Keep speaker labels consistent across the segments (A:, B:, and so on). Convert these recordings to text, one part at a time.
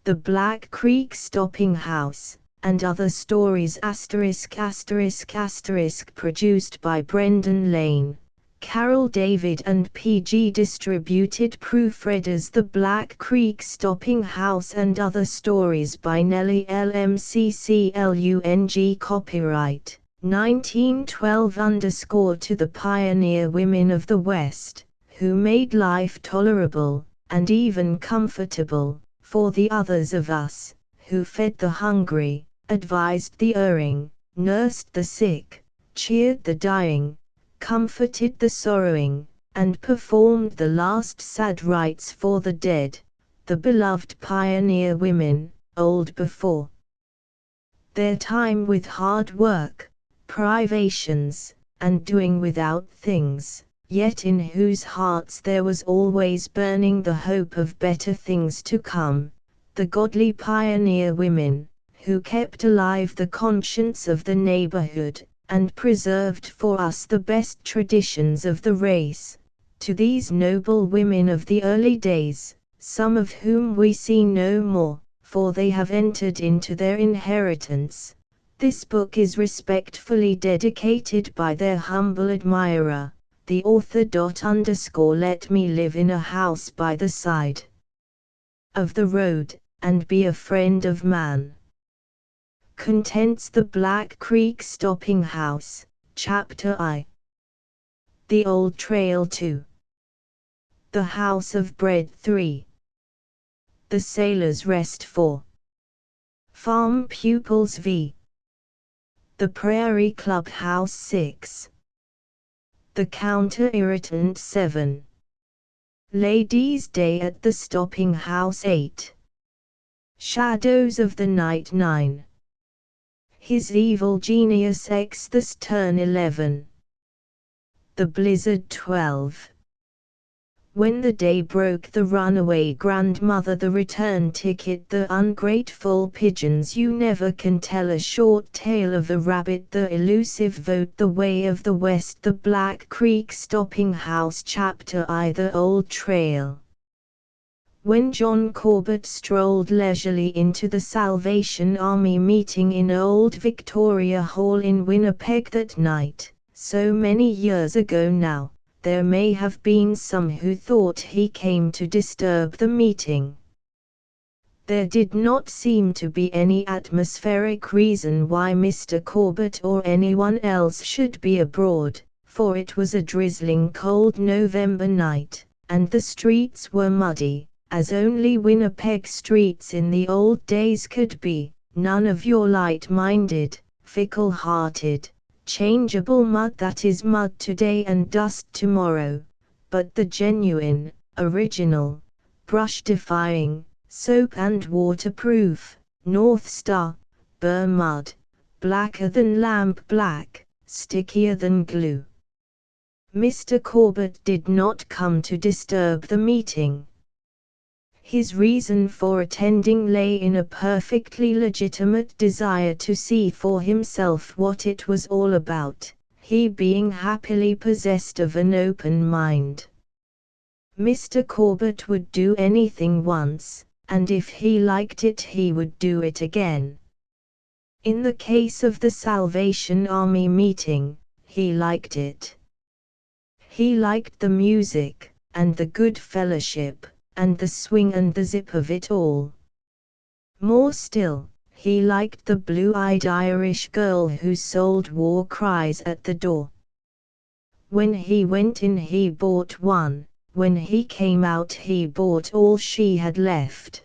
A: The Black Creek Stopping House, and Other Stories **** produced by Brendan Lane, Carol David and PG distributed proofreaders. The Black Creek Stopping House and Other Stories by Nellie LMCCLUNG Copyright 1912 _ to the pioneer women of the West, who made life tolerable, and even comfortable, for the others of us, who fed the hungry, advised the erring, nursed the sick, cheered the dying, comforted the sorrowing, and performed the last sad rites for the dead, the beloved pioneer women, old before their time with hard work, privations, and doing without things, yet in whose hearts there was always burning the hope of better things to come, the godly pioneer women, who kept alive the conscience of the neighborhood, and preserved for us the best traditions of the race. To these noble women of the early days, some of whom we see no more, for they have entered into their inheritance, this book is respectfully dedicated by their humble admirer, the author. Let me live in a house by the side of the road, and be a friend of man. Contents: The Black Creek Stopping House, Chapter I. The Old Trail 2. The House of Bread 3. The Sailor's Rest 4. Farm Pupils v. The Prairie Club House 6. The Counter-Irritant 7. Ladies' Day at the Stopping House 8. Shadows of the Night 9. His Evil Genius X's Turn 11. The Blizzard 12. When the day broke, the runaway grandmother, the return ticket, the ungrateful pigeons. You never can tell a short tale of a rabbit, the elusive vote, the way of the West. The Black Creek Stopping House, Chapter I. The Old Trail. When John Corbett strolled leisurely into the Salvation Army meeting in Old Victoria Hall in Winnipeg that night, so many years ago now, there may have been some who thought he came to disturb the meeting. There did not seem to be any atmospheric reason why Mr. Corbett or anyone else should be abroad, for it was a drizzling cold November night, and the streets were muddy, as only Winnipeg streets in the old days could be, none of your light-minded, fickle-hearted, changeable mud that is mud today and dust tomorrow, but the genuine, original, brush-defying, soap and waterproof, North Star, Burr mud, blacker than lamp black, stickier than glue. Mr. Corbett did not come to disturb the meeting. His reason for attending lay in a perfectly legitimate desire to see for himself what it was all about, he being happily possessed of an open mind. Mr. Corbett would do anything once, and if he liked it he would do it again. In the case of the Salvation Army meeting, he liked it. He liked the music, and the good fellowship, and the swing and the zip of it all. More still, he liked the blue-eyed Irish girl who sold war cries at the door. When he went in he bought one, when he came out he bought all she had left.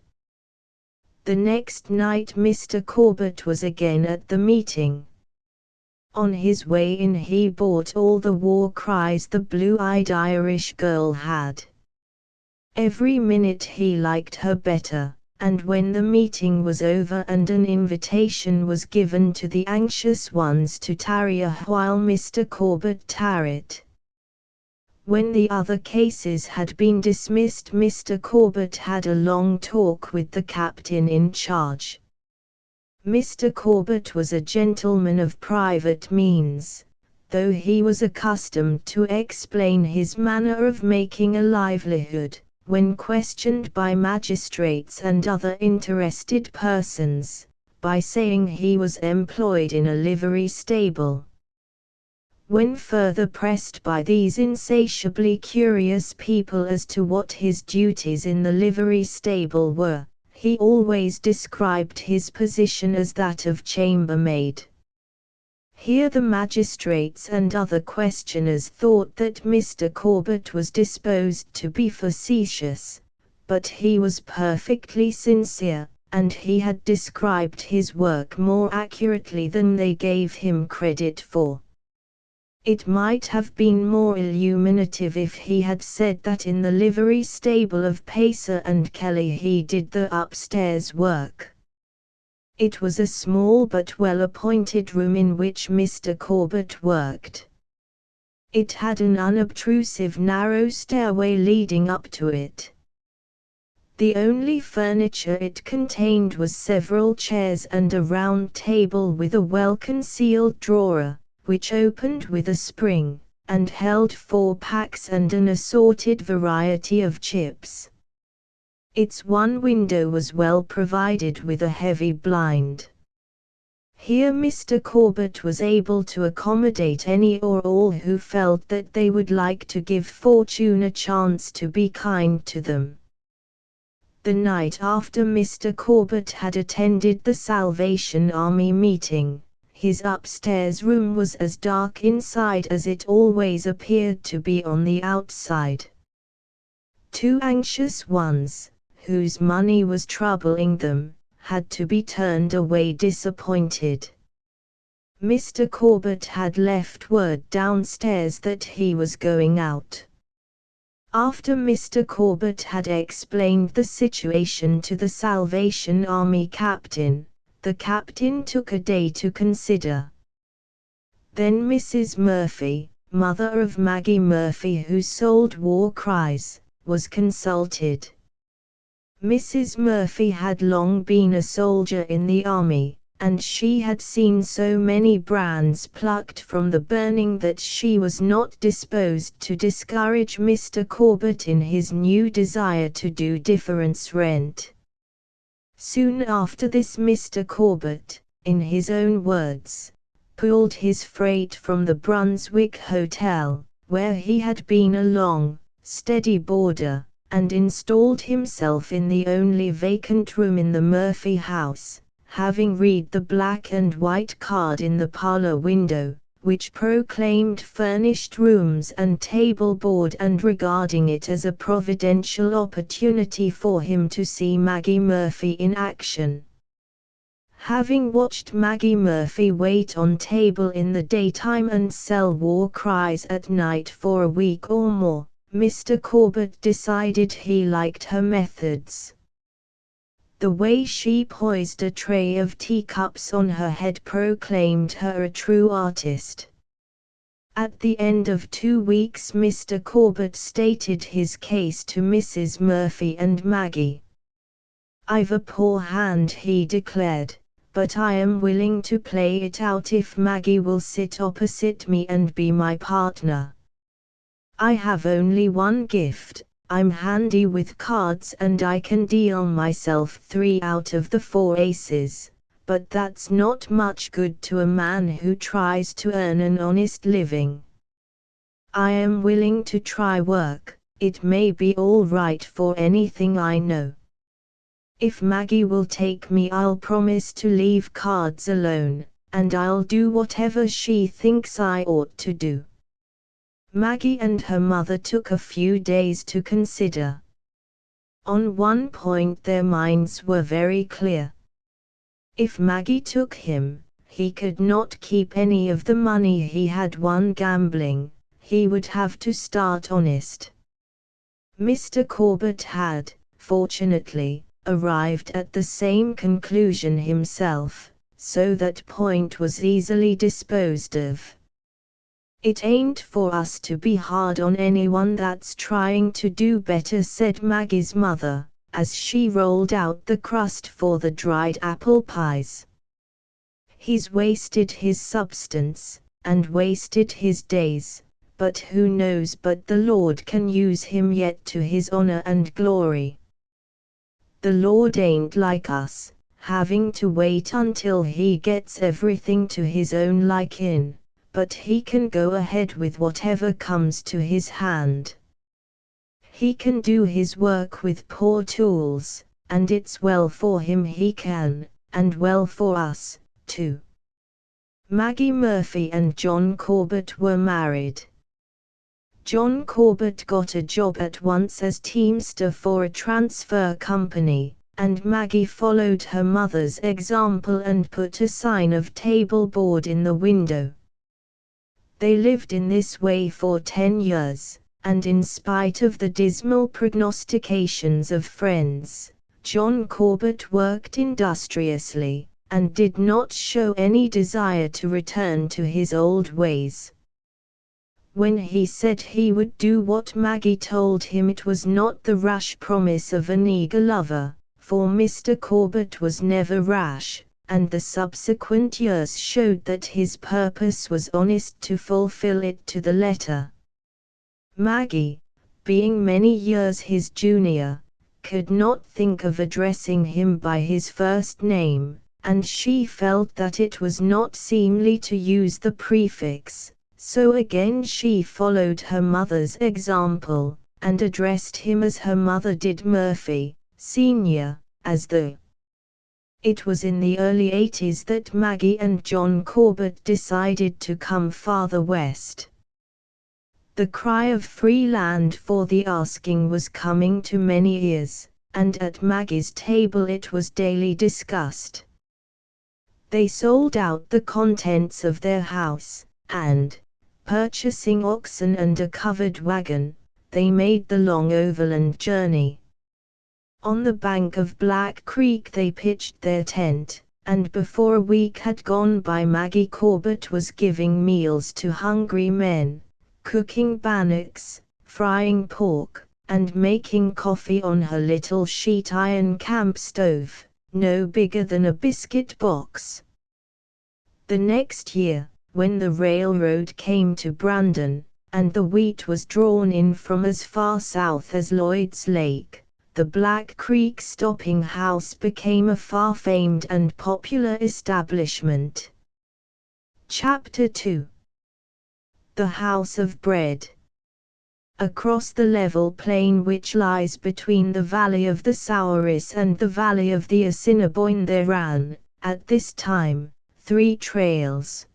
A: The next night Mr. Corbett was again at the meeting. On his way in he bought all the war cries the blue-eyed Irish girl had. Every minute he liked her better, and when the meeting was over and an invitation was given to the anxious ones to tarry a while, Mr. Corbett tarried. When the other cases had been dismissed, Mr. Corbett had a long talk with the captain in charge. Mr. Corbett was a gentleman of private means, though he was accustomed to explain his manner of making a livelihood, when questioned by magistrates and other interested persons, by saying he was employed in a livery stable. When further pressed by these insatiably curious people as to what his duties in the livery stable were, he always described his position as that of chambermaid. Here the magistrates and other questioners thought that Mr. Corbett was disposed to be facetious, but he was perfectly sincere, and he had described his work more accurately than they gave him credit for. It might have been more illuminative if he had said that in the livery stable of Pacer and Kelly he did the upstairs work. It was a small but well-appointed room in which Mr. Corbett worked. It had an unobtrusive narrow stairway leading up to it. The only furniture it contained was several chairs and a round table with a well-concealed drawer, which opened with a spring, and held 4 packs and an assorted variety of chips. Its one window was well provided with a heavy blind. Here Mr. Corbett was able to accommodate any or all who felt that they would like to give fortune a chance to be kind to them. The night after Mr. Corbett had attended the Salvation Army meeting, his upstairs room was as dark inside as it always appeared to be on the outside. 2 anxious ones, whose money was troubling them, had to be turned away disappointed. Mr. Corbett had left word downstairs that he was going out. After Mr. Corbett had explained the situation to the Salvation Army captain, the captain took a day to consider. Then Mrs. Murphy, mother of Maggie Murphy who sold War Cries, was consulted. Mrs. Murphy had long been a soldier in the army, and she had seen so many brands plucked from the burning that she was not disposed to discourage Mr. Corbett in his new desire to do difference rent. Soon after this Mr. Corbett, in his own words, pulled his freight from the Brunswick Hotel, where he had been a long, steady boarder, and installed himself in the only vacant room in the Murphy house, having read the black and white card in the parlor window, which proclaimed furnished rooms and table board, and regarding it as a providential opportunity for him to see Maggie Murphy in action. Having watched Maggie Murphy wait on table in the daytime and sell War Cries at night for a week or more, Mr. Corbett decided he liked her methods. The way she poised a tray of teacups on her head proclaimed her a true artist. At the end of 2 weeks Mr. Corbett stated his case to Mrs. Murphy and Maggie. "I've a poor hand," he declared, "but I am willing to play it out if Maggie will sit opposite me and be my partner. I have only one gift, I'm handy with cards and I can deal myself 3 out of the 4 aces, but that's not much good to a man who tries to earn an honest living. I am willing to try work, it may be all right for anything I know. If Maggie will take me I'll promise to leave cards alone, and I'll do whatever she thinks I ought to do." Maggie and her mother took a few days to consider. On one point their minds were very clear. If Maggie took him, he could not keep any of the money he had won gambling, he would have to start honest. Mr. Corbett had, fortunately, arrived at the same conclusion himself, so that point was easily disposed of. "It ain't for us to be hard on anyone that's trying to do better," said Maggie's mother, as she rolled out the crust for the dried apple pies. "He's wasted his substance, and wasted his days, but who knows but the Lord can use him yet to his honor and glory. The Lord ain't like us, having to wait until he gets everything to his own liking, but he can go ahead with whatever comes to his hand. He can do his work with poor tools, and it's well for him he can, and well for us, too. Maggie Murphy and John Corbett were married. John Corbett got a job at once as teamster for a transfer company, and Maggie followed her mother's example and put a sign of table board in the window. They lived in this way for 10 years, and in spite of the dismal prognostications of friends, John Corbett worked industriously, and did not show any desire to return to his old ways. When he said he would do what Maggie told him, it was not the rash promise of an eager lover, for Mr. Corbett was never rash, and the subsequent years showed that his purpose was honest to fulfill it to the letter. Maggie, being many years his junior, could not think of addressing him by his first name, and she felt that it was not seemly to use the prefix, so again she followed her mother's example, and addressed him as her mother did Murphy, Sr., as the. It was in the early 80s that Maggie and John Corbett decided to come farther west. The cry of free land for the asking was coming to many ears, and at Maggie's table it was daily discussed. They sold out the contents of their house, and, purchasing oxen and a covered wagon, they made the long overland journey. On the bank of Black Creek they pitched their tent, and before a week had gone by Maggie Corbett was giving meals to hungry men, cooking bannocks, frying pork, and making coffee on her little sheet iron camp stove, no bigger than a biscuit box. The next year, when the railroad came to Brandon, and the wheat was drawn in from as far south as Lloyd's Lake, the Black Creek Stopping House became a far-famed and popular establishment. Chapter 2. The House of Bread. Across the level plain which lies between the valley of the Souris and the valley of the Assiniboine there ran, at this time, 3 trails.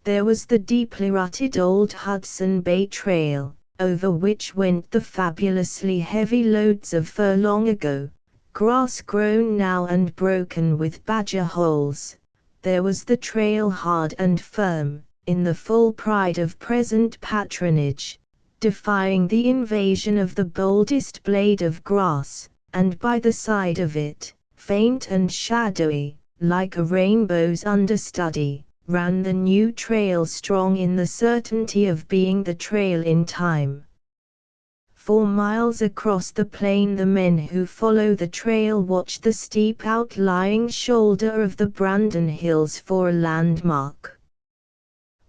A: There was the deeply rutted old Hudson Bay Trail, over which went the fabulously heavy loads of fur long ago, grass-grown now and broken with badger holes. There was the trail hard and firm, in the full pride of present patronage, defying the invasion of the boldest blade of grass, and by the side of it, faint and shadowy, like a rainbow's understudy, ran the new trail, strong in the certainty of being the trail in time. 4 miles across the plain the men who follow the trail watch the steep outlying shoulder of the Brandon Hills for a landmark.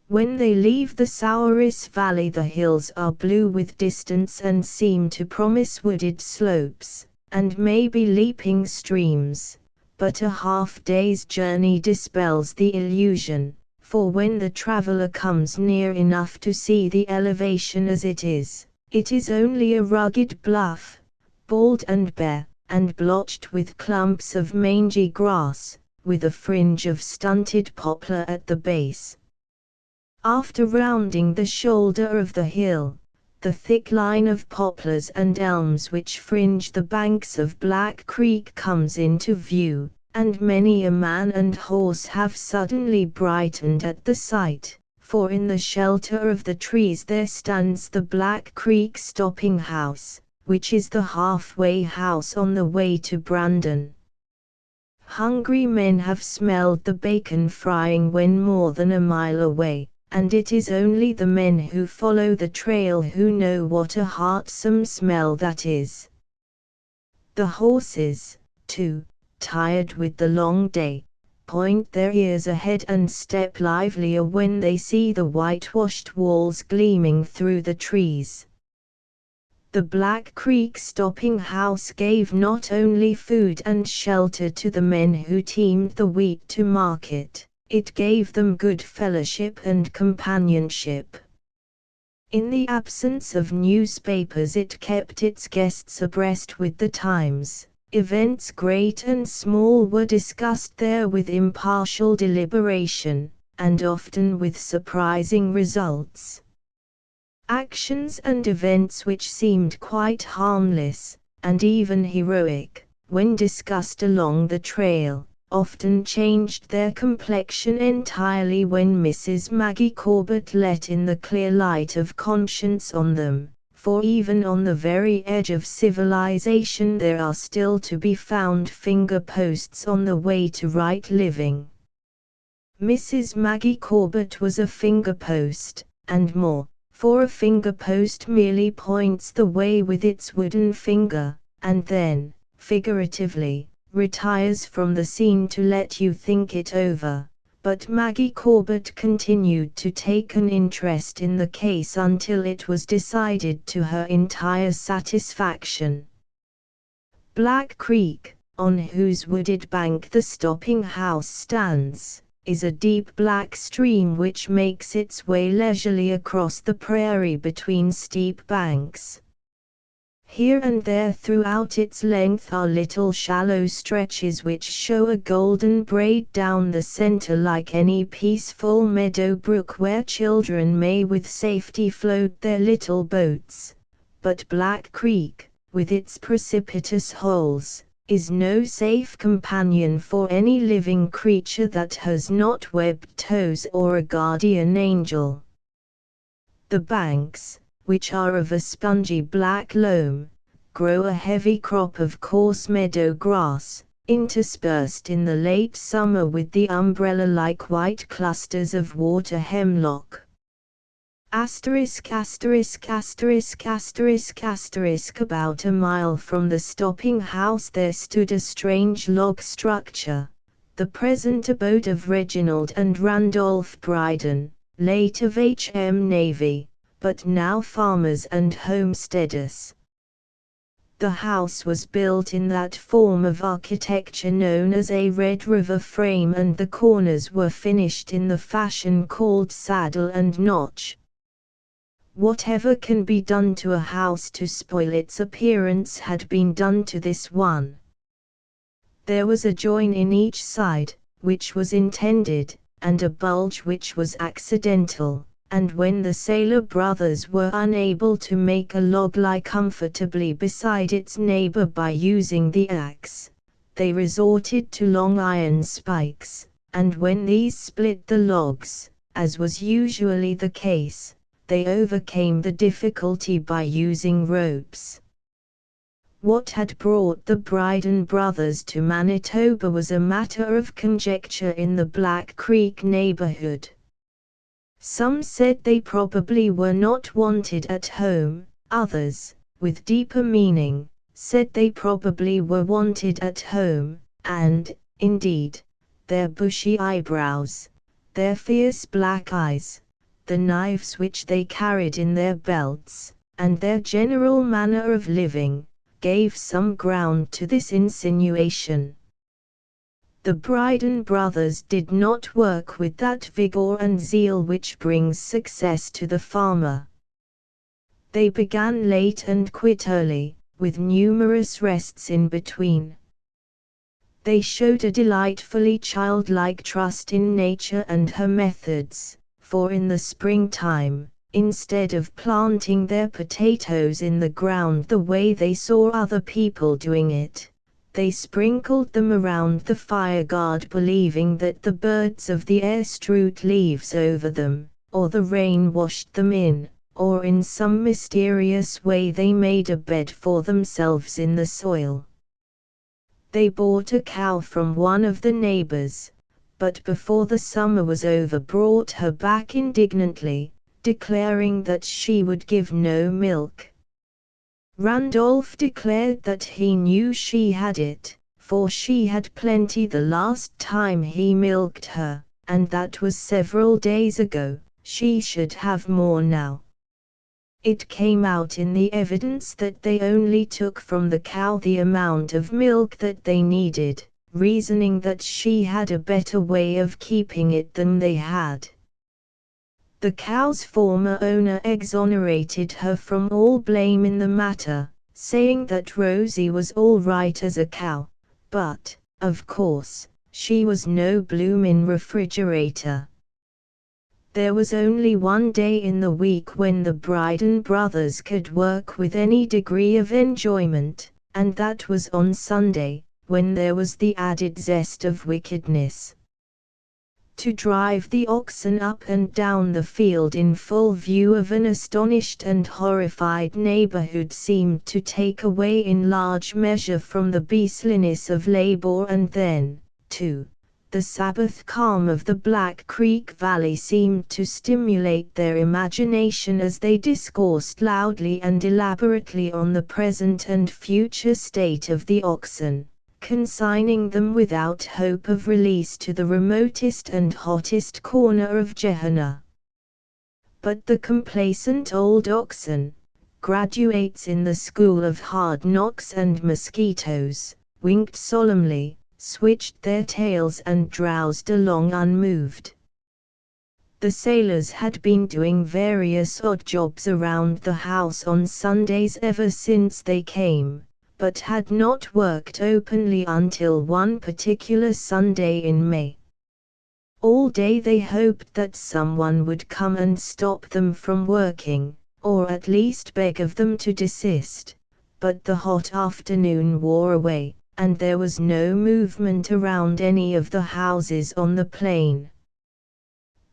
A: When they leave the Souris Valley the hills are blue with distance and seem to promise wooded slopes, and maybe leaping streams. But a half-day's journey dispels the illusion, for when the traveler comes near enough to see the elevation as it is only a rugged bluff, bald and bare, and blotched with clumps of mangy grass, with a fringe of stunted poplar at the base. After rounding the shoulder of the hill, the thick line of poplars and elms which fringe the banks of Black Creek comes into view, and many a man and horse have suddenly brightened at the sight, for in the shelter of the trees there stands the Black Creek Stopping House, which is the halfway house on the way to Brandon. Hungry men have smelled the bacon frying when more than a mile away, and it is only the men who follow the trail who know what a heartsome smell that is. The horses, too, tired with the long day, point their ears ahead and step livelier when they see the whitewashed walls gleaming through the trees. The Black Creek Stopping House gave not only food and shelter to the men who teamed the wheat to market, it gave them good fellowship and companionship. In the absence of newspapers, it kept its guests abreast with the times. Events great and small were discussed there with impartial deliberation, and often with surprising results. Actions and events which seemed quite harmless, and even heroic, when discussed along the trail, often changed their complexion entirely when Mrs. Maggie Corbett let in the clear light of conscience on them, for even on the very edge of civilization there are still to be found finger-posts on the way to right living. Mrs. Maggie Corbett was a finger-post, and more, for a finger-post merely points the way with its wooden finger, and then, figuratively, retires from the scene to let you think it over, but Maggie Corbett continued to take an interest in the case until it was decided to her entire satisfaction. Black Creek, on whose wooded bank the Stopping House stands, is a deep black stream which makes its way leisurely across the prairie between steep banks. Here and there throughout its length are little shallow stretches which show a golden braid down the center like any peaceful meadow brook where children may with safety float their little boats. But Black Creek, with its precipitous holes, is no safe companion for any living creature that has not webbed toes or a guardian angel. The banks, which are of a spongy black loam, grow a heavy crop of coarse meadow grass, interspersed in the late summer with the umbrella-like white clusters of water hemlock. About a mile from the Stopping House there stood a strange log structure, the present abode of Reginald and Randolph Bryden, late of H.M. Navy, but now farmers and homesteaders. The house was built in that form of architecture known as a Red River frame, and the corners were finished in the fashion called saddle and notch. Whatever can be done to a house to spoil its appearance had been done to this one. There was a join in each side, which was intended, and a bulge which was accidental, and when the Sailor brothers were unable to make a log lie comfortably beside its neighbor by using the axe, they resorted to long iron spikes, and when these split the logs, as was usually the case, they overcame the difficulty by using ropes. What had brought the Bryden brothers to Manitoba was a matter of conjecture in the Black Creek neighborhood. Some said they probably were not wanted at home, others, with deeper meaning, said they probably were wanted at home, and, indeed, their bushy eyebrows, their fierce black eyes, the knives which they carried in their belts, and their general manner of living, gave some ground to this insinuation. The Bryden brothers did not work with that vigor and zeal which brings success to the farmer. They began late and quit early, with numerous rests in between. They showed a delightfully childlike trust in nature and her methods, for in the springtime, instead of planting their potatoes in the ground the way they saw other people doing it, they sprinkled them around the fireguard, believing that the birds of the air strewed leaves over them, or the rain washed them in, or in some mysterious way they made a bed for themselves in the soil. They bought a cow from one of the neighbors, but before the summer was over brought her back indignantly, declaring that she would give no milk. Randolph declared that he knew she had it, for she had plenty the last time he milked her, and that was several days ago. She should have more now. It came out in the evidence that they only took from the cow the amount of milk that they needed, reasoning that she had a better way of keeping it than they had. The cow's former owner exonerated her from all blame in the matter, saying that Rosie was all right as a cow, but, of course, she was no bloomin' refrigerator. There was only one day in the week when the Bryden brothers could work with any degree of enjoyment, and that was on Sunday, when there was the added zest of wickedness. To drive the oxen up and down the field in full view of an astonished and horrified neighborhood seemed to take away in large measure from the beastliness of labor, and then, too, the Sabbath calm of the Black Creek Valley seemed to stimulate their imagination as they discoursed loudly and elaborately on the present and future state of the oxen, consigning them without hope of release to the remotest and hottest corner of Gehenna. But the complacent old oxen, graduates in the school of hard knocks and mosquitoes, winked solemnly, switched their tails and drowsed along unmoved. The sailors had been doing various odd jobs around the house on Sundays ever since they came, but had not worked openly until one particular Sunday in May. All day they hoped that someone would come and stop them from working, or at least beg of them to desist, but the hot afternoon wore away, and there was no movement around any of the houses on the plain.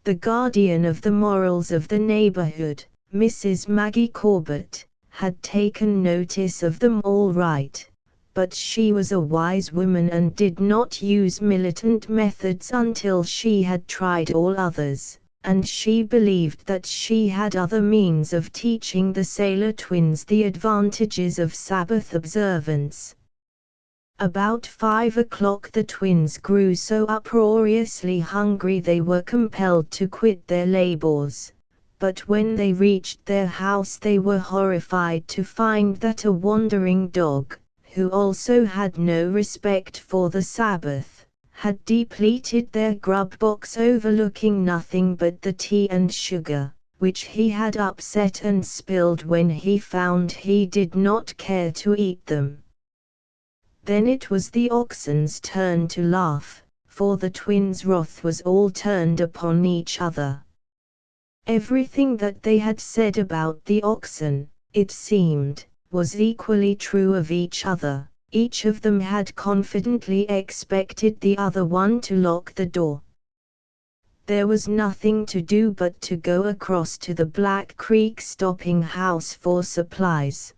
A: The guardian of the morals of the neighborhood, Mrs. Maggie Corbett, had taken notice of them all right, but she was a wise woman and did not use militant methods until she had tried all others, and she believed that she had other means of teaching the sailor twins the advantages of Sabbath observance. About 5 o'clock the twins grew so uproariously hungry they were compelled to quit their labors, but when they reached their house they were horrified to find that a wandering dog, who also had no respect for the Sabbath, had depleted their grub box, overlooking nothing but the tea and sugar, which he had upset and spilled when he found he did not care to eat them. Then it was the oxen's turn to laugh, for the twins' wrath was all turned upon each other. Everything that they had said about the oxen, it seemed, was equally true of each other. Each of them had confidently expected the other one to lock the door. There was nothing to do but to go across to the Black Creek stopping house for supplies.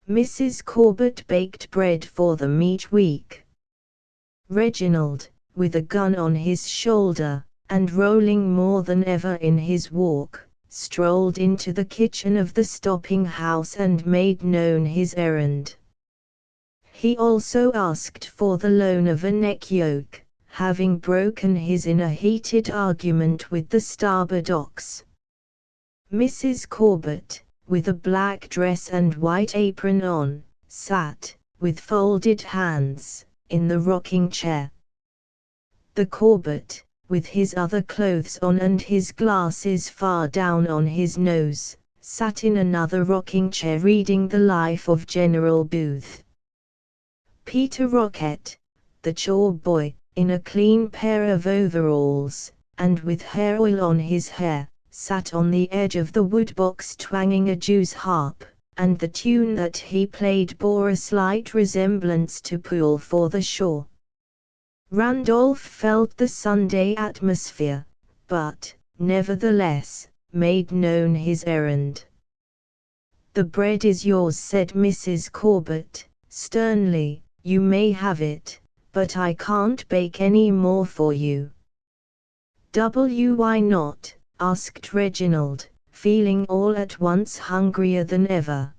A: Mrs. Corbett baked bread for them each week. Reginald, with a gun on his shoulder, and rolling more than ever in his walk, strolled into the kitchen of the stopping house and made known his errand. He also asked for the loan of a neck yoke, having broken his in a heated argument with the starboard ox. Mrs. Corbett, with a black dress and white apron on, sat, with folded hands, in the rocking chair. The Corbett, with his other clothes on and his glasses far down on his nose, sat in another rocking chair reading the life of General Booth. Peter Rocket, the chore boy, in a clean pair of overalls, and with hair oil on his hair, sat on the edge of the woodbox twanging a Jew's harp, and the tune that he played bore a slight resemblance to Pool for the Shore. Randolph felt the Sunday atmosphere, but, nevertheless, made known his errand. "The bread is yours," said Mrs. Corbett, sternly. "You may have it, but I can't bake any more for you." "Why not?" asked Reginald, feeling all at once hungrier than ever.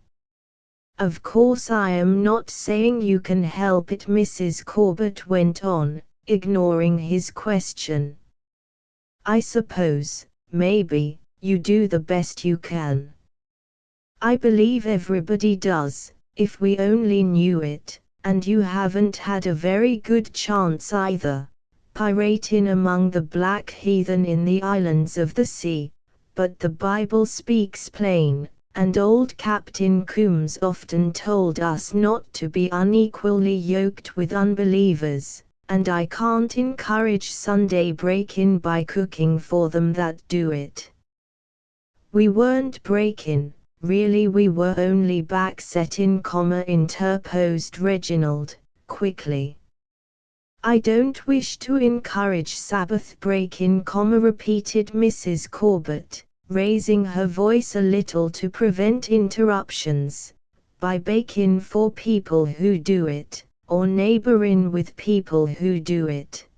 A: Of course I am not saying you can help it, Mrs. Corbett went on, ignoring his question. I suppose, maybe, you do the best you can. I believe everybody does, if we only knew it, and you haven't had a very good chance either, pirating among the black heathen in the islands of the sea, but the Bible speaks plain, and old Captain Coombs often told us not to be unequally yoked with unbelievers, and I can't encourage Sunday break-in by cooking for them that do it. We weren't break-in, really, we were only backsetting, interposed Reginald, quickly. I don't wish to encourage Sabbath break-in, repeated Mrs. Corbett, raising her voice a little to prevent interruptions, by bake-in for people who do it, or neighboring with people who do it.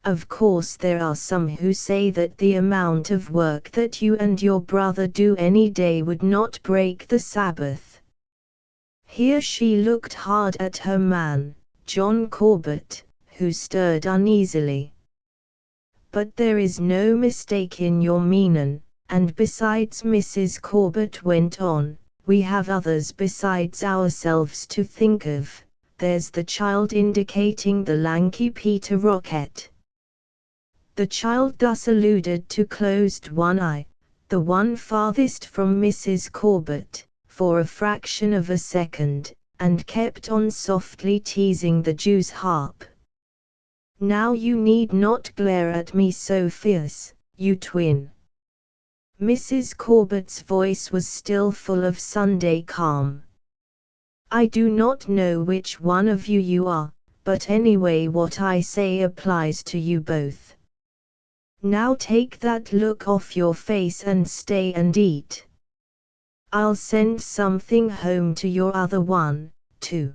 A: Of course there are some who say that the amount of work that you and your brother do any day would not break the Sabbath. Here she looked hard at her man, John Corbett, who stirred uneasily. But there is no mistake in your meaning, and besides, Mrs. Corbett went on, we have others besides ourselves to think of. There's the child, indicating the lanky Peter Rocket. The child thus alluded to closed one eye, the one farthest from Mrs. Corbett, for a fraction of a second, and kept on softly teasing the Jew's harp. Now you need not glare at me so fierce, you twin. Mrs. Corbett's voice was still full of Sunday calm. I do not know which one of you are, but anyway what I say applies to you both. Now take that look off your face and stay and eat. I'll send something home to your other one, too.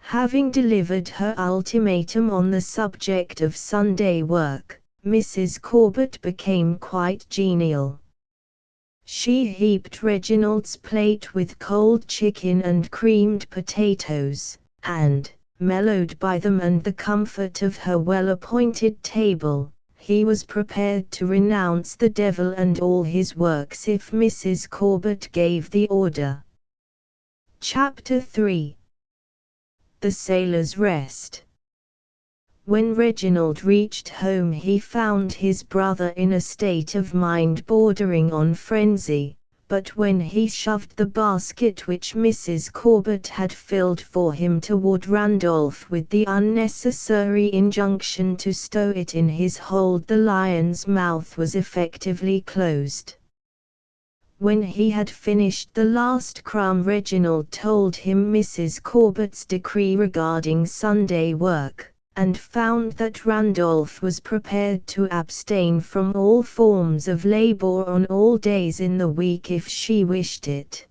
A: Having delivered her ultimatum on the subject of Sunday work, Mrs. Corbett became quite genial. She heaped Reginald's plate with cold chicken and creamed potatoes, and, mellowed by them and the comfort of her well-appointed table, he was prepared to renounce the devil and all his works if Mrs. Corbett gave the order. Chapter 3. The Sailor's Rest. When Reginald reached home he found his brother in a state of mind bordering on frenzy, but when he shoved the basket which Mrs. Corbett had filled for him toward Randolph with the unnecessary injunction to stow it in his hold, the lion's mouth was effectively closed. When he had finished the last crumb, Reginald told him Mrs. Corbett's decree regarding Sunday work, and found that Randolph was prepared to abstain from all forms of labor on all days in the week if she wished it.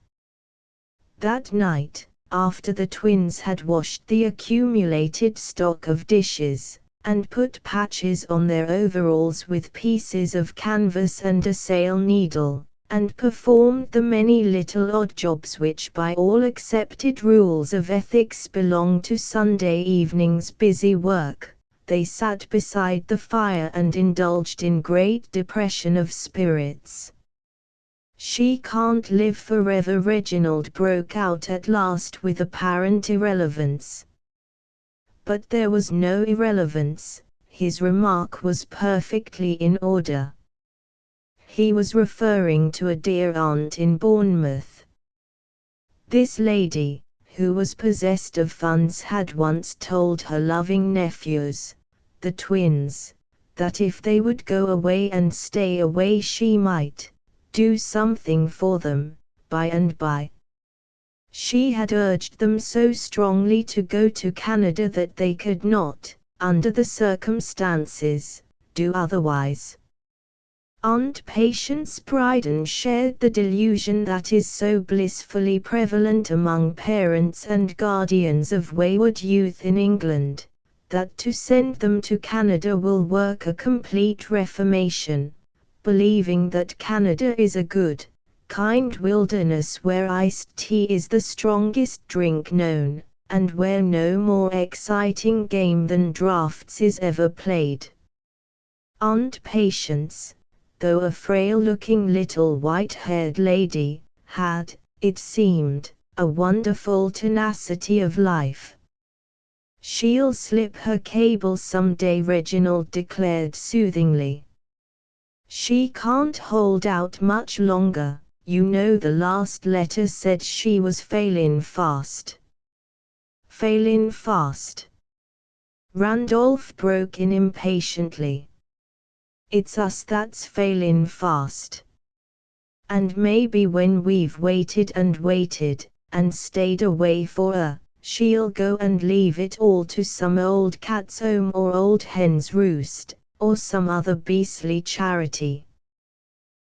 A: That night, after the twins had washed the accumulated stock of dishes, and put patches on their overalls with pieces of canvas and a sail needle, and performed the many little odd jobs which by all accepted rules of ethics belong to Sunday evening's busy work, they sat beside the fire and indulged in great depression of spirits. "She can't live forever," Reginald broke out at last with apparent irrelevance. But there was no irrelevance, his remark was perfectly in order. He was referring to a dear aunt in Bournemouth. This lady, who was possessed of funds, had once told her loving nephews, the twins, that if they would go away and stay away she might do something for them, by and by. She had urged them so strongly to go to Canada that they could not, under the circumstances, do otherwise. Aunt Patience Bryden shared the delusion that is so blissfully prevalent among parents and guardians of wayward youth in England, that to send them to Canada will work a complete reformation, believing that Canada is a good kind wilderness where iced tea is the strongest drink known, and where no more exciting game than drafts is ever played. Aunt Patience, though a frail-looking little white-haired lady, had, it seemed, a wonderful tenacity of life. "She'll slip her cable some day," Reginald declared soothingly. "She can't hold out much longer, you know the last letter said she was failin' fast." "Failin' fast?" Randolph broke in impatiently. "It's us that's failin' fast. And maybe when we've waited and stayed away for she'll go and leave it all to some old cat's home or old hen's roost, or some other beastly charity.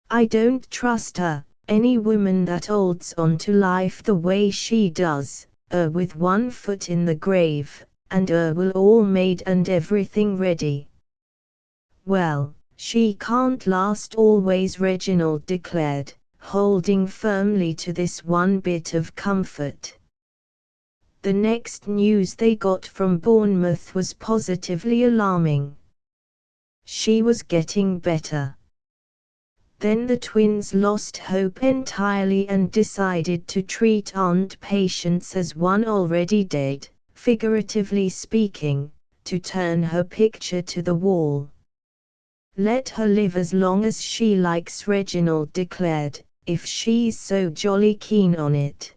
A: I don't trust her, any woman that holds on to life the way she does, with one foot in the grave, and will all made and everything ready." "Well, she can't last always," Reginald declared, holding firmly to this one bit of comfort. The next news they got from Bournemouth was positively alarming. She was getting better. Then the twins lost hope entirely and decided to treat Aunt Patience as one already dead, figuratively speaking, to turn her picture to the wall. "Let her live as long as she likes," Reginald declared, "if she's so jolly keen on it."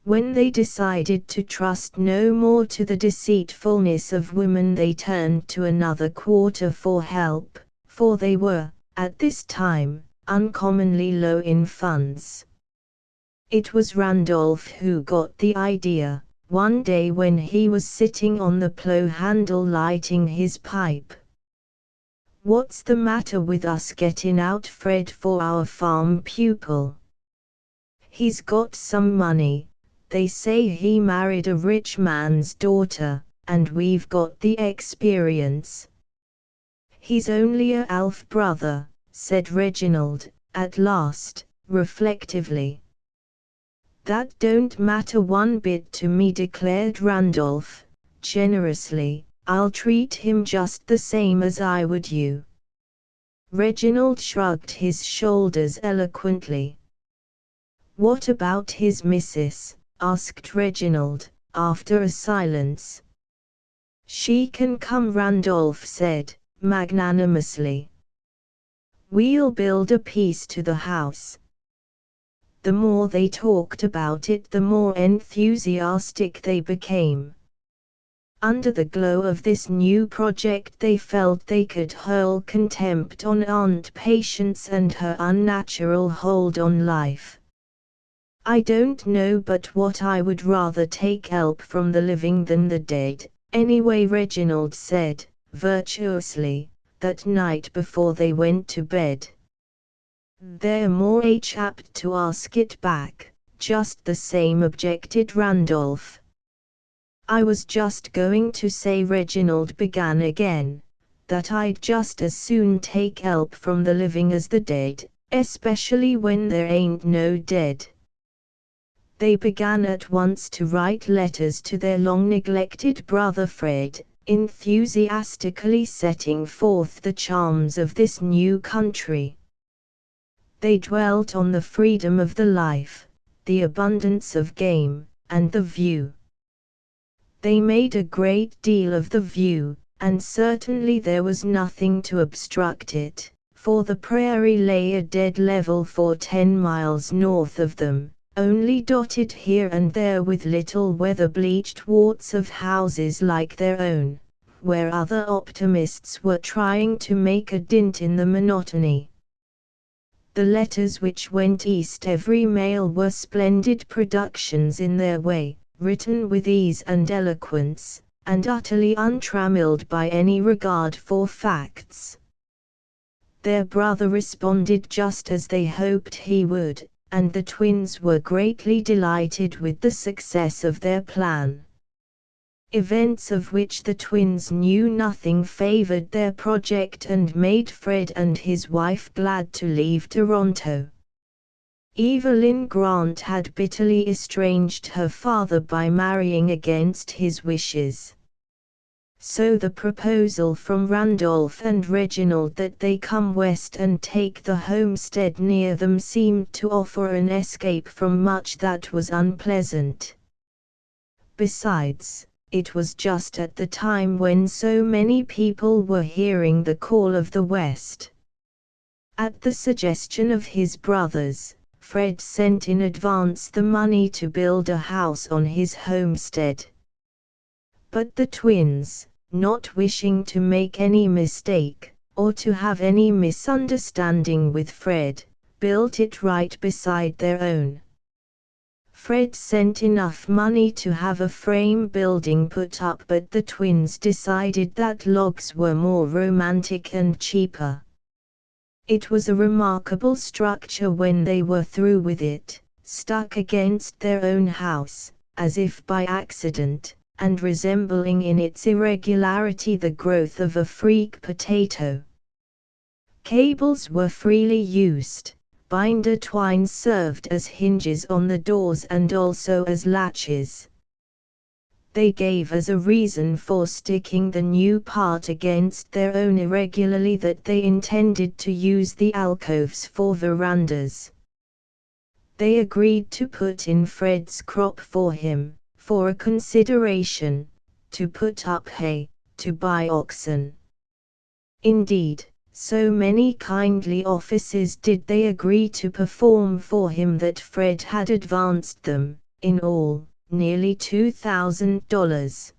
A: When they decided to trust no more to the deceitfulness of women, they turned to another quarter for help, for they were, at this time, uncommonly low in funds. It was Randolph who got the idea, one day when he was sitting on the plough handle lighting his pipe. "What's the matter with us getting out Fred for our farm pupil? He's got some money. They say he married a rich man's daughter, and we've got the experience." "He's only a half brother," said Reginald, at last, reflectively. "That don't matter one bit to me," declared Randolph, generously. "I'll treat him just the same as I would you." Reginald shrugged his shoulders eloquently. "What about his missus?" asked Reginald, after a silence. "She can come," Randolph said, magnanimously. "We'll build a piece to the house." The more they talked about it, the more enthusiastic they became. Under the glow of this new project, they felt they could hurl contempt on Aunt Patience and her unnatural hold on life. "I don't know but what I would rather take help from the living than the dead, anyway," Reginald said, virtuously, that night before they went to bed. "They're more apt to ask it back, just the same," objected Randolph. "I was just going to say," Reginald began again, "that I'd just as soon take help from the living as the dead, especially when there ain't no dead." They began at once to write letters to their long-neglected brother Fred, enthusiastically setting forth the charms of this new country. They dwelt on the freedom of the life, the abundance of game, and the view. They made a great deal of the view, and certainly there was nothing to obstruct it, for the prairie lay a dead level for 10 miles north of them, only dotted here and there with little weather-bleached warts of houses like their own, where other optimists were trying to make a dint in the monotony. The letters which went east every mail were splendid productions in their way, written with ease and eloquence, and utterly untrammeled by any regard for facts. Their brother responded just as they hoped he would, and the twins were greatly delighted with the success of their plan. Events of which the twins knew nothing favored their project and made Fred and his wife glad to leave Toronto. Evelyn Grant had bitterly estranged her father by marrying against his wishes. So the proposal from Randolph and Reginald that they come west and take the homestead near them seemed to offer an escape from much that was unpleasant. Besides, it was just at the time when so many people were hearing the call of the West. At the suggestion of his brothers, Fred sent in advance the money to build a house on his homestead. But the twins, not wishing to make any mistake, or to have any misunderstanding with Fred, built it right beside their own. Fred sent enough money to have a frame building put up, but the twins decided that logs were more romantic and cheaper. It was a remarkable structure when they were through with it, stuck against their own house, as if by accident, and resembling in its irregularity the growth of a freak potato. Cables were freely used. Binder twine served as hinges on the doors and also as latches. They gave as a reason for sticking the new part against their own irregularly that they intended to use the alcoves for verandas. They agreed to put in Fred's crop for him, for a consideration, to put up hay, to buy oxen. Indeed, so many kindly offices did they agree to perform for him that Fred had advanced them, in all, nearly $2,000.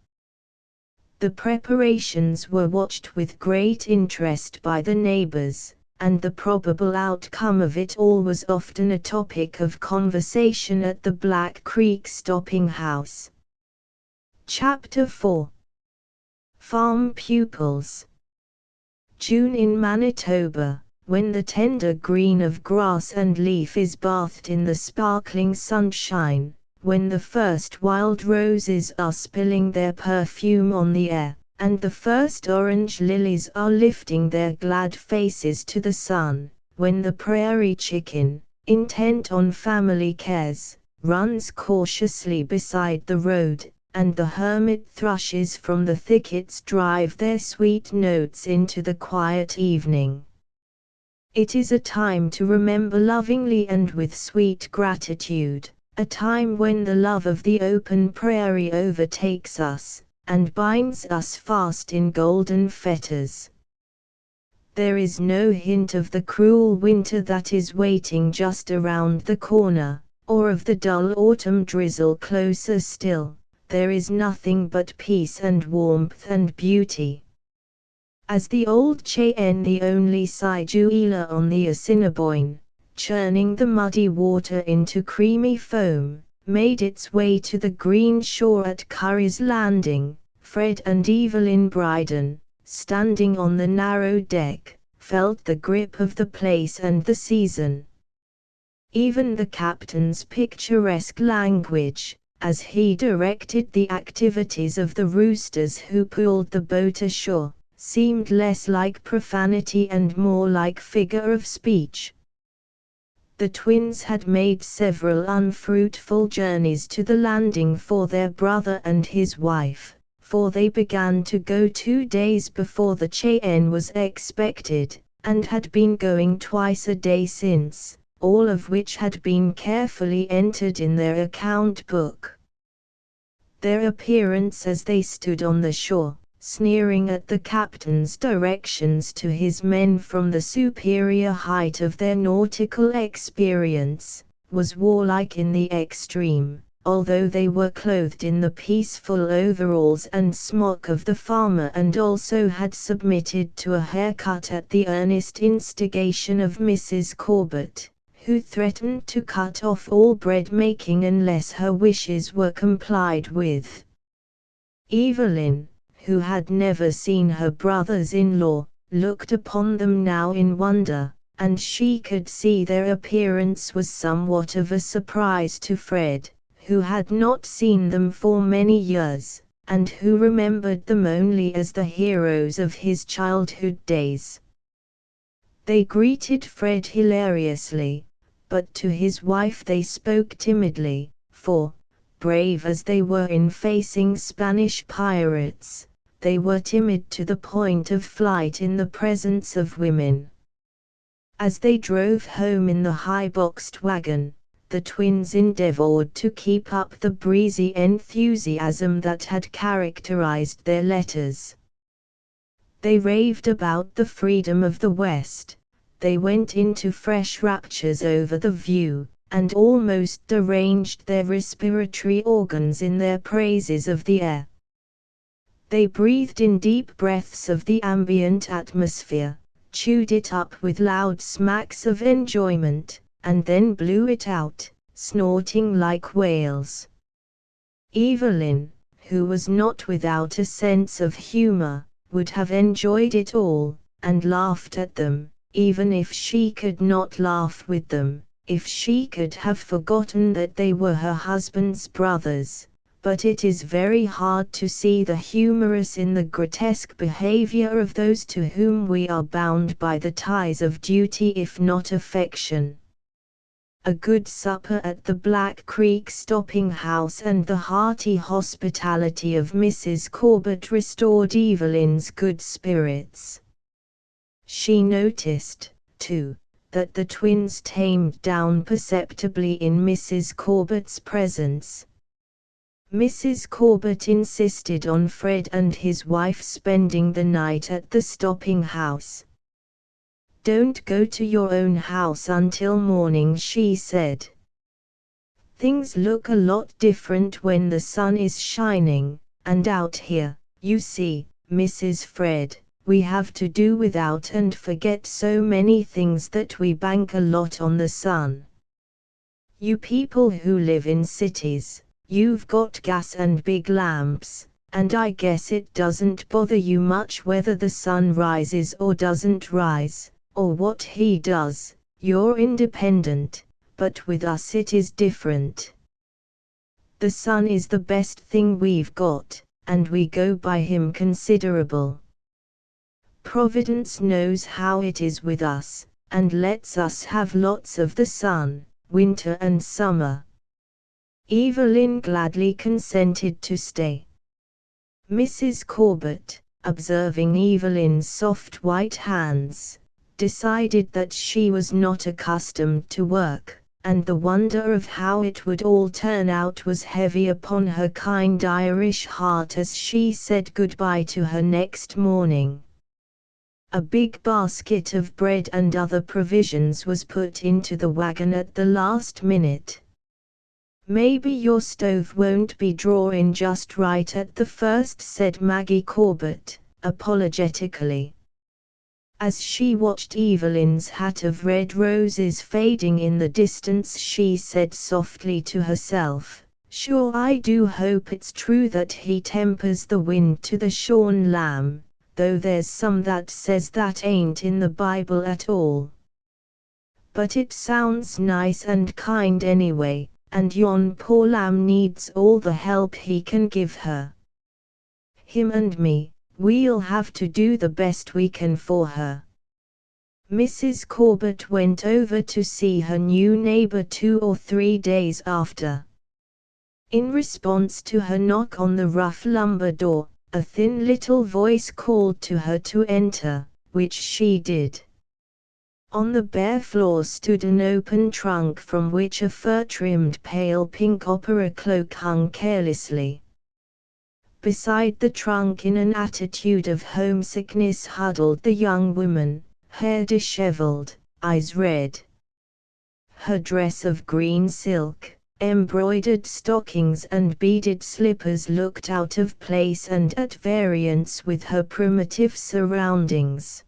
A: The preparations were watched with great interest by the neighbors, and the probable outcome of it all was often a topic of conversation at the Black Creek Stopping House. Chapter 4. Farm Pupils. June in Manitoba, when the tender green of grass and leaf is bathed in the sparkling sunshine, when the first wild roses are spilling their perfume on the air, and the first orange lilies are lifting their glad faces to the sun, when the prairie chicken, intent on family cares, runs cautiously beside the road, and the hermit thrushes from the thickets drive their sweet notes into the quiet evening. It is a time to remember lovingly and with sweet gratitude, a time when the love of the open prairie overtakes us, and binds us fast in golden fetters. There is no hint of the cruel winter that is waiting just around the corner, or of the dull autumn drizzle closer still. There is nothing but peace and warmth and beauty. As the old Cheyenne, the only Siduela on the Assiniboine, churning the muddy water into creamy foam, made its way to the green shore at Curry's Landing, Fred and Evelyn Bryden, standing on the narrow deck, felt the grip of the place and the season. Even the captain's picturesque language, as he directed the activities of the roosters who pulled the boat ashore, seemed less like profanity and more like figure of speech. The twins had made several unfruitful journeys to the landing for their brother and his wife, for they began to go 2 days before the Cheyenne was expected, and had been going twice a day since, all of which had been carefully entered in their account book. Their appearance as they stood on the shore, sneering at the captain's directions to his men from the superior height of their nautical experience, was warlike in the extreme, although they were clothed in the peaceful overalls and smock of the farmer and also had submitted to a haircut at the earnest instigation of Mrs. Corbett, who threatened to cut off all bread-making unless her wishes were complied with. Evelyn, who had never seen her brothers-in-law, looked upon them now in wonder, and she could see their appearance was somewhat of a surprise to Fred, who had not seen them for many years, and who remembered them only as the heroes of his childhood days. They greeted Fred hilariously, but to his wife they spoke timidly, for, brave as they were in facing Spanish pirates, they were timid to the point of flight in the presence of women. As they drove home in the high-boxed wagon, the twins endeavored to keep up the breezy enthusiasm that had characterized their letters. They raved about the freedom of the West, they went into fresh raptures over the view, and almost deranged their respiratory organs in their praises of the air. They breathed in deep breaths of the ambient atmosphere, chewed it up with loud smacks of enjoyment, and then blew it out, snorting like whales. Evelyn, who was not without a sense of humor, would have enjoyed it all, and laughed at them, even if she could not laugh with them, if she could have forgotten that they were her husband's brothers. But it is very hard to see the humorous in the grotesque behavior of those to whom we are bound by the ties of duty if not affection. A good supper at the Black Creek stopping house and the hearty hospitality of Mrs. Corbett restored Evelyn's good spirits. She noticed, too, that the twins tamed down perceptibly in Mrs. Corbett's presence. Mrs. Corbett insisted on Fred and his wife spending the night at the stopping house. "Don't go to your own house until morning," she said. "Things look a lot different when the sun is shining, and out here, you see, Mrs. Fred, we have to do without and forget so many things that we bank a lot on the sun. You people who live in cities, you've got gas and big lamps, and I guess it doesn't bother you much whether the sun rises or doesn't rise, or what he does, you're independent, but with us it is different. The sun is the best thing we've got, and we go by him considerable. Providence knows how it is with us, and lets us have lots of the sun, winter and summer." Evelyn gladly consented to stay. Mrs. Corbett, observing Evelyn's soft white hands, decided that she was not accustomed to work, and the wonder of how it would all turn out was heavy upon her kind Irish heart as she said goodbye to her next morning. A big basket of bread and other provisions was put into the wagon at the last minute. "Maybe your stove won't be drawing just right at the first," said Maggie Corbett, apologetically. As she watched Evelyn's hat of red roses fading in the distance, she said softly to herself, "Sure, I do hope it's true that he tempers the wind to the shorn lamb, though there's some that says that ain't in the Bible at all. But it sounds nice and kind anyway, and yon poor lamb needs all the help he can give her. Him and me, we'll have to do the best we can for her." Mrs. Corbett went over to see her new neighbor 2 or 3 days after. In response to her knock on the rough lumber door, a thin little voice called to her to enter, which she did. On the bare floor stood an open trunk from which a fur-trimmed pale pink opera cloak hung carelessly. Beside the trunk in an attitude of homesickness huddled the young woman, hair disheveled, eyes red. Her dress of green silk, embroidered stockings and beaded slippers looked out of place and at variance with her primitive surroundings.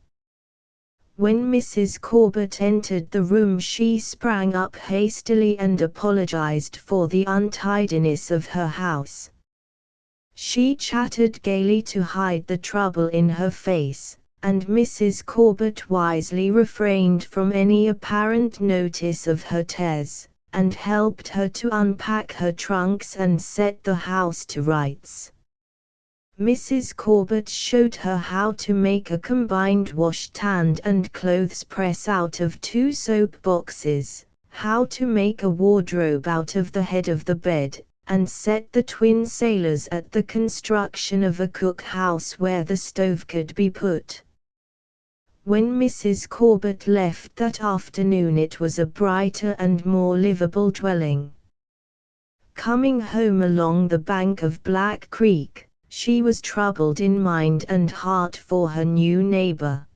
A: When Mrs. Corbett entered the room, she sprang up hastily and apologized for the untidiness of her house. She chattered gaily to hide the trouble in her face, and Mrs. Corbett wisely refrained from any apparent notice of her tears, and helped her to unpack her trunks and set the house to rights. Mrs. Corbett showed her how to make a combined wash-stand and clothes press out of 2 soap boxes, how to make a wardrobe out of the head of the bed, and set the twin sailors at the construction of a cook-house where the stove could be put. When Mrs. Corbett left that afternoon, it was a brighter and more livable dwelling. Coming home along the bank of Black Creek, she was troubled in mind and heart for her new neighbor.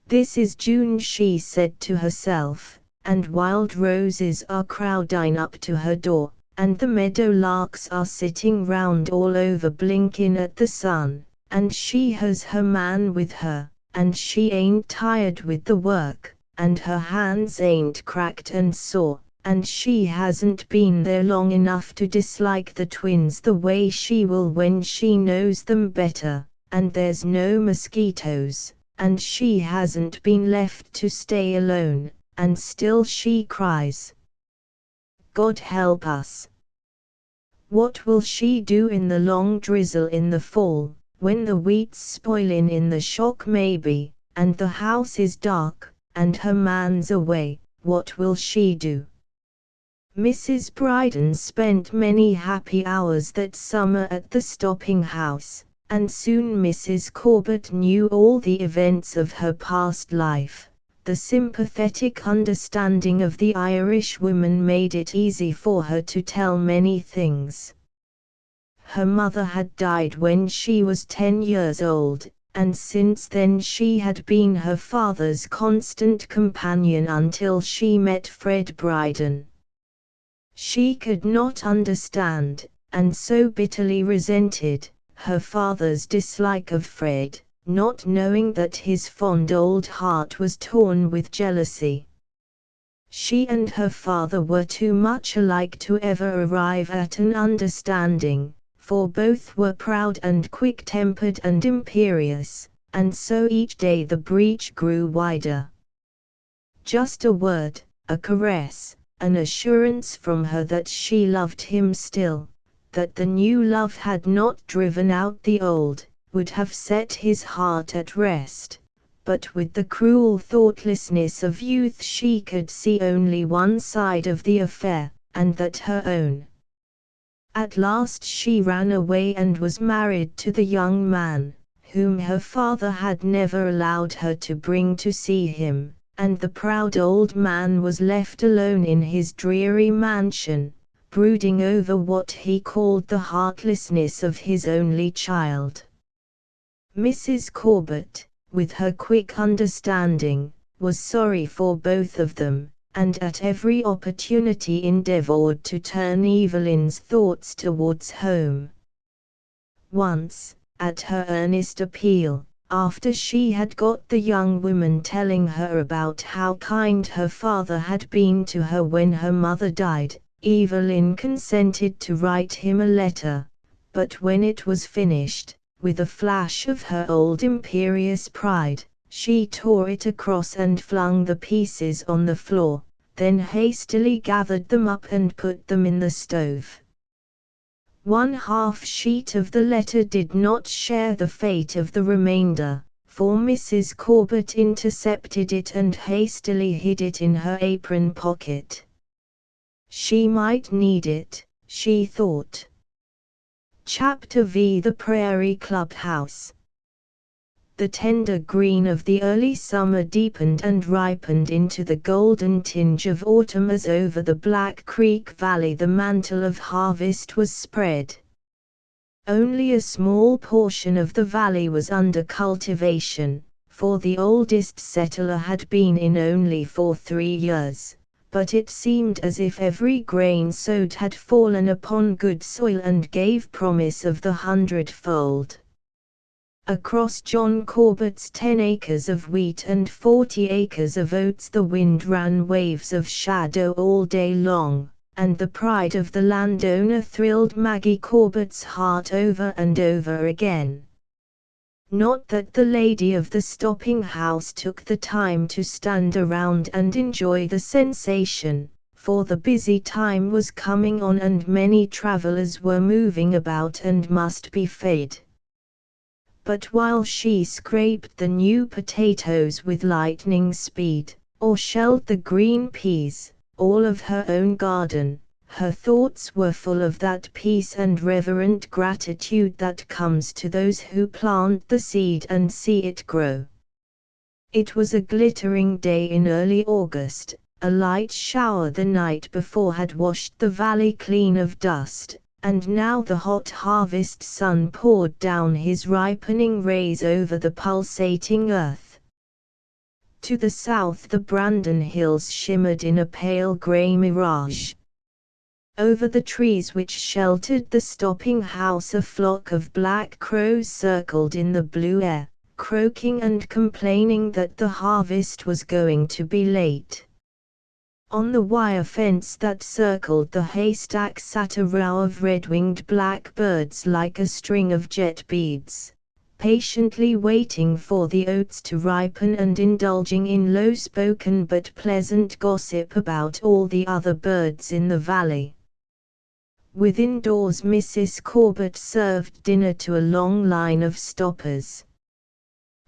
A: "This is June," she said to herself, "and wild roses are crowding up to her door, and the meadow larks are sitting round all over blinking at the sun, and she has her man with her, and she ain't tired with the work, and her hands ain't cracked and sore, and she hasn't been there long enough to dislike the twins the way she will when she knows them better, and there's no mosquitoes, and she hasn't been left to stay alone, and still she cries. God help us! What will she do in the long drizzle in the fall, when the wheat's spoilin' in the shock maybe, and the house is dark, and her man's away, what will she do?" Mrs. Bryden spent many happy hours that summer at the stopping house, and soon Mrs. Corbett knew all the events of her past life. The sympathetic understanding of the Irish woman made it easy for her to tell many things. Her mother had died when she was 10 years old, and since then she had been her father's constant companion until she met Fred Bryden. She could not understand, and so bitterly resented, her father's dislike of Fred, not knowing that his fond old heart was torn with jealousy. She and her father were too much alike to ever arrive at an understanding, for both were proud and quick-tempered and imperious, and so each day the breach grew wider. Just a word, a caress, an assurance from her that she loved him still, that the new love had not driven out the old, would have set his heart at rest, but with the cruel thoughtlessness of youth she could see only one side of the affair, and that her own. At last she ran away and was married to the young man, whom her father had never allowed her to bring to see him, and the proud old man was left alone in his dreary mansion, brooding over what he called the heartlessness of his only child. Mrs. Corbett, with her quick understanding, was sorry for both of them, and at every opportunity endeavored to turn Evelyn's thoughts towards home. Once, at her earnest appeal, after she had got the young woman telling her about how kind her father had been to her when her mother died, Evelyn consented to write him a letter, but when it was finished, with a flash of her old imperious pride, she tore it across and flung the pieces on the floor, then hastily gathered them up and put them in the stove. One half sheet of the letter did not share the fate of the remainder, for Mrs. Corbett intercepted it and hastily hid it in her apron pocket. She might need it, she thought. Chapter V. The Prairie Clubhouse. The tender green of the early summer deepened and ripened into the golden tinge of autumn as over the Black Creek Valley the mantle of harvest was spread. Only a small portion of the valley was under cultivation, for the oldest settler had been in only for 3 years, but it seemed as if every grain sowed had fallen upon good soil and gave promise of the 100-fold. Across John Corbett's 10 acres of wheat and 40 acres of oats the wind ran waves of shadow all day long, and the pride of the landowner thrilled Maggie Corbett's heart over and over again. Not that the lady of the stopping house took the time to stand around and enjoy the sensation, for the busy time was coming on and many travelers were moving about and must be fed. But while she scraped the new potatoes with lightning speed, or shelled the green peas, all of her own garden. Her thoughts were full of that peace and reverent gratitude that comes to those who plant the seed and see it grow. It was a glittering day in early August. A light shower the night before had washed the valley clean of dust, and now the hot harvest sun poured down his ripening rays over the pulsating earth. To the south the Brandon Hills shimmered in a pale grey mirage. Over the trees which sheltered the stopping house a flock of black crows circled in the blue air, croaking and complaining that the harvest was going to be late. On the wire fence that circled the haystack sat a row of red-winged blackbirds like a string of jet beads, patiently waiting for the oats to ripen and indulging in low-spoken but pleasant gossip about all the other birds in the valley. Within doors Mrs. Corbett served dinner to a long line of stoppers.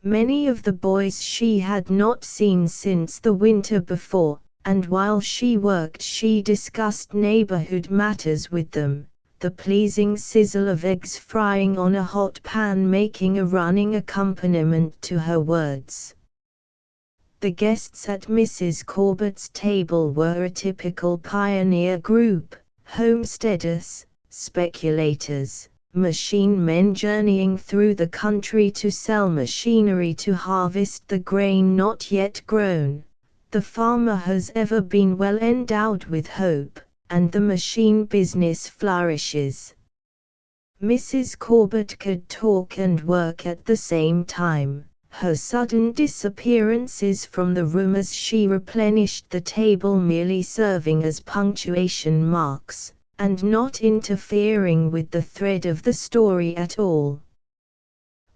A: Many of the boys she had not seen since the winter before, and while she worked she discussed neighborhood matters with them, the pleasing sizzle of eggs frying on a hot pan making a running accompaniment to her words. The guests at Mrs. Corbett's table were a typical pioneer group. Homesteaders, speculators, machine men journeying through the country to sell machinery to harvest the grain not yet grown. The farmer has ever been well endowed with hope, and the machine business flourishes. Mrs. Corbett could talk and work at the same time. Her sudden disappearances from the room as she replenished the table merely serving as punctuation marks, and not interfering with the thread of the story at all.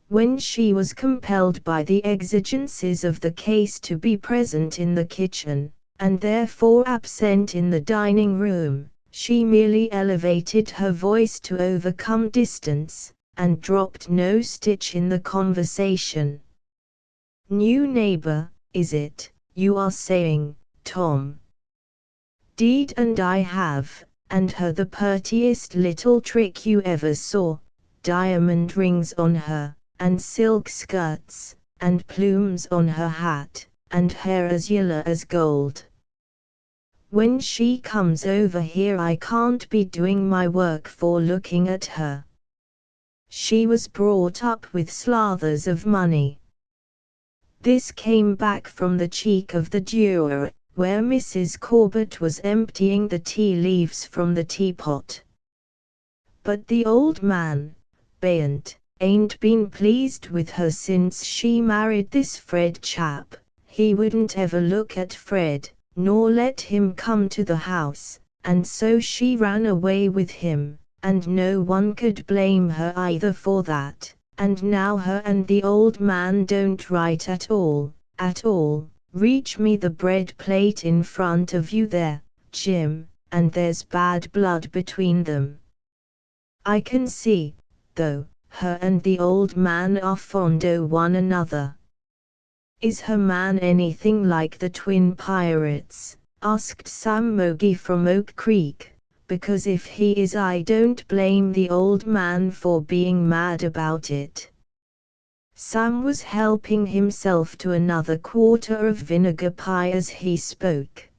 A: When she was compelled by the exigencies of the case to be present in the kitchen, and therefore absent in the dining room, she merely elevated her voice to overcome distance, and dropped no stitch in the conversation. "New neighbor, is it, you are saying, Tom?" "'Deed and I have, and her the purtiest little trick you ever saw, diamond rings on her, and silk skirts, and plumes on her hat, and hair as yellow as gold. When she comes over here I can't be doing my work for looking at her. She was brought up with slathers of money." This came back from the cheek of the dewar, where Mrs. Corbett was emptying the tea leaves from the teapot. "But the old man, ain't been pleased with her since she married this Fred chap. He wouldn't ever look at Fred, nor let him come to the house, and so she ran away with him, and no one could blame her either for that. And now her and the old man don't write at all. Reach me the bread plate in front of you there, Jim, and there's bad blood between them. I can see, though, her and the old man are fond o' one another." "Is her man anything like the twin pirates?" asked Sam Mogi from Oak Creek. "Because if he is I don't blame the old man for being mad about it." Sam was helping himself to another quarter of vinegar pie as he spoke.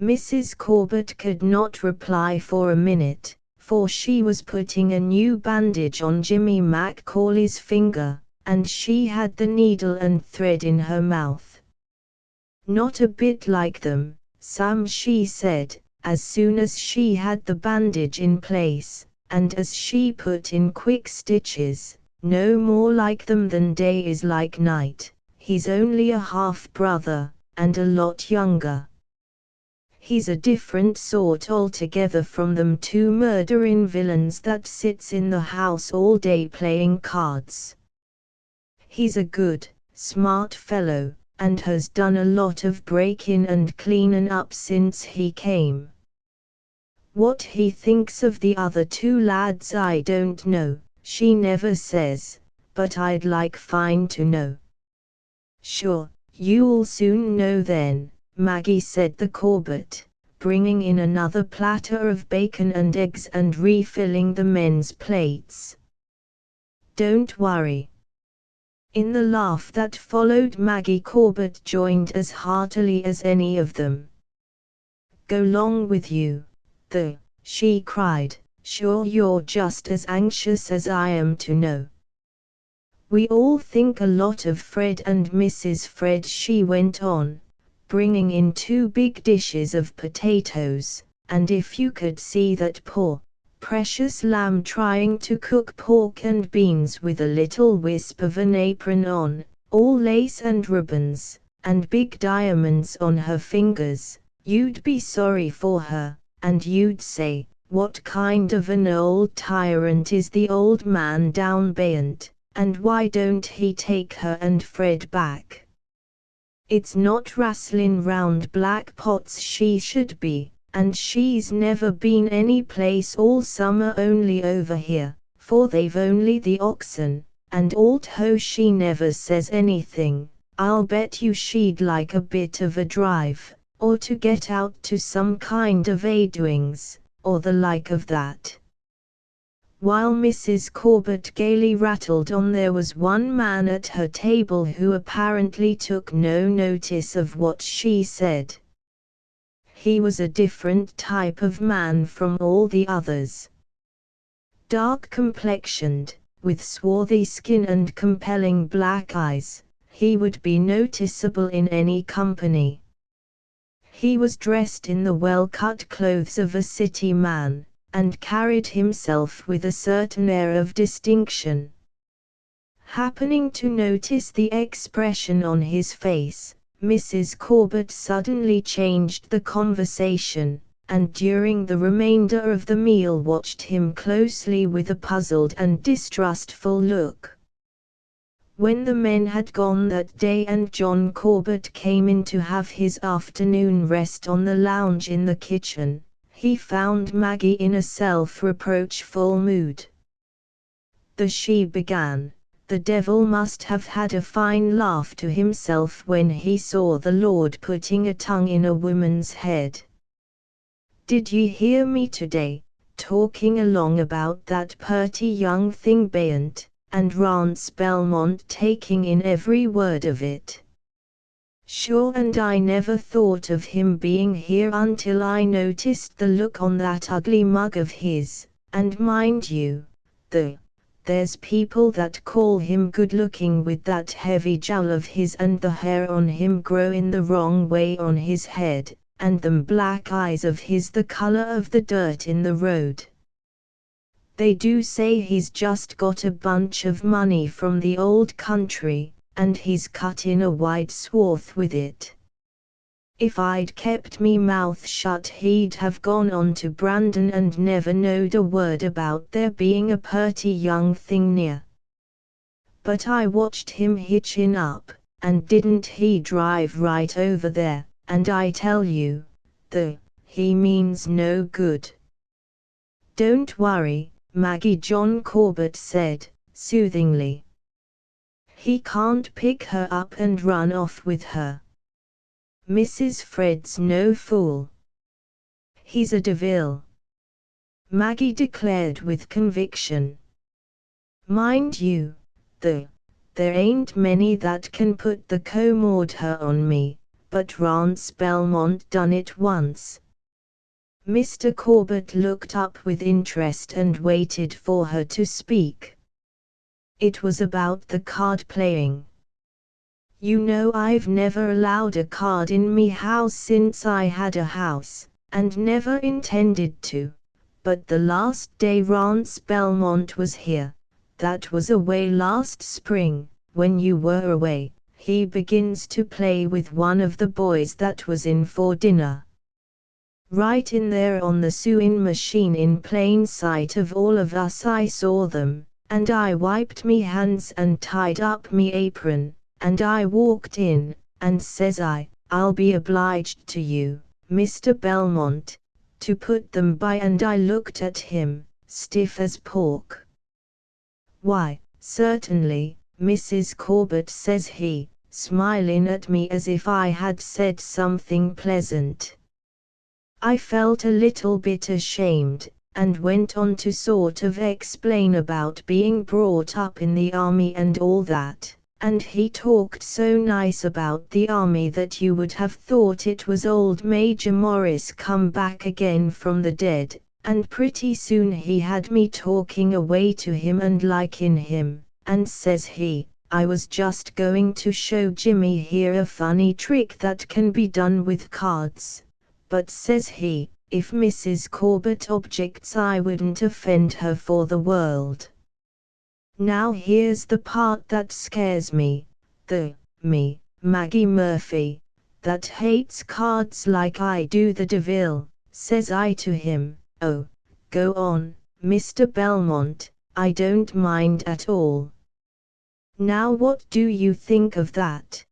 A: Mrs. Corbett could not reply for a minute, for she was putting a new bandage on Jimmy McCauley's finger, and she had the needle and thread in her mouth. "Not a bit like them, Sam," she said, as soon as she had the bandage in place, and as she put in quick stitches. "No more like them than day is like night. He's only a half-brother, and a lot younger. He's a different sort altogether from them two murderin' villains that sits in the house all day playing cards. He's a good, smart fellow, and has done a lot of breakin' and cleanin' up since he came. What he thinks of the other two lads I don't know, she never says, but I'd like fine to know." "Sure, you'll soon know then," Maggie, said the Corbett, bringing in another platter of bacon and eggs and refilling the men's plates. "Don't worry." In the laugh that followed, Maggie Corbett joined as heartily as any of them. "Go 'long with you, she cried. "Sure you're just as anxious as I am to know. We all think a lot of Fred and Mrs. Fred," she went on, bringing in 2 big dishes of potatoes, "and if you could see that poor, precious lamb trying to cook pork and beans with a little wisp of an apron on, all lace and ribbons, and big diamonds on her fingers, you'd be sorry for her, and you'd say, what kind of an old tyrant is the old man down Beyant, and why don't he take her and Fred back? It's not rasslin' round black pots she should be, and she's never been any place all summer only over here, for they've only the oxen, and although she never says anything, I'll bet you she'd like a bit of a drive, or to get out to some kind of a doings, or the like of that." While Mrs. Corbett gaily rattled on, there was one man at her table who apparently took no notice of what she said. He was a different type of man from all the others. Dark complexioned, with swarthy skin and compelling black eyes, he would be noticeable in any company. He was dressed in the well-cut clothes of a city man, and carried himself with a certain air of distinction. Happening to notice the expression on his face, Mrs. Corbett suddenly changed the conversation, and during the remainder of the meal watched him closely with a puzzled and distrustful look. When the men had gone that day and John Corbett came in to have his afternoon rest on the lounge in the kitchen, he found Maggie in a self-reproachful mood. She began, "The devil must have had a fine laugh to himself when he saw the Lord putting a tongue in a woman's head. Did ye hear me today, talking along about that purty young thing Beyant, and Rance Belmont taking in every word of it? Sure, and I never thought of him being here until I noticed the look on that ugly mug of his, and mind you, there's people that call him good-looking with that heavy jowl of his and the hair on him growing the wrong way on his head, and them black eyes of his the color of the dirt in the road. They do say he's just got a bunch of money from the old country, and he's cut in a wide swath with it. If I'd kept me mouth shut he'd have gone on to Brandon and never knowed a word about there being a purty young thing near. But I watched him hitchin' up, and didn't he drive right over there, and I tell you, he means no good." "Don't worry, Maggie," John Corbett said, soothingly. "He can't pick her up and run off with her. Mrs. Fred's no fool. He's a devil," Maggie declared with conviction. "Mind you, there ain't many that can put the comorder on me, but Rance Belmont done it once." Mr. Corbett looked up with interest and waited for her to speak. "It was about the card playing. You know I've never allowed a card in me house since I had a house, and never intended to, but the last day Rance Belmont was here, that was away last spring, when you were away, he begins to play with one of the boys that was in for dinner. Right in there on the sewing machine in plain sight of all of us I saw them, and I wiped me hands and tied up me apron, and I walked in, and says I'll be obliged to you, Mr. Belmont, to put them by, and I looked at him, stiff as pork. 'Why, certainly, Mrs. Corbett,' says he, smiling at me as if I had said something pleasant. I felt a little bit ashamed, and went on to sort of explain about being brought up in the army and all that, and he talked so nice about the army that you would have thought it was old Major Morris come back again from the dead, and pretty soon he had me talking away to him and liking him, and says he, I was just going to show Jimmy here a funny trick that can be done with cards, but says he, if Mrs. Corbett objects I wouldn't offend her for the world. Now here's the part that scares me, me, Maggie Murphy, that hates cards like I do the devil, says I to him, oh, go on, Mr. Belmont, I don't mind at all. Now what do you think of that,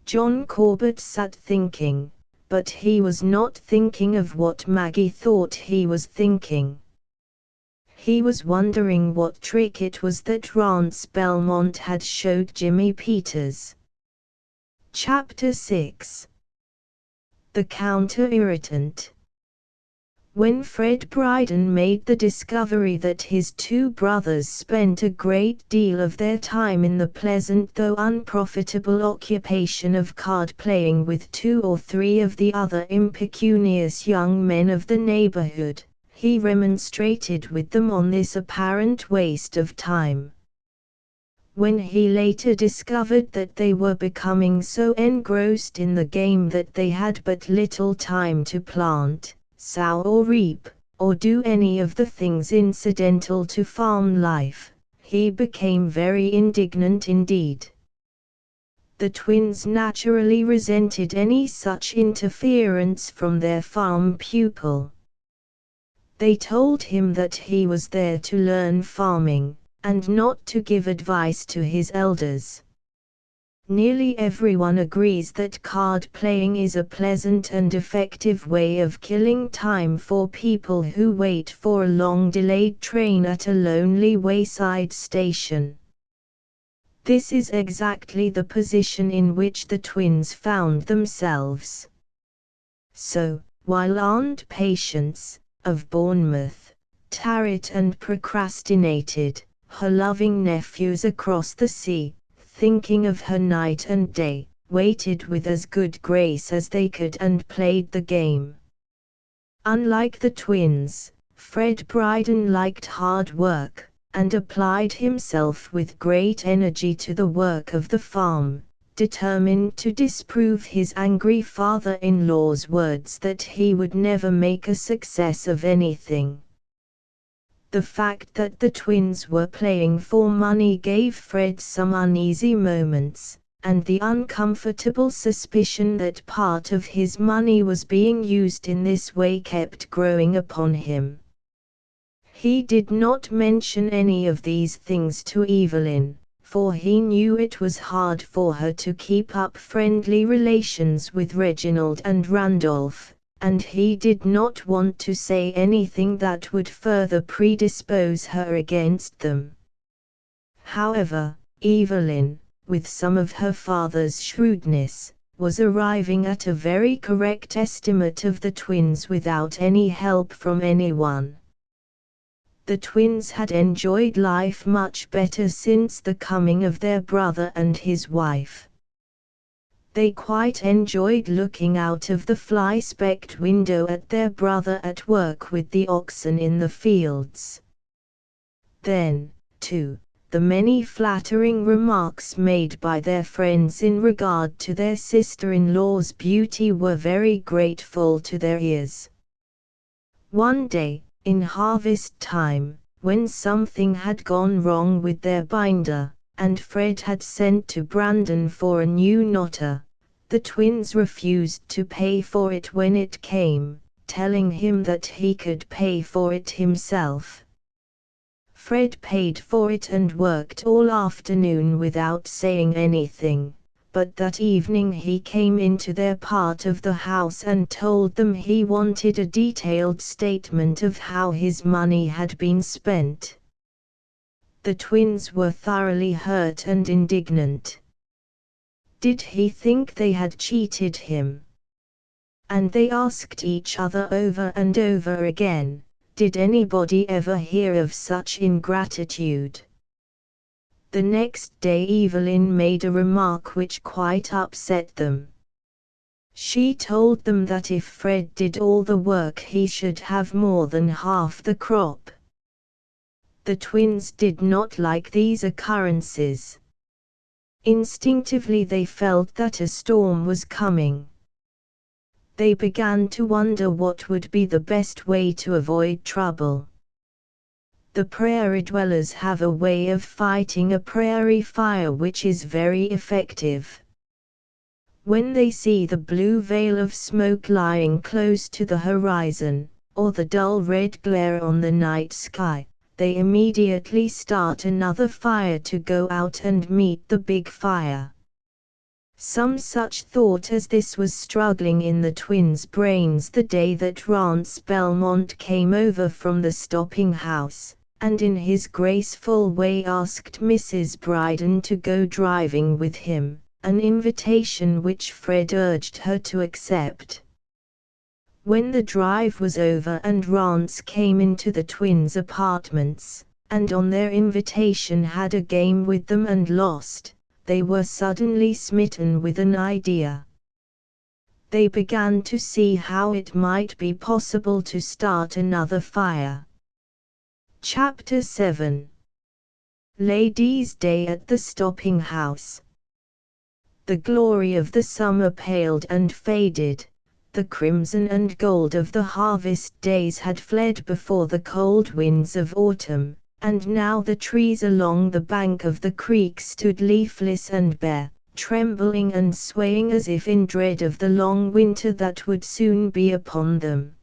A: John Corbett sat thinking, but he was not thinking of what Maggie thought he was thinking. He was wondering what trick it was that Rance Belmont had showed Jimmy Peters. Chapter 6. The Counter-Irritant. When Fred Bryden made the discovery that his two brothers spent a great deal of their time in the pleasant though unprofitable occupation of card-playing with 2 or 3 of the other impecunious young men of the neighborhood, he remonstrated with them on this apparent waste of time. When he later discovered that they were becoming so engrossed in the game that they had but little time to plant, sow or reap, or do any of the things incidental to farm life, he became very indignant indeed. The twins naturally resented any such interference from their farm pupil. They told him that he was there to learn farming, and not to give advice to his elders. Nearly everyone agrees that card playing is a pleasant and effective way of killing time for people who wait for a long-delayed train at a lonely wayside station. This is exactly the position in which the twins found themselves. So, while Aunt Patience, of Bournemouth, tarried and procrastinated, her loving nephews across the sea, thinking of her night and day, waited with as good grace as they could and played the game. Unlike the twins, Fred Bryden liked hard work, and applied himself with great energy to the work of the farm, determined to disprove his angry father-in-law's words that he would never make a success of anything. The fact that the twins were playing for money gave Fred some uneasy moments, and the uncomfortable suspicion that part of his money was being used in this way kept growing upon him. He did not mention any of these things to Evelyn, for he knew it was hard for her to keep up friendly relations with Reginald and Randolph, and he did not want to say anything that would further predispose her against them. However, Evelyn, with some of her father's shrewdness, was arriving at a very correct estimate of the twins without any help from anyone. The twins had enjoyed life much better since the coming of their brother and his wife. They quite enjoyed looking out of the fly-specked window at their brother at work with the oxen in the fields. Then, too, the many flattering remarks made by their friends in regard to their sister-in-law's beauty were very grateful to their ears. One day, in harvest time, when something had gone wrong with their binder, and Fred had sent to Brandon for a new knotter, the twins refused to pay for it when it came, telling him that he could pay for it himself. Fred paid for it and worked all afternoon without saying anything, but that evening he came into their part of the house and told them he wanted a detailed statement of how his money had been spent. The twins were thoroughly hurt and indignant. Did he think they had cheated him? And they asked each other over and over again, did anybody ever hear of such ingratitude? The next day Evelyn made a remark which quite upset them. She told them that if Fred did all the work he should have more than half the crop. The twins did not like these occurrences. Instinctively they felt that a storm was coming. They began to wonder what would be the best way to avoid trouble. The prairie dwellers have a way of fighting a prairie fire which is very effective. When they see the blue veil of smoke lying close to the horizon, or the dull red glare on the night sky, they immediately start another fire to go out and meet the big fire. Some such thought as this was struggling in the twins' brains the day that Rance Belmont came over from the stopping house, and in his graceful way asked Mrs. Bryden to go driving with him, an invitation which Fred urged her to accept. When the drive was over and Rance came into the twins' apartments, and on their invitation had a game with them and lost, they were suddenly smitten with an idea. They began to see how it might be possible to start another fire. Chapter 7. Ladies' Day at the Stopping House. The glory of the summer paled and faded, the crimson and gold of the harvest days had fled before the cold winds of autumn, and now the trees along the bank of the creek stood leafless and bare, trembling and swaying as if in dread of the long winter that would soon be upon them.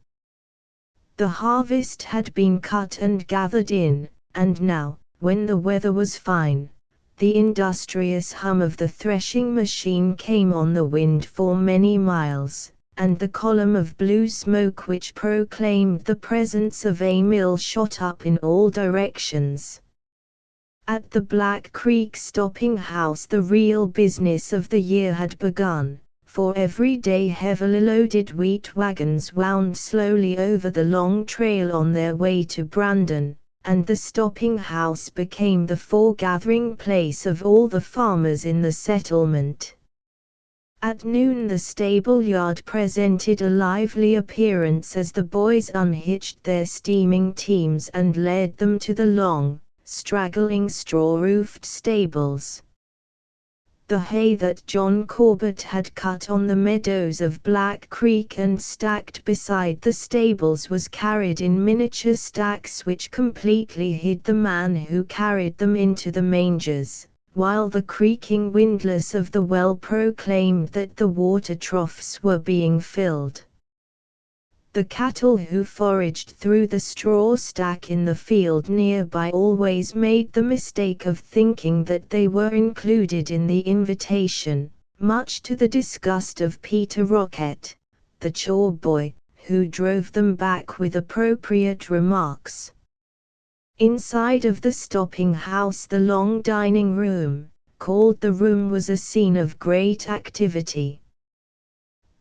A: The harvest had been cut and gathered in, and now, when the weather was fine, the industrious hum of the threshing machine came on the wind for many miles, and the column of blue smoke which proclaimed the presence of a mill shot up in all directions. At the Black Creek stopping house the real business of the year had begun, for every day heavily loaded wheat wagons wound slowly over the long trail on their way to Brandon, and the stopping house became the foregathering place of all the farmers in the settlement. At noon the stable yard presented a lively appearance as the boys unhitched their steaming teams and led them to the long, straggling straw-roofed stables. The hay that John Corbett had cut on the meadows of Black Creek and stacked beside the stables was carried in miniature stacks which completely hid the man who carried them into the mangers, while the creaking windlass of the well proclaimed that the water troughs were being filled. The cattle who foraged through the straw stack in the field nearby always made the mistake of thinking that they were included in the invitation, much to the disgust of Peter Rocket, the chore boy, who drove them back with appropriate remarks. Inside of the stopping house the long dining room, called the room, was a scene of great activity.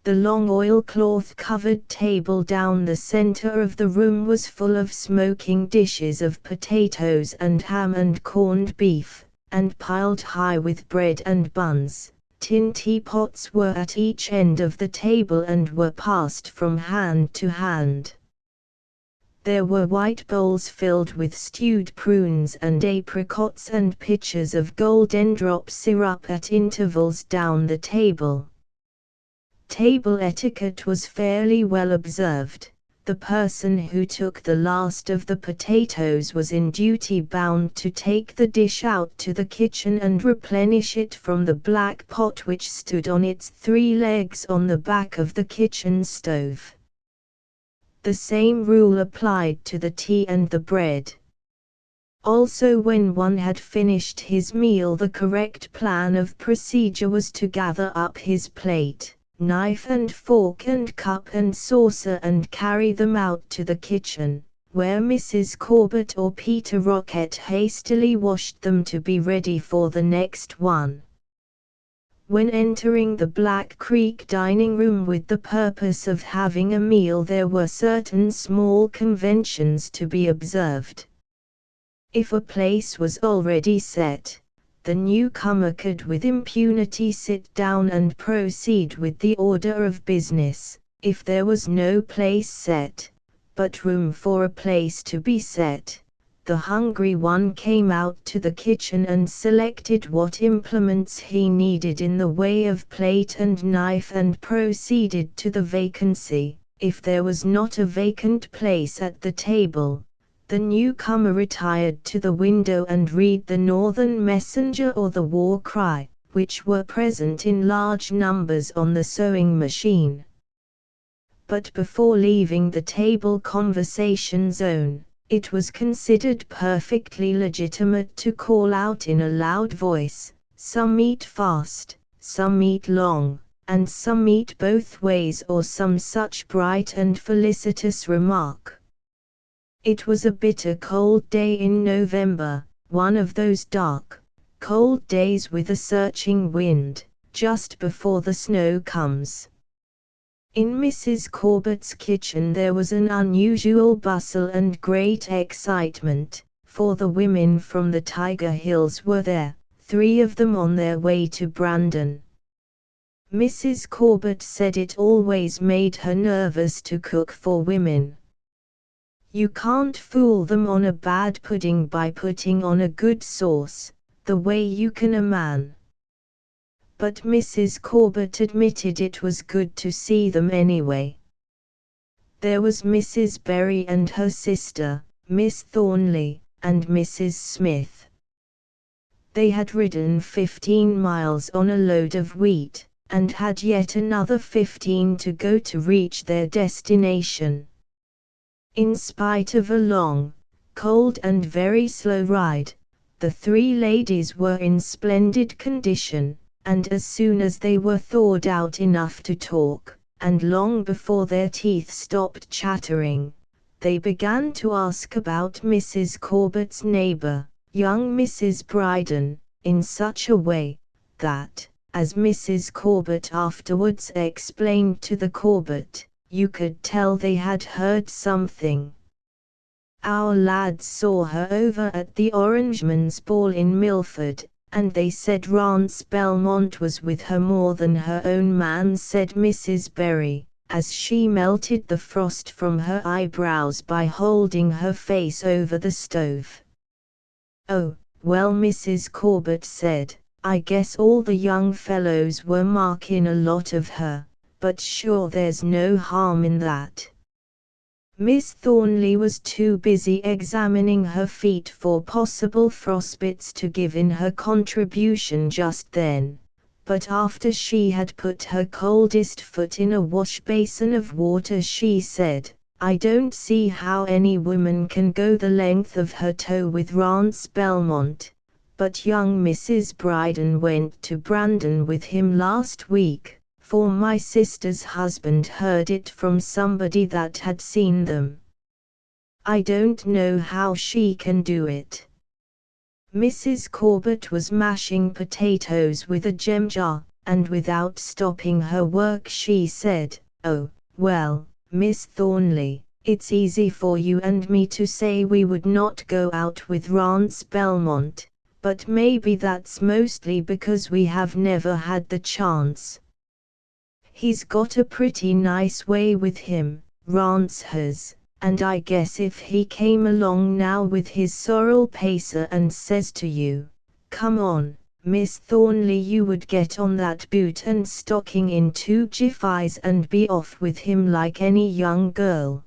A: The long oilcloth-covered table down the center of the room was full of smoking dishes of potatoes and ham and corned beef, and piled high with bread and buns. Tin teapots were at each end of the table and were passed from hand to hand. There were white bowls filled with stewed prunes and apricots and pitchers of golden drop syrup at intervals down the table. Table etiquette was fairly well observed. The person who took the last of the potatoes was in duty bound to take the dish out to the kitchen and replenish it from the black pot which stood on its 3 legs on the back of the kitchen stove. The same rule applied to the tea and the bread. Also, when one had finished his meal, the correct plan of procedure was to gather up his plate, knife and fork and cup and saucer and carry them out to the kitchen, where Mrs. Corbett or Peter Rocket hastily washed them to be ready for the next one. When entering the Black Creek dining room with the purpose of having a meal, there were certain small conventions to be observed. If a place was already set, the newcomer could with impunity sit down and proceed with the order of business. If there was no place set, but room for a place to be set, the hungry one came out to the kitchen and selected what implements he needed in the way of plate and knife and proceeded to the vacancy. If there was not a vacant place at the table, the newcomer retired to the window and read the Northern Messenger or the War Cry, which were present in large numbers on the sewing machine. But before leaving the table conversation zone, it was considered perfectly legitimate to call out in a loud voice, "Some eat fast, some eat long, and some eat both ways," or some such bright and felicitous remark. It was a bitter cold day in November, one of those dark, cold days with a searching wind, just before the snow comes. In Mrs. Corbett's kitchen there was an unusual bustle and great excitement, for the women from the Tiger Hills were there, 3 of them on their way to Brandon. Mrs. Corbett said it always made her nervous to cook for women. You can't fool them on a bad pudding by putting on a good sauce, the way you can a man. But Mrs. Corbett admitted it was good to see them anyway. There was Mrs. Berry and her sister, Miss Thornley, and Mrs. Smith. They had ridden 15 miles on a load of wheat, and had yet another 15 to go to reach their destination. In spite of a long, cold and very slow ride, the 3 ladies were in splendid condition, and as soon as they were thawed out enough to talk, and long before their teeth stopped chattering, they began to ask about Mrs. Corbett's neighbor, young Mrs. Bryden, in such a way, that, as Mrs. Corbett afterwards explained to the Corbett, you could tell they had heard something. Our lads saw her over at the Orangemen's ball in Milford, and they said Rance Belmont was with her more than her own man, said Mrs. Berry, as she melted the frost from her eyebrows by holding her face over the stove. Oh, well, Mrs. Corbett said, I guess all the young fellows were marking a lot of her, but sure there's no harm in that. Miss Thornley was too busy examining her feet for possible frostbites to give in her contribution just then, but after she had put her coldest foot in a wash basin of water she said, I don't see how any woman can go the length of her toe with Rance Belmont, but young Mrs. Bryden went to Brandon with him last week, for my sister's husband heard it from somebody that had seen them. I don't know how she can do it. Mrs. Corbett was mashing potatoes with a gem jar, and without stopping her work she said, Oh, well, Miss Thornley, it's easy for you and me to say we would not go out with Rance Belmont, but maybe that's mostly because we have never had the chance. He's got a pretty nice way with him, Rance has, and I guess if he came along now with his sorrel pacer and says to you, come on, Miss Thornley, you would get on that boot and stocking in 2 jiffies and be off with him like any young girl.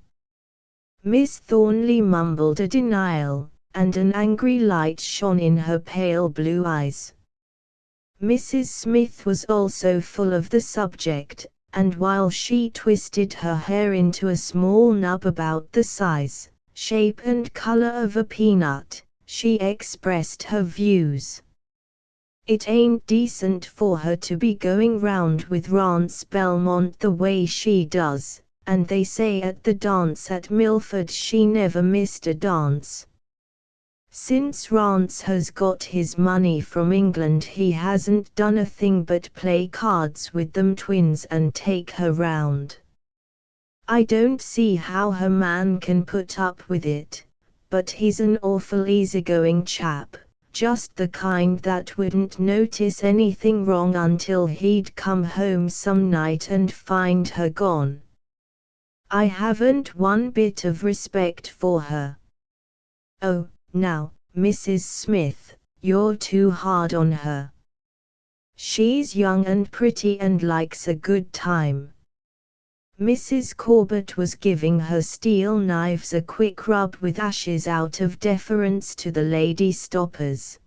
A: Miss Thornley mumbled a denial, and an angry light shone in her pale blue eyes. Mrs. Smith was also full of the subject, and while she twisted her hair into a small nub about the size, shape and color of a peanut, she expressed her views. It ain't decent for her to be going round with Rance Belmont the way she does, and they say at the dance at Milford she never missed a dance. Since Rance has got his money from England he hasn't done a thing but play cards with them twins and take her round. I don't see how her man can put up with it, but he's an awful easygoing chap, just the kind that wouldn't notice anything wrong until he'd come home some night and find her gone. I haven't one bit of respect for her. Oh, now, Mrs. Smith, you're too hard on her. She's young and pretty and likes a good time. Mrs. Corbett was giving her steel knives a quick rub with ashes out of deference to the lady stoppers.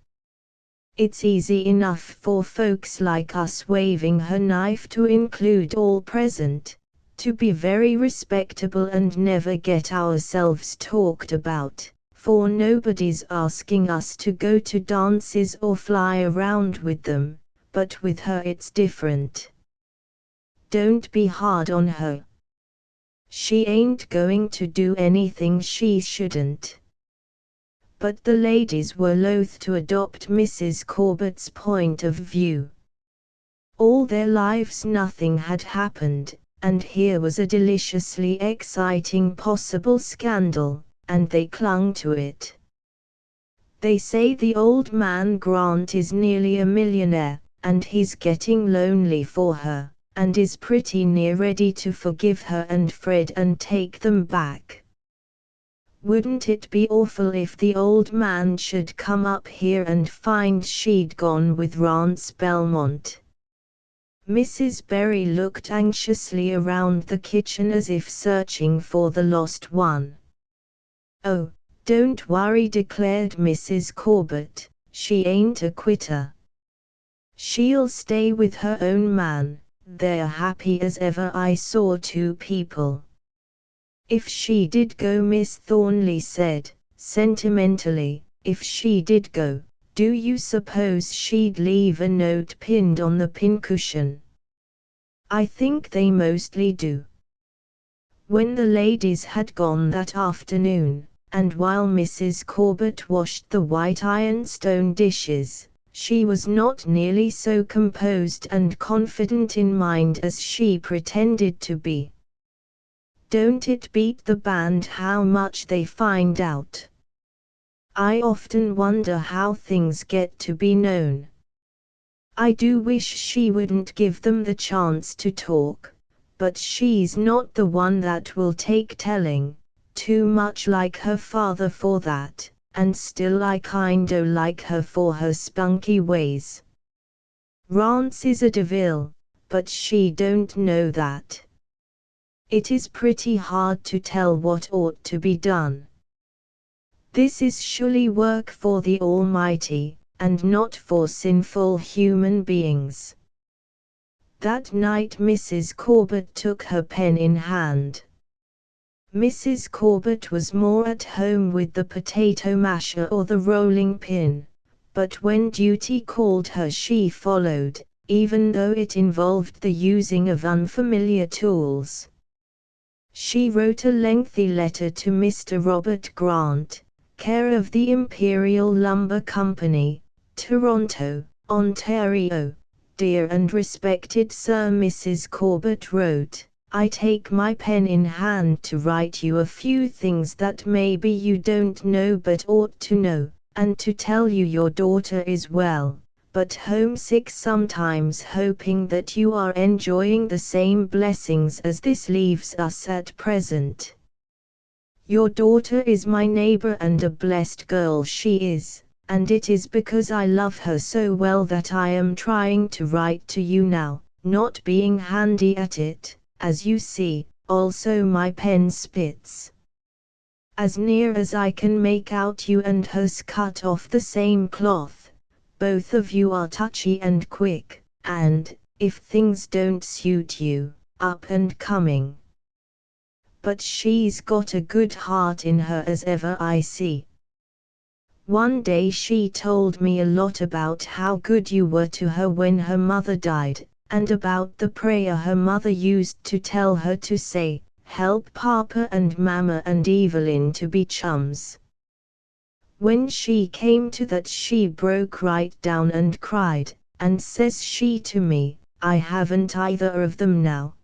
A: It's easy enough for folks like us waving her knife to include all present, to be very respectable and never get ourselves talked about, for nobody's asking us to go to dances or fly around with them, but with her it's different. Don't be hard on her. She ain't going to do anything she shouldn't. But the ladies were loath to adopt Mrs. Corbett's point of view. All their lives nothing had happened, and here was a deliciously exciting possible scandal, and they clung to it. They say the old man Grant is nearly a millionaire, and he's getting lonely for her, and is pretty near ready to forgive her and Fred and take them back. Wouldn't it be awful if the old man should come up here and find she'd gone with Rance Belmont? Mrs. Berry looked anxiously around the kitchen as if searching for the lost one. Oh, don't worry, declared Mrs. Corbett, she ain't a quitter. She'll stay with her own man, they're happy as ever I saw two people. If she did go, Miss Thornley said, sentimentally, if she did go, do you suppose she'd leave a note pinned on the pincushion? I think they mostly do. When the ladies had gone that afternoon, and while Mrs. Corbett washed the white ironstone dishes, she was not nearly so composed and confident in mind as she pretended to be. Don't it beat the band how much they find out? I often wonder how things get to be known. I do wish she wouldn't give them the chance to talk, but she's not the one that will take telling, too much like her father for that, and still I kinda like her for her spunky ways. Rance is a devil, but she don't know that. It is pretty hard to tell what ought to be done. This is surely work for the Almighty, and not for sinful human beings. That night Mrs. Corbett took her pen in hand. Mrs. Corbett was more at home with the potato masher or the rolling pin, but when duty called her she followed, even though it involved the using of unfamiliar tools. She wrote a lengthy letter to Mr. Robert Grant, care of the Imperial Lumber Company, Toronto, Ontario. Dear and respected Sir, Mrs. Corbett wrote, I take my pen in hand to write you a few things that maybe you don't know but ought to know, and to tell you your daughter is well, but homesick sometimes, hoping that you are enjoying the same blessings as this leaves us at present. Your daughter is my neighbor and a blessed girl she is, and it is because I love her so well that I am trying to write to you now, not being handy at it, as you see, also my pen spits. As near as I can make out you and her's cut off the same cloth, both of you are touchy and quick, and, if things don't suit you, up and coming. But she's got a good heart in her as ever I see. One day she told me a lot about how good you were to her when her mother died, and about the prayer her mother used to tell her to say, help Papa and Mama and Evelyn to be chums. When she came to that she broke right down and cried, and says she to me, I haven't either of them now.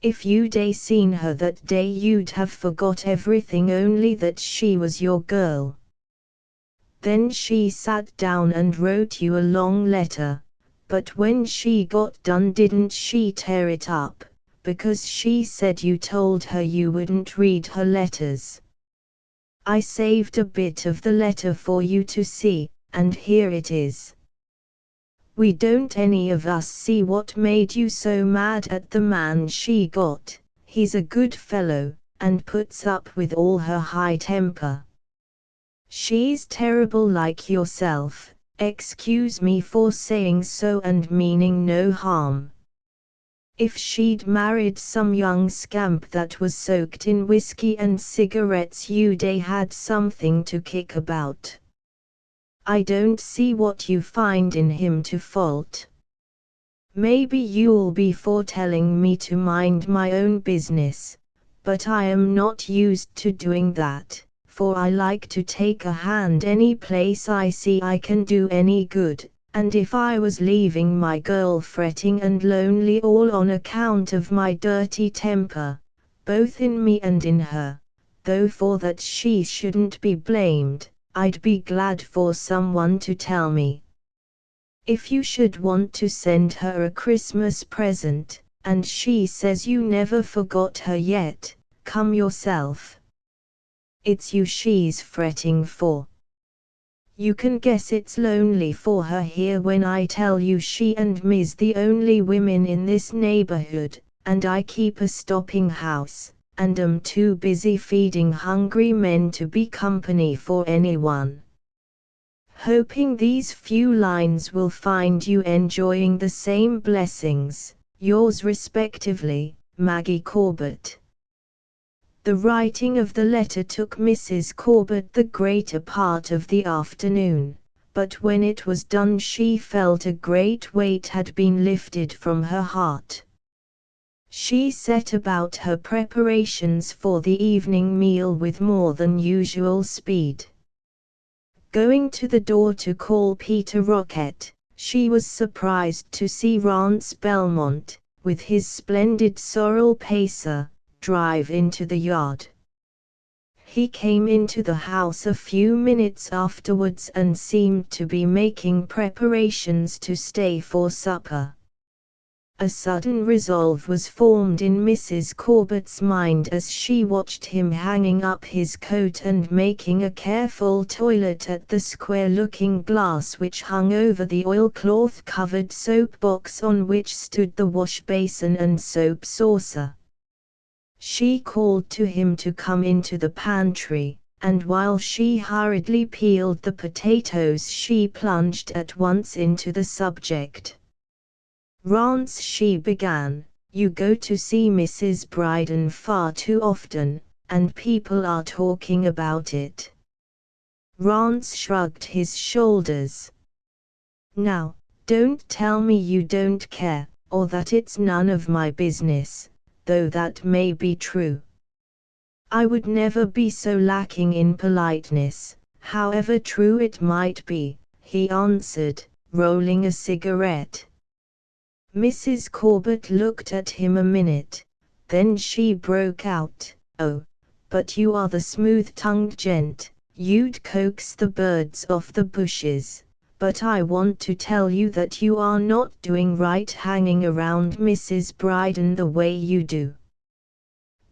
A: If you'd seen her that day you'd have forgot everything only that she was your girl. Then she sat down and wrote you a long letter, but when she got done didn't she tear it up, because she said you told her you wouldn't read her letters. I saved a bit of the letter for you to see, and here it is. We don't any of us see what made you so mad at the man she got. He's a good fellow, and puts up with all her high temper. She's terrible like yourself, excuse me for saying so and meaning no harm. If she'd married some young scamp that was soaked in whiskey and cigarettes you'd had something to kick about. I don't see what you find in him to fault. Maybe you'll be for telling me to mind my own business, but I am not used to doing that, for I like to take a hand any place I see I can do any good, and if I was leaving my girl fretting and lonely all on account of my dirty temper, both in me and in her, though for that she shouldn't be blamed, I'd be glad for someone to tell me. If you should want to send her a Christmas present, and she says you never forgot her yet, come yourself. It's you she's fretting for. You can guess it's lonely for her here when I tell you she and me's the only women in this neighborhood, and I keep a stopping house, and am too busy feeding hungry men to be company for anyone. Hoping these few lines will find you enjoying the same blessings, yours respectively, Maggie Corbett. The writing of the letter took Mrs. Corbett the greater part of the afternoon, but when it was done she felt a great weight had been lifted from her heart. She set about her preparations for the evening meal with more than usual speed. Going to the door to call Peter Rocket, she was surprised to see Rance Belmont, with his splendid sorrel pacer, drive into the yard. He came into the house a few minutes afterwards and seemed to be making preparations to stay for supper. A sudden resolve was formed in Mrs. Corbett's mind as she watched him hanging up his coat and making a careful toilet at the square-looking glass which hung over the oilcloth-covered soap box on which stood the wash-basin and soap saucer. She called to him to come into the pantry, and while she hurriedly peeled the potatoes she plunged at once into the subject. Rance, she began, you go to see Mrs. Bryden far too often, and people are talking about it. Rance shrugged his shoulders. Now, don't tell me you don't care, or that it's none of my business, though that may be true. I would never be so lacking in politeness, however true it might be, he answered, rolling a cigarette. Mrs. Corbett looked at him a minute, then she broke out, oh, but you are the smooth-tongued gent, you'd coax the birds off the bushes, but I want to tell you that you are not doing right hanging around Mrs. Bryden the way you do.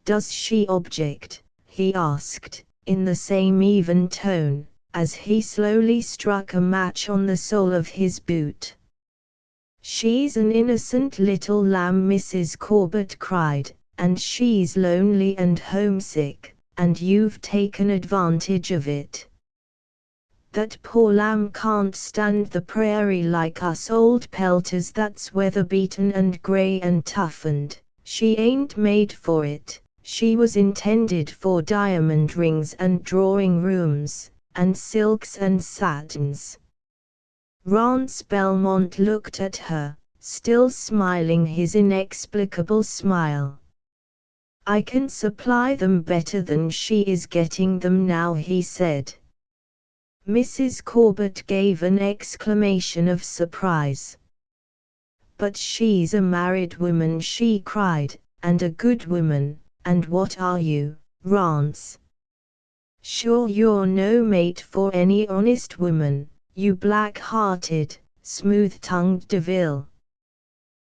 A: Does she object? He asked, in the same even tone, as he slowly struck a match on the sole of his boot. She's an innocent little lamb, Mrs. Corbett cried, and she's lonely and homesick, and you've taken advantage of it. That poor lamb can't stand the prairie like us old pelters that's weather-beaten and grey and toughened. She ain't made for it. She was intended for diamond rings and drawing rooms, and silks and satins. Rance Belmont looked at her, still smiling his inexplicable smile. I can supply them better than she is getting them now, he said. Mrs. Corbett gave an exclamation of surprise. "But she's a married woman," she cried, "and a good woman, and what are you, Rance? Sure you're no mate for any honest woman, you black-hearted, smooth-tongued devil."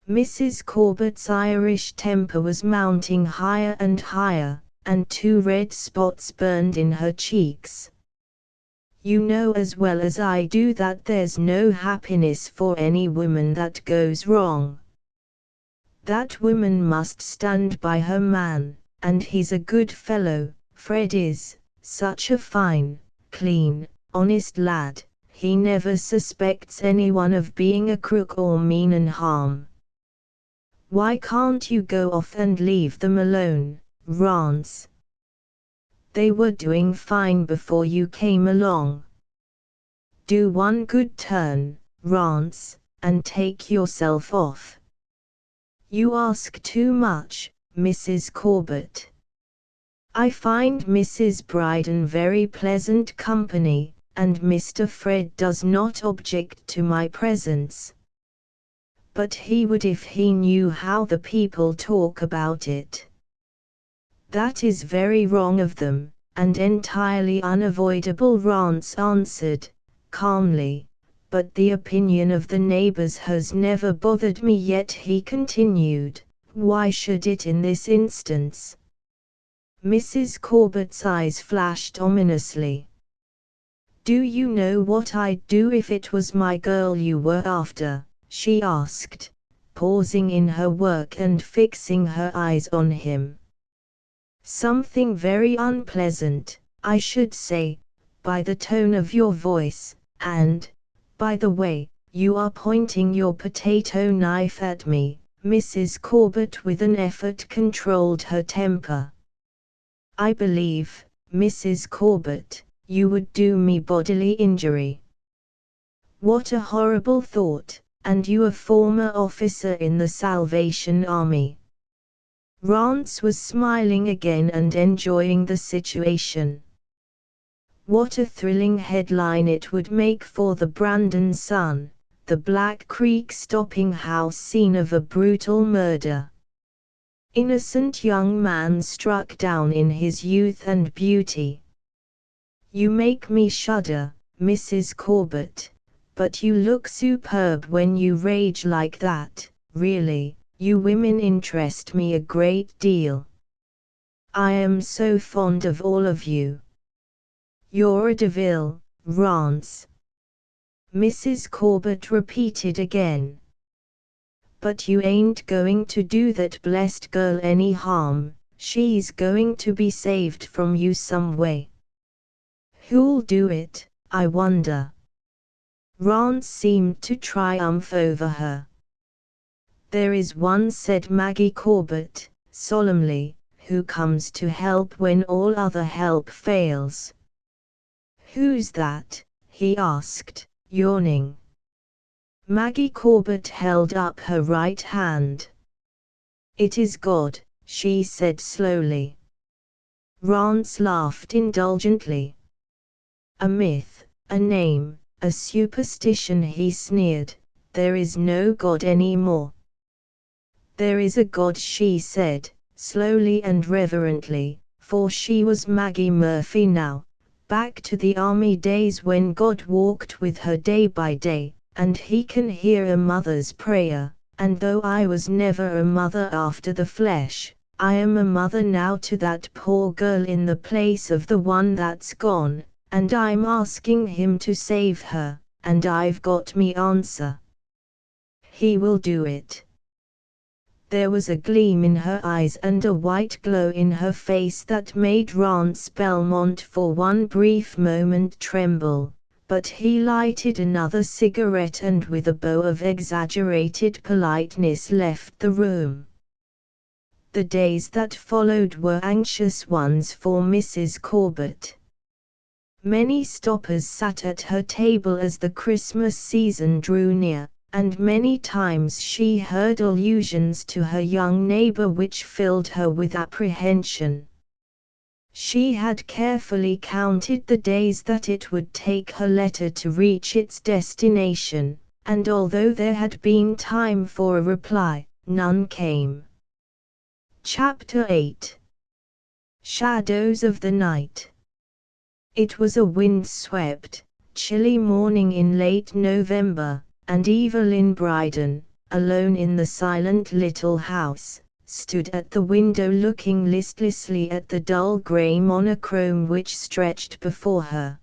A: Mrs. Corbett's Irish temper was mounting higher and higher, and 2 red spots burned in her cheeks. "You know as well as I do that there's no happiness for any woman that goes wrong. That woman must stand by her man, and he's a good fellow, Fred is, such a fine, clean, honest lad, he never suspects anyone of being a crook or mean and harm. Why can't you go off and leave them alone, Rance? They were doing fine before you came along. Do one good turn, Rance, and take yourself off. You ask too much, Mrs. Corbett. I find Mrs. Bryden very pleasant company, and Mr. Fred does not object to my presence. But he would if he knew how the people talk about it. That is very wrong of them, and entirely unavoidable," Rance answered, calmly, "but the opinion of the neighbors has never bothered me yet," he continued. "Why should it in this instance?" Mrs. Corbett's eyes flashed ominously. "Do you know what I'd do if it was my girl you were after?" she asked, pausing in her work and fixing her eyes on him. "Something very unpleasant, I should say, by the tone of your voice, and, by the way, you are pointing your potato knife at me." Mrs. Corbett with an effort controlled her temper. "I believe, Mrs. Corbett, you would do me bodily injury." "What a horrible thought, and you a former officer in the Salvation Army." Rance was smiling again and enjoying the situation. What a thrilling headline it would make for the Brandon Sun, the Black Creek stopping house scene of a brutal murder. Innocent young man struck down in his youth and beauty. "You make me shudder, Mrs. Corbett, but you look superb when you rage like that, really. You women interest me a great deal. I am so fond of all of you." "You're a devil, Rance," Mrs. Corbett repeated again. "But you ain't going to do that blessed girl any harm, she's going to be saved from you some way." "Who'll do it, I wonder?" Rance seemed to triumph over her. "There is one," said Maggie Corbett, solemnly, "who comes to help when all other help fails." "Who's that?" he asked, yawning. Maggie Corbett held up her right hand. "It is God," she said slowly. Rance laughed indulgently. "A myth, a name, a superstition," he sneered. "There is no God anymore." "There is a God," she said, slowly and reverently, for she was Maggie Murphy now, back to the army days when God walked with her day by day, and he can hear a mother's prayer, and though I was never a mother after the flesh, I am a mother now to that poor girl in the place of the one that's gone, and I'm asking him to save her, and I've got me answer. He will do it." There was a gleam in her eyes and a white glow in her face that made Rance Belmont for one brief moment tremble, but he lighted another cigarette and with a bow of exaggerated politeness left the room. The days that followed were anxious ones for Mrs. Corbett. Many stoppers sat at her table as the Christmas season drew near, and many times she heard allusions to her young neighbor which filled her with apprehension. She had carefully counted the days that it would take her letter to reach its destination, and although there had been time for a reply, none came. Chapter 8. Shadows of the Night. It was a wind-swept, chilly morning in late November, and Evelyn Bryden, alone in the silent little house, stood at the window looking listlessly at the dull grey monochrome which stretched before her.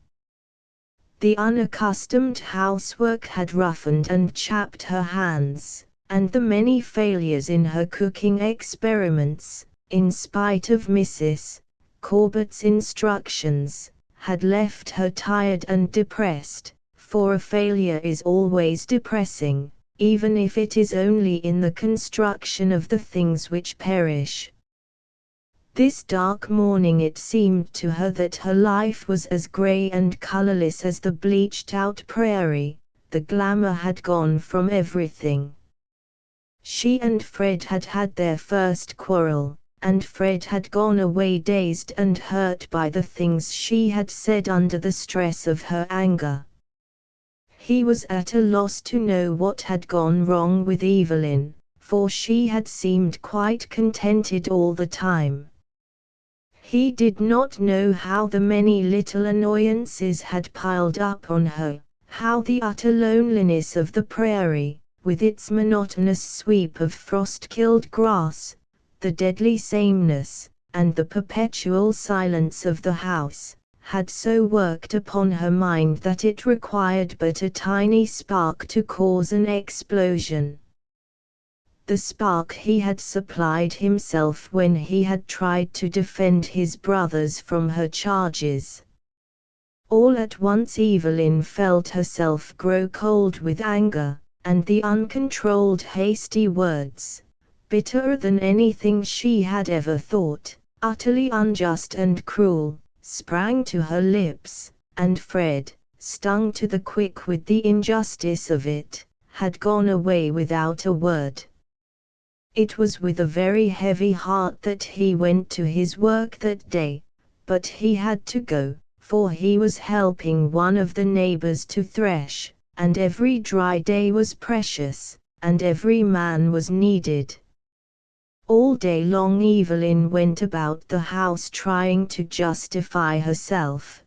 A: The unaccustomed housework had roughened and chapped her hands, and the many failures in her cooking experiments, in spite of Mrs. Corbett's instructions, had left her tired and depressed, for a failure is always depressing, even if it is only in the construction of the things which perish. This dark morning it seemed to her that her life was as grey and colourless as the bleached-out prairie. The glamour had gone from everything. She and Fred had had their first quarrel, and Fred had gone away dazed and hurt by the things she had said under the stress of her anger. He was at a loss to know what had gone wrong with Evelyn, for she had seemed quite contented all the time. He did not know how the many little annoyances had piled up on her, how the utter loneliness of the prairie, with its monotonous sweep of frost-killed grass, the deadly sameness, and the perpetual silence of the house, had so worked upon her mind that it required but a tiny spark to cause an explosion. The spark he had supplied himself when he had tried to defend his brothers from her charges. All at once Evelyn felt herself grow cold with anger, and the uncontrolled hasty words, bitterer than anything she had ever thought, utterly unjust and cruel, sprang to her lips, and Fred, stung to the quick with the injustice of it, had gone away without a word. It was with a very heavy heart that he went to his work that day, but he had to go, for he was helping one of the neighbors to thresh, and every dry day was precious, and every man was needed. All day long Evelyn went about the house trying to justify herself.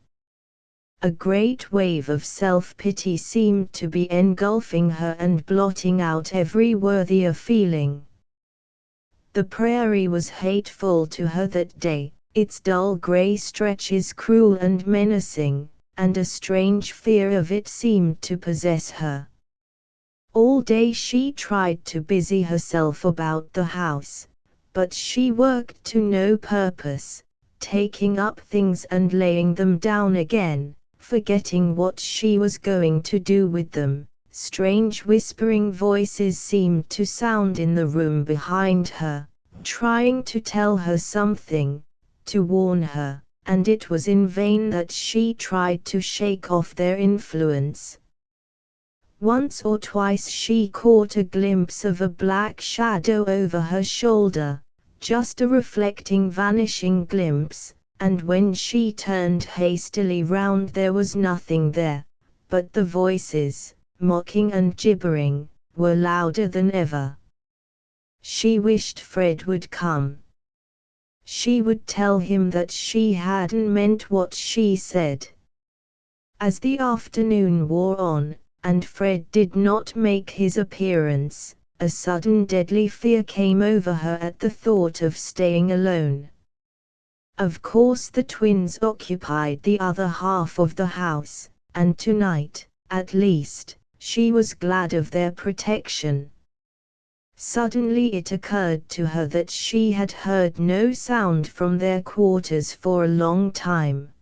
A: A great wave of self-pity seemed to be engulfing her and blotting out every worthier feeling. The prairie was hateful to her that day, its dull grey stretches cruel and menacing, and a strange fear of it seemed to possess her. All day she tried to busy herself about the house, but she worked to no purpose, taking up things and laying them down again, forgetting what she was going to do with them. Strange whispering voices seemed to sound in the room behind her, trying to tell her something, to warn her, and it was in vain that she tried to shake off their influence. Once or twice she caught a glimpse of a black shadow over her shoulder, just a reflecting vanishing glimpse, and when she turned hastily round there was nothing there, but the voices, mocking and gibbering, were louder than ever. She wished Fred would come. She would tell him that she hadn't meant what she said. As the afternoon wore on, and Fred did not make his appearance, a sudden deadly fear came over her at the thought of staying alone. Of course the twins occupied the other half of the house, and tonight, at least, she was glad of their protection. Suddenly it occurred to her that she had heard no sound from their quarters for a long time.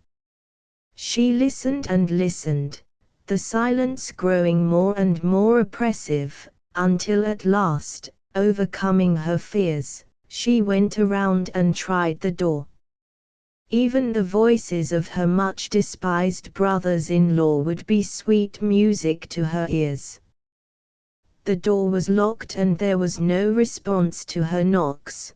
A: She listened and listened, the silence growing more and more oppressive, until at last, overcoming her fears, she went around and tried the door. Even the voices of her much despised brothers-in-law would be sweet music to her ears. The door was locked and there was no response to her knocks.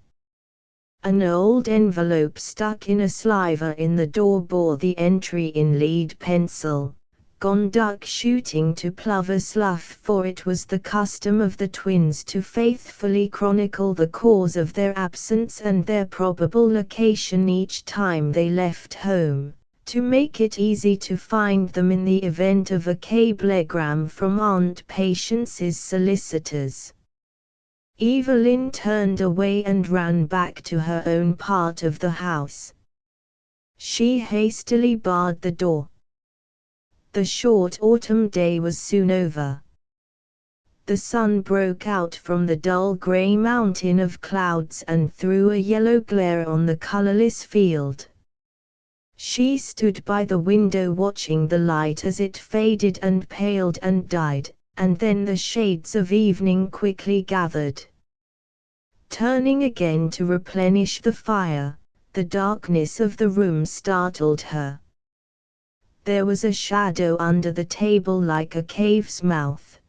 A: An old envelope stuck in a sliver in the door bore the entry in lead pencil, "Gone duck shooting to Plover Slough," for it was the custom of the twins to faithfully chronicle the cause of their absence and their probable location each time they left home, to make it easy to find them in the event of a cablegram from Aunt Patience's solicitors. Evelyn turned away and ran back to her own part of the house. She hastily barred the door. The short autumn day was soon over. The sun broke out from the dull grey mountain of clouds and threw a yellow glare on the colourless field. She stood by the window watching the light as it faded and paled and died, and then the shades of evening quickly gathered. Turning again to replenish the fire, the darkness of the room startled her. There was a shadow under the table like a cave's mouth.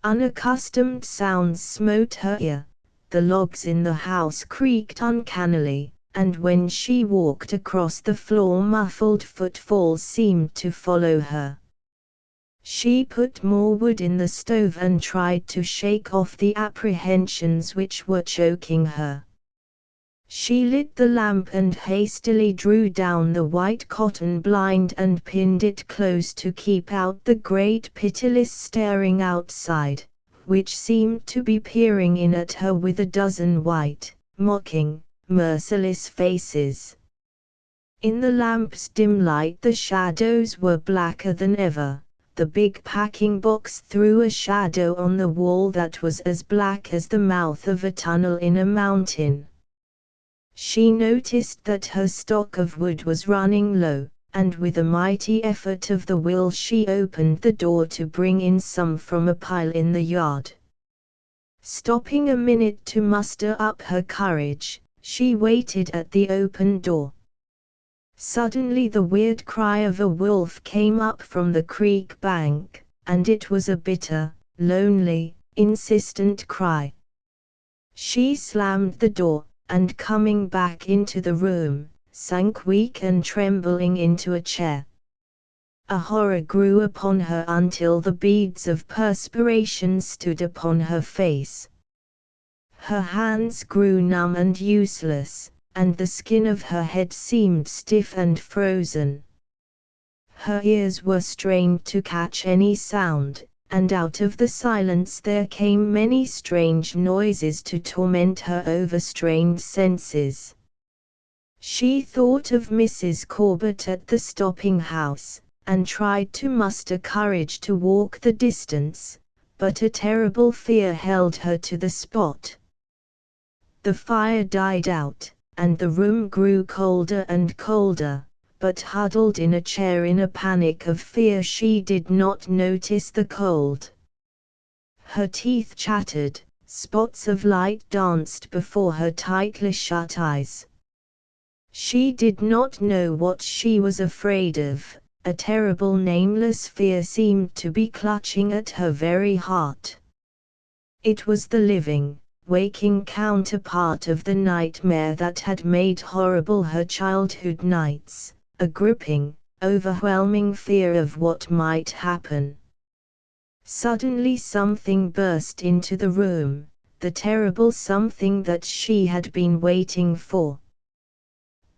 A: Unaccustomed sounds smote her ear. The logs in the house creaked uncannily, and when she walked across the floor muffled footfalls seemed to follow her. She put more wood in the stove and tried to shake off the apprehensions which were choking her. She lit the lamp and hastily drew down the white cotton blind and pinned it close to keep out the great pitiless staring outside, which seemed to be peering in at her with a dozen white, mocking, merciless faces. In the lamp's dim light the shadows were blacker than ever. The big packing box threw a shadow on the wall that was as black as the mouth of a tunnel in a mountain. She noticed that her stock of wood was running low, and with a mighty effort of the will she opened the door to bring in some from a pile in the yard. Stopping a minute to muster up her courage, she waited at the open door. Suddenly the weird cry of a wolf came up from the creek bank, and it was a bitter, lonely, insistent cry. She slammed the door, and coming back into the room, sank weak and trembling into a chair. A horror grew upon her until the beads of perspiration stood upon her face. Her hands grew numb and useless, and the skin of her head seemed stiff and frozen. Her ears were strained to catch any sound, and out of the silence there came many strange noises to torment her overstrained senses. She thought of Mrs. Corbett at the stopping house, and tried to muster courage to walk the distance, but a terrible fear held her to the spot. The fire died out, and the room grew colder and colder, but huddled in a chair in a panic of fear she did not notice the cold. Her teeth chattered, spots of light danced before her tightly shut eyes. She did not know what she was afraid of. A terrible nameless fear seemed to be clutching at her very heart. It was the living, waking counterpart of the nightmare that had made horrible her childhood nights, a gripping, overwhelming fear of what might happen. Suddenly something burst into the room, the terrible something that she had been waiting for.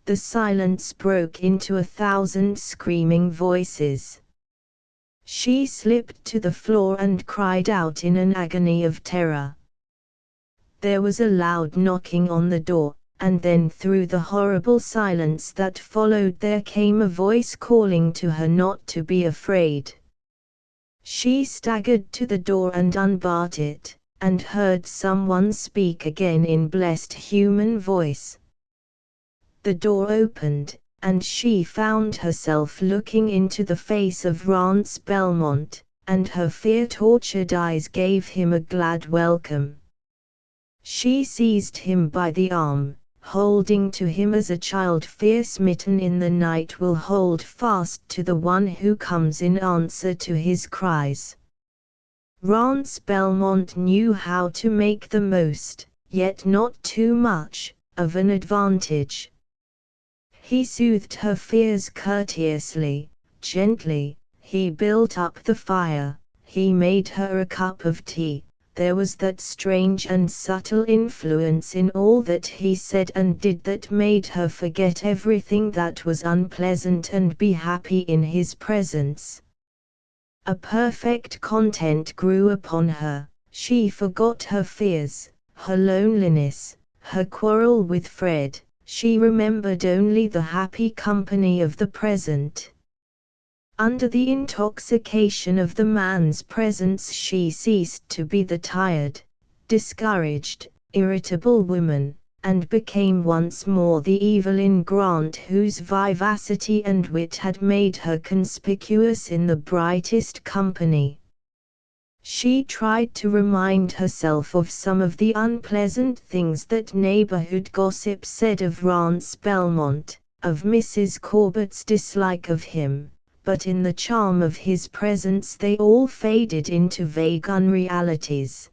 A: The silence broke into 1,000 screaming voices. She slipped to the floor and cried out in an agony of terror. There was a loud knocking on the door, and then through the horrible silence that followed there came a voice calling to her not to be afraid. She staggered to the door and unbarred it, and heard someone speak again in blessed human voice. The door opened, and she found herself looking into the face of Rance Belmont, and her fear-tortured eyes gave him a glad welcome. She seized him by the arm, holding to him as a child fear-smitten in the night will hold fast to the one who comes in answer to his cries. Rance Belmont knew how to make the most, yet not too much, of an advantage. He soothed her fears courteously, gently. He built up the fire, he made her a cup of tea. There was that strange and subtle influence in all that he said and did that made her forget everything that was unpleasant and be happy in his presence. A perfect content grew upon her. She forgot her fears, her loneliness, her quarrel with Fred. She remembered only the happy company of the present. Under the intoxication of the man's presence she ceased to be the tired, discouraged, irritable woman, and became once more the Evelyn Grant whose vivacity and wit had made her conspicuous in the brightest company. She tried to remind herself of some of the unpleasant things that neighborhood gossip said of Rance Belmont, of Mrs. Corbett's dislike of him, but in the charm of his presence they all faded into vague unrealities.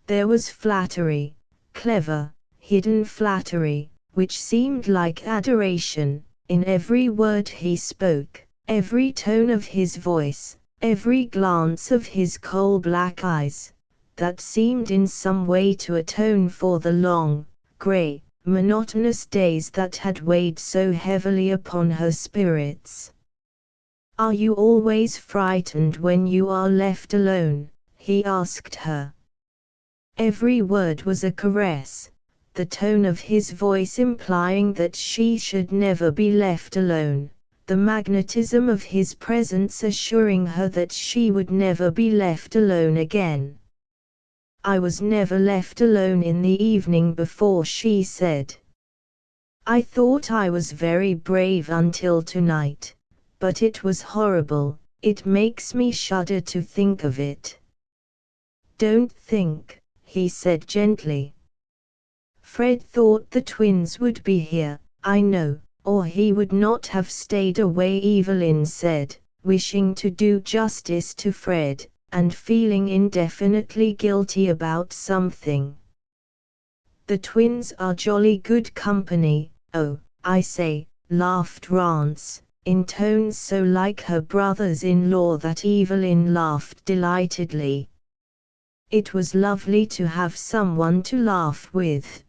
A: There was flattery, clever, hidden flattery, which seemed like adoration, in every word he spoke, every tone of his voice, every glance of his coal-black eyes, that seemed in some way to atone for the long, grey, monotonous days that had weighed so heavily upon her spirits. "Are you always frightened when you are left alone?" he asked her. Every word was a caress, the tone of his voice implying that she should never be left alone, the magnetism of his presence assuring her that she would never be left alone again. "I was never left alone in the evening before," she said. "I thought I was very brave until tonight. But it was horrible, it makes me shudder to think of it." "Don't think," he said gently. "Fred thought the twins would be here, I know, or he would not have stayed away," Evelyn said, wishing to do justice to Fred, and feeling indefinitely guilty about something. "The twins are jolly good company." "Oh, I say," laughed Rance, in tones so like her brothers-in-law that Evelyn laughed delightedly. It was lovely to have someone to laugh with.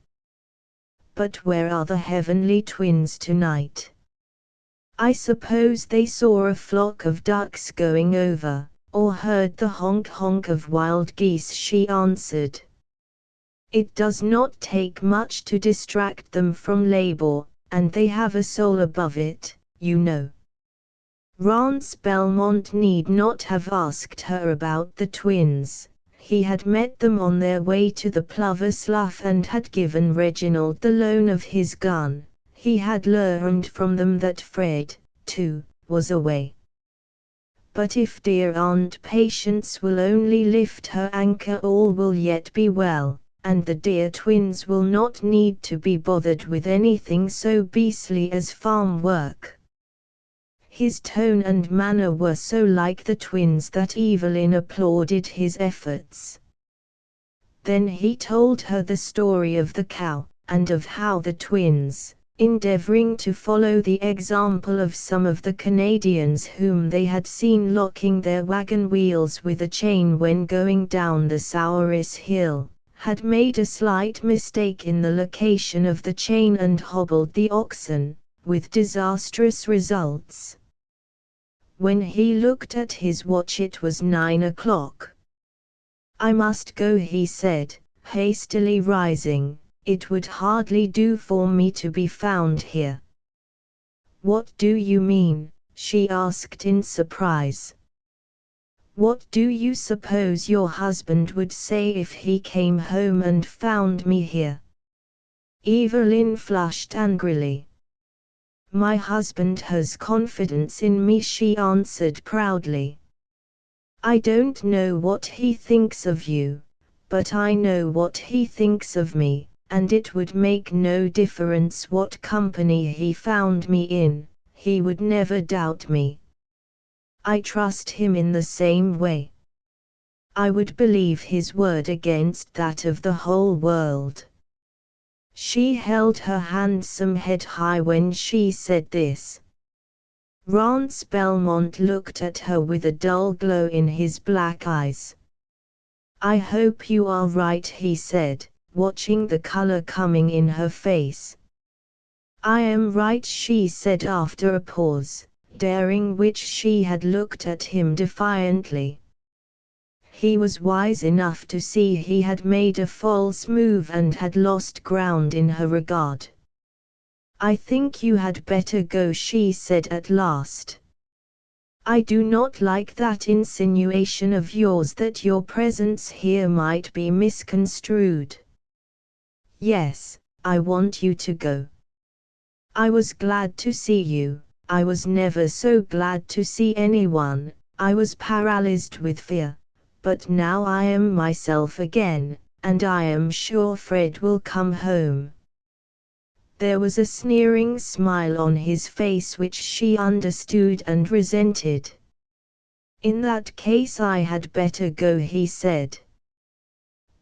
A: "But where are the heavenly twins tonight?" "I suppose they saw a flock of ducks going over, or heard the honk-honk of wild geese," she answered. "It does not take much to distract them from labor, and they have a soul above it, you know." Rance Belmont need not have asked her about the twins. He had met them on their way to the Plover Slough and had given Reginald the loan of his gun. He had learned from them that Fred, too, was away. "But if dear Aunt Patience will only lift her anchor, all will yet be well, and the dear twins will not need to be bothered with anything so beastly as farm work." His tone and manner were so like the twins that Evelyn applauded his efforts. Then he told her the story of the cow, and of how the twins, endeavoring to follow the example of some of the Canadians whom they had seen locking their wagon wheels with a chain when going down the Souris Hill, had made a slight mistake in the location of the chain and hobbled the oxen, with disastrous results. When he looked at his watch it was 9 o'clock. "I must go," he said, hastily rising. "It would hardly do for me to be found here." "What do you mean?" she asked in surprise. "What do you suppose your husband would say if he came home and found me here?" Evelyn flushed angrily. "My husband has confidence in me," she answered proudly. "I don't know what he thinks of you, but I know what he thinks of me, and it would make no difference what company he found me in, he would never doubt me. I trust him in the same way. I would believe his word against that of the whole world." She held her handsome head high when she said this. Rance Belmont looked at her with a dull glow in his black eyes. "I hope you are right," he said, watching the color coming in her face. "I am right," she said after a pause, during which she had looked at him defiantly. He was wise enough to see he had made a false move and had lost ground in her regard. "I think you had better go," she said at last. "I do not like that insinuation of yours that your presence here might be misconstrued." "Yes, I want you to go. I was glad to see you. I was never so glad to see anyone. I was paralyzed with fear. But now I am myself again, and I am sure Fred will come home." There was a sneering smile on his face which she understood and resented. "In that case I had better go," he said.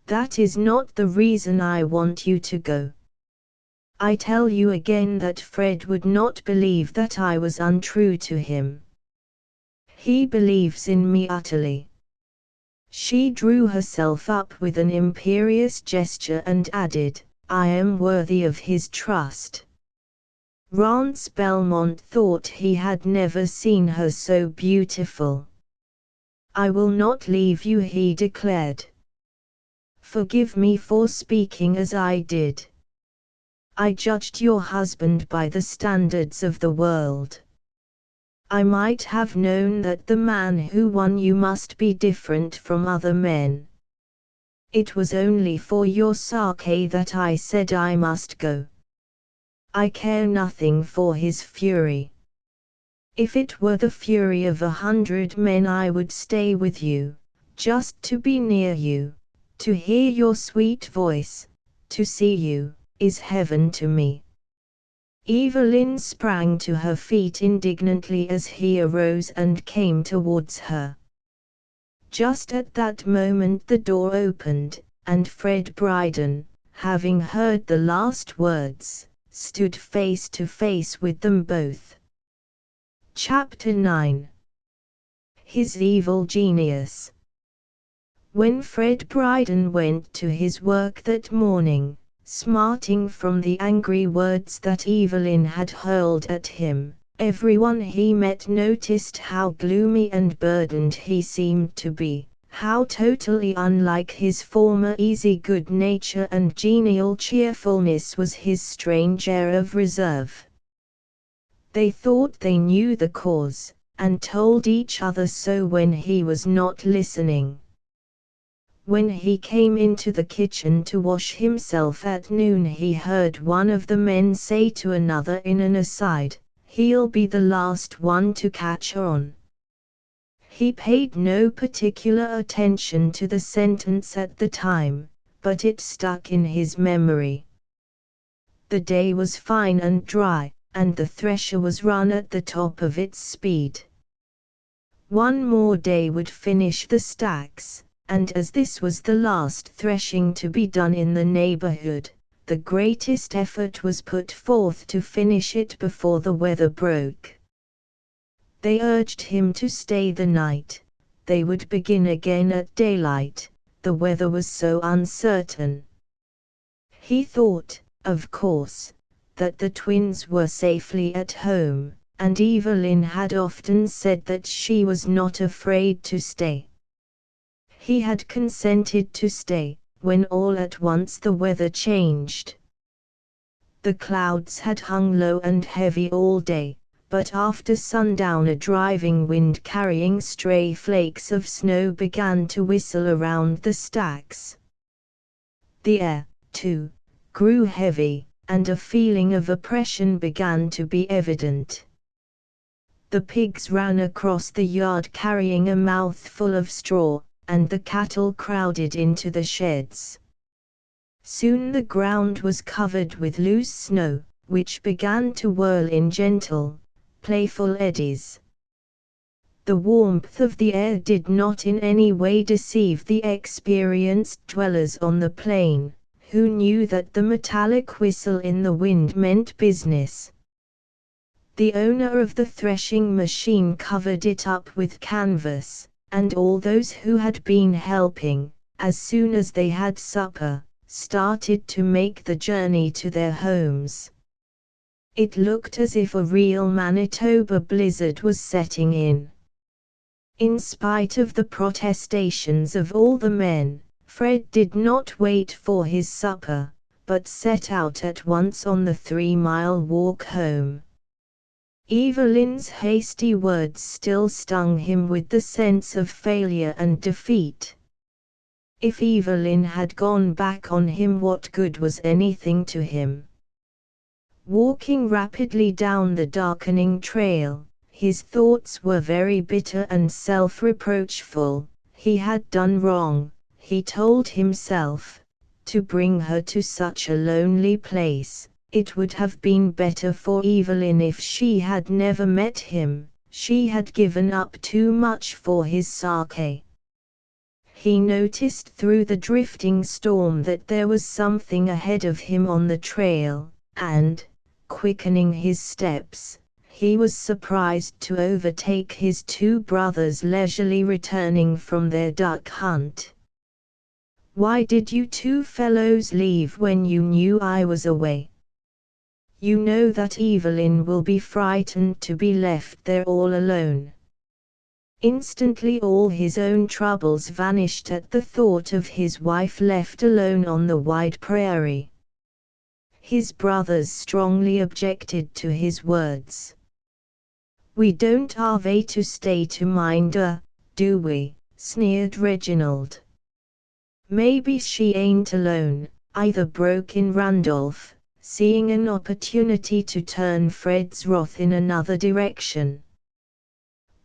A: "That is not the reason I want you to go. I tell you again that Fred would not believe that I was untrue to him. He believes in me utterly." She drew herself up with an imperious gesture and added, "I am worthy of his trust." Rance Belmont thought he had never seen her so beautiful. "I will not leave you," he declared. "Forgive me for speaking as I did. I judged your husband by the standards of the world. I might have known that the man who won you must be different from other men. It was only for your sake that I said I must go. I care nothing for his fury. If it were the fury of 100 men I would stay with you, just to be near you, to hear your sweet voice, to see you, is heaven to me." Evelyn sprang to her feet indignantly as he arose and came towards her. Just at that moment the door opened, and Fred Bryden, having heard the last words, stood face to face with them both. Chapter 9. His Evil Genius. When Fred Bryden went to his work that morning, smarting from the angry words that Evelyn had hurled at him, everyone he met noticed how gloomy and burdened he seemed to be, how totally unlike his former easy good nature and genial cheerfulness was his strange air of reserve. They thought they knew the cause, and told each other so when he was not listening. When he came into the kitchen to wash himself at noon, he heard one of the men say to another in an aside, "He'll be the last one to catch on." He paid no particular attention to the sentence at the time, but it stuck in his memory. The day was fine and dry, and the thresher was run at the top of its speed. One more day would finish the stacks, and as this was the last threshing to be done in the neighborhood, the greatest effort was put forth to finish it before the weather broke. They urged him to stay the night. They would begin again at daylight, the weather was so uncertain. He thought, of course, that the twins were safely at home, and Evelyn had often said that she was not afraid to stay. He had consented to stay, when all at once the weather changed. The clouds had hung low and heavy all day, but after sundown a driving wind carrying stray flakes of snow began to whistle around the stacks. The air, too, grew heavy, and a feeling of oppression began to be evident. The pigs ran across the yard carrying a mouthful of straw, and the cattle crowded into the sheds. Soon the ground was covered with loose snow, which began to whirl in gentle, playful eddies. The warmth of the air did not in any way deceive the experienced dwellers on the plain, who knew that the metallic whistle in the wind meant business. The owner of the threshing machine covered it up with canvas, and all those who had been helping, as soon as they had supper, started to make the journey to their homes. It looked as if a real Manitoba blizzard was setting in. In spite of the protestations of all the men, Fred did not wait for his supper, but set out at once on the 3-mile walk home. Evelyn's hasty words still stung him with the sense of failure and defeat. If Evelyn had gone back on him, what good was anything to him? Walking rapidly down the darkening trail, his thoughts were very bitter and self-reproachful. He had done wrong, he told himself, to bring her to such a lonely place. It would have been better for Evelyn if she had never met him. She had given up too much for his sake. He noticed through the drifting storm that there was something ahead of him on the trail, and, quickening his steps, he was surprised to overtake his 2 brothers leisurely returning from their duck hunt. "Why did you 2 fellows leave when you knew I was away? You know that Evelyn will be frightened to be left there all alone." Instantly all his own troubles vanished at the thought of his wife left alone on the wide prairie. His brothers strongly objected to his words. "We don't have to stay to mind her, do we?" sneered Reginald. "Maybe she ain't alone," either broke in Randolph, seeing an opportunity to turn Fred's wrath in another direction.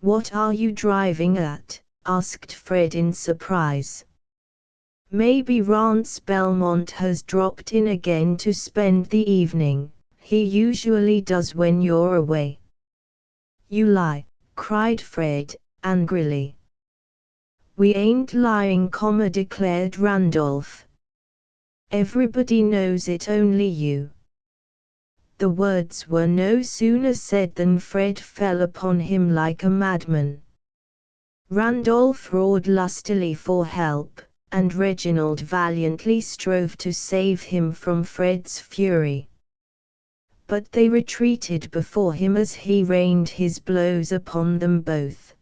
A: "What are you driving at?" asked Fred in surprise. "Maybe Rance Belmont has dropped in again to spend the evening. He usually does when you're away." "You lie," cried Fred, angrily. "We ain't lying," declared Randolph. "Everybody knows it, only you." The words were no sooner said than Fred fell upon him like a madman. Randolph roared lustily for help, and Reginald valiantly strove to save him from Fred's fury. But they retreated before him as he rained his blows upon them both.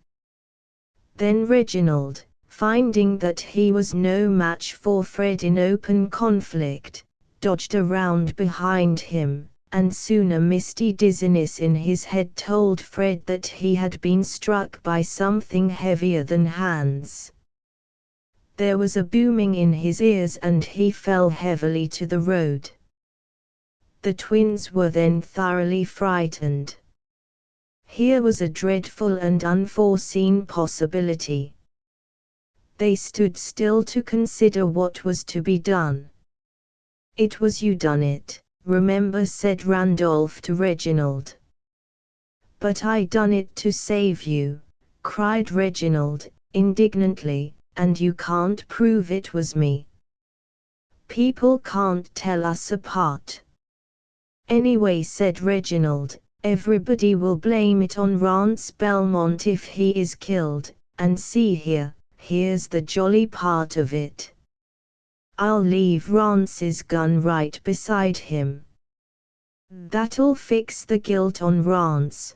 A: Then Reginald, finding that he was no match for Fred in open conflict, dodged around behind him, and soon a misty dizziness in his head told Fred that he had been struck by something heavier than hands. There was a booming in his ears and he fell heavily to the road. The twins were then thoroughly frightened. Here was a dreadful and unforeseen possibility. They stood still to consider what was to be done. "It was you done it, remember," said Randolph to Reginald. "But I done it to save you," cried Reginald, indignantly, "and you can't prove it was me. People can't tell us apart." "Anyway," said Reginald, "everybody will blame it on Rance Belmont if he is killed, and see here, here's the jolly part of it. I'll leave Rance's gun right beside him. That'll fix the guilt on Rance.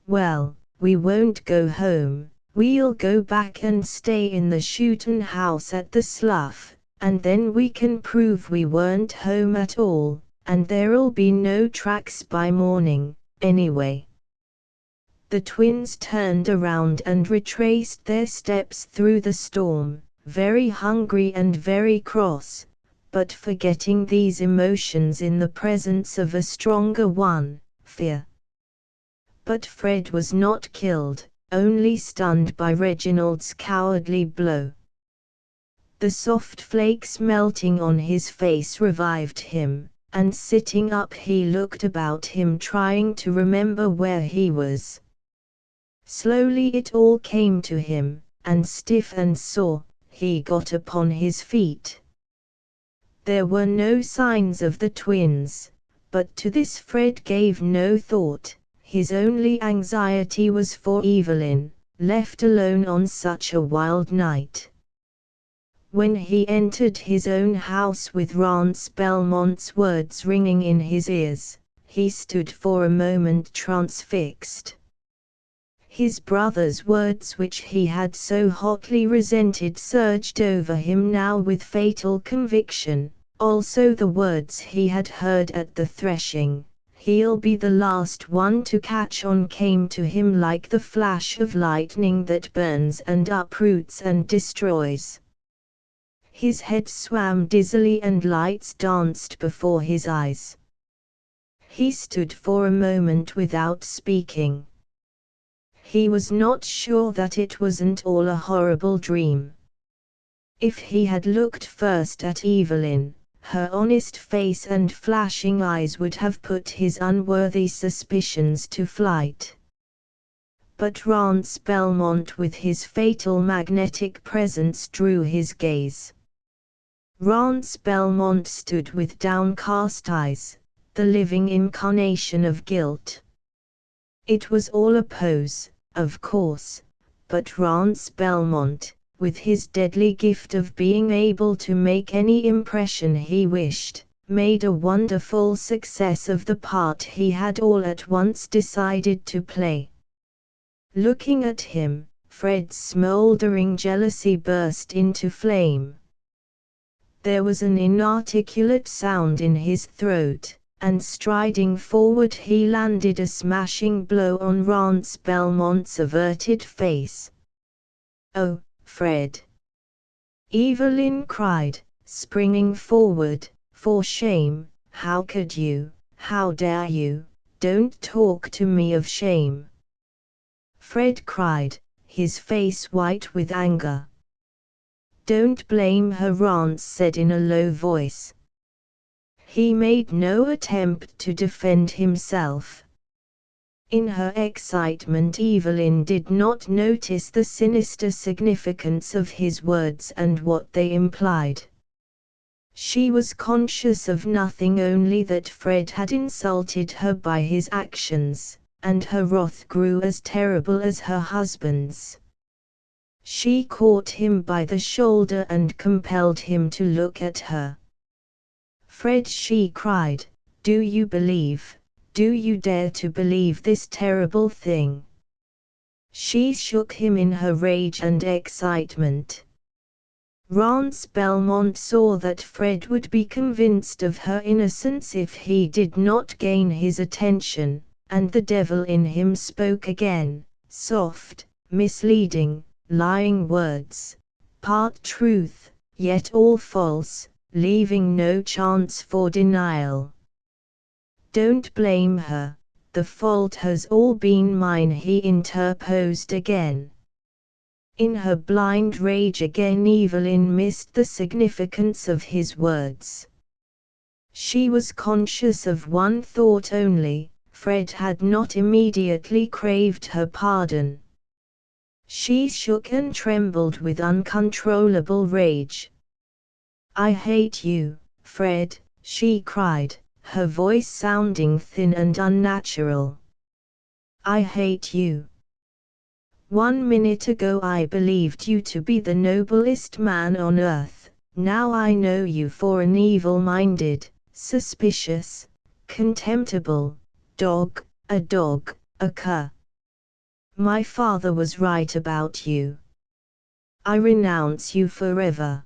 A: Well, we won't go home, we'll go back and stay in the shootin' house at the slough, and then we can prove we weren't home at all, and there'll be no tracks by morning, anyway." The twins turned around and retraced their steps through the storm, very hungry and very cross, but forgetting these emotions in the presence of a stronger one, fear. But Fred was not killed, only stunned by Reginald's cowardly blow. The soft flakes melting on his face revived him, and sitting up he looked about him trying to remember where he was. Slowly it all came to him, and stiff and sore, he got upon his feet. There were no signs of the twins, but to this Fred gave no thought. His only anxiety was for Evelyn, left alone on such a wild night. When he entered his own house with Rance Belmont's words ringing in his ears, he stood for a moment transfixed. His brother's words, which he had so hotly resented, surged over him now with fatal conviction. Also the words he had heard at the threshing, "He'll be the last one to catch on," came to him like the flash of lightning that burns and uproots and destroys. His head swam dizzily and lights danced before his eyes. He stood for a moment without speaking. He was not sure that it wasn't all a horrible dream. If he had looked first at Evelyn, her honest face and flashing eyes would have put his unworthy suspicions to flight. But Rance Belmont with his fatal magnetic presence drew his gaze. Rance Belmont stood with downcast eyes, the living incarnation of guilt. It was all a pose, of course, but Rance Belmont, with his deadly gift of being able to make any impression he wished, made a wonderful success of the part he had all at once decided to play. Looking at him, Fred's smouldering jealousy burst into flame. There was an inarticulate sound in his throat, and striding forward he landed a smashing blow on Rance Belmont's averted face. "Oh, Fred!" Evelyn cried, springing forward. "For shame, how could you, how dare you, don't talk to me of shame!" Fred cried, his face white with anger. "Don't blame her," Rance said in a low voice. He made no attempt to defend himself. In her excitement Evelyn did not notice the sinister significance of his words and what they implied. She was conscious of nothing, only that Fred had insulted her by his actions, and her wrath grew as terrible as her husband's. She caught him by the shoulder and compelled him to look at her. "Fred," she cried, do you dare to believe this terrible thing?" She shook him in her rage and excitement. Rance Belmont saw that Fred would be convinced of her innocence if he did not gain his attention, and the devil in him spoke again, soft, misleading, lying words, part truth, yet all false, leaving no chance for denial. "Don't blame her, the fault has all been mine," he interposed again. In her blind rage again Evelyn missed the significance of his words. She was conscious of one thought only: Fred had not immediately craved her pardon. She shook and trembled with uncontrollable rage. "I hate you, Fred," she cried, her voice sounding thin and unnatural. "I hate you. 1 minute ago I believed you to be the noblest man on earth, now I know you for an evil-minded, suspicious, contemptible dog, a cur. My father was right about you. I renounce you forever."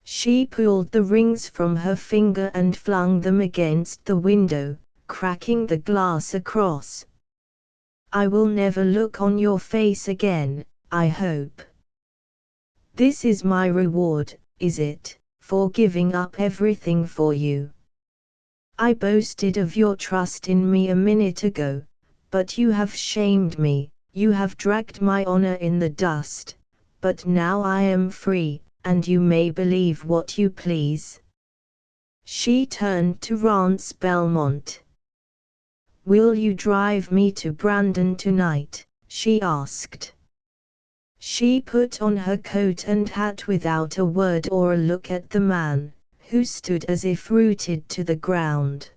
A: She pulled the rings from her finger and flung them against the window, cracking the glass across. "I will never look on your face again, I hope. This is my reward, is it, for giving up everything for you? I boasted of your trust in me a minute ago, but you have shamed me, you have dragged my honor in the dust, but now I am free, and you may believe what you please." She turned to Rance Belmont. "Will you drive me to Brandon tonight?" she asked. She put on her coat and hat without a word or a look at the man, who stood as if rooted to the ground.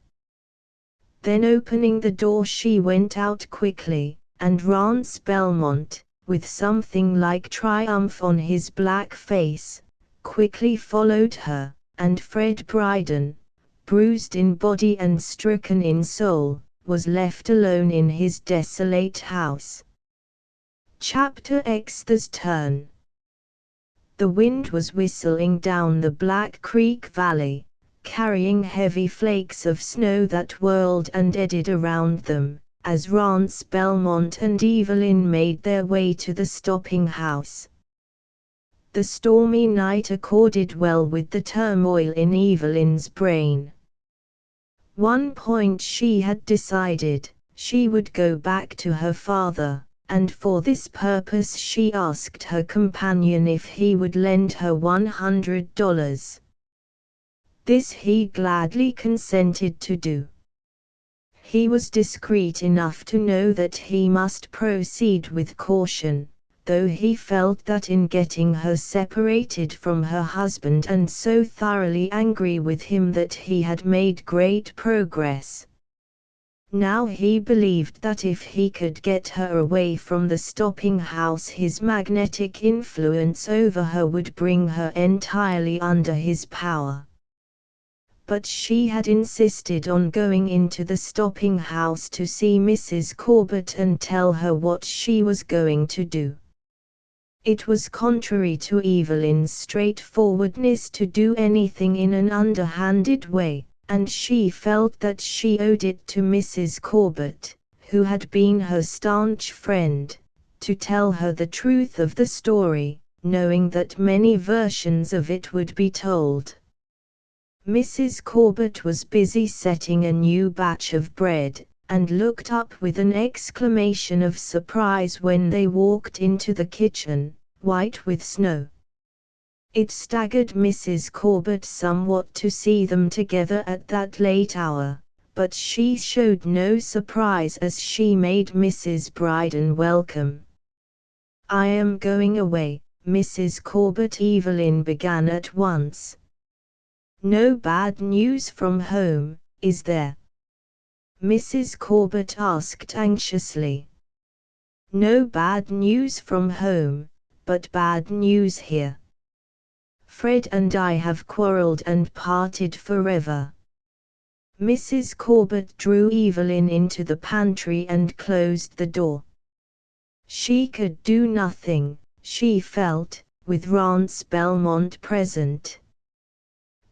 A: Then opening the door she went out quickly, and Rance Belmont, with something like triumph on his black face, quickly followed her, and Fred Bryden, bruised in body and stricken in soul, was left alone in his desolate house. Chapter X: The's Turn. The wind was whistling down the Black Creek Valley, carrying heavy flakes of snow that whirled and eddied around them, as Rance Belmont and Evelyn made their way to the stopping house. The stormy night accorded well with the turmoil in Evelyn's brain. One point she had decided: she would go back to her father, and for this purpose she asked her companion if he would lend her $100. This he gladly consented to do. He was discreet enough to know that he must proceed with caution, though he felt that in getting her separated from her husband and so thoroughly angry with him that he had made great progress. Now he believed that if he could get her away from the stopping house, his magnetic influence over her would bring her entirely under his power. But she had insisted on going into the stopping house to see Mrs. Corbett and tell her what she was going to do. It was contrary to Evelyn's straightforwardness to do anything in an underhanded way, and she felt that she owed it to Mrs. Corbett, who had been her staunch friend, to tell her the truth of the story, knowing that many versions of it would be told. Mrs. Corbett was busy setting a new batch of bread, and looked up with an exclamation of surprise when they walked into the kitchen, white with snow. It staggered Mrs. Corbett somewhat to see them together at that late hour, but she showed no surprise as she made Mrs. Bryden welcome. "I am going away, Mrs. Corbett," Evelyn began at once. "No bad news from home, is there?" Mrs. Corbett asked anxiously. "No bad news from home, but bad news here. Fred and I have quarreled and parted forever." Mrs. Corbett drew Evelyn into the pantry and closed the door. She could do nothing, she felt, with Rance Belmont present.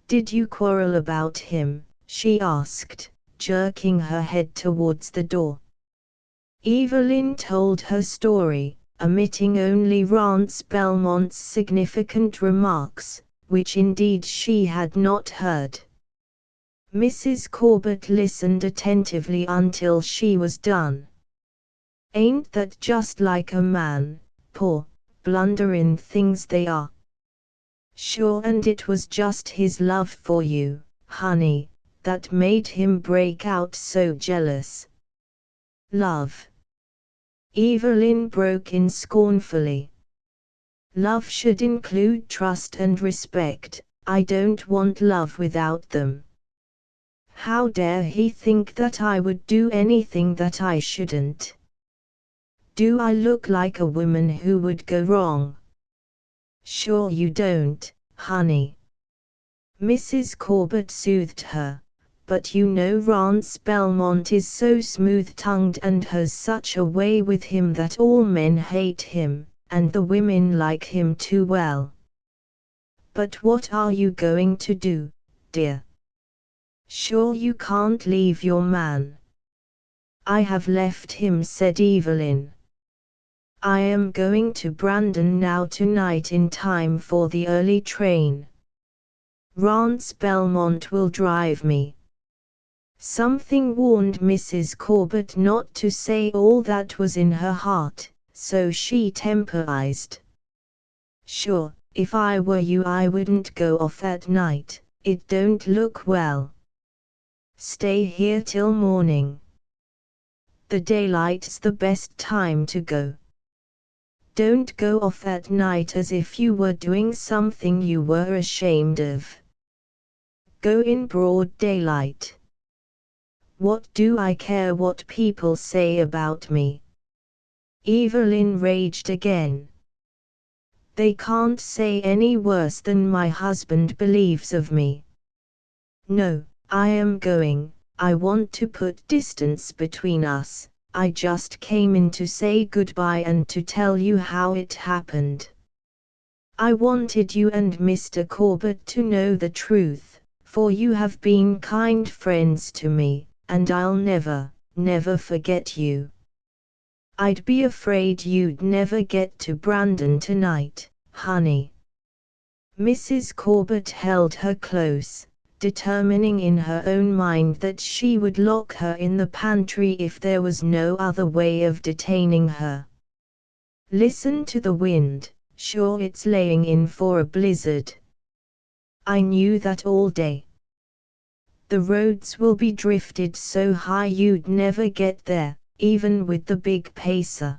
A: "Did you quarrel about him?" she asked, jerking her head towards the door. Evelyn told her story, omitting only Rance Belmont's significant remarks, which indeed she had not heard. Mrs. Corbett listened attentively until she was done. "Ain't that just like a man, poor, blunderin' things they are. Sure, and it was just his love for you, honey, that made him break out so jealous." "Love?" Evelyn broke in scornfully. "Love should include trust and respect. I don't want love without them. How dare he think that I would do anything that I shouldn't? Do I look like a woman who would go wrong?" "Sure you don't, honey." Mrs. Corbett soothed her. "But you know Rance Belmont is so smooth-tongued and has such a way with him that all men hate him, and the women like him too well." "But what are you going to do, dear? Sure you can't leave your man." "I have left him," said Evelyn. "I am going to Brandon now tonight in time for the early train. Rance Belmont will drive me." Something warned Mrs. Corbett not to say all that was in her heart, so she temporized. "Sure, if I were you I wouldn't go off at night, it don't look well. Stay here till morning. The daylight's the best time to go. Don't go off at night as if you were doing something you were ashamed of." Go in broad daylight. What do I care what people say about me? Evelyn raged again. They can't say any worse than my husband believes of me. No, I am going. I want to put distance between us. I just came in to say goodbye and to tell you how it happened. I wanted you and Mr. Corbett to know the truth, for you have been kind friends to me, and I'll never, never forget you. I'd be afraid you'd never get to Brandon tonight, honey. Mrs. Corbett held her close, determining in her own mind that she would lock her in the pantry if there was no other way of detaining her. Listen to the wind, sure it's laying in for a blizzard. I knew that all day. The roads will be drifted so high you'd never get there, even with the big pacer.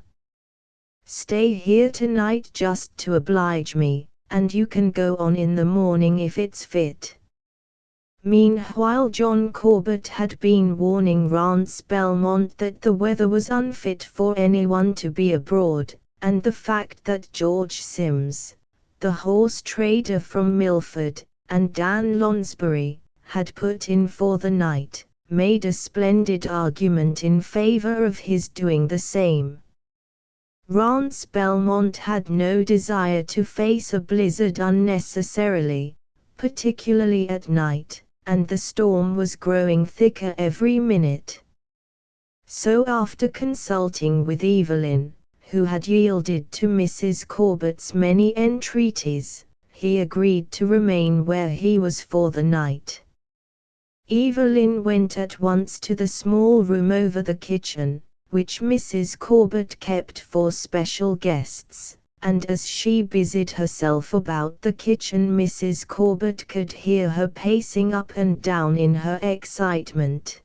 A: Stay here tonight just to oblige me, and you can go on in the morning if it's fit. Meanwhile John Corbett had been warning Rance Belmont that the weather was unfit for anyone to be abroad, and the fact that George Sims, the horse trader from Milford, and Dan Lonsbury, had put in for the night, made a splendid argument in favor of his doing the same. Rance Belmont had no desire to face a blizzard unnecessarily, particularly at night, and the storm was growing thicker every minute. So after consulting with Evelyn, who had yielded to Mrs. Corbett's many entreaties, he agreed to remain where he was for the night. Evelyn went at once to the small room over the kitchen, which Mrs. Corbett kept for special guests, and as she busied herself about the kitchen Mrs. Corbett could hear her pacing up and down in her excitement.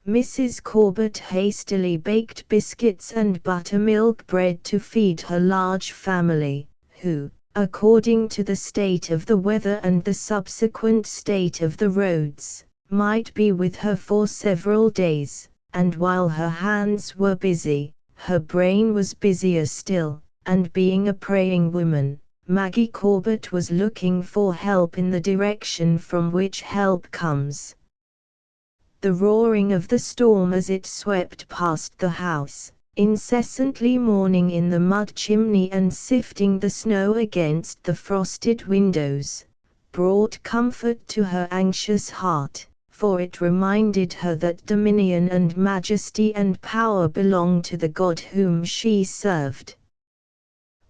A: Mrs. Corbett hastily baked biscuits and buttermilk bread to feed her large family, who, according to the state of the weather and the subsequent state of the roads, might be with her for several days, and while her hands were busy, her brain was busier still, and being a praying woman, Maggie Corbett was looking for help in the direction from which help comes. The roaring of the storm as it swept past the house, incessantly mourning in the mud chimney and sifting the snow against the frosted windows, brought comfort to her anxious heart, for it reminded her that dominion and majesty and power belonged to the God whom she served.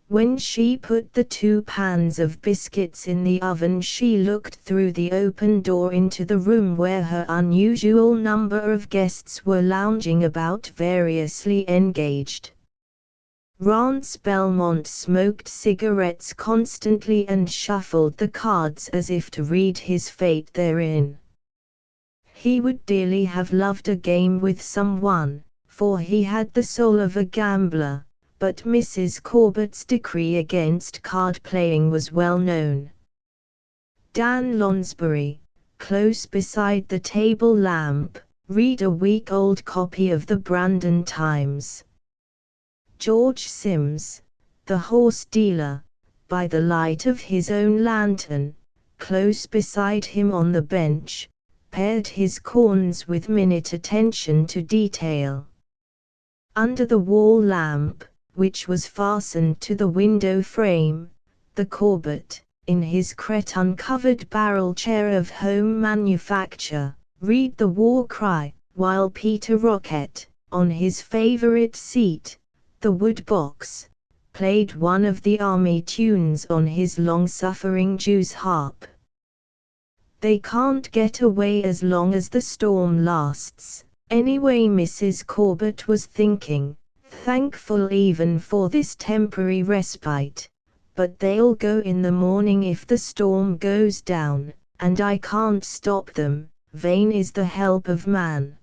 A: When she put the 2 pans of biscuits in the oven she looked through the open door into the room where her unusual number of guests were lounging about variously engaged. Rance Belmont smoked cigarettes constantly and shuffled the cards as if to read his fate therein. He would dearly have loved a game with someone, for he had the soul of a gambler. But Mrs. Corbett's decree against card-playing was well known. Dan Lonsbury, close beside the table lamp, read a week-old copy of the Brandon Times. George Sims, the horse dealer, by the light of his own lantern, close beside him on the bench, pared his corns with minute attention to detail. Under the wall lamp, which was fastened to the window frame, the Corbett, in his cretonne-covered barrel chair of home manufacture, read the war cry, while Peter Rocket, on his favorite seat, the wood box, played one of the army tunes on his long-suffering Jew's harp. They can't get away as long as the storm lasts, anyway, Mrs. Corbett was thinking, thankful even for this temporary respite, but they'll go in the morning if the storm goes down, and I can't stop them, vain is the help of man.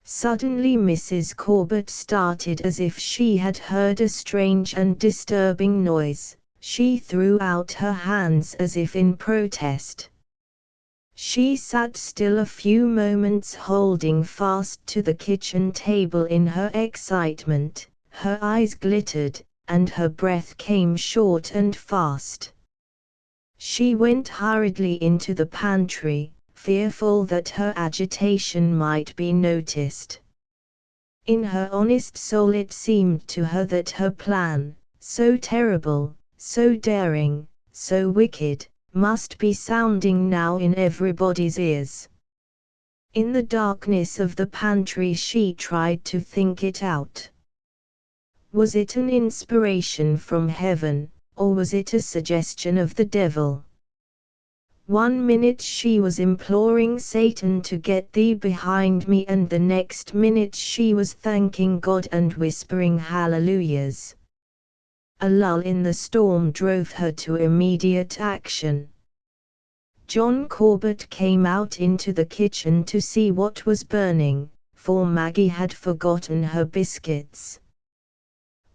A: Suddenly Mrs. Corbett started as if she had heard a strange and disturbing noise, she threw out her hands as if in protest. She sat still a few moments, holding fast to the kitchen table in her excitement. Her eyes glittered, and her breath came short and fast. She went hurriedly into the pantry, fearful that her agitation might be noticed. In her honest soul it seemed to her that her plan, so terrible, so daring, so wicked, must be sounding now in everybody's ears. In the darkness of the pantry she tried to think it out. Was it an inspiration from heaven, or was it a suggestion of the devil? 1 minute she was imploring Satan to get thee behind me, and the next minute she was thanking God and whispering hallelujahs. A lull in the storm drove her to immediate action. John Corbett came out into the kitchen to see what was burning, for Maggie had forgotten her biscuits.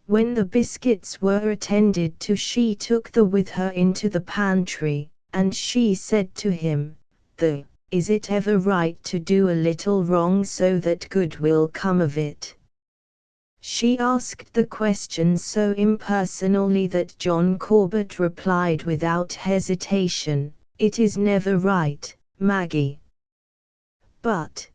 A: When the biscuits were attended to, she took them with her into the pantry, and she said to him, "Is it ever right to do a little wrong so that good will come of it?" She asked the question so impersonally that John Corbett replied without hesitation, "It is never right, Maggie." "But,"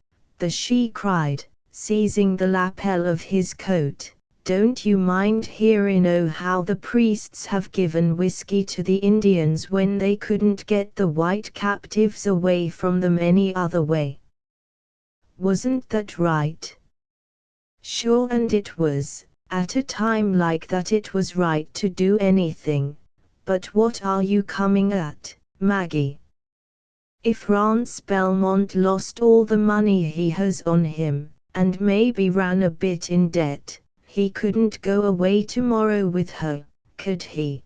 A: she cried, seizing the lapel of his coat, "don't you mind hearin' how the priests have given whiskey to the Indians when they couldn't get the white captives away from them any other way? Wasn't that right?" "Sure, and it was. At a time like that it was right to do anything. But what are you coming at, Maggie? If Rance Belmont lost all the money he has on him, and maybe ran a bit in debt, he couldn't go away tomorrow with her, could he?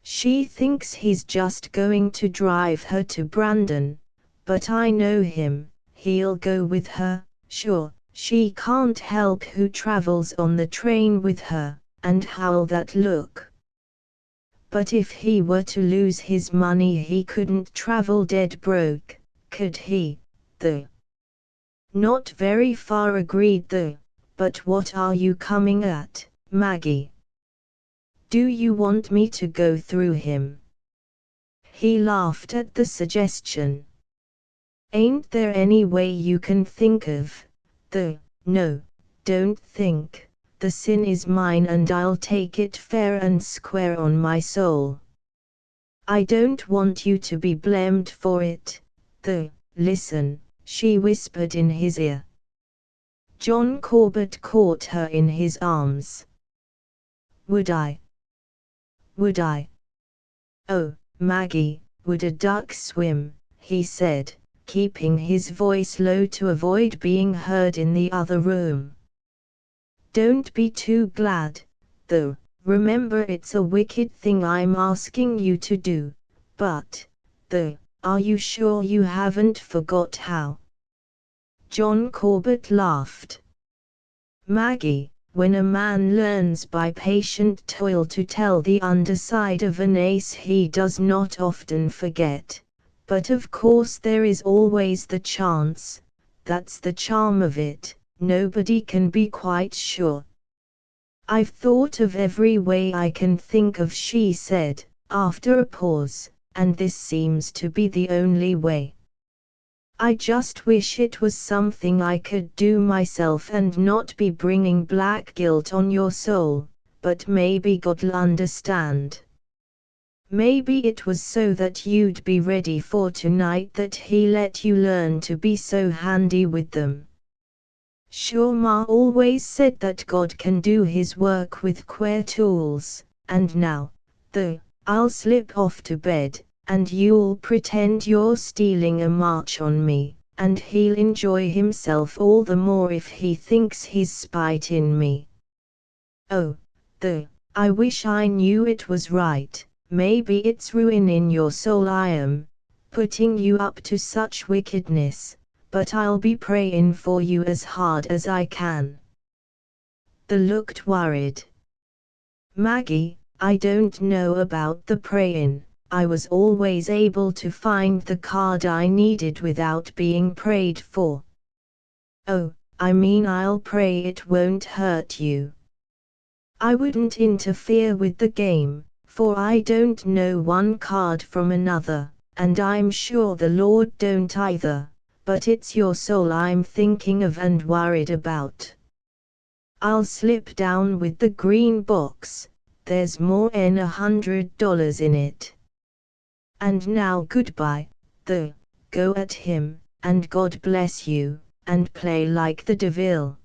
A: She thinks he's just going to drive her to Brandon, but I know him, he'll go with her, sure. She can't help who travels on the train with her, and how'll that look? But if he were to lose his money he couldn't travel dead broke, could he, though?" "Not very far," agreed "But what are you coming at, Maggie? Do you want me to go through him?" He laughed at the suggestion. "Ain't there any way you can think of? No, don't think. The sin is mine and I'll take it fair and square on my soul. I don't want you to be blamed for it, Listen," she whispered in his ear. John Corbett caught her in his arms. Would I? "Oh, Maggie, would a duck swim?" he said, keeping his voice low to avoid being heard in the other room. "Don't be too glad, though. Remember it's a wicked thing I'm asking you to do, but, are you sure you haven't forgot how?" John Corbett laughed. "Maggie, when a man learns by patient toil to tell the underside of an ace he does not often forget. But of course there is always the chance. That's the charm of it, nobody can be quite sure." "I've thought of every way I can think of," she said, after a pause, "and this seems to be the only way. I just wish it was something I could do myself and not be bringing black guilt on your soul, but maybe God'll understand. Maybe it was so that you'd be ready for tonight that he let you learn to be so handy with them. Sure, Ma always said that God can do his work with queer tools, and now, I'll slip off to bed, and you'll pretend you're stealing a march on me, and he'll enjoy himself all the more if he thinks he's spite in me. Oh, I wish I knew it was right. Maybe it's ruining your soul I am, putting you up to such wickedness, but I'll be praying for you as hard as I can." They looked worried. "Maggie, I don't know about the praying. I was always able to find the card I needed without being prayed for. Oh, I mean, I'll pray it won't hurt you. I wouldn't interfere with the game, for I don't know one card from another, and I'm sure the Lord don't either, but it's your soul I'm thinking of and worried about. I'll slip down with the green box, there's more'n $100 in it. And now goodbye, go at him, and God bless you, and play like the devil.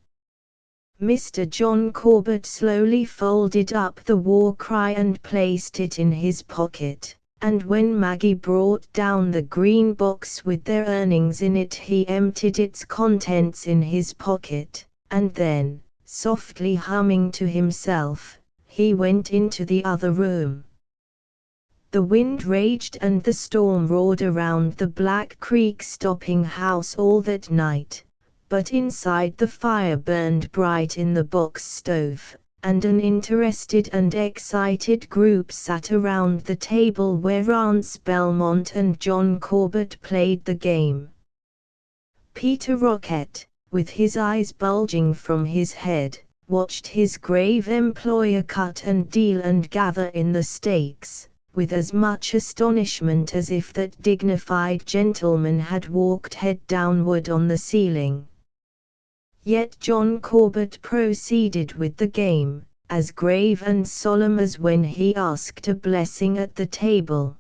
A: Mr. John Corbett slowly folded up the war cry and placed it in his pocket, and when Maggie brought down the green box with their earnings in it, he emptied its contents in his pocket, and then, softly humming to himself, he went into the other room. The wind raged and the storm roared around the Black Creek stopping house all that night, but inside the fire burned bright in the box stove, and an interested and excited group sat around the table where Rance Belmont and John Corbett played the game. Peter Rocket, with his eyes bulging from his head, watched his grave employer cut and deal and gather in the stakes, with as much astonishment as if that dignified gentleman had walked head downward on the ceiling. Yet John Corbett proceeded with the game, as grave and solemn as when he asked a blessing at the table.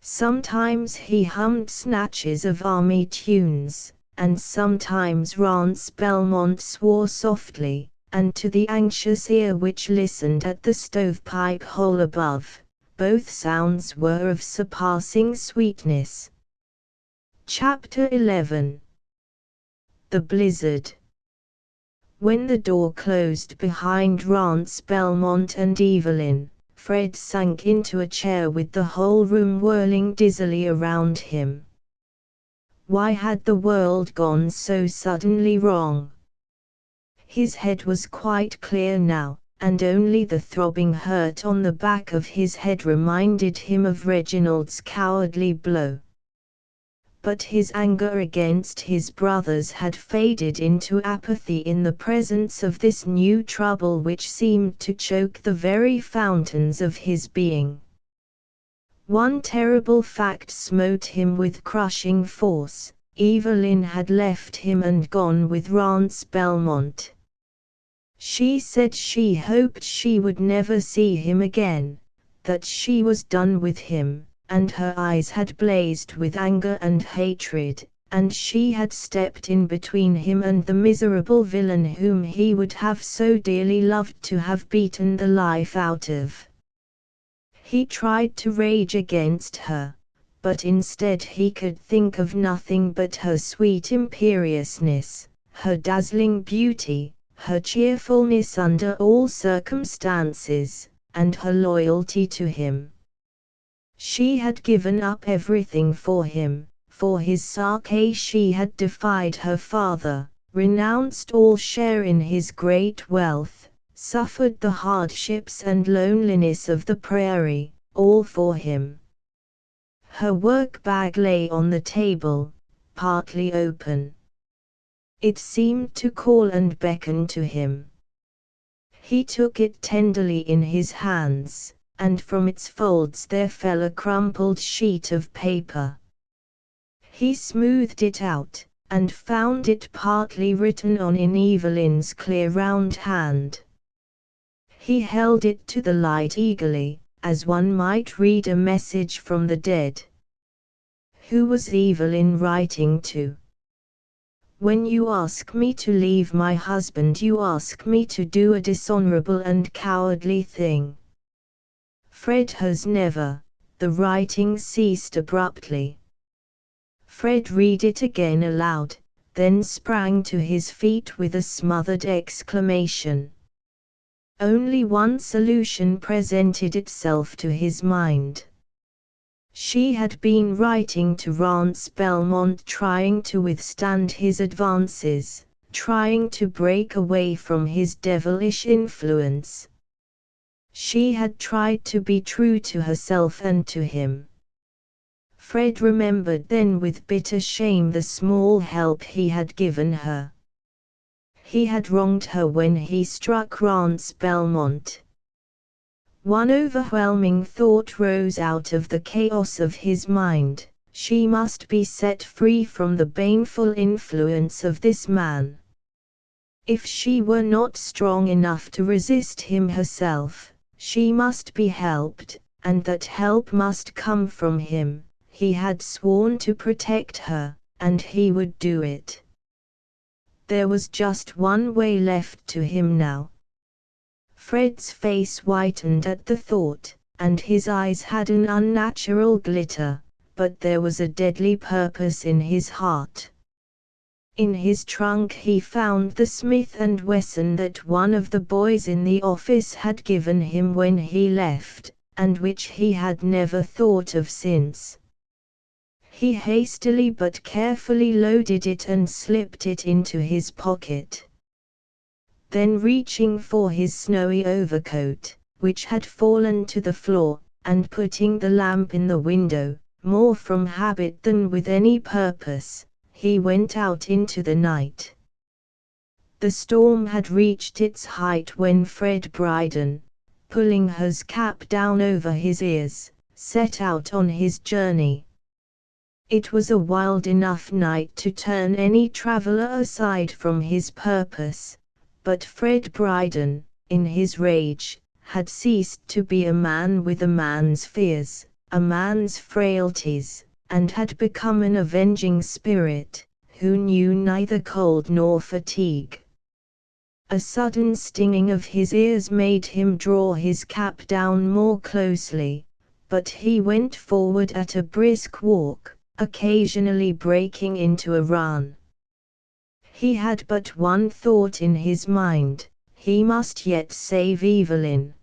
A: Sometimes he hummed snatches of army tunes, and sometimes Rance Belmont swore softly, and to the anxious ear which listened at the stovepipe hole above, both sounds were of surpassing sweetness. Chapter 11. The Blizzard. When the door closed behind Rance Belmont and Evelyn, Fred sank into a chair with the whole room whirling dizzily around him. Why had the world gone so suddenly wrong? His head was quite clear now, and only the throbbing hurt on the back of his head reminded him of Reginald's cowardly blow. But his anger against his brothers had faded into apathy in the presence of this new trouble which seemed to choke the very fountains of his being. One terrible fact smote him with crushing force: Evelyn had left him and gone with Rance Belmont. She said she hoped she would never see him again, that she was done with him, and her eyes had blazed with anger and hatred, and she had stepped in between him and the miserable villain whom he would have so dearly loved to have beaten the life out of. He tried to rage against her, but instead he could think of nothing but her sweet imperiousness, her dazzling beauty, her cheerfulness under all circumstances, and her loyalty to him. She had given up everything for him, for his sake she had defied her father, renounced all share in his great wealth, suffered the hardships and loneliness of the prairie, all for him. Her work bag lay on the table, partly open. It seemed to call and beckon to him. He took it tenderly in his hands, and from its folds there fell a crumpled sheet of paper. He smoothed it out, and found it partly written on in Evelyn's clear round hand. He held it to the light eagerly, as one might read a message from the dead. Who was Evelyn writing to? When you ask me to leave my husband, you ask me to do a dishonorable and cowardly thing. Fred has never. The writing ceased abruptly. Fred read it again aloud, then sprang to his feet with a smothered exclamation. Only one solution presented itself to his mind. She had been writing to Rance Belmont, trying to withstand his advances, trying to break away from his devilish influence. She had tried to be true to herself and to him. Fred remembered then with bitter shame the small help he had given her. He had wronged her when he struck Rance Belmont. One overwhelming thought rose out of the chaos of his mind: she must be set free from the baneful influence of this man. If she were not strong enough to resist him herself, she must be helped, and that help must come from him. He had sworn to protect her, and he would do it. There was just one way left to him now. Fred's face whitened at the thought, and his eyes had an unnatural glitter, but there was a deadly purpose in his heart. In his trunk he found the Smith & Wesson that one of the boys in the office had given him when he left, and which he had never thought of since. He hastily but carefully loaded it and slipped it into his pocket. Then reaching for his snowy overcoat, which had fallen to the floor, and putting the lamp in the window, more from habit than with any purpose, he went out into the night. The storm had reached its height when Fred Bryden, pulling his cap down over his ears, set out on his journey. It was a wild enough night to turn any traveler aside from his purpose, but Fred Bryden, in his rage, had ceased to be a man with a man's fears, a man's frailties, and had become an avenging spirit, who knew neither cold nor fatigue. A sudden stinging of his ears made him draw his cap down more closely, but he went forward at a brisk walk, occasionally breaking into a run. He had but one thought in his mind: he must yet save Evelyn.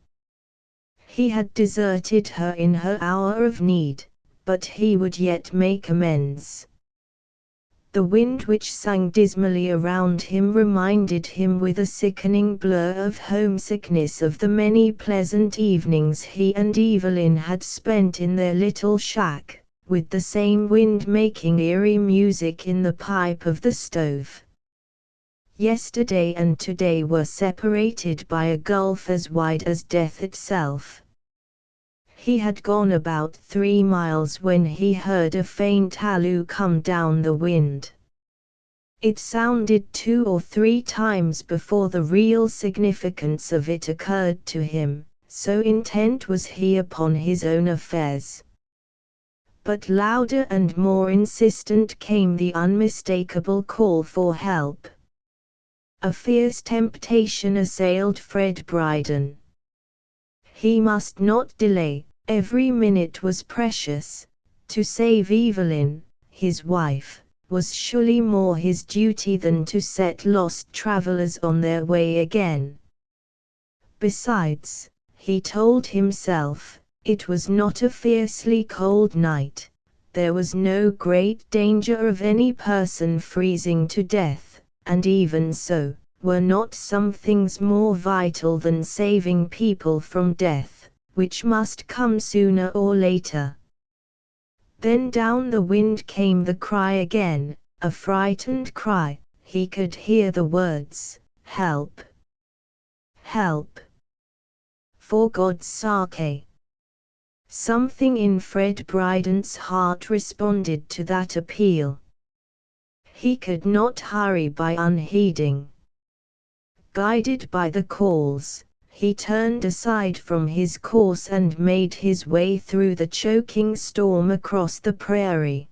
A: He had deserted her in her hour of need, but he would yet make amends. The wind which sang dismally around him reminded him with a sickening blur of homesickness of the many pleasant evenings he and Evelyn had spent in their little shack, with the same wind making eerie music in the pipe of the stove. Yesterday and today were separated by a gulf as wide as death itself. He had gone about 3 miles when he heard a faint halloo come down the wind. It sounded 2 or 3 times before the real significance of it occurred to him, so intent was he upon his own affairs. But louder and more insistent came the unmistakable call for help. A fierce temptation assailed Fred Bryden. He must not delay, every minute was precious. To save Evelyn, his wife, was surely more his duty than to set lost travelers on their way again. Besides, he told himself, it was not a fiercely cold night, there was no great danger of any person freezing to death. And even so, were not some things more vital than saving people from death, which must come sooner or later? Then down the wind came the cry again, a frightened cry. He could hear the words, "Help! Help! For God's sake!" Something in Fred Bryden's heart responded to that appeal. He could not hurry by unheeding. Guided by the calls, he turned aside from his course and made his way through the choking storm across the prairie.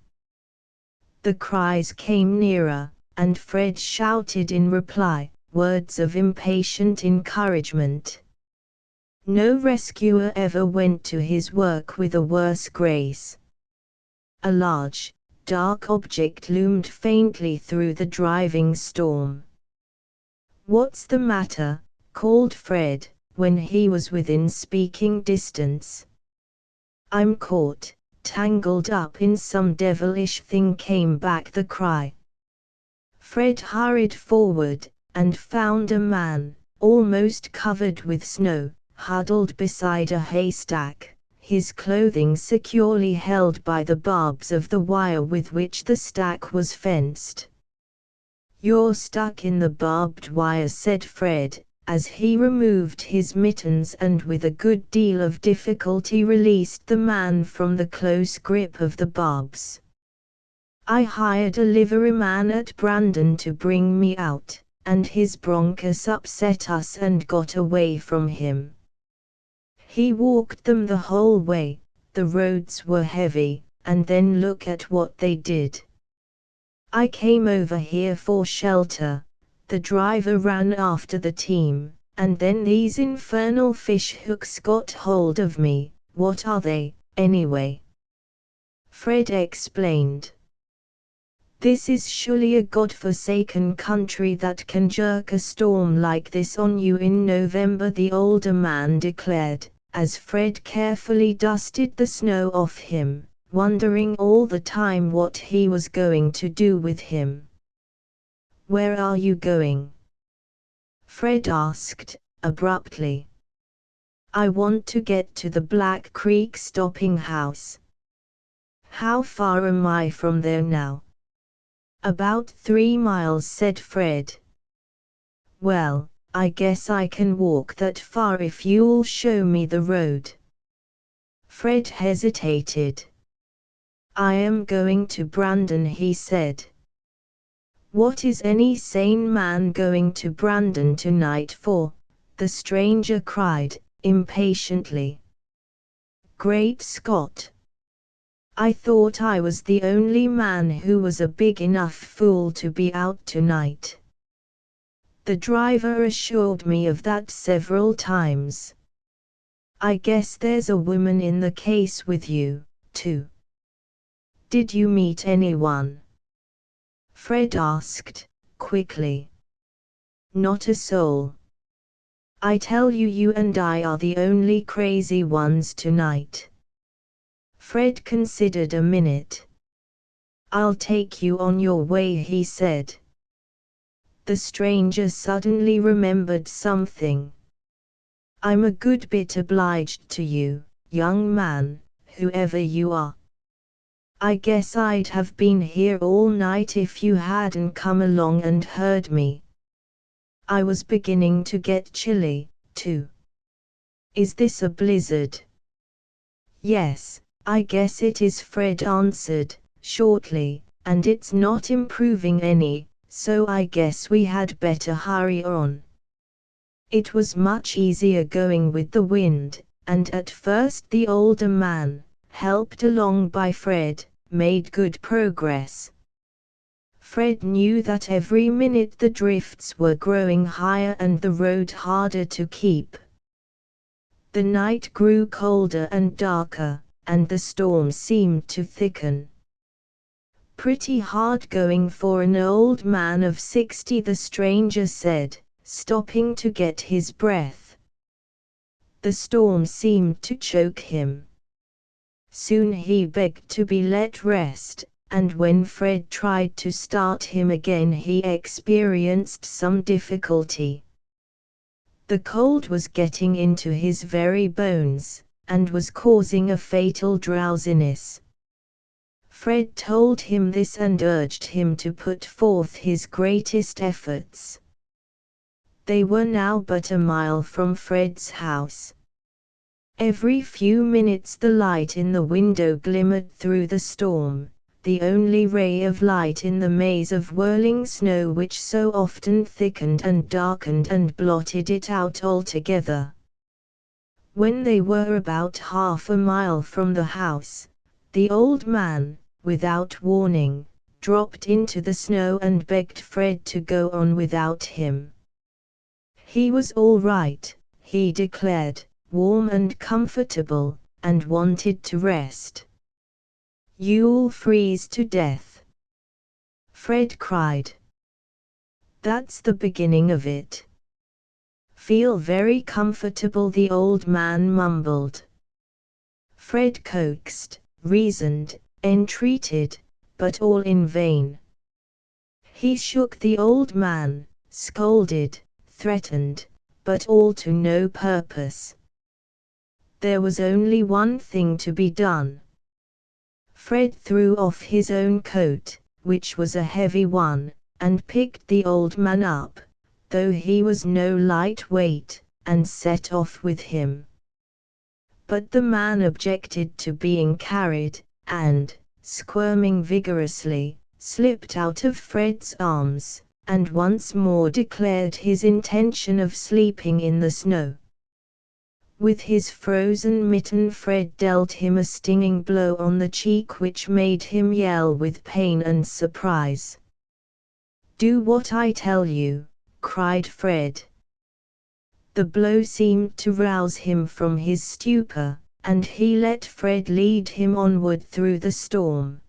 A: The cries came nearer, and Fred shouted in reply, words of impatient encouragement. No rescuer ever went to his work with a worse grace. A large, dark object loomed faintly through the driving storm. "What's the matter?" called Fred, when he was within speaking distance. "I'm caught, tangled up in some devilish thing," came back the cry. Fred hurried forward, and found a man, almost covered with snow, huddled beside a haystack, his clothing securely held by the barbs of the wire with which the stack was fenced. "You're stuck in the barbed wire," said Fred, as he removed his mittens and with a good deal of difficulty released the man from the close grip of the barbs. "I hired a liveryman at Brandon to bring me out, and his bronchus upset us and got away from him. He walked them the whole way, the roads were heavy, and then look at what they did. I came over here for shelter, the driver ran after the team, and then these infernal fish hooks got hold of me." "What are they, anyway?" Fred explained. "This is surely a God-forsaken country that can jerk a storm like this on you in November," the older man declared, as Fred carefully dusted the snow off him, wondering all the time what he was going to do with him. "Where are you going?" Fred asked, abruptly. "I want to get to the Black Creek stopping house." "How far am I from there now?" "About 3 miles," said Fred. "Well, I guess I can walk that far if you'll show me the road." Fred hesitated. "I am going to Brandon," he said. "What is any sane man going to Brandon tonight for?" the stranger cried, impatiently. "Great Scott! I thought I was the only man who was a big enough fool to be out tonight. The driver assured me of that several times. I guess there's a woman in the case with you, too. Did you meet anyone?" Fred asked, quickly. "Not a soul. I tell you, you and I are the only crazy ones tonight." Fred considered a minute. "I'll take you on your way," he said. The stranger suddenly remembered something. "I'm a good bit obliged to you, young man, whoever you are. I guess I'd have been here all night if you hadn't come along and heard me. I was beginning to get chilly, too." "Is this a blizzard?" "Yes, I guess it is," Fred answered, shortly, "and it's not improving any, so I guess we had better hurry on." It was much easier going with the wind, and at first the older man, helped along by Fred, made good progress. Fred knew that every minute the drifts were growing higher and the road harder to keep. The night grew colder and darker, and the storm seemed to thicken. "Pretty hard going for an old man of 60, the stranger said, stopping to get his breath. The storm seemed to choke him. Soon he begged to be let rest, and when Fred tried to start him again he experienced some difficulty. The cold was getting into his very bones, and was causing a fatal drowsiness. Fred told him this and urged him to put forth his greatest efforts. They were now but a mile from Fred's house. Every few minutes the light in the window glimmered through the storm, the only ray of light in the maze of whirling snow which so often thickened and darkened and blotted it out altogether. When they were about half a mile from the house, the old man, without warning, dropped into the snow and begged Fred to go on without him. He was all right, he declared, warm and comfortable, and wanted to rest. "You'll freeze to death," Fred cried. "That's the beginning of it." "Feel very comfortable," the old man mumbled. Fred coaxed, reasoned, entreated, but all in vain. He shook the old man, scolded, threatened, but all to no purpose. There was only one thing to be done. Fred threw off his own coat, which was a heavy one, and picked the old man up, though he was no lightweight, and set off with him. But the man objected to being carried, and, squirming vigorously, slipped out of Fred's arms, and once more declared his intention of sleeping in the snow. With his frozen mitten Fred dealt him a stinging blow on the cheek which made him yell with pain and surprise. "Do what I tell you," cried Fred. The blow seemed to rouse him from his stupor, and he let Fred lead him onward through the storm.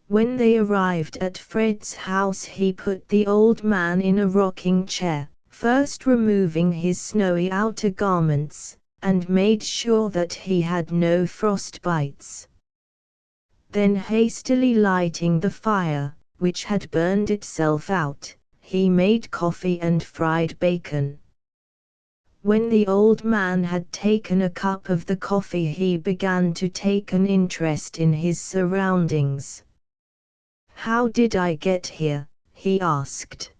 A: When they arrived at Fred's house he put the old man in a rocking chair, first removing his snowy outer garments, and made sure that he had no frostbites. Then hastily lighting the fire, which had burned itself out, he made coffee and fried bacon. When the old man had taken a cup of the coffee he began to take an interest in his surroundings. "How did I get here?" he asked.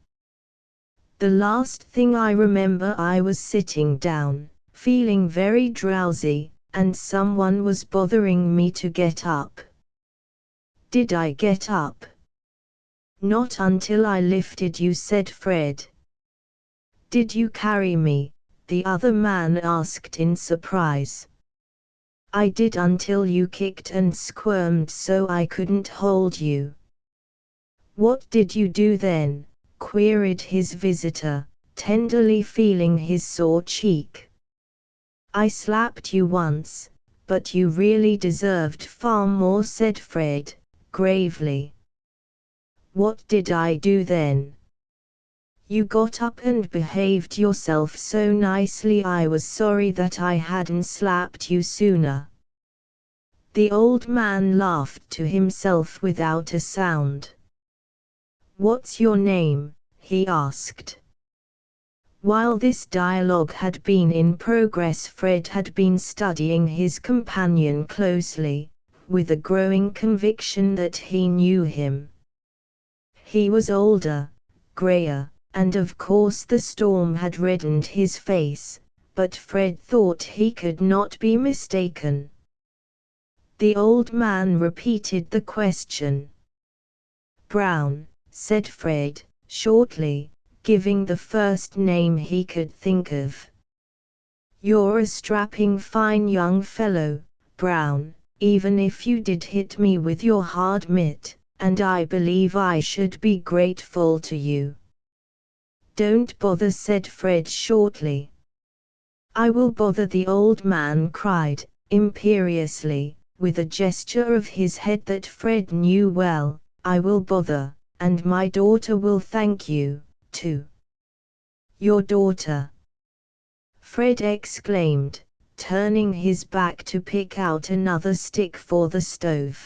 A: "The last thing I remember I was sitting down, feeling very drowsy, and someone was bothering me to get up." "Did I get up?" "Not until I lifted you," said Fred. "Did you carry me?" the other man asked in surprise. "I did until you kicked and squirmed so I couldn't hold you." "What did you do then?" queried his visitor, tenderly feeling his sore cheek. "I slapped you once, but you really deserved far more," said Fred, gravely. "What did I do then?" "You got up and behaved yourself so nicely I was sorry that I hadn't slapped you sooner." The old man laughed to himself without a sound. "What's your name?" he asked. While this dialogue had been in progress Fred had been studying his companion closely, with a growing conviction that he knew him. He was older, grayer, and of course the storm had reddened his face, but Fred thought he could not be mistaken. The old man repeated the question. "Brown," said Fred, shortly, giving the first name he could think of. "You're a strapping fine young fellow, Brown, even if you did hit me with your hard mitt, and I believe I should be grateful to you." "Don't bother," said Fred shortly. "I will bother," the old man cried, imperiously, with a gesture of his head that Fred knew well. "I will bother, and my daughter will thank you, too." "Your daughter?" Fred exclaimed, turning his back to pick out another stick for the stove.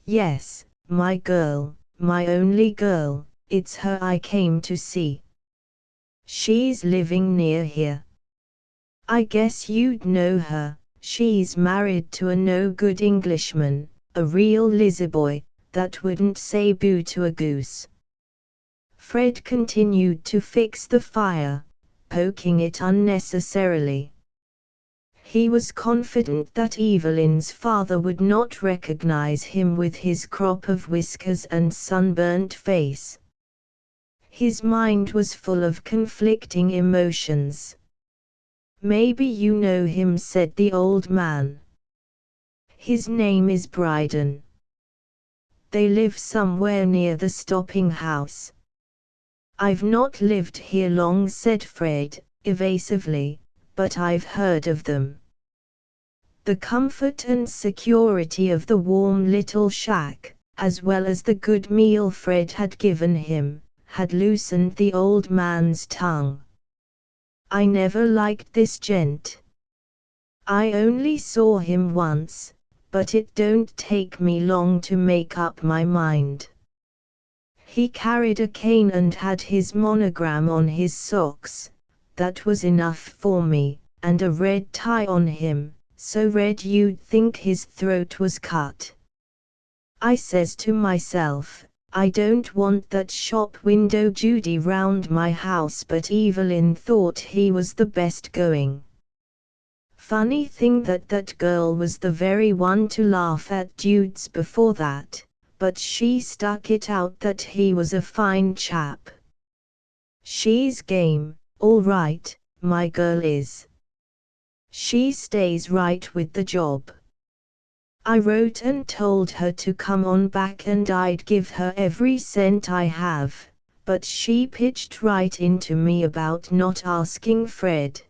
A: "Yes, my girl, my only girl. It's her I came to see. She's living near here. I guess you'd know her. She's married to a no-good Englishman, a real lizardboy, that wouldn't say boo to a goose." Fred continued to fix the fire, poking it unnecessarily. He was confident that Evelyn's father would not recognize him with his crop of whiskers and sunburnt face. His mind was full of conflicting emotions. "Maybe you know him," said the old man. "His name is Bryden. They live somewhere near the stopping house." "I've not lived here long," said Fred, evasively, "but I've heard of them." The comfort and security of the warm little shack, as well as the good meal Fred had given him, had loosened the old man's tongue. "I never liked this gent. I only saw him once, but it don't take me long to make up my mind. He carried a cane and had his monogram on his socks. That was enough for me, and a red tie on him, so red you'd think his throat was cut. I says to myself, I don't want that shop window Judy round my house, but Evelyn thought he was the best going. Funny thing that girl was the very one to laugh at dudes before that, but she stuck it out that he was a fine chap. She's game, all right, my girl is. She stays right with the job. I wrote and told her to come on back and I'd give her every cent I have, but she pitched right into me about not asking Fred.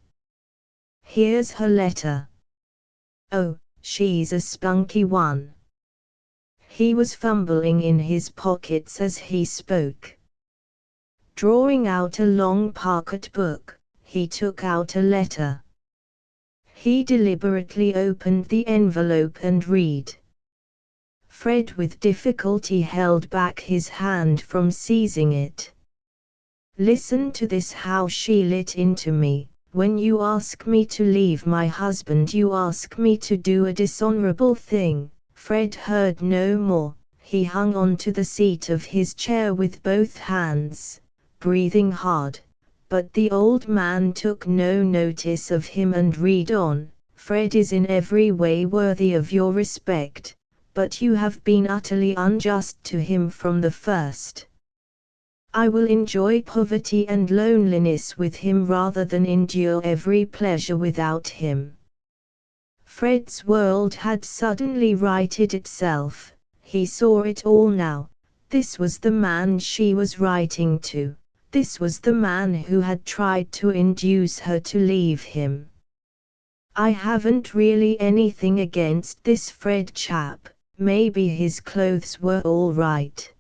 A: Here's her letter. Oh, she's a spunky one. He was fumbling in his pockets as he spoke. Drawing out a long pocket book, he took out a letter. He deliberately opened the envelope and read. Fred with difficulty held back his hand from seizing it. Listen to this, how she lit into me. When you ask me to leave my husband, you ask me to do a dishonorable thing. Fred heard no more. He hung on to the seat of his chair with both hands, breathing hard. But the old man took no notice of him and read on. Fred is in every way worthy of your respect, but you have been utterly unjust to him from the first. I will enjoy poverty and loneliness with him rather than endure every pleasure without him. Fred's world had suddenly righted itself. He saw it all now. This was the man she was writing to. This was the man who had tried to induce her to leave him. I haven't really anything against this Fred chap. Maybe his clothes were all right.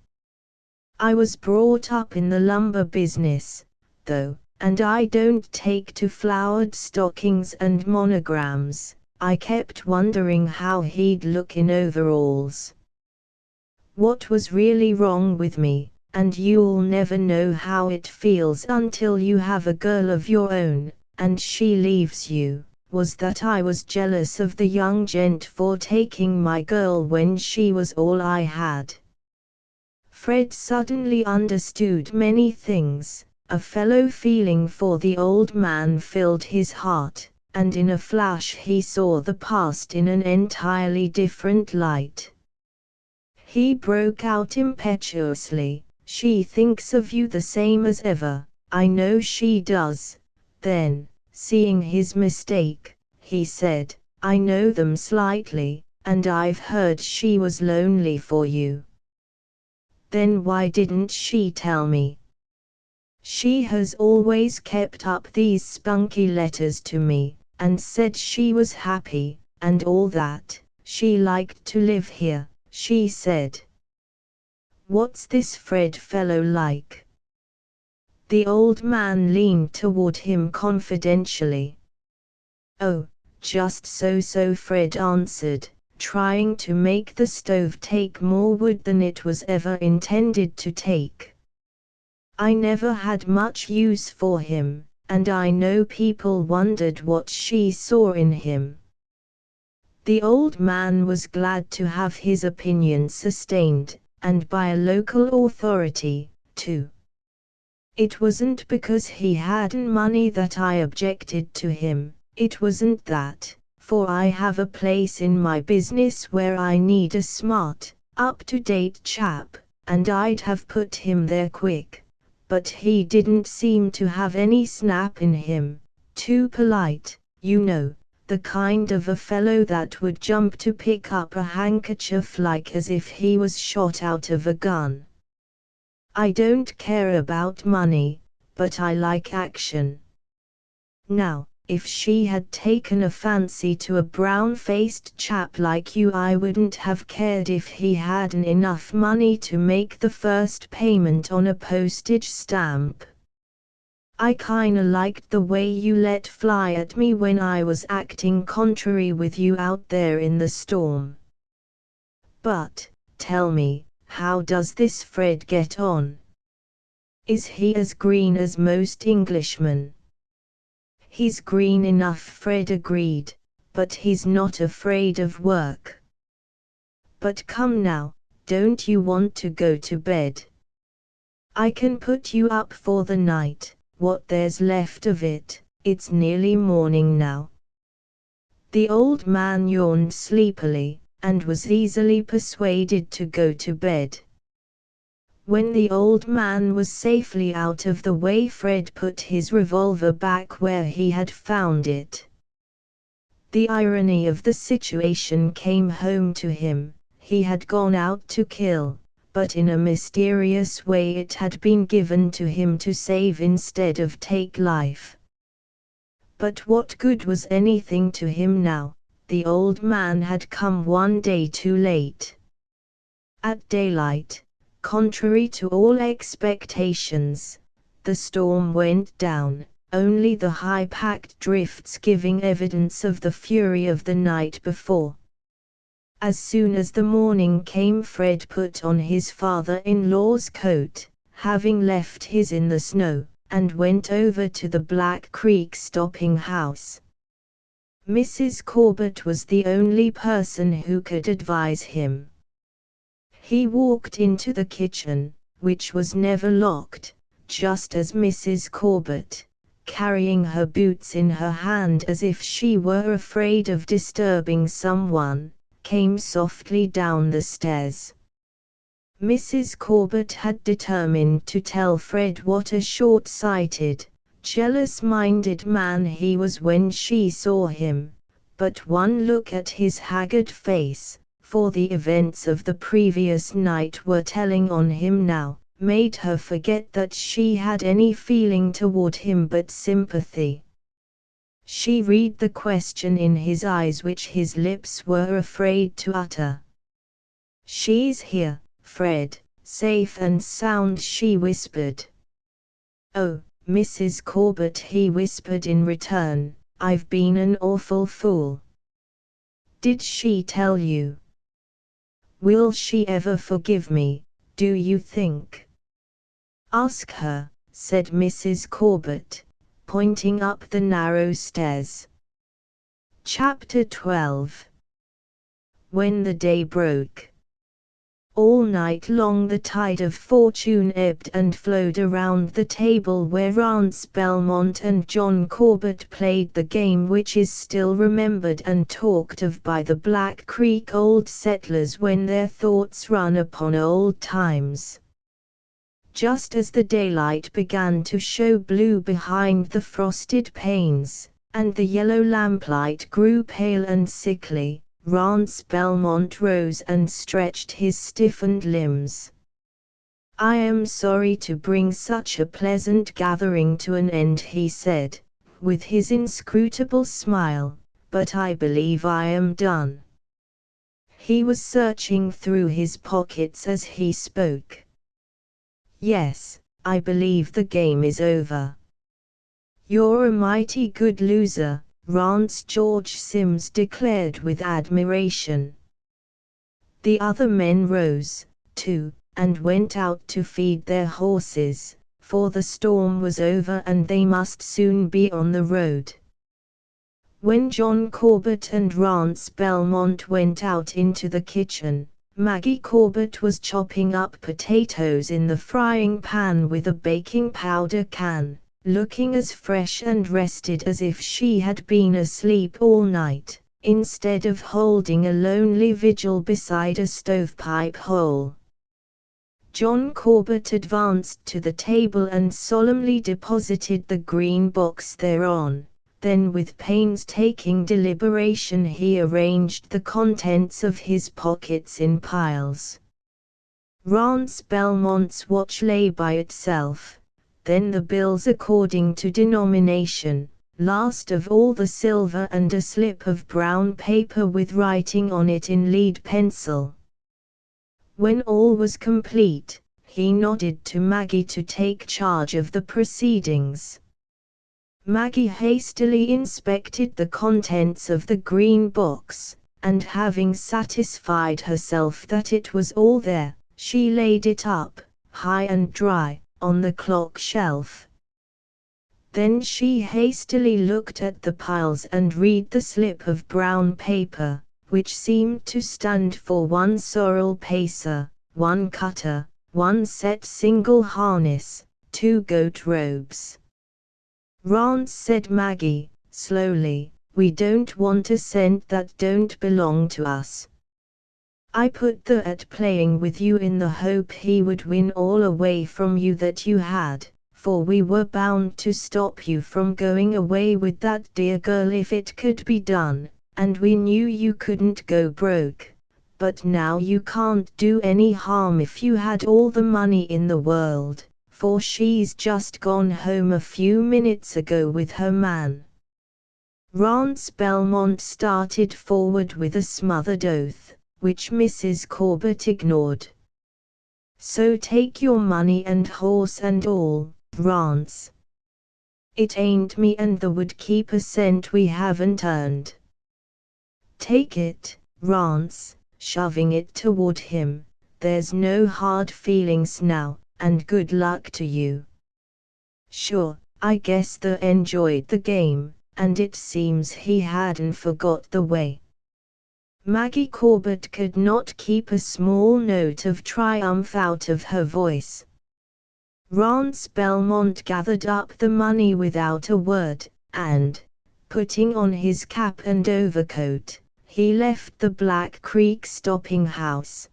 A: I was brought up in the lumber business, though, and I don't take to flowered stockings and monograms. I kept wondering how he'd look in overalls. What was really wrong with me, and you'll never know how it feels until you have a girl of your own, and she leaves you, was that I was jealous of the young gent for taking my girl when she was all I had. Fred suddenly understood many things. A fellow feeling for the old man filled his heart, and in a flash he saw the past in an entirely different light. He broke out impetuously, "She thinks of you the same as ever." "I know she does." Then, seeing his mistake, he said, "I know them slightly, and I've heard she was lonely for you." Then why didn't she tell me? She has always kept up these spunky letters to me, and said she was happy, and all that. She liked to live here, she said. What's this Fred fellow like? The old man leaned toward him confidentially. Oh, just so, Fred answered, trying to make the stove take more wood than it was ever intended to take. I never had much use for him, and I know people wondered what she saw in him. The old man was glad to have his opinion sustained, and by a local authority, too. It wasn't because he hadn't money that I objected to him, it wasn't that. For I have a place in my business where I need a smart, up-to-date chap, and I'd have put him there quick. But he didn't seem to have any snap in him, too polite, you know, the kind of a fellow that would jump to pick up a handkerchief like as if he was shot out of a gun. I don't care about money, but I like action. Now, if she had taken a fancy to a brown-faced chap like you, I wouldn't have cared if he hadn't enough money to make the first payment on a postage stamp. I kinda liked the way you let fly at me when I was acting contrary with you out there in the storm. But, tell me, how does this Fred get on? Is he as green as most Englishmen? "He's green enough," Fred agreed, "but he's not afraid of work. But come now, don't you want to go to bed? I can put you up for the night, what there's left of it, it's nearly morning now." The old man yawned sleepily, and was easily persuaded to go to bed. When the old man was safely out of the way, Fred put his revolver back where he had found it. The irony of the situation came home to him. He had gone out to kill, but in a mysterious way it had been given to him to save instead of take life. But what good was anything to him now? The old man had come one day too late. At daylight, contrary to all expectations, the storm went down, only the high-packed drifts giving evidence of the fury of the night before. As soon as the morning came, Fred put on his father-in-law's coat, having left his in the snow, and went over to the Black Creek stopping house. Mrs. Corbett was the only person who could advise him. He walked into the kitchen, which was never locked, just as Mrs. Corbett, carrying her boots in her hand as if she were afraid of disturbing someone, came softly down the stairs. Mrs. Corbett had determined to tell Fred what a short-sighted, jealous-minded man he was when she saw him, but one look at his haggard face, for the events of the previous night were telling on him now, made her forget that she had any feeling toward him but sympathy. She read the question in his eyes which his lips were afraid to utter. "She's here, Fred, safe and sound," she whispered. "Oh, Mrs. Corbett," he whispered in return, "I've been an awful fool." "Did she tell you? Will she ever forgive me, do you think?" "Ask her," said Mrs. Corbett, pointing up the narrow stairs. Chapter 12. When the day broke. All night long the tide of fortune ebbed and flowed around the table where Rance Belmont and John Corbett played the game which is still remembered and talked of by the Black Creek old settlers when their thoughts run upon old times. Just as the daylight began to show blue behind the frosted panes, and the yellow lamplight grew pale and sickly, Rance Belmont rose and stretched his stiffened limbs. "I am sorry to bring such a pleasant gathering to an end," he said, with his inscrutable smile, "but I believe I am done." He was searching through his pockets as he spoke. "Yes, I believe the game is over." "You're a mighty good loser," Rance George Sims declared with admiration. The other men rose, too, and went out to feed their horses, for the storm was over and they must soon be on the road. When John Corbett and Rance Belmont went out into the kitchen, Maggie Corbett was chopping up potatoes in the frying pan with a baking powder can, looking as fresh and rested as if she had been asleep all night, instead of holding a lonely vigil beside a stovepipe hole. John Corbett advanced to the table and solemnly deposited the green box thereon. Then with painstaking deliberation he arranged the contents of his pockets in piles. Rance Belmont's watch lay by itself, then the bills according to denomination, last of all the silver and a slip of brown paper with writing on it in lead pencil. When all was complete, he nodded to Maggie to take charge of the proceedings. Maggie hastily inspected the contents of the green box, and having satisfied herself that it was all there, she laid it up, high and dry, on the clock shelf. Then she hastily looked at the piles and read the slip of brown paper, which seemed to stand for 1 sorrel pacer, 1 cutter, 1 set single harness, 2 goat robes. "Rance," said Maggie, slowly, "we don't want a cent that don't belong to us. I put the at playing with you in the hope he would win all away from you that you had, for we were bound to stop you from going away with that dear girl if it could be done, and we knew you couldn't go broke, but now you can't do any harm if you had all the money in the world, for she's just gone home a few minutes ago with her man." Rance Belmont started forward with a smothered oath, which Mrs. Corbett ignored. "So take your money and horse and all, Rance. It ain't me and the would keep a cent we haven't earned. Take it, Rance," shoving it toward him. "There's no hard feelings now, and good luck to you. Sure, I guess they enjoyed the game, and it seems he hadn't forgot the way." Maggie Corbett could not keep a small note of triumph out of her voice. Rance Belmont gathered up the money without a word, and, putting on his cap and overcoat, he left the Black Creek stopping house.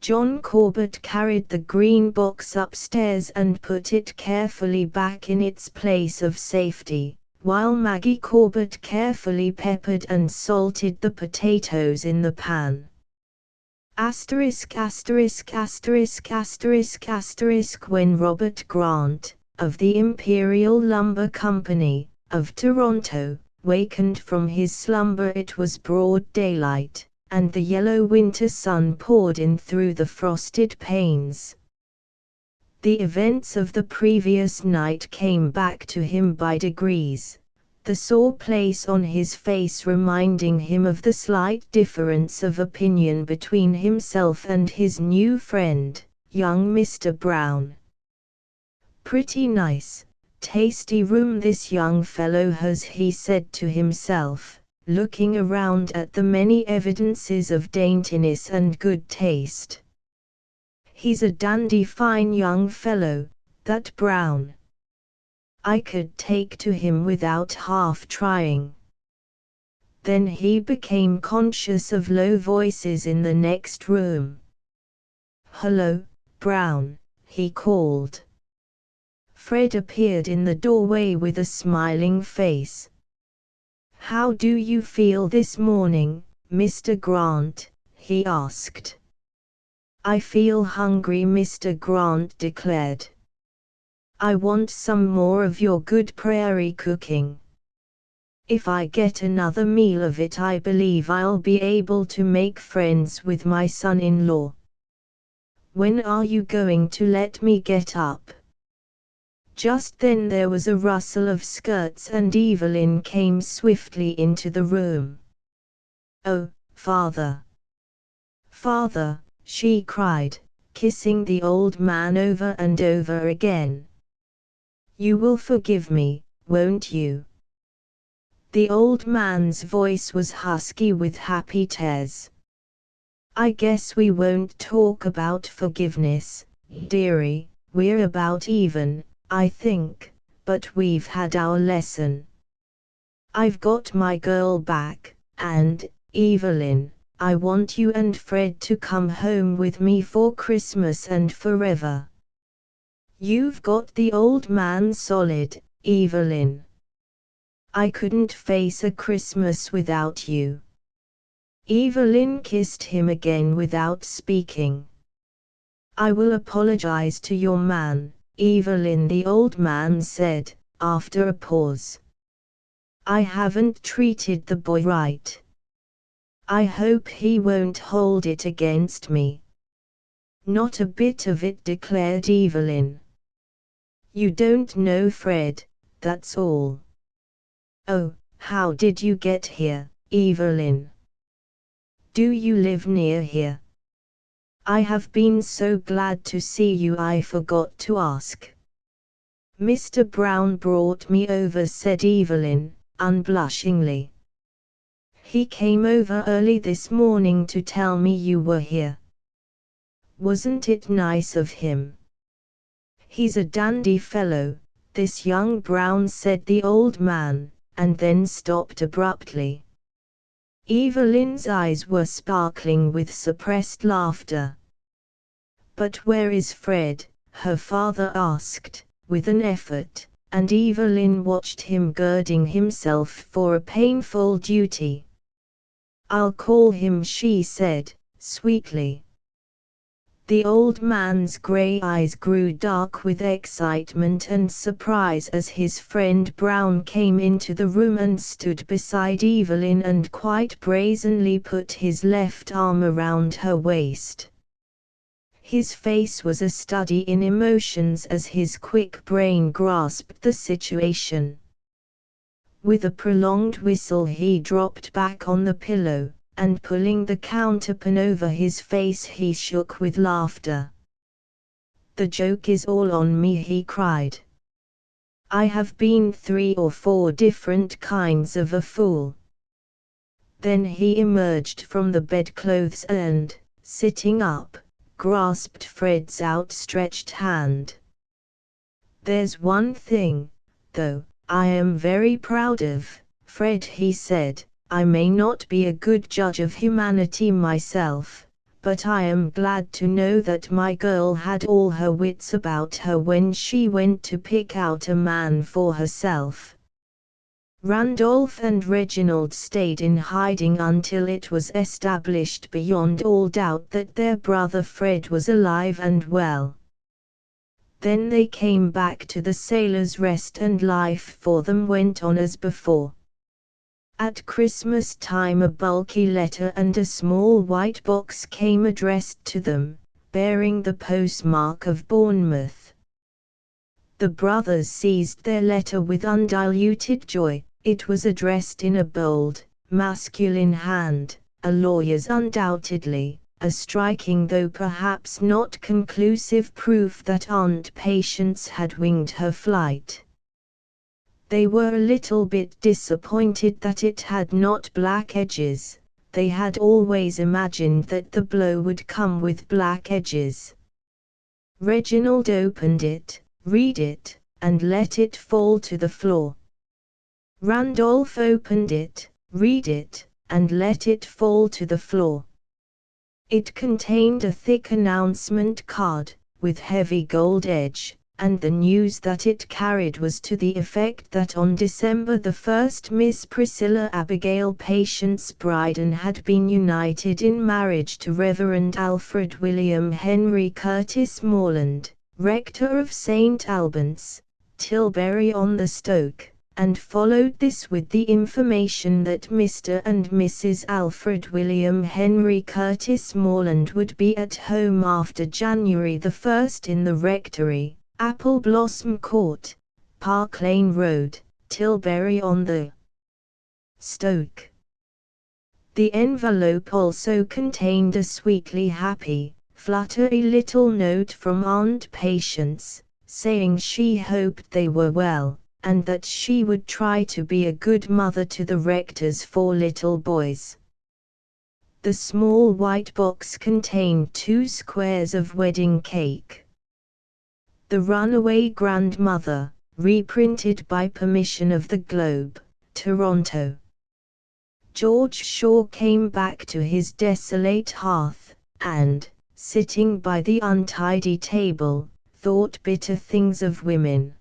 A: John Corbett carried the green box upstairs and put it carefully back in its place of safety, while Maggie Corbett carefully peppered and salted the potatoes in the pan. ********* When Robert Grant, of the Imperial Lumber Company, of Toronto, wakened from his slumber, it was broad daylight, and the yellow winter sun poured in through the frosted panes. The events of the previous night came back to him by degrees, the sore place on his face reminding him of the slight difference of opinion between himself and his new friend, young Mr. Brown. "Pretty nice, tasty room this young fellow has," he said to himself, looking around at the many evidences of daintiness and good taste. "He's a dandy fine young fellow, that Brown. I could take to him without half trying." Then he became conscious of low voices in the next room. "Hello, Brown," he called. Fred appeared in the doorway with a smiling face. "How do you feel this morning, Mr. Grant?" he asked. "I feel hungry," Mr. Grant declared. "I want some more of your good prairie cooking. If I get another meal of it, I believe I'll be able to make friends with my son-in-law. When are you going to let me get up?" Just then there was a rustle of skirts and Evelyn came swiftly into the room. "Oh, Father! Father!" she cried, kissing the old man over and over again. "You will forgive me, won't you?" The old man's voice was husky with happy tears. "I guess we won't talk about forgiveness, dearie, we're about even, I think, but we've had our lesson. I've got my girl back, and, Evelyn, I want you and Fred to come home with me for Christmas and forever. You've got the old man solid, Evelyn. I couldn't face a Christmas without you." Evelyn kissed him again without speaking. "I will apologize to your man, Evelyn," the old man said, after a pause. "I haven't treated the boy right. I hope he won't hold it against me." "Not a bit of it," declared Evelyn. "You don't know Fred, that's all." "Oh, how did you get here, Evelyn? Do you live near here? I have been so glad to see you I forgot to ask." Mr. Brown brought me over, said Evelyn, unblushingly. He came over early this morning to tell me you were here. Wasn't it nice of him? He's a dandy fellow, this young Brown, said the old man, and then stopped abruptly. Evelyn's eyes were sparkling with suppressed laughter. But where is Fred? Her father asked, with an effort, and Evelyn watched him girding himself for a painful duty. I'll call him, she said, sweetly. The old man's grey eyes grew dark with excitement and surprise as his friend Brown came into the room and stood beside Evelyn and quite brazenly put his left arm around her waist. His face was a study in emotions as his quick brain grasped the situation. With a prolonged whistle he dropped back on the pillow, and pulling the counterpane over his face he shook with laughter. The joke is all on me, he cried. I have been 3 or 4 different kinds of a fool. Then he emerged from the bedclothes and, sitting up, grasped Fred's outstretched hand. There's one thing, though, I am very proud of, Fred, he said. I may not be a good judge of humanity myself, but I am glad to know that my girl had all her wits about her when she went to pick out a man for herself. Randolph and Reginald stayed in hiding until it was established beyond all doubt that their brother Fred was alive and well. Then they came back to the Sailor's Rest and life for them went on as before. At Christmas time a bulky letter and a small white box came addressed to them, bearing the postmark of Bournemouth. The brothers seized their letter with undiluted joy. It was addressed in a bold, masculine hand, a lawyer's undoubtedly, a striking though perhaps not conclusive proof that Aunt Patience had winged her flight. They were a little bit disappointed that it had not black edges. They had always imagined that the blow would come with black edges. Reginald opened it, read it, and let it fall to the floor. Randolph opened it, read it, and let it fall to the floor. It contained a thick announcement card, with heavy gold edge, and the news that it carried was to the effect that on December the 1st Miss Priscilla Abigail Patience Bryden had been united in marriage to Reverend Alfred William Henry Curtis Morland, rector of St. Albans, Tilbury-on-the-Stoke, and followed this with the information that Mr. and Mrs. Alfred William Henry Curtis Morland would be at home after January the 1st in the rectory, Apple Blossom Court, Park Lane Road, Tilbury-on-the-Stoke. The envelope also contained a sweetly happy, fluttery little note from Aunt Patience, saying she hoped they were well, and that she would try to be a good mother to the rector's 4 little boys. The small white box contained 2 squares of wedding cake. The Runaway Grandmother, reprinted by permission of the Globe, Toronto. George Shaw came back to his desolate hearth, and, sitting by the untidy table, thought bitter things of women.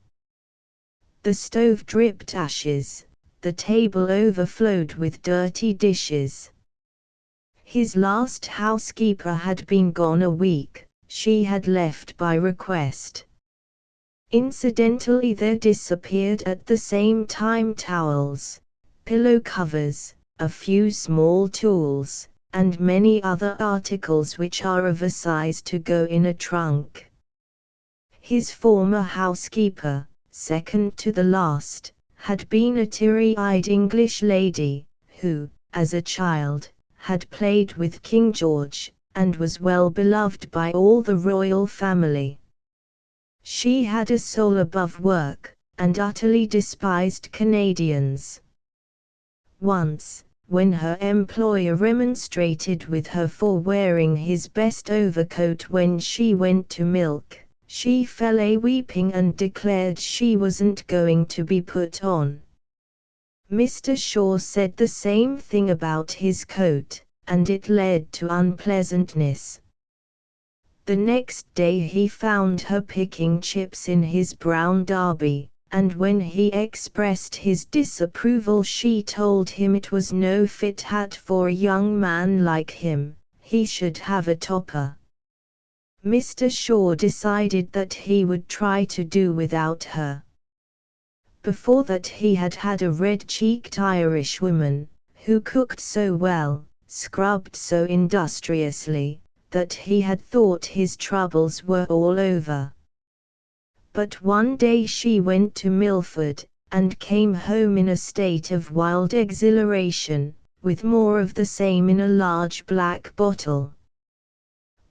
A: The stove dripped ashes, the table overflowed with dirty dishes. His last housekeeper had been gone a week, she had left by request. Incidentally there disappeared at the same time towels, pillow covers, a few small tools, and many other articles which are of a size to go in a trunk. His former housekeeper, second to the last, had been a teary-eyed English lady, who, as a child, had played with King George, and was well beloved by all the royal family. She had a soul above work, and utterly despised Canadians. Once, when her employer remonstrated with her for wearing his best overcoat when she went to milk, she fell a weeping and declared she wasn't going to be put on. Mr. Shaw said the same thing about his coat, and it led to unpleasantness. The next day he found her picking chips in his brown derby, and when he expressed his disapproval she told him it was no fit hat for a young man like him, he should have a topper. Mr. Shaw decided that he would try to do without her. Before that he had had a red-cheeked Irish woman, who cooked so well, scrubbed so industriously, that he had thought his troubles were all over. But one day she went to Milford, and came home in a state of wild exhilaration, with more of the same in a large black bottle.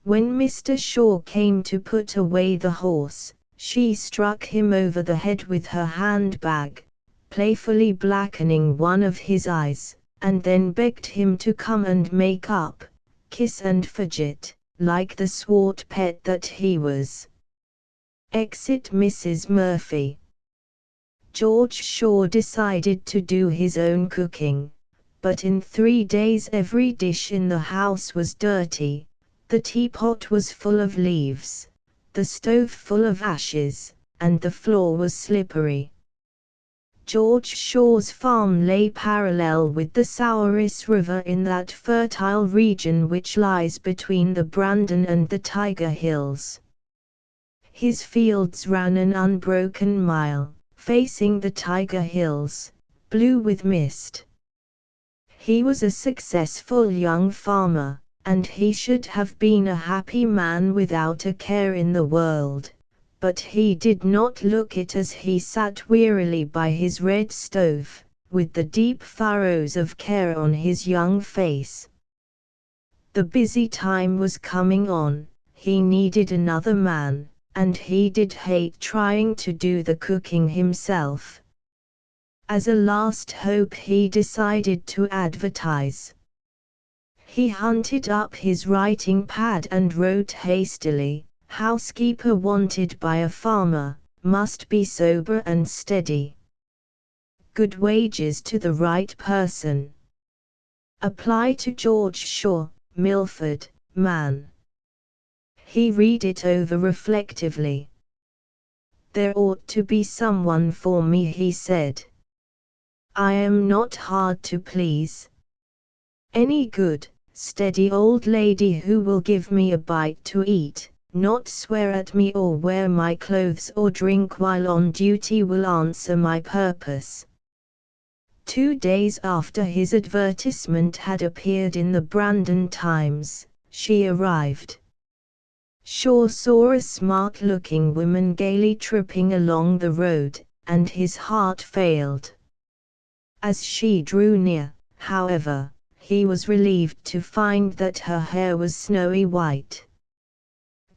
A: When Mr. Shaw came to put away the horse, she struck him over the head with her handbag, playfully blackening one of his eyes, and then begged him to come and make up, kiss and fidget, like the swart pet that he was. Exit Mrs. Murphy. George Shaw decided to do his own cooking, but in 3 days every dish in the house was dirty, the teapot was full of leaves, the stove full of ashes, and the floor was slippery. George Shaw's farm lay parallel with the Souris River in that fertile region which lies between the Brandon and the Tiger Hills. His fields ran an unbroken mile, facing the Tiger Hills, blue with mist. He was a successful young farmer, and he should have been a happy man without a care in the world, but he did not look it as he sat wearily by his red stove, with the deep furrows of care on his young face. The busy time was coming on, he needed another man, and he did hate trying to do the cooking himself. As a last hope he decided to advertise. He hunted up his writing pad and wrote hastily, "Housekeeper wanted by a farmer, must be sober and steady. Good wages to the right person. Apply to George Shaw, Milford, man." He read it over reflectively. "There ought to be someone for me," he said. "I am not hard to please. Any good, steady old lady who will give me a bite to eat, not swear at me or wear my clothes or drink while on duty will answer my purpose." 2 days after his advertisement had appeared in the Brandon Times, she arrived. Shaw saw a smart-looking woman gaily tripping along the road, and his heart failed. As she drew near, however, he was relieved to find that her hair was snowy white.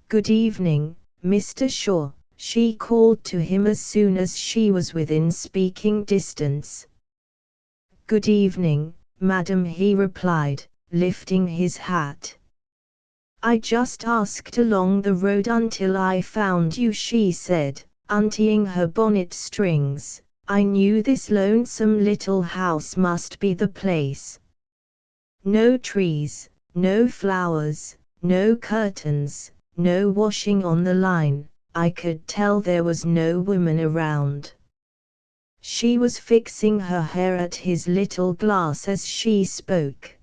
A: "Good evening, Mr. Shaw," she called to him as soon as she was within speaking distance. "Good evening, madam," he replied, lifting his hat. "I just asked along the road until I found you," she said, untying her bonnet strings. "I knew this lonesome little house must be the place. No trees, no flowers, no curtains, no washing on the line. I could tell there was no woman around." She was fixing her hair at his little glass as she spoke.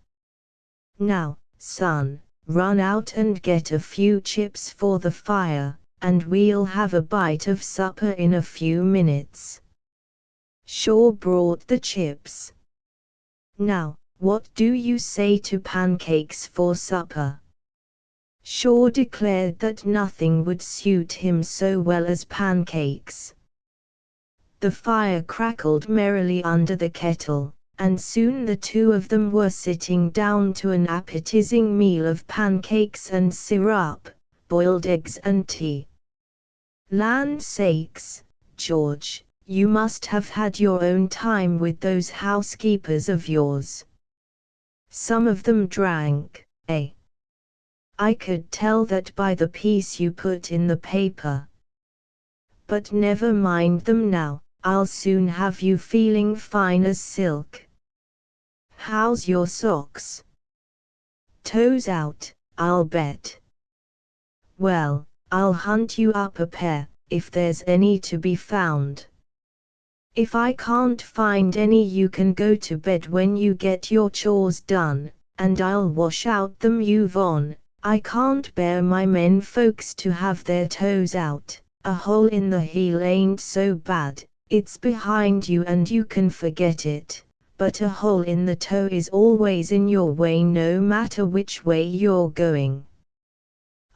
A: "Now, son, run out and get a few chips for the fire, and we'll have a bite of supper in a few minutes." Shaw brought the chips. "Now, what do you say to pancakes for supper?" Shaw declared that nothing would suit him so well as pancakes. The fire crackled merrily under the kettle, and soon the two of them were sitting down to an appetizing meal of pancakes and syrup, boiled eggs and tea. Land sakes, George, you must have had your own time with those housekeepers of yours. Some of them drank, eh? I could tell that by the piece you put in the paper. But never mind them now, I'll soon have you feeling fine as silk. How's your socks? Toes out, I'll bet. Well, I'll hunt you up a pair, if there's any to be found. If I can't find any, you can go to bed when you get your chores done, and I'll wash out them you've on. I can't bear my men folks to have their toes out. A hole in the heel ain't so bad, it's behind you and you can forget it, but a hole in the toe is always in your way no matter which way you're going.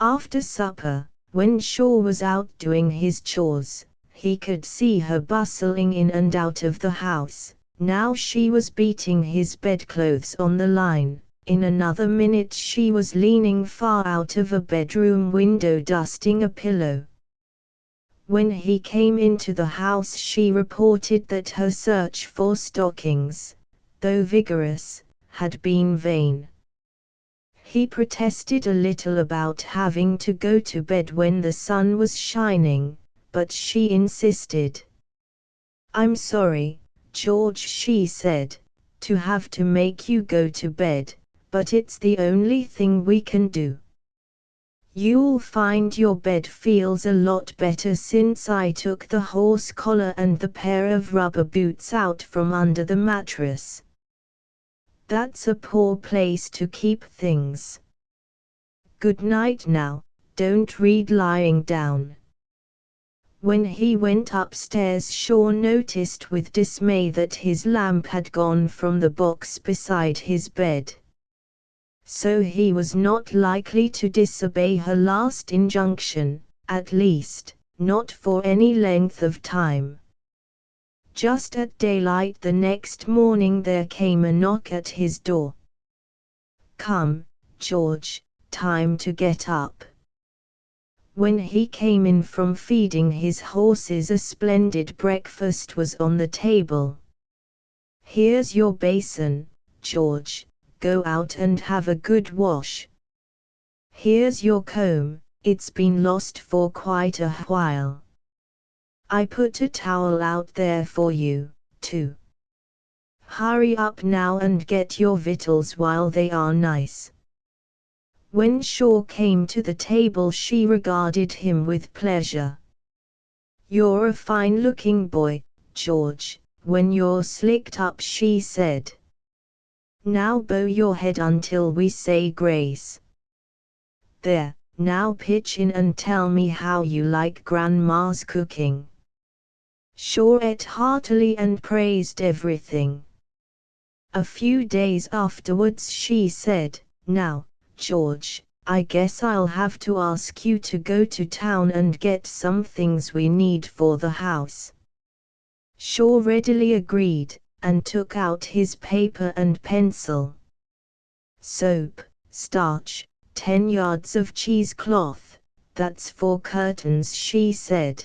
A: After supper, when Shaw was out doing his chores, he could see her bustling in and out of the house. Now she was beating his bedclothes on the line. In another minute she was leaning far out of a bedroom window dusting a pillow. When he came into the house she reported that her search for stockings, though vigorous, had been vain. He protested a little about having to go to bed when the sun was shining, but she insisted. "I'm sorry, George," she said, "to have to make you go to bed, but it's the only thing we can do. You'll find your bed feels a lot better since I took the horse collar and the pair of rubber boots out from under the mattress. That's a poor place to keep things. Good night now, don't read lying down." When he went upstairs, Shaw noticed with dismay that his lamp had gone from the box beside his bed. So he was not likely to disobey her last injunction, at least, not for any length of time. Just at daylight the next morning there came a knock at his door. "Come, George, time to get up." When he came in from feeding his horses, a splendid breakfast was on the table. "Here's your basin, George. Go out and have a good wash. Here's your comb, it's been lost for quite a while. I put a towel out there for you, too. Hurry up now and get your victuals while they are nice." When Shaw came to the table she regarded him with pleasure. "You're a fine-looking boy, George, when you're slicked up," she said. "Now bow your head until we say grace. There, now pitch in and tell me how you like Grandma's cooking." Shaw ate heartily and praised everything. A few days afterwards she said, "Now, George, I guess I'll have to ask you to go to town and get some things we need for the house." Shaw readily agreed, and took out his paper and pencil. "Soap, starch, 10 yards of cheesecloth, that's for curtains," she said.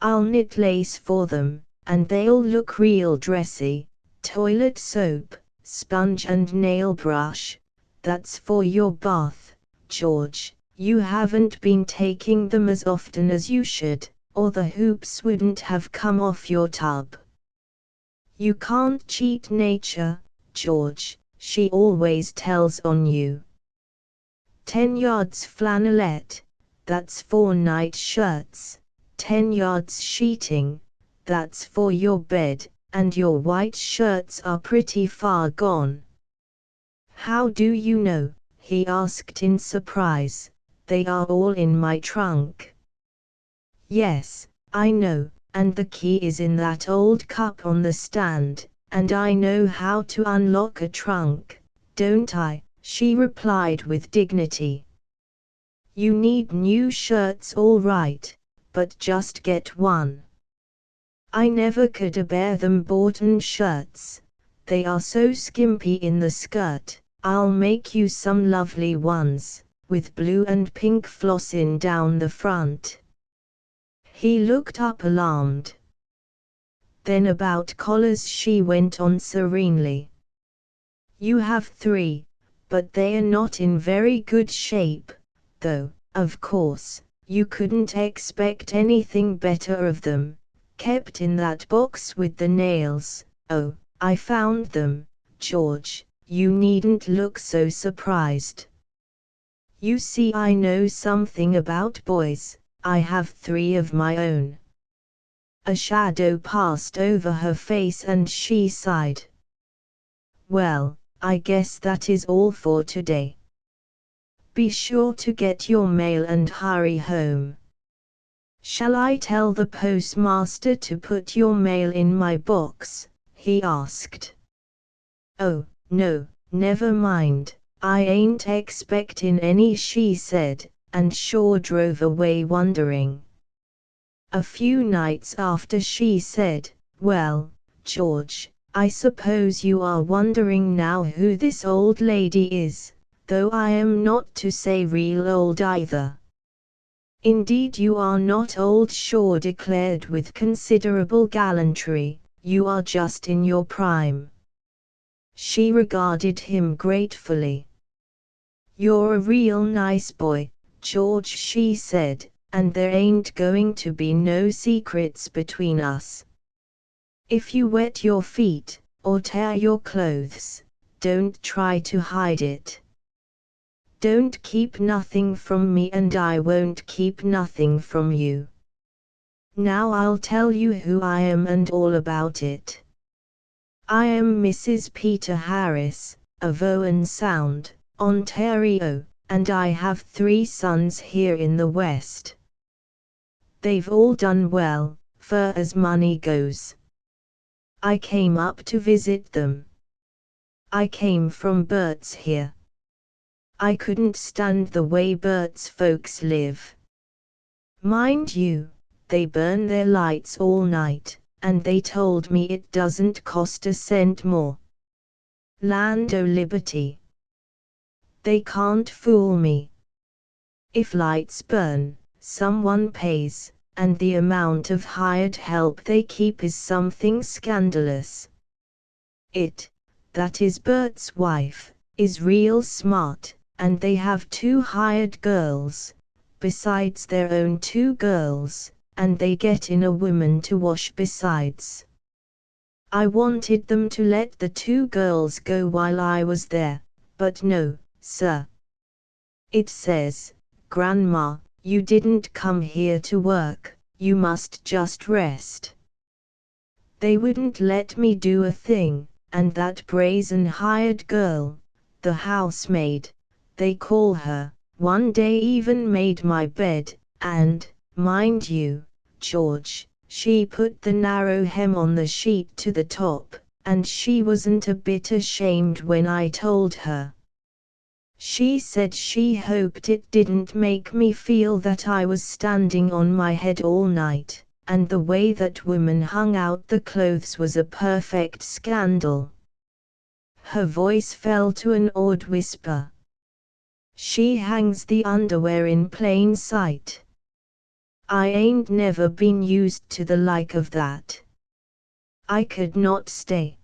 A: "I'll knit lace for them, and they'll look real dressy. Toilet soap, sponge and nail brush, that's for your bath, George. You haven't been taking them as often as you should, or the hoops wouldn't have come off your tub. You can't cheat nature, George, she always tells on you. 10 yards flannelette, that's for night shirts. 10 yards sheeting, that's for your bed, and your white shirts are pretty far gone." "How do you know?" he asked in surprise. "They are all in my trunk." "Yes, I know, and the key is in that old cup on the stand, and I know how to unlock a trunk, don't I?" she replied with dignity. "You need new shirts all right, but just get one. I never could bear them boughten shirts, they are so skimpy in the skirt. I'll make you some lovely ones, with blue and pink flossing down the front." He looked up alarmed. Then about collars she went on serenely. You have 3, but they are not in very good shape, though, of course, you couldn't expect anything better of them, kept in that box with the nails. Oh, I found them, George, you needn't look so surprised. You see, I know something about boys, I have 3 of my own. A shadow passed over her face and she sighed. Well, I guess that is all for today. Be sure to get your mail and hurry home. Shall I tell the postmaster to put your mail in my box? He asked. Oh, no, never mind, I ain't expectin' any, she said, and sure drove away wondering. A few nights after she said, well, George, I suppose you are wondering now who this old lady is, though I am not to say real old either. Indeed you are not old, Shaw declared with considerable gallantry, you are just in your prime. She regarded him gratefully. You're a real nice boy, George, she said, and there ain't going to be no secrets between us. If you wet your feet, or tear your clothes, don't try to hide it. Don't keep nothing from me and I won't keep nothing from you. Now I'll tell you who I am and all about it. I am Mrs. Peter Harris, of Owen Sound, Ontario, and I have 3 sons here in the West. They've all done well, far as money goes. I came up to visit them. I came from Bert's here. I couldn't stand the way Bert's folks live. Mind you, they burn their lights all night, and they told me it doesn't cost a cent more. Land o' liberty. They can't fool me. If lights burn, someone pays, and the amount of hired help they keep is something scandalous. That is Bert's wife, is real smart, and they have 2 hired girls, besides their own 2 girls, and they get in a woman to wash besides. I wanted them to let the 2 girls go while I was there, but no, sir. It says, Grandma, you didn't come here to work, you must just rest. They wouldn't let me do a thing, and that brazen hired girl, the housemaid, they call her, one day even made my bed, and, mind you, George, she put the narrow hem on the sheet to the top, and she wasn't a bit ashamed when I told her. She said she hoped it didn't make me feel that I was standing on my head all night, and the way that woman hung out the clothes was a perfect scandal. Her voice fell to an awed whisper. She hangs the underwear in plain sight. I ain't never been used to the like of that. I could not stay.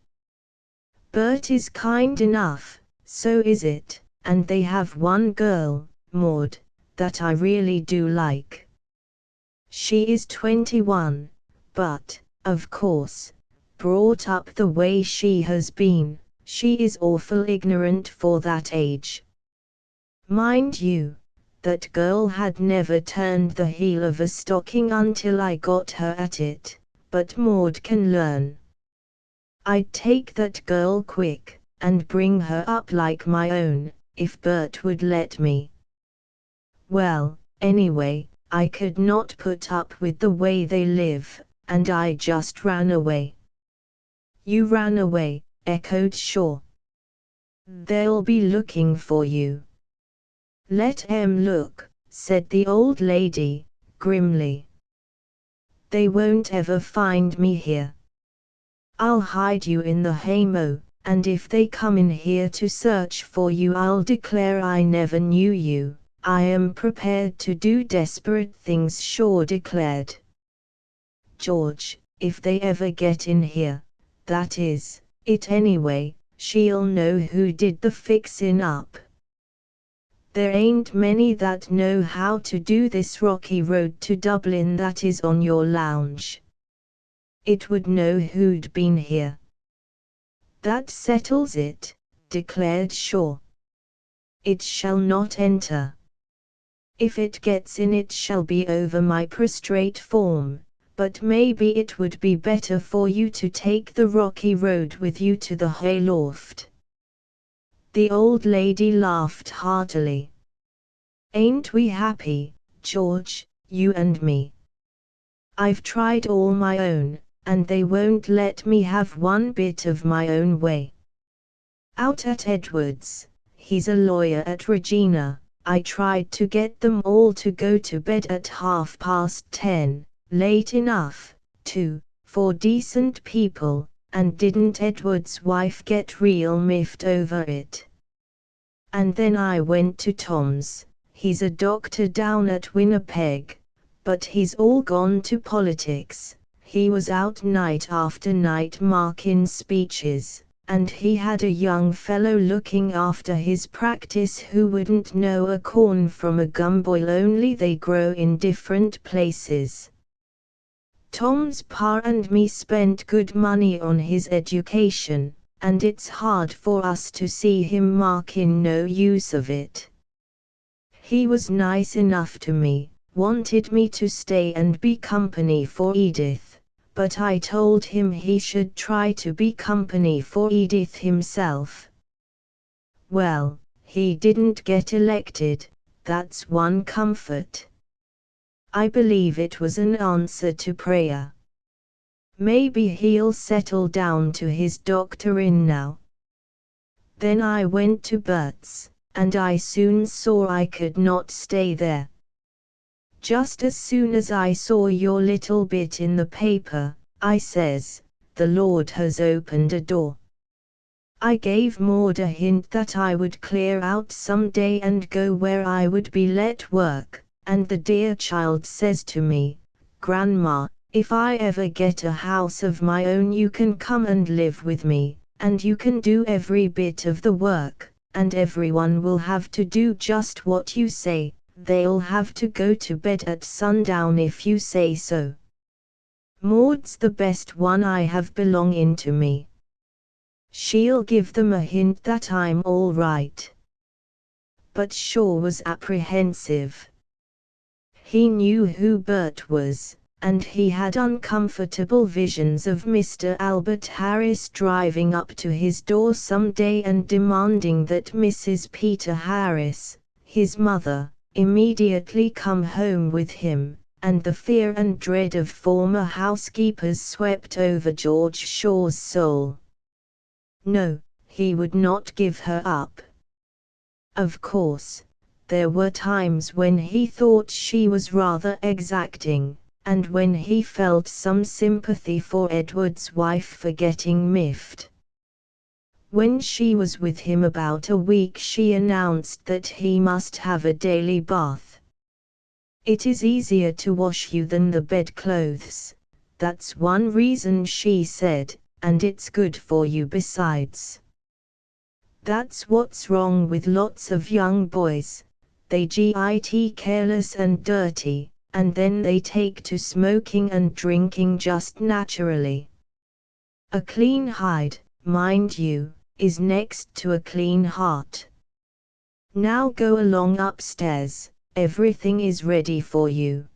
A: Bert is kind enough, so is it. And they have 1 girl, Maud, that I really do like. She is 21, but, of course, brought up the way she has been, she is awful ignorant for that age. Mind you, that girl had never turned the heel of a stocking until I got her at it, but Maud can learn. I'd take that girl quick, and bring her up like my own, if Bert would let me. Well, anyway, I could not put up with the way they live, and I just ran away. You ran away, echoed Shaw. They'll be looking for you. Let 'em look, said the old lady, grimly. They won't ever find me here. I'll hide you in the haymow, and if they come in here to search for you I'll declare I never knew you. I am prepared to do desperate things, Shaw declared. George, if they ever get in here, that is, it anyway, she'll know who did the fixin' up. There ain't many that know how to do this rocky road to Dublin that is on your lounge. It would know who'd been here. That settles it, declared Shaw. It shall not enter. If it gets in it shall be over my prostrate form, but maybe it would be better for you to take the rocky road with you to the hayloft. The old lady laughed heartily. Ain't we happy, George, you and me? I've tried all my own, and they won't let me have one bit of my own way. Out at Edward's, he's a lawyer at Regina, I tried to get them all to go to bed at 10:30, late enough, too, for decent people, and didn't Edward's wife get real miffed over it? And then I went to Tom's, he's a doctor down at Winnipeg, but he's all gone to politics. He was out night after night marking speeches, and he had a young fellow looking after his practice who wouldn't know a corn from a gumboil, only they grow in different places. Tom's pa and me spent good money on his education, and it's hard for us to see him making no use of it. He was nice enough to me, wanted me to stay and be company for Edith, but I told him he should try to be company for Edith himself. Well, he didn't get elected, that's one comfort. I believe it was an answer to prayer. Maybe he'll settle down to his doctoring now. Then I went to Bert's, and I soon saw I could not stay there. Just as soon as I saw your little bit in the paper, I says, the Lord has opened a door. I gave Maud a hint that I would clear out some day and go where I would be let work, and the dear child says to me, Grandma, if I ever get a house of my own you can come and live with me, and you can do every bit of the work, and everyone will have to do just what you say, they'll have to go to bed at sundown if you say so. Maud's the best one I have belonging to me. She'll give them a hint that I'm all right. But Shaw was apprehensive. He knew who Bert was, and he had uncomfortable visions of Mr. Albert Harris driving up to his door some day and demanding that Mrs. Peter Harris, his mother, immediately come home with him, and the fear and dread of former housekeepers swept over George Shaw's soul. No, he would not give her up. Of course, there were times when he thought she was rather exacting, and when he felt some sympathy for Edward's wife for getting miffed. When she was with him about a week she announced that he must have a daily bath. It is easier to wash you than the bedclothes, that's one reason she said, and it's good for you besides. That's what's wrong with lots of young boys, they get careless and dirty, and then they take to smoking and drinking just naturally. A clean hide, mind you, is next to a clean heart. Now go along upstairs, everything is ready for you.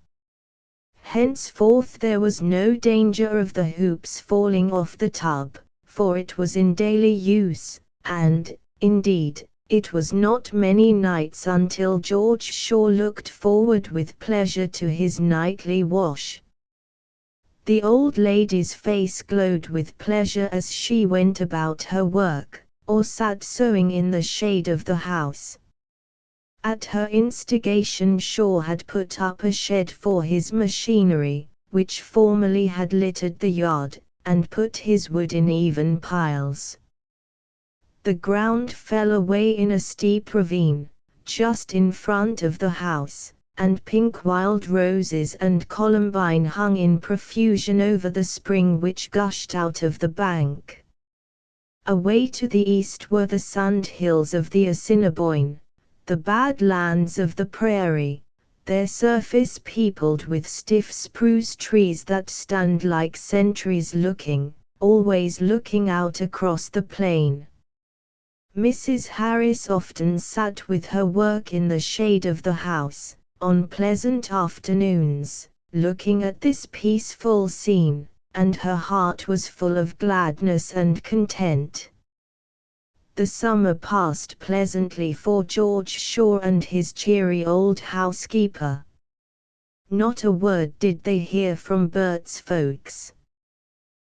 A: Henceforth there was no danger of the hoops falling off the tub, for it was in daily use, and, indeed, it was not many nights until George Shaw looked forward with pleasure to his nightly wash. The old lady's face glowed with pleasure as she went about her work, or sat sewing in the shade of the house. At her instigation Shaw had put up a shed for his machinery, which formerly had littered the yard, and put his wood in even piles. The ground fell away in a steep ravine, just in front of the house, and pink wild roses and columbine hung in profusion over the spring which gushed out of the bank. Away to the east were the sand hills of the Assiniboine, the bad lands of the prairie, their surface peopled with stiff spruce trees that stand like sentries always looking out across the plain. Mrs. Harris often sat with her work in the shade of the house, on pleasant afternoons, looking at this peaceful scene, and her heart was full of gladness and content. The summer passed pleasantly for George Shaw and his cheery old housekeeper. Not a word did they hear from Bert's folks.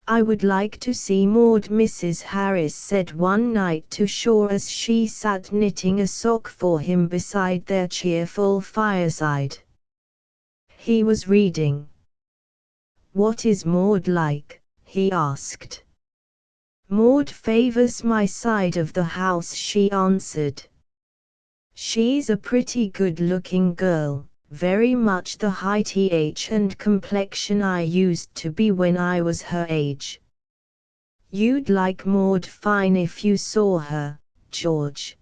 A: "I would like to see Maud," Mrs. Harris said one night to Shaw as she sat knitting a sock for him beside their cheerful fireside. He was reading. "What is Maud like?" he asked. "Maud favors my side of the house," she answered. "She's a pretty good-looking girl, very much the height and complexion I used to be when I was her age. You'd like Maud fine if you saw her, George."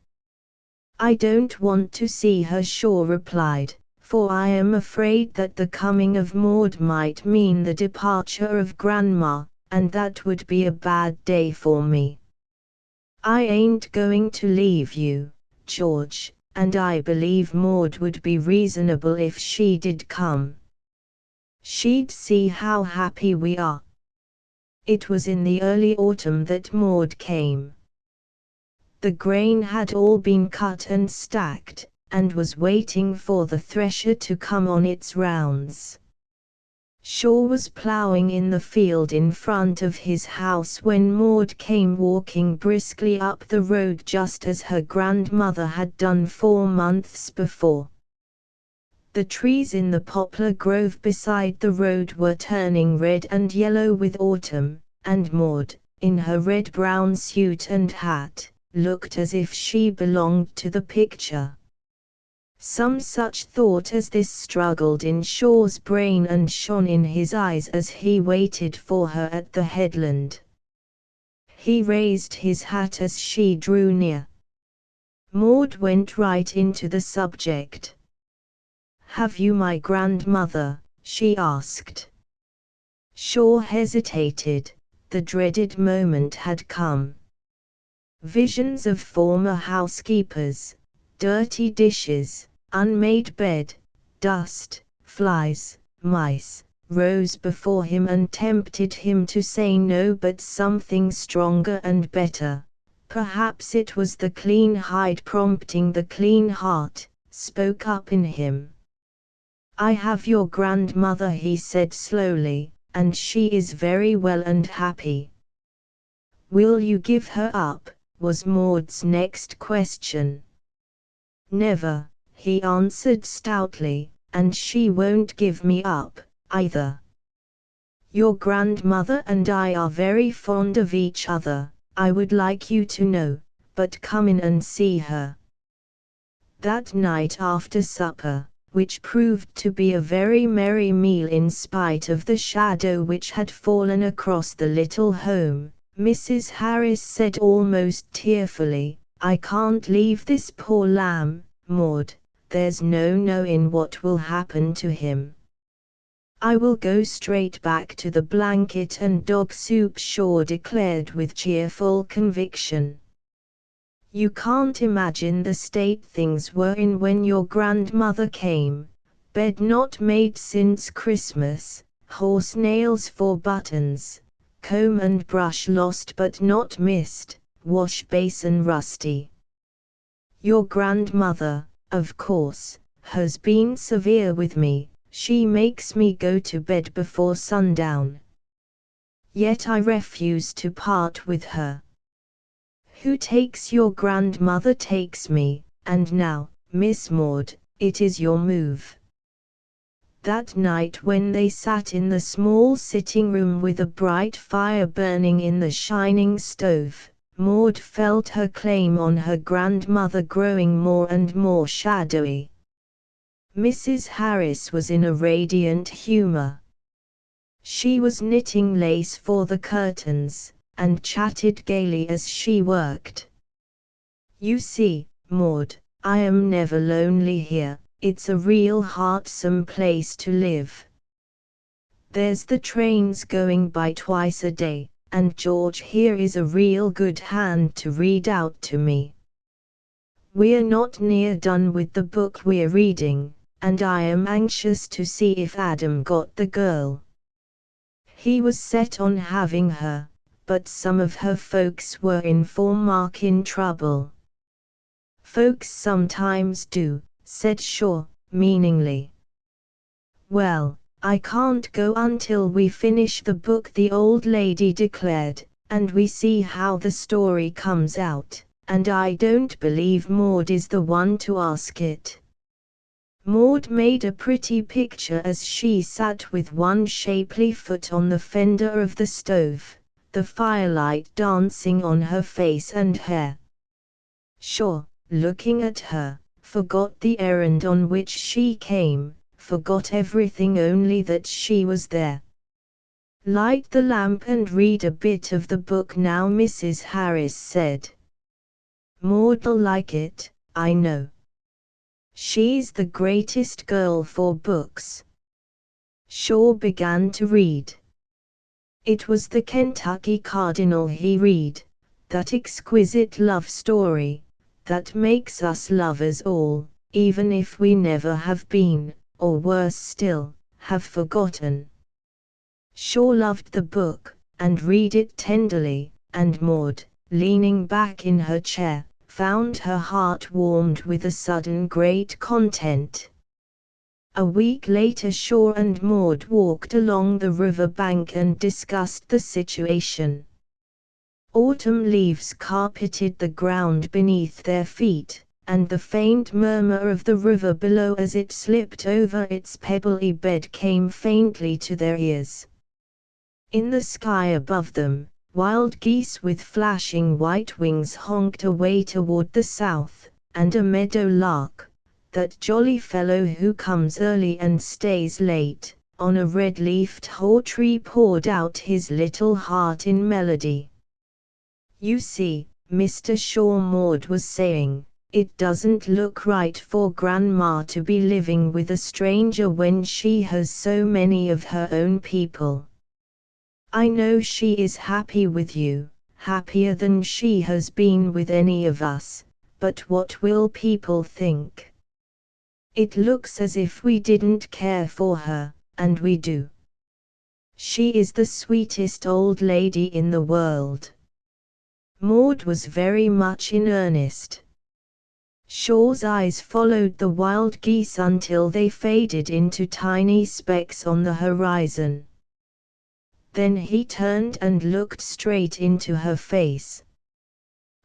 A: "I don't want to see her," Shaw replied, "for I am afraid that the coming of Maud might mean the departure of Grandma, and that would be a bad day for me. I ain't going to leave you, George, and I believe Maud would be reasonable if she did come. She'd see how happy we are." It was in the early autumn that Maud came. The grain had all been cut and stacked, and was waiting for the thresher to come on its rounds. Shaw was ploughing in the field in front of his house when Maud came walking briskly up the road just as her grandmother had done 4 months before. The trees in the poplar grove beside the road were turning red and yellow with autumn, and Maud, in her red-brown suit and hat, looked as if she belonged to the picture. Some such thought as this struggled in Shaw's brain and shone in his eyes as he waited for her at the headland. He raised his hat as she drew near. Maud went right into the subject. "Have you my grandmother?" she asked. Shaw hesitated. The dreaded moment had come. Visions of former housekeepers, dirty dishes, unmade bed, dust, flies, mice, rose before him and tempted him to say no, but something stronger and better, perhaps it was the clean hide prompting the clean heart, spoke up in him. "I have your grandmother," he said slowly, "and she is very well and happy." "Will you give her up?" was Maud's next question. "Never," he answered stoutly, "and she won't give me up, either. Your grandmother and I are very fond of each other, I would like you to know, but come in and see her." That night after supper, which proved to be a very merry meal in spite of the shadow which had fallen across the little home, Mrs. Harris said almost tearfully, "I can't leave this poor lamb, Maud, there's no knowing what will happen to him." "I will go straight back to the blanket and dog soup," Shaw declared with cheerful conviction. "You can't imagine the state things were in when your grandmother came. Bed not made since Christmas, horse nails for buttons, comb and brush lost but not missed, wash basin rusty. Your grandmother, of course, has been severe with me. She makes me go to bed before sundown. Yet I refuse to part with her. Who takes your grandmother takes me, and now, Miss Maud, it is your move." That night when they sat in the small sitting room with a bright fire burning in the shining stove, Maud felt her claim on her grandmother growing more and more shadowy. Mrs. Harris was in a radiant humor. She was knitting lace for the curtains, and chatted gaily as she worked. "You see, Maud, I am never lonely here. It's a real heartsome place to live. There's the trains going by twice a day, and George here is a real good hand to read out to me. We're not near done with the book we're reading, and I am anxious to see if Adam got the girl. He was set on having her, but some of her folks were in for Mark in trouble." "Folks sometimes do," said Shaw, meaningly. "Well, I can't go until we finish the book," the old lady declared, "and we see how the story comes out, and I don't believe Maud is the one to ask it." Maud made a pretty picture as she sat with one shapely foot on the fender of the stove, the firelight dancing on her face and hair. Shaw, looking at her, forgot the errand on which she came, forgot everything only that she was there. "Light the lamp and read a bit of the book now," Mrs. Harris said. "Maud'll like it, I know. She's the greatest girl for books." Shaw began to read. It was the Kentucky Cardinal he read, that exquisite love story, that makes us lovers all, even if we never have been, or worse still, have forgotten. Shaw loved the book, and read it tenderly, and Maud, leaning back in her chair, found her heart warmed with a sudden great content. A week later Shaw and Maud walked along the river bank and discussed the situation. Autumn leaves carpeted the ground beneath their feet, and the faint murmur of the river below as it slipped over its pebbly bed came faintly to their ears. In the sky above them, wild geese with flashing white wings honked away toward the south, and a meadow lark, that jolly fellow who comes early and stays late, on a red-leafed haw tree poured out his little heart in melody. "You see, Mr. Shaw," Maud was saying, "it doesn't look right for Grandma to be living with a stranger when she has so many of her own people. I know she is happy with you, happier than she has been with any of us, but what will people think? It looks as if we didn't care for her, and we do. She is the sweetest old lady in the world." Maud was very much in earnest. Shaw's eyes followed the wild geese until they faded into tiny specks on the horizon. Then he turned and looked straight into her face.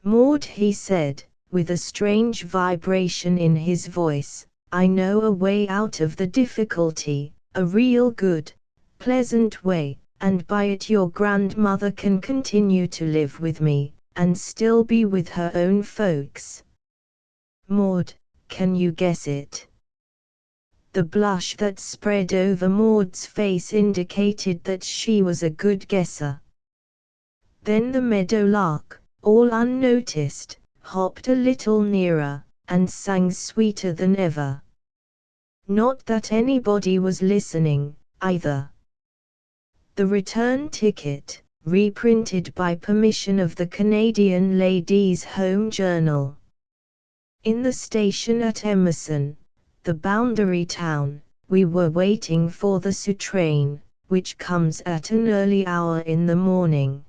A: "Maud," he said, with a strange vibration in his voice, "I know a way out of the difficulty, a real good, pleasant way, and by it your grandmother can continue to live with me, and still be with her own folks." "Maud, can you guess it?" The blush that spread over Maud's face indicated that she was a good guesser. Then the meadowlark, all unnoticed, hopped a little nearer, and sang sweeter than ever. Not that anybody was listening, either. The return ticket, reprinted by permission of the Canadian Ladies' Home Journal. In the station at Emerson, the boundary town, we were waiting for the Sioux train, which comes at an early hour in the morning.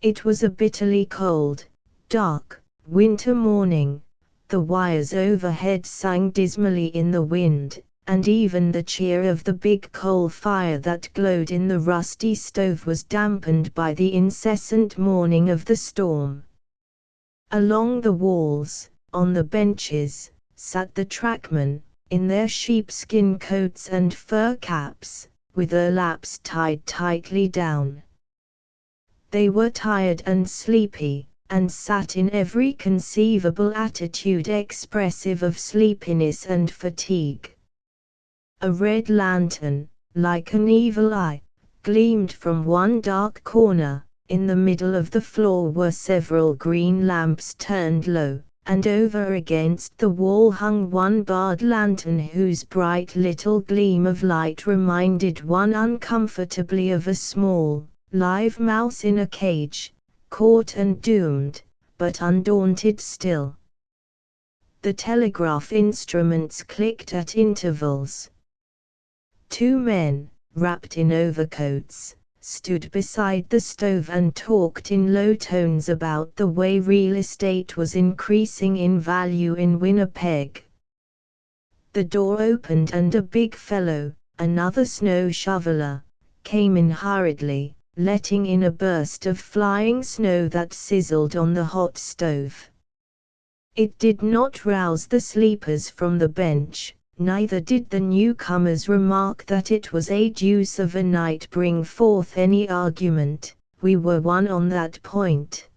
A: It was a bitterly cold, dark, winter morning. The wires overhead sang dismally in the wind, and even the cheer of the big coal fire that glowed in the rusty stove was dampened by the incessant mourning of the storm. Along the walls, on the benches, sat the trackmen, in their sheepskin coats and fur caps, with their laps tied tightly down. They were tired and sleepy, and sat in every conceivable attitude expressive of sleepiness and fatigue. A red lantern, like an evil eye, gleamed from one dark corner. In the middle of the floor were several green lamps turned low, and over against the wall hung one barred lantern whose bright little gleam of light reminded one uncomfortably of a small, live mouse in a cage, caught and doomed, but undaunted still. The telegraph instruments clicked at intervals. Two men, wrapped in overcoats, stood beside the stove and talked in low tones about the way real estate was increasing in value in Winnipeg. The door opened and a big fellow, another snow shoveler, came in hurriedly, letting in a burst of flying snow that sizzled on the hot stove. It did not rouse the sleepers from the bench. Neither did the newcomers remark that it was a deuce of a night bring forth any argument. We were one on that point.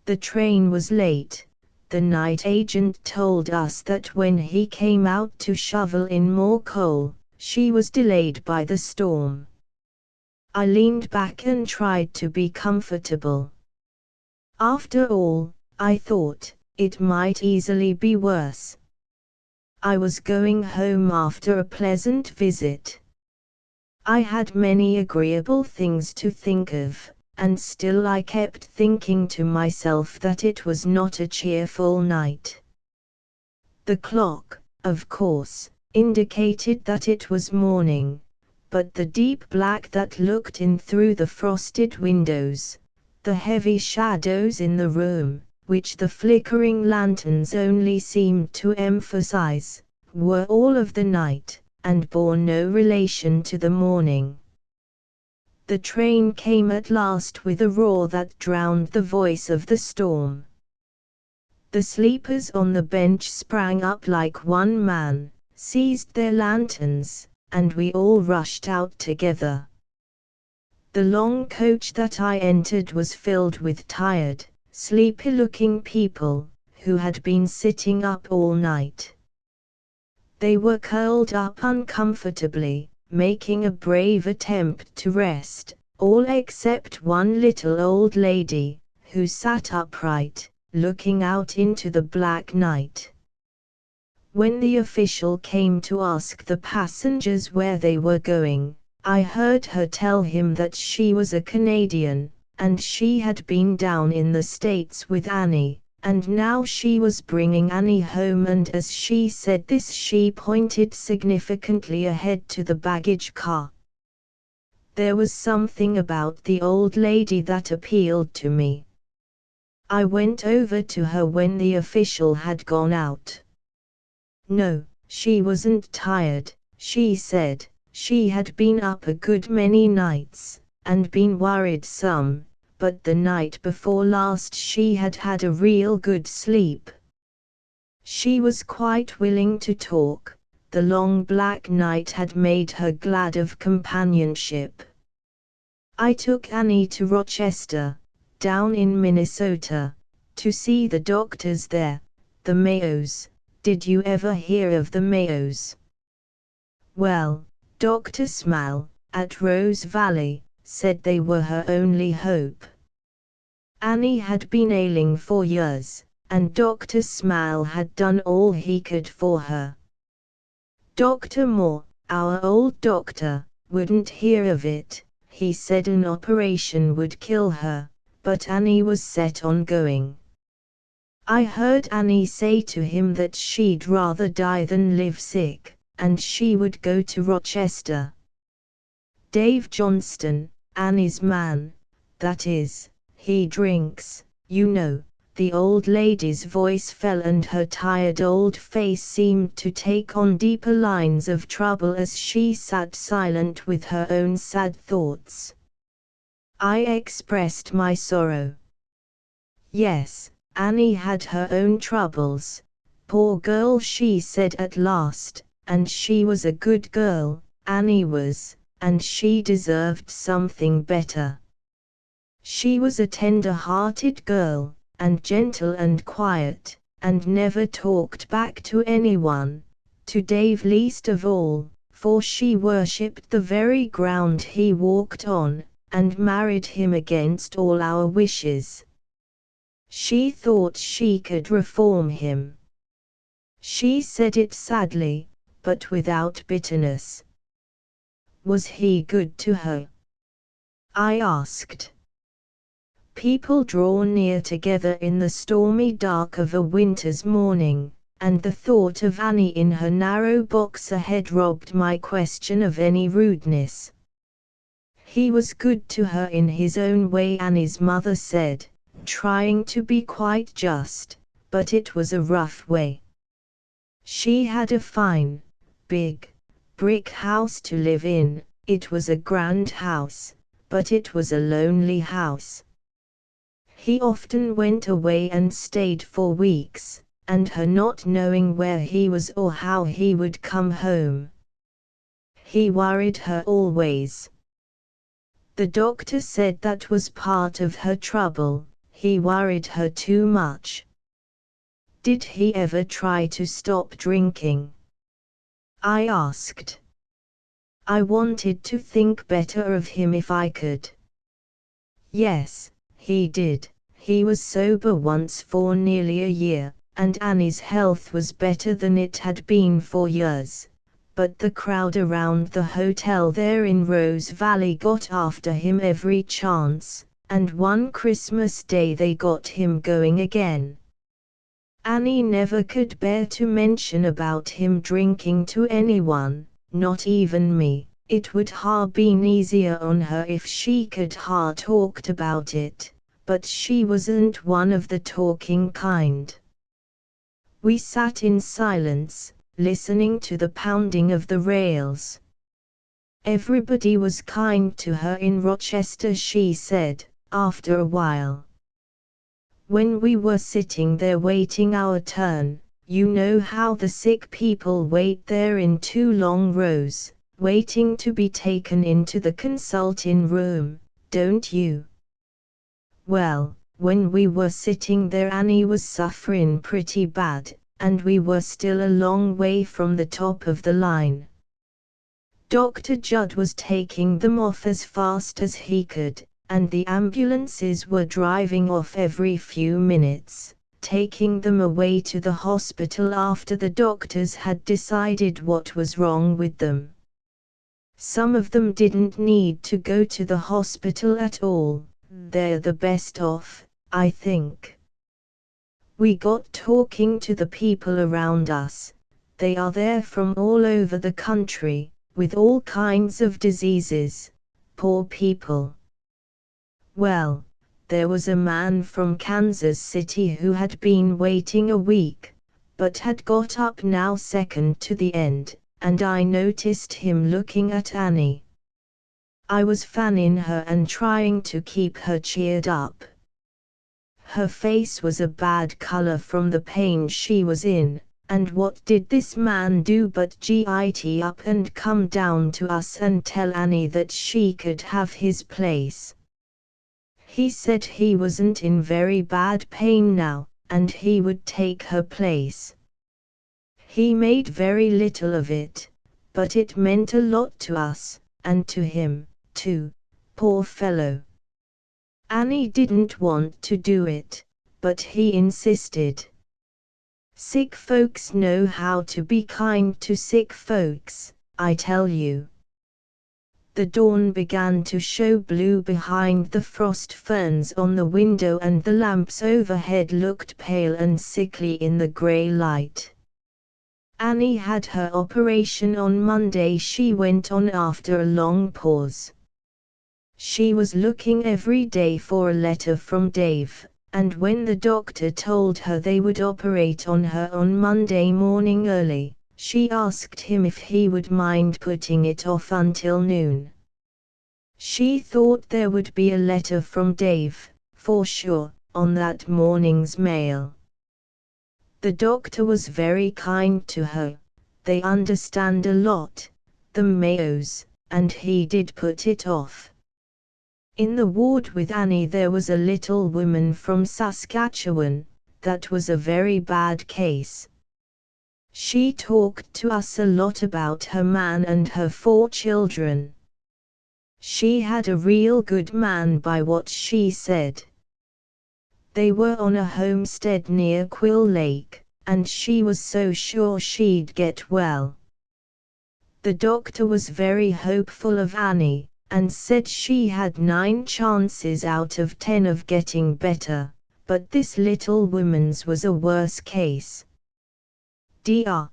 A: The train was late. The night agent told us that when he came out to shovel in more coal, she was delayed by the storm. I leaned back and tried to be comfortable. After all, I thought, it might easily be worse. I was going home after a pleasant visit. I had many agreeable things to think of, and still I kept thinking to myself that it was not a cheerful night. The clock, of course, indicated that it was morning, but the deep black that looked in through the frosted windows, the heavy shadows in the room, which the flickering lanterns only seemed to emphasize, were all of the night, and bore no relation to the morning. The train came at last with a roar that drowned the voice of the storm. The sleepers on the bench sprang up like one man, seized their lanterns, and we all rushed out together. The long coach that I entered was filled with tired, sleepy-looking people, who had been sitting up all night. They were curled up uncomfortably, making a brave attempt to rest, all except one little old lady, who sat upright, looking out into the black night. When the official came to ask the passengers where they were going, I heard her tell him that she was a Canadian, and she had been down in the States with Annie, and now she was bringing Annie home, and as she said this she pointed significantly ahead to the baggage car. There was something about the old lady that appealed to me. I went over to her when the official had gone out. No, she wasn't tired, she said. She had been up a good many nights, and been worried some, but the night before last she had had a real good sleep. She was quite willing to talk. The long black night had made her glad of companionship. I took Annie to Rochester, down in Minnesota, to see the doctors there, the Mayos. Did you ever hear of the Mayos? Well, Dr. Small, at Rose Valley, said they were her only hope. Annie had been ailing for years, and Dr. Small had done all he could for her. Dr. Moore, our old doctor, wouldn't hear of it. He said an operation would kill her, but Annie was set on going. I heard Annie say to him that she'd rather die than live sick, and she would go to Rochester. Dave Johnston, Annie's man, that is, he drinks, you know. The old lady's voice fell and her tired old face seemed to take on deeper lines of trouble as she sat silent with her own sad thoughts. I expressed my sorrow. Yes, Annie had her own troubles. Poor girl, she said at last, and she was a good girl, Annie was, and she deserved something better. She was a tender-hearted girl, and gentle and quiet, and never talked back to anyone, to Dave least of all, for she worshipped the very ground he walked on, and married him against all our wishes. She thought she could reform him. She said it sadly, but without bitterness. Was he good to her? I asked. People draw near together in the stormy dark of a winter's morning, and the thought of Annie in her narrow box ahead robbed my question of any rudeness. He was good to her in his own way, Annie's mother said, trying to be quite just, but it was a rough way. She had a fine, big, brick house to live in. It was a grand house, but it was a lonely house. He often went away and stayed for weeks, and her not knowing where he was or how he would come home. He worried her always. The doctor said that was part of her trouble, he worried her too much. Did he ever try to stop drinking? I asked. I wanted to think better of him if I could. Yes, he did. He was sober once for nearly a year, and Annie's health was better than it had been for years. But the crowd around the hotel there in Rose Valley got after him every chance, and one Christmas Day they got him going again. Annie never could bear to mention about him drinking to anyone, not even me. It would ha been easier on her if she could ha talked about it, but she wasn't one of the talking kind. We sat in silence, listening to the pounding of the rails. Everybody was kind to her in Rochester, she said, after a while. When we were sitting there waiting our turn, you know how the sick people wait there in 2 long rows, waiting to be taken into the consulting room, don't you? Well, when we were sitting there Annie was suffering pretty bad, and we were still a long way from the top of the line. Dr. Judd was taking them off as fast as he could, and the ambulances were driving off every few minutes, taking them away to the hospital after the doctors had decided what was wrong with them. Some of them didn't need to go to the hospital at all, they're the best off, I think. We got talking to the people around us. They are there from all over the country, with all kinds of diseases, poor people. Well, there was a man from Kansas City who had been waiting a week, but had got up now second to the end, and I noticed him looking at Annie. I was fanning her and trying to keep her cheered up. Her face was a bad color from the pain she was in, and what did this man do but git up and come down to us and tell Annie that she could have his place. He said he wasn't in very bad pain now, and he would take her place. He made very little of it, but it meant a lot to us, and to him, too, poor fellow. Annie didn't want to do it, but he insisted. Sick folks know how to be kind to sick folks, I tell you. The dawn began to show blue behind the frost ferns on the window, and the lamps overhead looked pale and sickly in the grey light. Annie had her operation on Monday, she went on after a long pause. She was looking every day for a letter from Dave, and when the doctor told her they would operate on her on Monday morning early, she asked him if he would mind putting it off until noon. She thought there would be a letter from Dave, for sure, on that morning's mail. The doctor was very kind to her. They understand a lot, the Mayos, and he did put it off. In the ward with Annie there was a little woman from Saskatchewan. That was a very bad case. She talked to us a lot about her man and her 4 children. She had a real good man by what she said. They were on a homestead near Quill Lake, and she was so sure she'd get well. The doctor was very hopeful of Annie, and said she had 9 chances out of 10 of getting better, but this little woman's was a worse case. Dr.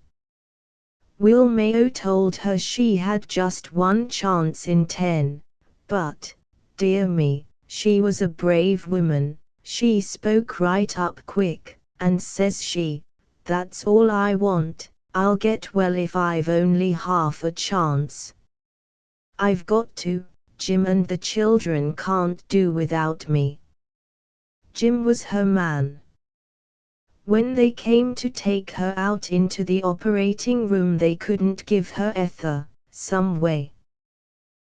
A: Will Mayo told her she had just 1 chance in 10, but, dear me, she was a brave woman. She spoke right up quick, and says she, "That's all I want, I'll get well if I've only half a chance. I've got to, Jim and the children can't do without me." Jim was her man. When they came to take her out into the operating room they couldn't give her ether, some way.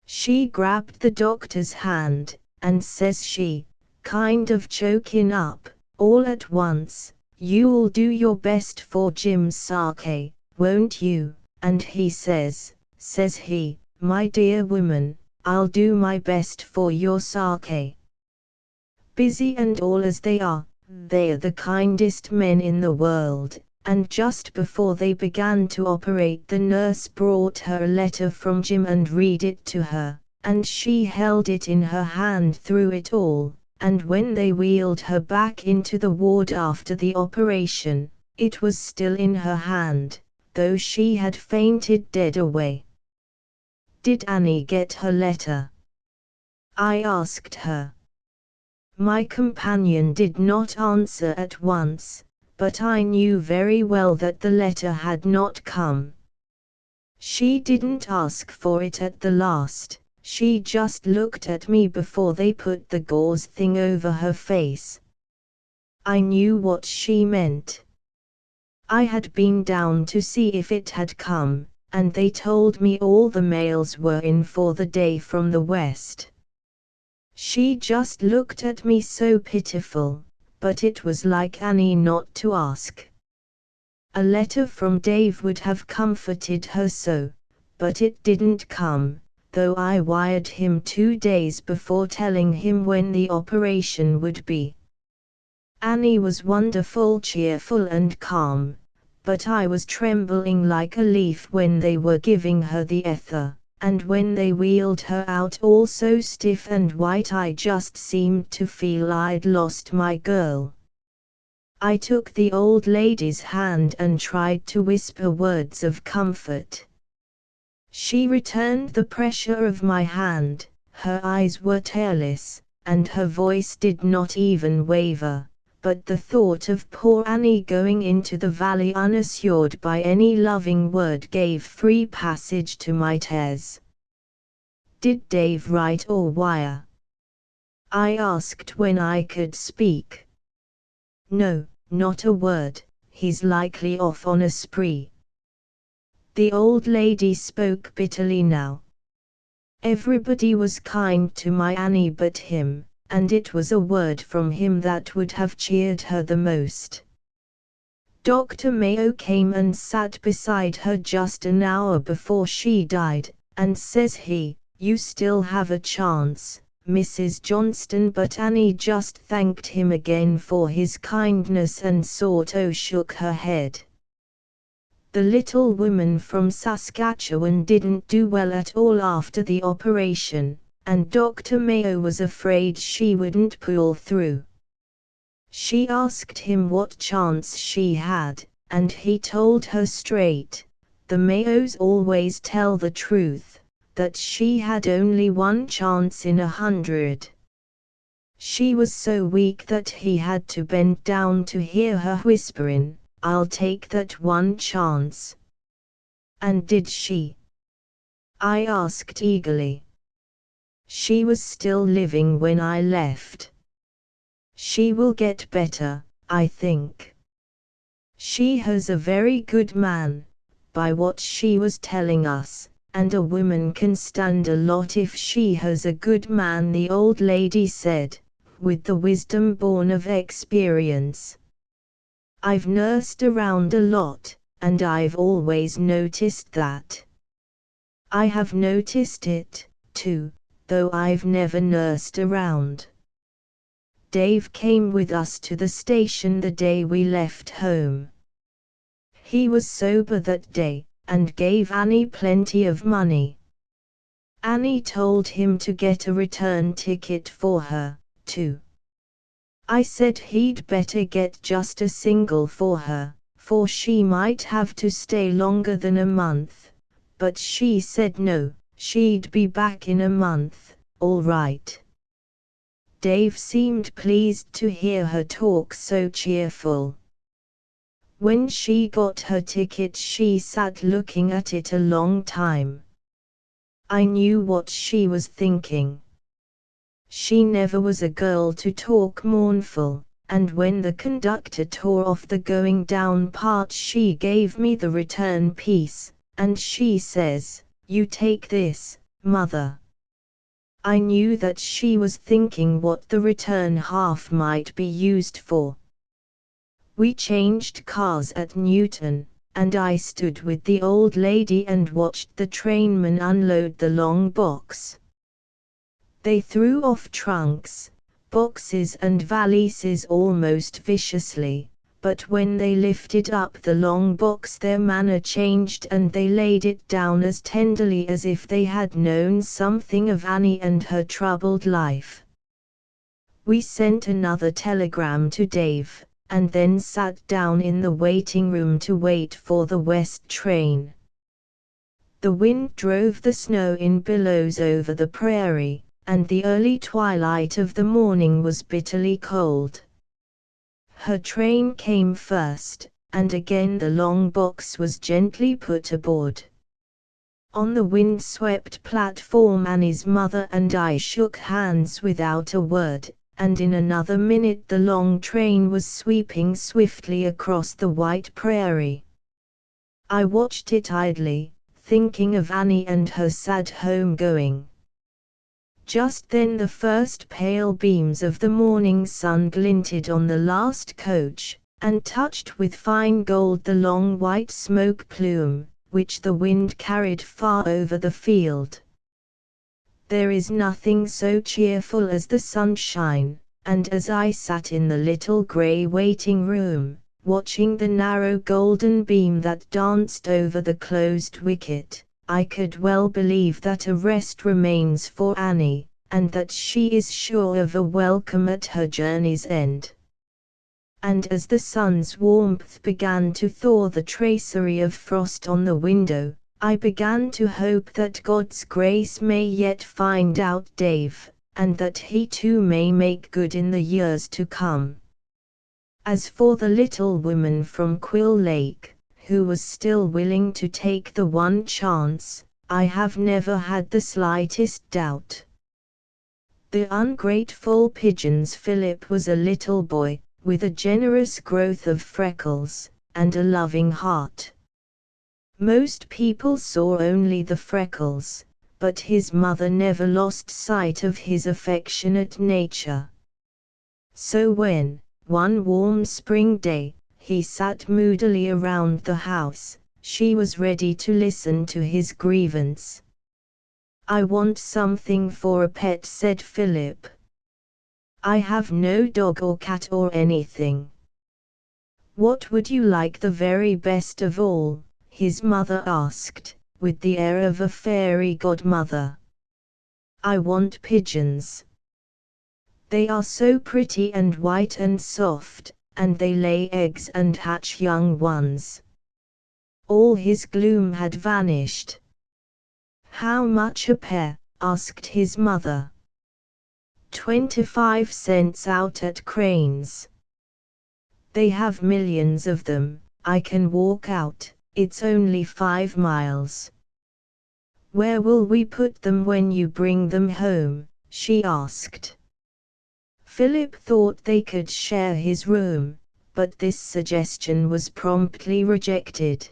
A: She grabbed the doctor's hand, and says she, kind of choking up, all at once, "You'll do your best for Jim's sake, won't you?" And he says he, "My dear woman, I'll do my best for your sake." Busy and all as they are the kindest men in the world, and just before they began to operate the nurse brought her a letter from Jim and read it to her, and she held it in her hand through it all, and when they wheeled her back into the ward after the operation, it was still in her hand, though she had fainted dead away. "Did Annie get her letter?" I asked her. My companion did not answer at once, but I knew very well that the letter had not come. She didn't ask for it at the last, she just looked at me before they put the gauze thing over her face. I knew what she meant. I had been down to see if it had come, and they told me all the mails were in for the day from the west. She just looked at me so pitiful, but it was like Annie not to ask. A letter from Dave would have comforted her so, but it didn't come, though I wired him 2 days before telling him when the operation would be. Annie was wonderful, cheerful and calm, but I was trembling like a leaf when they were giving her the ether. And when they wheeled her out all so stiff and white I just seemed to feel I'd lost my girl. I took the old lady's hand and tried to whisper words of comfort. She returned the pressure of my hand, her eyes were tearless, and her voice did not even waver, but the thought of poor Annie going into the valley unassured by any loving word gave free passage to my tears. "Did Dave write or wire?" I asked when I could speak. "No, not a word, he's likely off on a spree." The old lady spoke bitterly now. Everybody was kind to my Annie but him, and it was a word from him that would have cheered her the most. Dr. Mayo came and sat beside her just an hour before she died, and says he, "You still have a chance, Mrs. Johnston," but Annie just thanked him again for his kindness and sort of shook her head. The little woman from Saskatchewan didn't do well at all after the operation, and Dr. Mayo was afraid she wouldn't pull through. She asked him what chance she had, and he told her straight, the Mayos always tell the truth, that she had only 1 chance in 100. She was so weak that he had to bend down to hear her whispering, "I'll take that 1 chance." "And did she?" I asked eagerly. "She was still living when I left. She will get better, I think. She has a very good man, by what she was telling us, and a woman can stand a lot if she has a good man," the old lady said, with the wisdom born of experience. "I've nursed around a lot, and I've always noticed that. I have noticed it, too, though I've never nursed around." Dave came with us to the station the day we left home. He was sober that day, and gave Annie plenty of money. Annie told him to get a return ticket for her, too. I said he'd better get just a single for her, for she might have to stay longer than a month, but she said no, she'd be back in a month, all right. Dave seemed pleased to hear her talk so cheerful. When she got her ticket she sat looking at it a long time. I knew what she was thinking. She never was a girl to talk mournful, and when the conductor tore off the going down part she gave me the return piece, and she says, "You take this, mother." I knew that she was thinking what the return half might be used for. We changed cars at Newton, and I stood with the old lady and watched the trainman unload the long box. They threw off trunks, boxes and valises almost viciously, but when they lifted up the long box their manner changed and they laid it down as tenderly as if they had known something of Annie and her troubled life. We sent another telegram to Dave, and then sat down in the waiting room to wait for the west train. The wind drove the snow in billows over the prairie, and the early twilight of the morning was bitterly cold. Her train came first, and again the long box was gently put aboard. On the wind-swept platform Annie's mother and I shook hands without a word, and in another minute the long train was sweeping swiftly across the white prairie. I watched it idly, thinking of Annie and her sad home-going. Just then the first pale beams of the morning sun glinted on the last coach, and touched with fine gold the long white smoke plume, which the wind carried far over the field. There is nothing so cheerful as the sunshine, and as I sat in the little grey waiting room, watching the narrow golden beam that danced over the closed wicket, I could well believe that a rest remains for Annie, and that she is sure of a welcome at her journey's end. And as the sun's warmth began to thaw the tracery of frost on the window, I began to hope that God's grace may yet find out Dave, and that he too may make good in the years to come. As for the little woman from Quill Lake, who was still willing to take the one chance, I have never had the slightest doubt. The ungrateful pigeon's Philip was a little boy, with a generous growth of freckles, and a loving heart. Most people saw only the freckles, but his mother never lost sight of his affectionate nature. So when, one warm spring day, he sat moodily around the house, she was ready to listen to his grievance. "I want something for a pet," said Philip. "I have no dog or cat or anything." "What would you like the very best of all?" his mother asked, with the air of a fairy godmother. "I want pigeons. They are so pretty and white and soft, and they lay eggs and hatch young ones." All his gloom had vanished. "How much a pair?" asked his mother. 25 cents out at Crane's. They have millions of them. I can walk out. It's only 5 miles. "Where will we put them when you bring them home?" she asked. Philip thought they could share his room, but this suggestion was promptly rejected.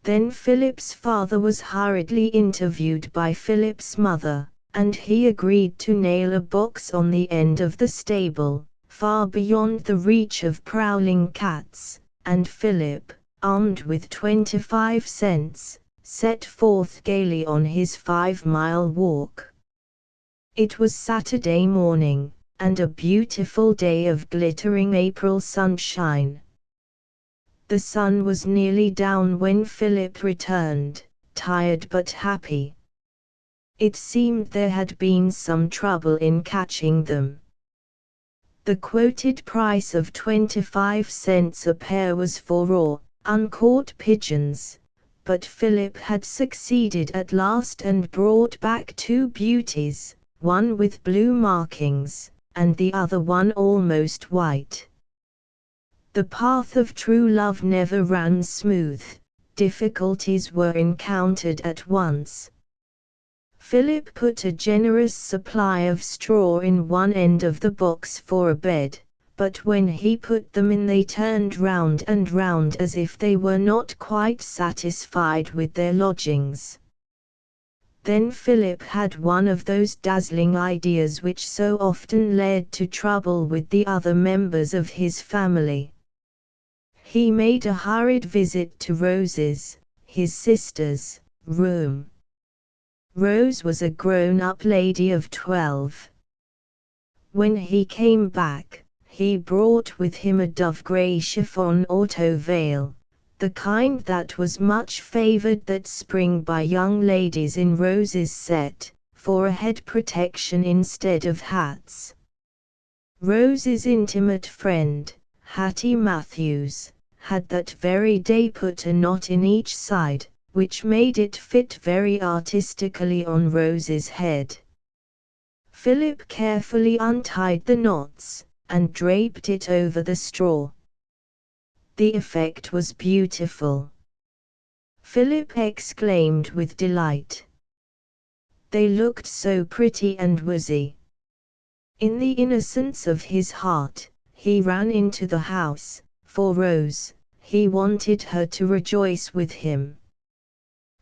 A: Then Philip's father was hurriedly interviewed by Philip's mother, and he agreed to nail a box on the end of the stable, far beyond the reach of prowling cats, and Philip, armed with 25 cents, set forth gaily on his 5-mile walk. It was Saturday morning, and a beautiful day of glittering April sunshine. The sun was nearly down when Philip returned, tired but happy. It seemed there had been some trouble in catching them. The quoted price of 25 cents a pair was for raw, uncaught pigeons, but Philip had succeeded at last and brought back 2 beauties, one with blue markings, and the other one almost white. The path of true love never ran smooth. Difficulties were encountered at once. Philip put a generous supply of straw in one end of the box for a bed, but when he put them in they turned round and round as if they were not quite satisfied with their lodgings. Then Philip had one of those dazzling ideas which so often led to trouble with the other members of his family. He made a hurried visit to Rose's, his sister's, room. Rose was a grown-up lady of 12. When he came back, he brought with him a dove-grey chiffon auto veil, the kind that was much favored that spring by young ladies in Rose's set, for a head protection instead of hats. Rose's intimate friend, Hattie Matthews, had that very day put a knot in each side, which made it fit very artistically on Rose's head. Philip carefully untied the knots, and draped it over the straw. The effect was beautiful. Philip exclaimed with delight. They looked so pretty and woozy. In the innocence of his heart, he ran into the house. For Rose, he wanted her to rejoice with him.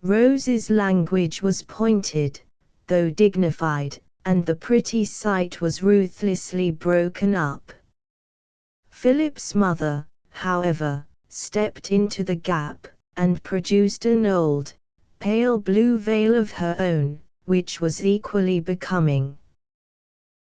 A: Rose's language was pointed, though dignified, and the pretty sight was ruthlessly broken up. Philip's mother, however, stepped into the gap, and produced an old, pale blue veil of her own, which was equally becoming.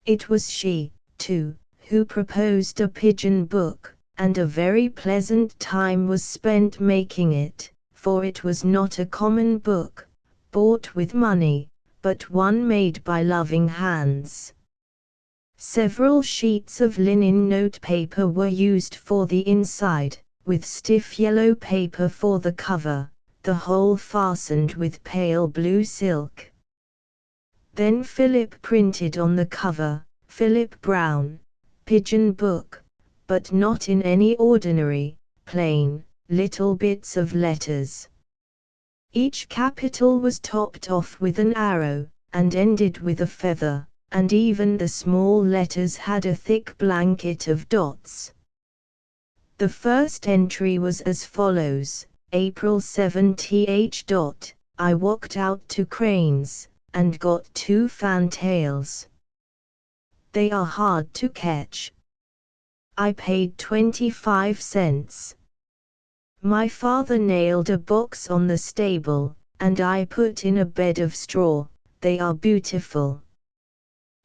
A: It was she, too, who proposed a pigeon book, and a very pleasant time was spent making it, for it was not a common book, bought with money, but one made by loving hands. Several sheets of linen note paper were used for the inside, with stiff yellow paper for the cover, the whole fastened with pale blue silk. Then Philip printed on the cover, Philip Brown, Pigeon Book, but not in any ordinary, plain, little bits of letters. Each capital was topped off with an arrow, and ended with a feather, and even the small letters had a thick blanket of dots. The first entry was as follows: April 7th. I walked out to Cranes, and got 2 fantails. They are hard to catch. I paid 25 cents. My father nailed a box on the stable, and I put in a bed of straw. They are beautiful.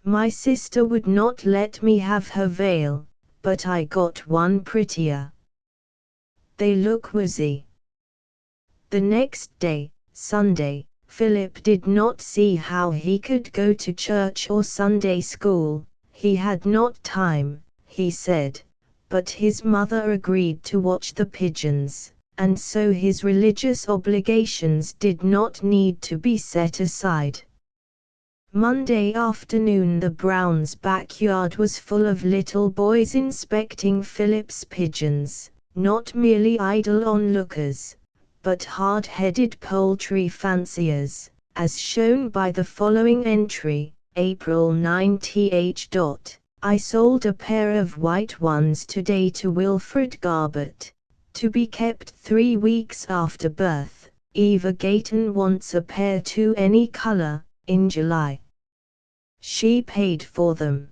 A: My sister would not let me have her veil, but I got one prettier. They look woozy. The next day, Sunday, Philip did not see how he could go to church or Sunday school. He had not time, he said, but his mother agreed to watch the pigeons, and so his religious obligations did not need to be set aside. Monday afternoon the Browns' backyard was full of little boys inspecting Philip's pigeons, not merely idle onlookers, but hard-headed poultry fanciers, as shown by the following entry, April 9th. I sold a pair of white ones today to Wilfred Garbett, to be kept 3 weeks after birth, Eva Gayton wants a pair to any color, in July. She paid for them.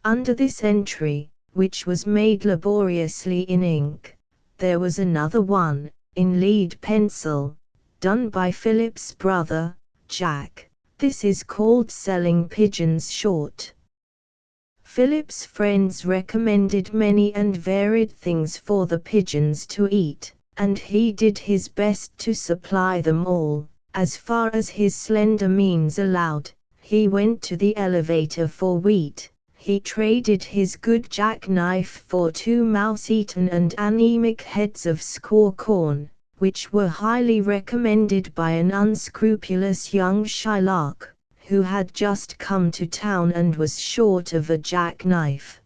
A: Under this entry, which was made laboriously in ink, there was another one, in lead pencil, done by Philip's brother, Jack. This is called Selling Pigeons Short. Philip's friends recommended many and varied things for the pigeons to eat, and he did his best to supply them all, as far as his slender means allowed. He went to the elevator for wheat. He traded his good jackknife for 2 mouse-eaten and anemic heads of score corn, which were highly recommended by an unscrupulous young Shylock, who had just come to town and was short of a jackknife.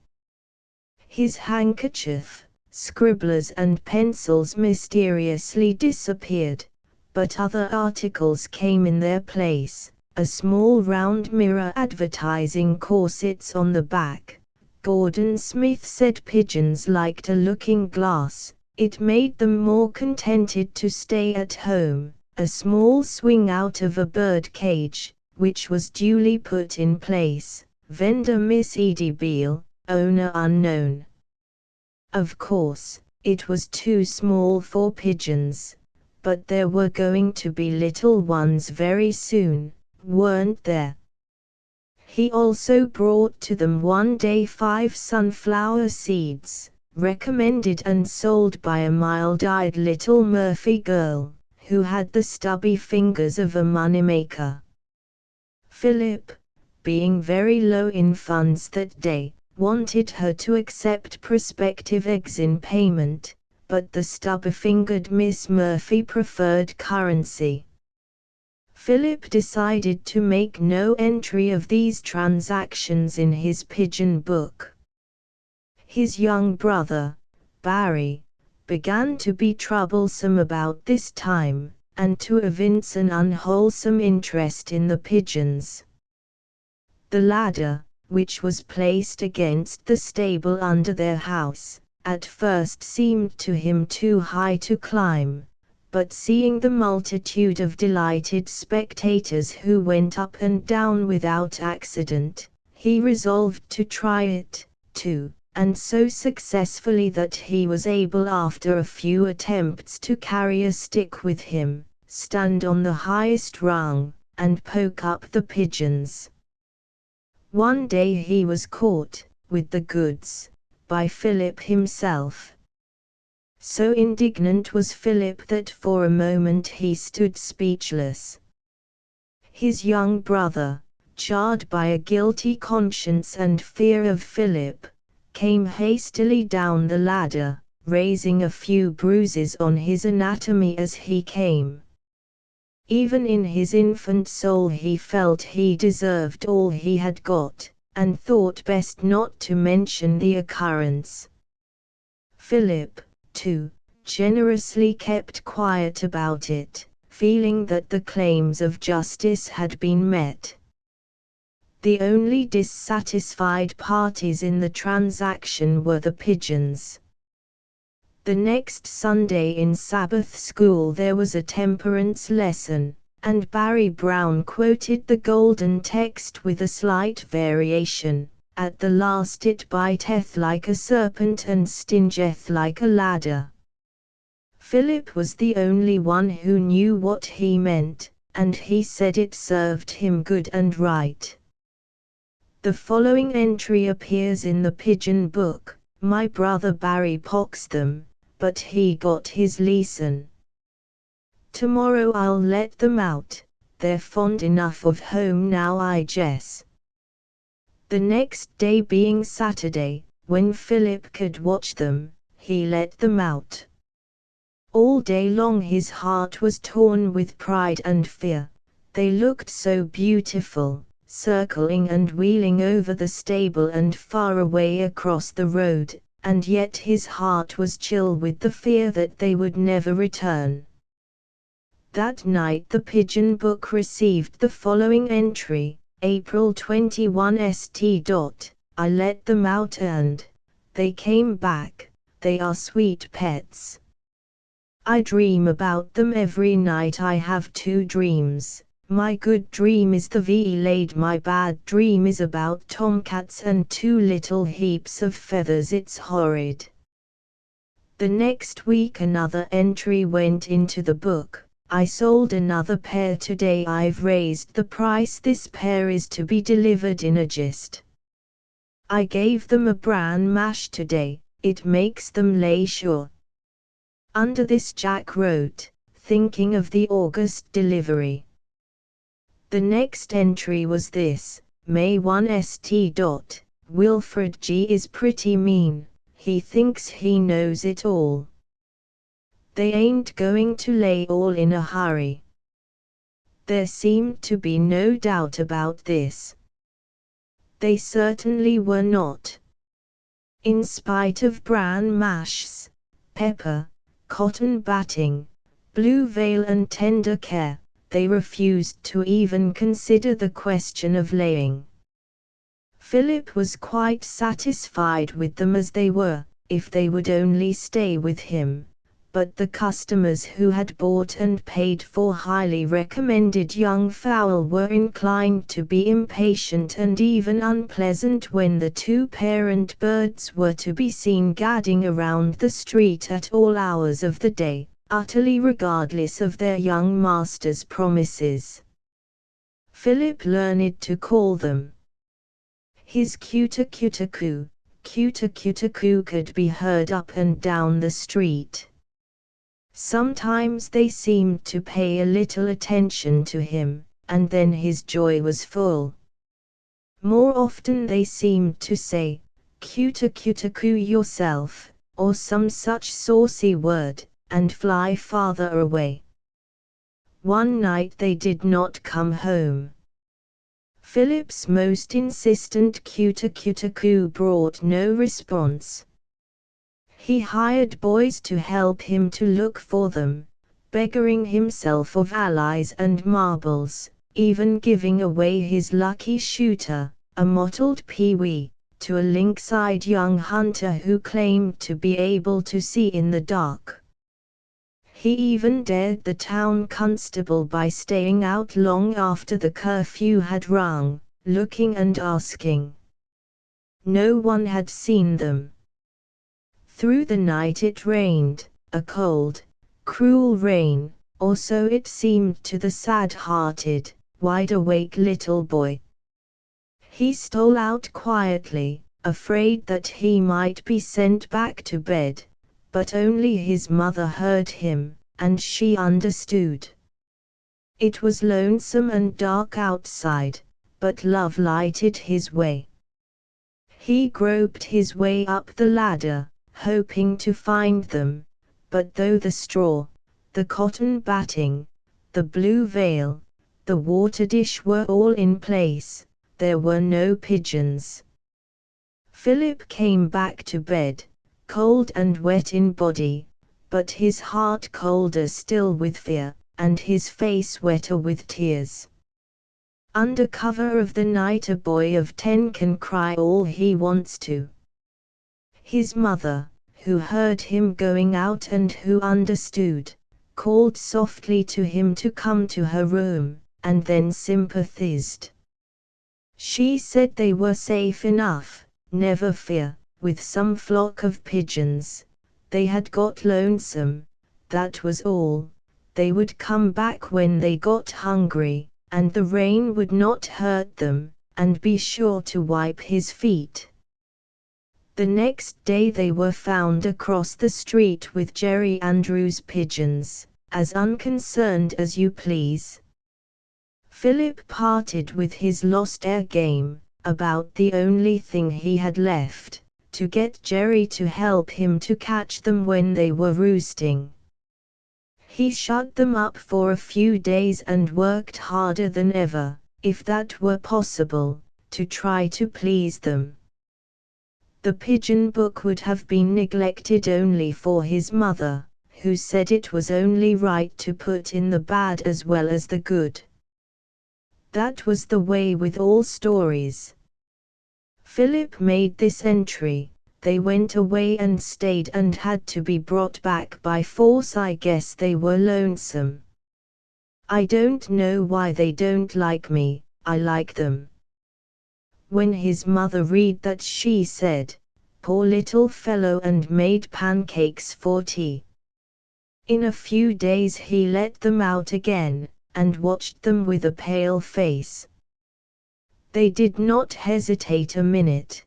A: His handkerchief, scribblers and pencils mysteriously disappeared, but other articles came in their place. A small round mirror advertising corsets on the back. Gordon Smith said pigeons liked a looking glass, it made them more contented to stay at home. A small swing out of a bird cage, which was duly put in place. Vendor Miss Edie Beale, owner unknown. Of course, it was too small for pigeons, but there were going to be little ones very soon, weren't there? He also brought to them one day 5 sunflower seeds, recommended and sold by a mild-eyed little Murphy girl, who had the stubby fingers of a moneymaker. Philip, being very low in funds that day, wanted her to accept prospective eggs in payment, but the stubby-fingered Miss Murphy preferred currency. Philip decided to make no entry of these transactions in his pigeon book. His young brother, Barry, began to be troublesome about this time, and to evince an unwholesome interest in the pigeons. The ladder, which was placed against the stable under their house, at first seemed to him too high to climb. But seeing the multitude of delighted spectators who went up and down without accident, he resolved to try it, too, and so successfully that he was able after a few attempts to carry a stick with him, stand on the highest rung, and poke up the pigeons. One day he was caught, with the goods, by Philip himself. So indignant was Philip that for a moment he stood speechless. His young brother, jarred by a guilty conscience and fear of Philip, came hastily down the ladder, raising a few bruises on his anatomy as he came. Even in his infant soul he felt he deserved all he had got, and thought best not to mention the occurrence. Philip, too, generously kept quiet about it, feeling that the claims of justice had been met. The only dissatisfied parties in the transaction were the pigeons. The next Sunday in Sabbath school there was a temperance lesson, and Barry Brown quoted the golden text with a slight variation. At the last it biteth like a serpent and stingeth like a ladder. Philip was the only one who knew what he meant, and he said it served him good and right. The following entry appears in the pigeon book: my brother Barry pocks them, but he got his leeson. Tomorrow I'll let them out, they're fond enough of home now I guess. The next day being Saturday, when Philip could watch them, he let them out. All day long his heart was torn with pride and fear. They looked so beautiful, circling and wheeling over the stable and far away across the road, and yet his heart was chill with the fear that they would never return. That night the pigeon book received the following entry: April 21 St. I let them out and they came back, they are sweet pets. I dream about them every night. I have two dreams. My good dream is the V-laid. My bad dream is about tomcats and two little heaps of feathers. It's horrid. The next week another entry went into the book. I sold another pair today. I've raised the price. This pair is to be delivered in a gist. I gave them a bran mash today. It makes them lay sure. Under this Jack wrote, thinking of the August delivery. The next entry was this, May 1 St. Wilfred G is pretty mean. He thinks he knows it all. They ain't going to lay all in a hurry. There seemed to be no doubt about this. They certainly were not. In spite of bran mashes, pepper, cotton batting, blue veil and tender care, they refused to even consider the question of laying. Philip was quite satisfied with them as they were, if they would only stay with him, but the customers who had bought and paid for highly recommended young fowl were inclined to be impatient and even unpleasant when the two parent birds were to be seen gadding around the street at all hours of the day, utterly regardless of their young master's promises. Philip learned to call them. His cuta-cuta-coo could be heard up and down the street. Sometimes they seemed to pay a little attention to him, and then his joy was full. More often they seemed to say, cuta-cuta-coo yourself, or some such saucy word, and fly farther away. One night they did not come home. Philip's most insistent cuta-cuta-coo brought no response. He hired boys to help him to look for them, beggaring himself of allies and marbles, even giving away his lucky shooter, a mottled peewee, to a lynx-eyed young hunter who claimed to be able to see in the dark. He even dared the town constable by staying out long after the curfew had rung, looking and asking. No one had seen them. Through the night it rained, a cold, cruel rain, or so it seemed to the sad-hearted, wide-awake little boy. He stole out quietly, afraid that he might be sent back to bed, but only his mother heard him, and she understood. It was lonesome and dark outside, but love lighted his way. He groped his way up the ladder, hoping to find them, but though the straw, the cotton batting, the blue veil, the water dish were all in place, there were no pigeons. Philip came back to bed, cold and wet in body, but his heart colder still with fear, and his face wetter with tears. Under cover of the night a boy of 10 can cry all he wants to. His mother, who heard him going out and who understood, called softly to him to come to her room, and then sympathized. She said they were safe enough, never fear, with some flock of pigeons. They had got lonesome, that was all. They would come back when they got hungry, and the rain would not hurt them, and be sure to wipe his feet. The next day they were found across the street with Jerry Andrews' pigeons, as unconcerned as you please. Philip parted with his lost air game, about the only thing he had left, to get Jerry to help him to catch them when they were roosting. He shut them up for a few days and worked harder than ever, if that were possible, to try to please them. The pigeon book would have been neglected only for his mother, who said it was only right to put in the bad as well as the good. That was the way with all stories. Philip made this entry, they went away and stayed and had to be brought back by force. I guess they were lonesome. I don't know why they don't like me, I like them. When his mother read that, she said, "Poor little fellow," and made pancakes for tea. In a few days he let them out again, and watched them with a pale face. They did not hesitate a minute,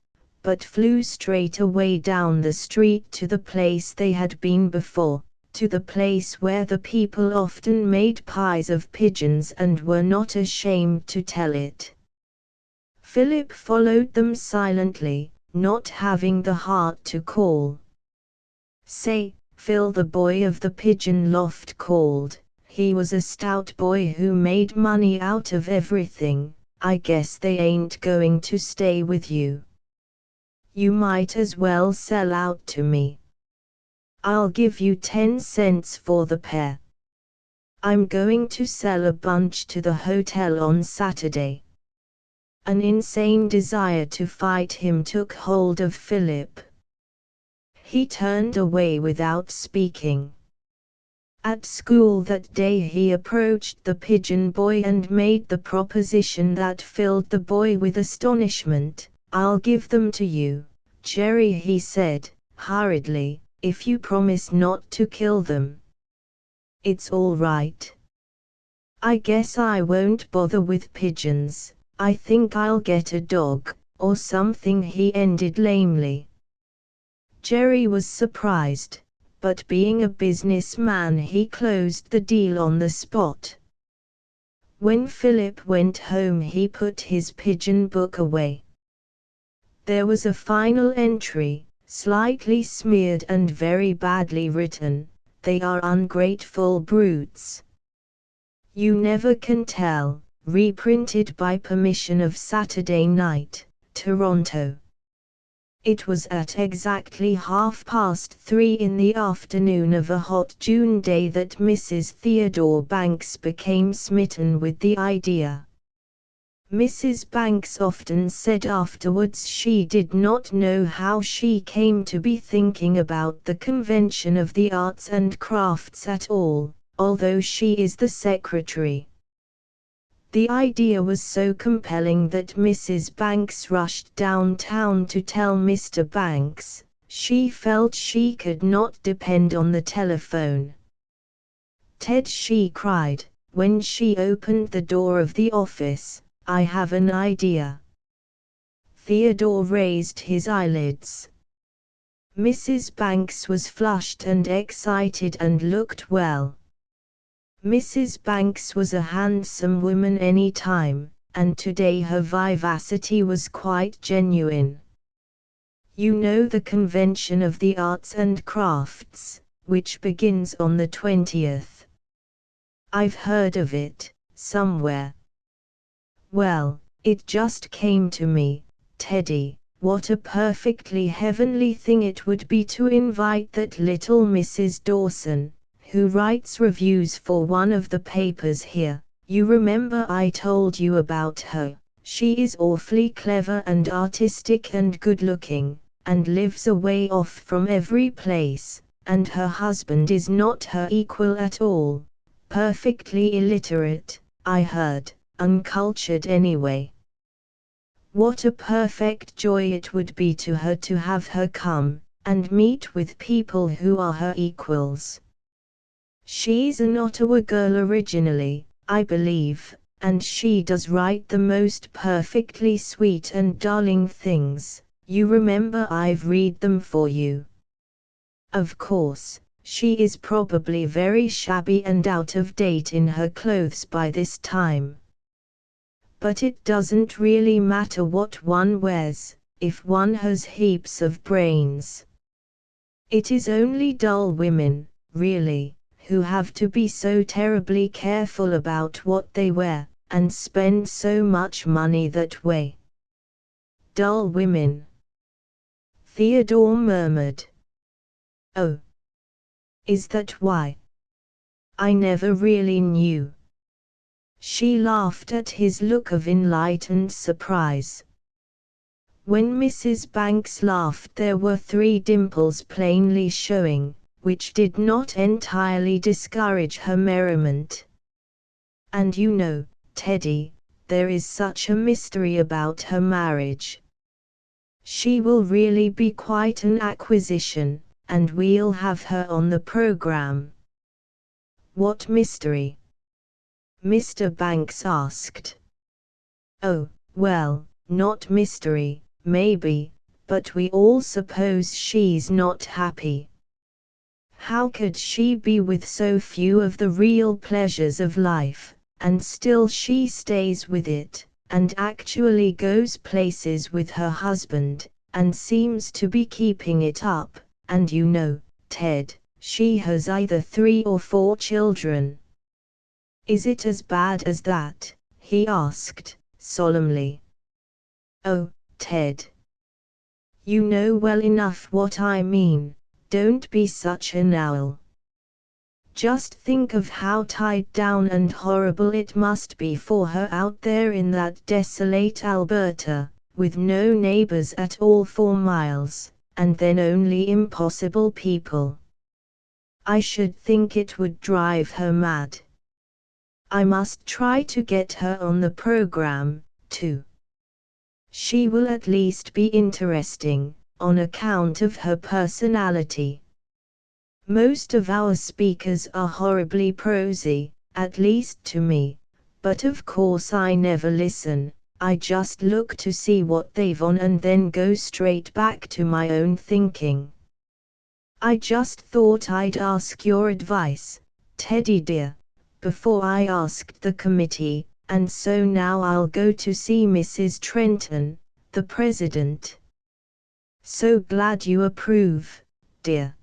A: but flew straight away down the street to the place they had been before, to the place where the people often made pies of pigeons and were not ashamed to tell it. Philip followed them silently, not having the heart to call. "Say, Phil," the boy of the pigeon loft called. He was a stout boy who made money out of everything. "I guess they ain't going to stay with you. You might as well sell out to me. I'll give you 10 cents for the pair. I'm going to sell a bunch to the hotel on Saturday." An insane desire to fight him took hold of Philip. He turned away without speaking. At school that day he approached the pigeon boy and made the proposition that filled the boy with astonishment. "I'll give them to you, Jerry," he said, hurriedly, "if you promise not to kill them." "It's all right. I guess I won't bother with pigeons. I think I'll get a dog, or something," he ended lamely. Jerry was surprised, but being a businessman he closed the deal on the spot. When Philip went home he put his pigeon book away. There was a final entry, slightly smeared and very badly written: "They are ungrateful brutes. You never can tell." Reprinted by permission of Saturday Night, Toronto. It was at exactly 3:30 in the afternoon of a hot June day that Mrs. Theodore Banks became smitten with the idea. Mrs. Banks often said afterwards she did not know how she came to be thinking about the Convention of the Arts and Crafts at all, although she is the secretary. The idea was so compelling that Mrs. Banks rushed downtown to tell Mr. Banks. She felt she could not depend on the telephone. "Ted," she cried, when she opened the door of the office, "I have an idea." Theodore raised his eyelids. Mrs. Banks was flushed and excited and looked well. Mrs. Banks was a handsome woman any time, and today her vivacity was quite genuine. "You know the Convention of the Arts and Crafts, which begins on the 20th. I've heard of it, somewhere. Well, it just came to me, Teddy, what a perfectly heavenly thing it would be to invite that little Mrs. Dawson, who writes reviews for one of the papers here. You remember I told you about her. She is awfully clever and artistic and good-looking, and lives away off from every place, and her husband is not her equal at all. Perfectly illiterate, I heard, uncultured anyway. What a perfect joy it would be to her to have her come and meet with people who are her equals. She's an Ottawa girl originally, I believe, and she does write the most perfectly sweet and darling things. You remember I've read them for you. Of course, she is probably very shabby and out of date in her clothes by this time. But it doesn't really matter what one wears, if one has heaps of brains. It is only dull women, really, who have to be so terribly careful about what they wear, and spend so much money that way. Dull women. Theodore murmured. Oh. Is that why? I never really knew. She laughed at his look of enlightened surprise. When Mrs. Banks laughed there were 3 dimples plainly showing, which did not entirely discourage her merriment. "And you know, Teddy, there is such a mystery about her marriage. She will really be quite an acquisition, and we'll have her on the program." "What mystery?" Mr. Banks asked. "Oh, well, not mystery, maybe, but we all suppose she's not happy. How could she be with so few of the real pleasures of life, and still she stays with it, and actually goes places with her husband, and seems to be keeping it up, and you know, Ted, she has either 3 or 4 children." "Is it as bad as that?" he asked, solemnly. "Oh, Ted. You know well enough what I mean, don't be such an owl. Just think of how tied down and horrible it must be for her out there in that desolate Alberta, with no neighbors at all for miles, and then only impossible people. I should think it would drive her mad. I must try to get her on the program, too. She will at least be interesting, on account of her personality. Most of our speakers are horribly prosy, at least to me, but of course I never listen, I just look to see what they've on and then go straight back to my own thinking. I just thought I'd ask your advice, Teddy dear, before I asked the committee, and so now I'll go to see Mrs. Trenton, the president." "So glad you approve, dear.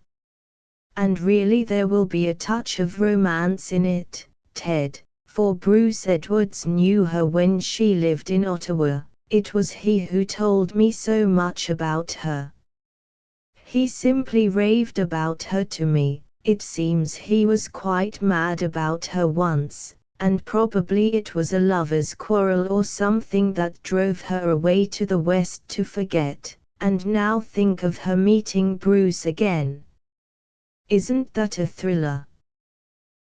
A: And really there will be a touch of romance in it, Ted, for Bruce Edwards knew her when she lived in Ottawa. It was he who told me so much about her. He simply raved about her to me. It seems he was quite mad about her once, and probably it was a lover's quarrel or something that drove her away to the west to forget, and now think of her meeting Bruce again. Isn't that a thriller?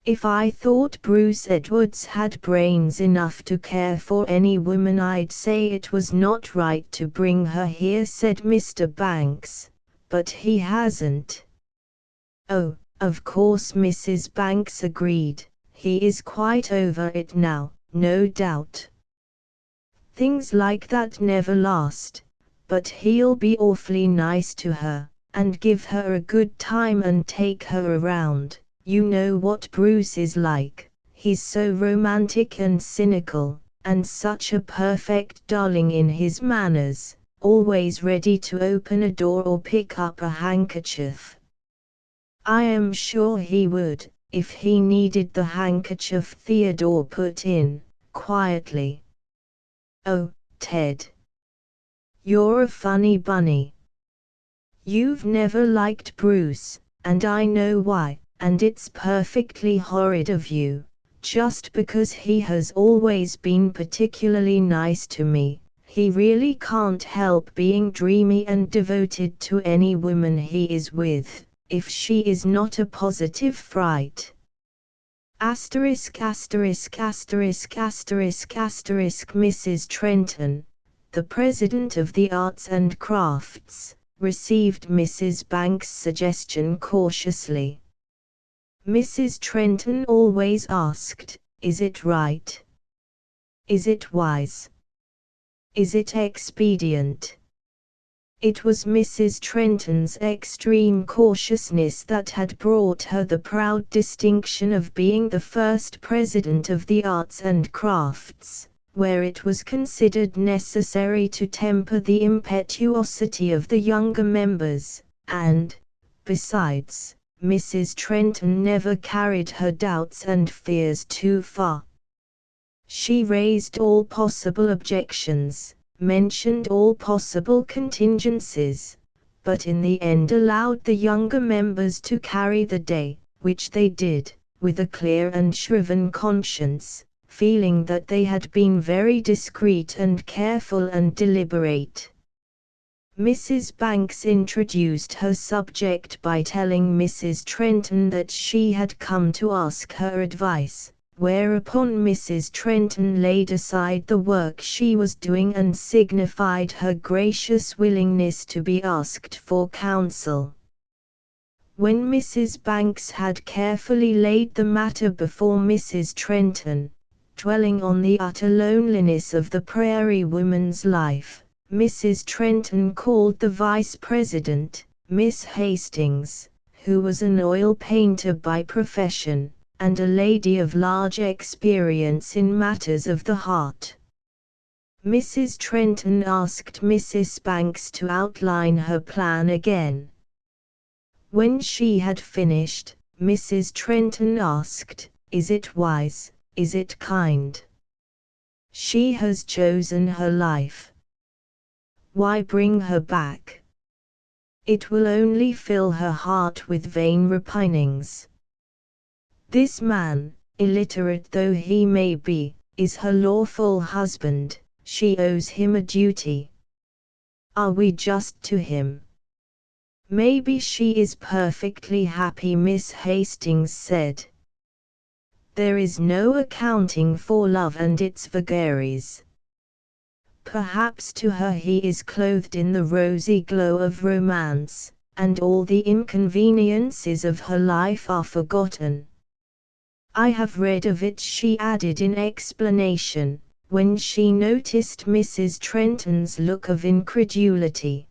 A: If I thought Bruce Edwards had brains enough to care for any woman I'd say it was not right to bring her here," said Mr. Banks, "but he hasn't." "Oh, of course," Mrs. Banks agreed, "he is quite over it now, no doubt. Things like that never last, but he'll be awfully nice to her, and give her a good time and take her around. You know what Bruce is like, he's so romantic and cynical, and such a perfect darling in his manners, always ready to open a door or pick up a handkerchief. I am sure he would, if he needed the handkerchief," Theodore put in, quietly. "Oh, Ted. You're a funny bunny. You've never liked Bruce, and I know why, and it's perfectly horrid of you, just because he has always been particularly nice to me. He really can't help being dreamy and devoted to any woman he is with, if she is not a positive fright. Mrs. Trenton, the president of the Arts and Crafts, received Mrs. Banks' suggestion cautiously. Mrs. Trenton always asked, "Is it right? Is it wise? Is it expedient?" It was Mrs. Trenton's extreme cautiousness that had brought her the proud distinction of being the first president of the Arts and Crafts, where it was considered necessary to temper the impetuosity of the younger members, and, besides, Mrs. Trenton never carried her doubts and fears too far. She raised all possible objections, mentioned all possible contingencies, but in the end allowed the younger members to carry the day, which they did, with a clear and shriven conscience, feeling that they had been very discreet and careful and deliberate. Mrs. Banks introduced her subject by telling Mrs. Trenton that she had come to ask her advice, whereupon Mrs. Trenton laid aside the work she was doing and signified her gracious willingness to be asked for counsel. When Mrs. Banks had carefully laid the matter before Mrs. Trenton, dwelling on the utter loneliness of the prairie woman's life, Mrs. Trenton called the vice president, Miss Hastings, who was an oil painter by profession, and a lady of large experience in matters of the heart. Mrs. Trenton asked Mrs. Banks to outline her plan again. When she had finished, Mrs. Trenton asked, "Is it wise, is it kind? She has chosen her life. Why bring her back? It will only fill her heart with vain repinings. This man, illiterate though he may be, is her lawful husband, she owes him a duty. Are we just to him?" "Maybe she is perfectly happy," Miss Hastings said. "There is no accounting for love and its vagaries. Perhaps to her he is clothed in the rosy glow of romance, and all the inconveniences of her life are forgotten. I have read of it," she added in explanation, when she noticed Mrs. Trenton's look of incredulity.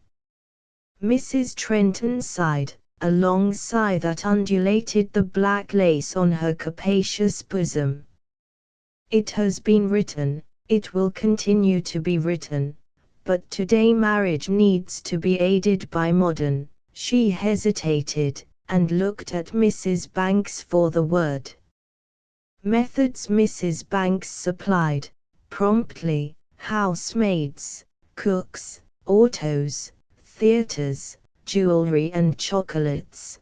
A: Mrs. Trenton sighed, a long sigh that undulated the black lace on her capacious bosom. "It has been written, it will continue to be written, but today marriage needs to be aided by modern." She hesitated, and looked at Mrs. Banks for the word. "Methods," Mrs. Banks supplied, promptly, "housemaids, cooks, autos, theaters, jewelry and chocolates."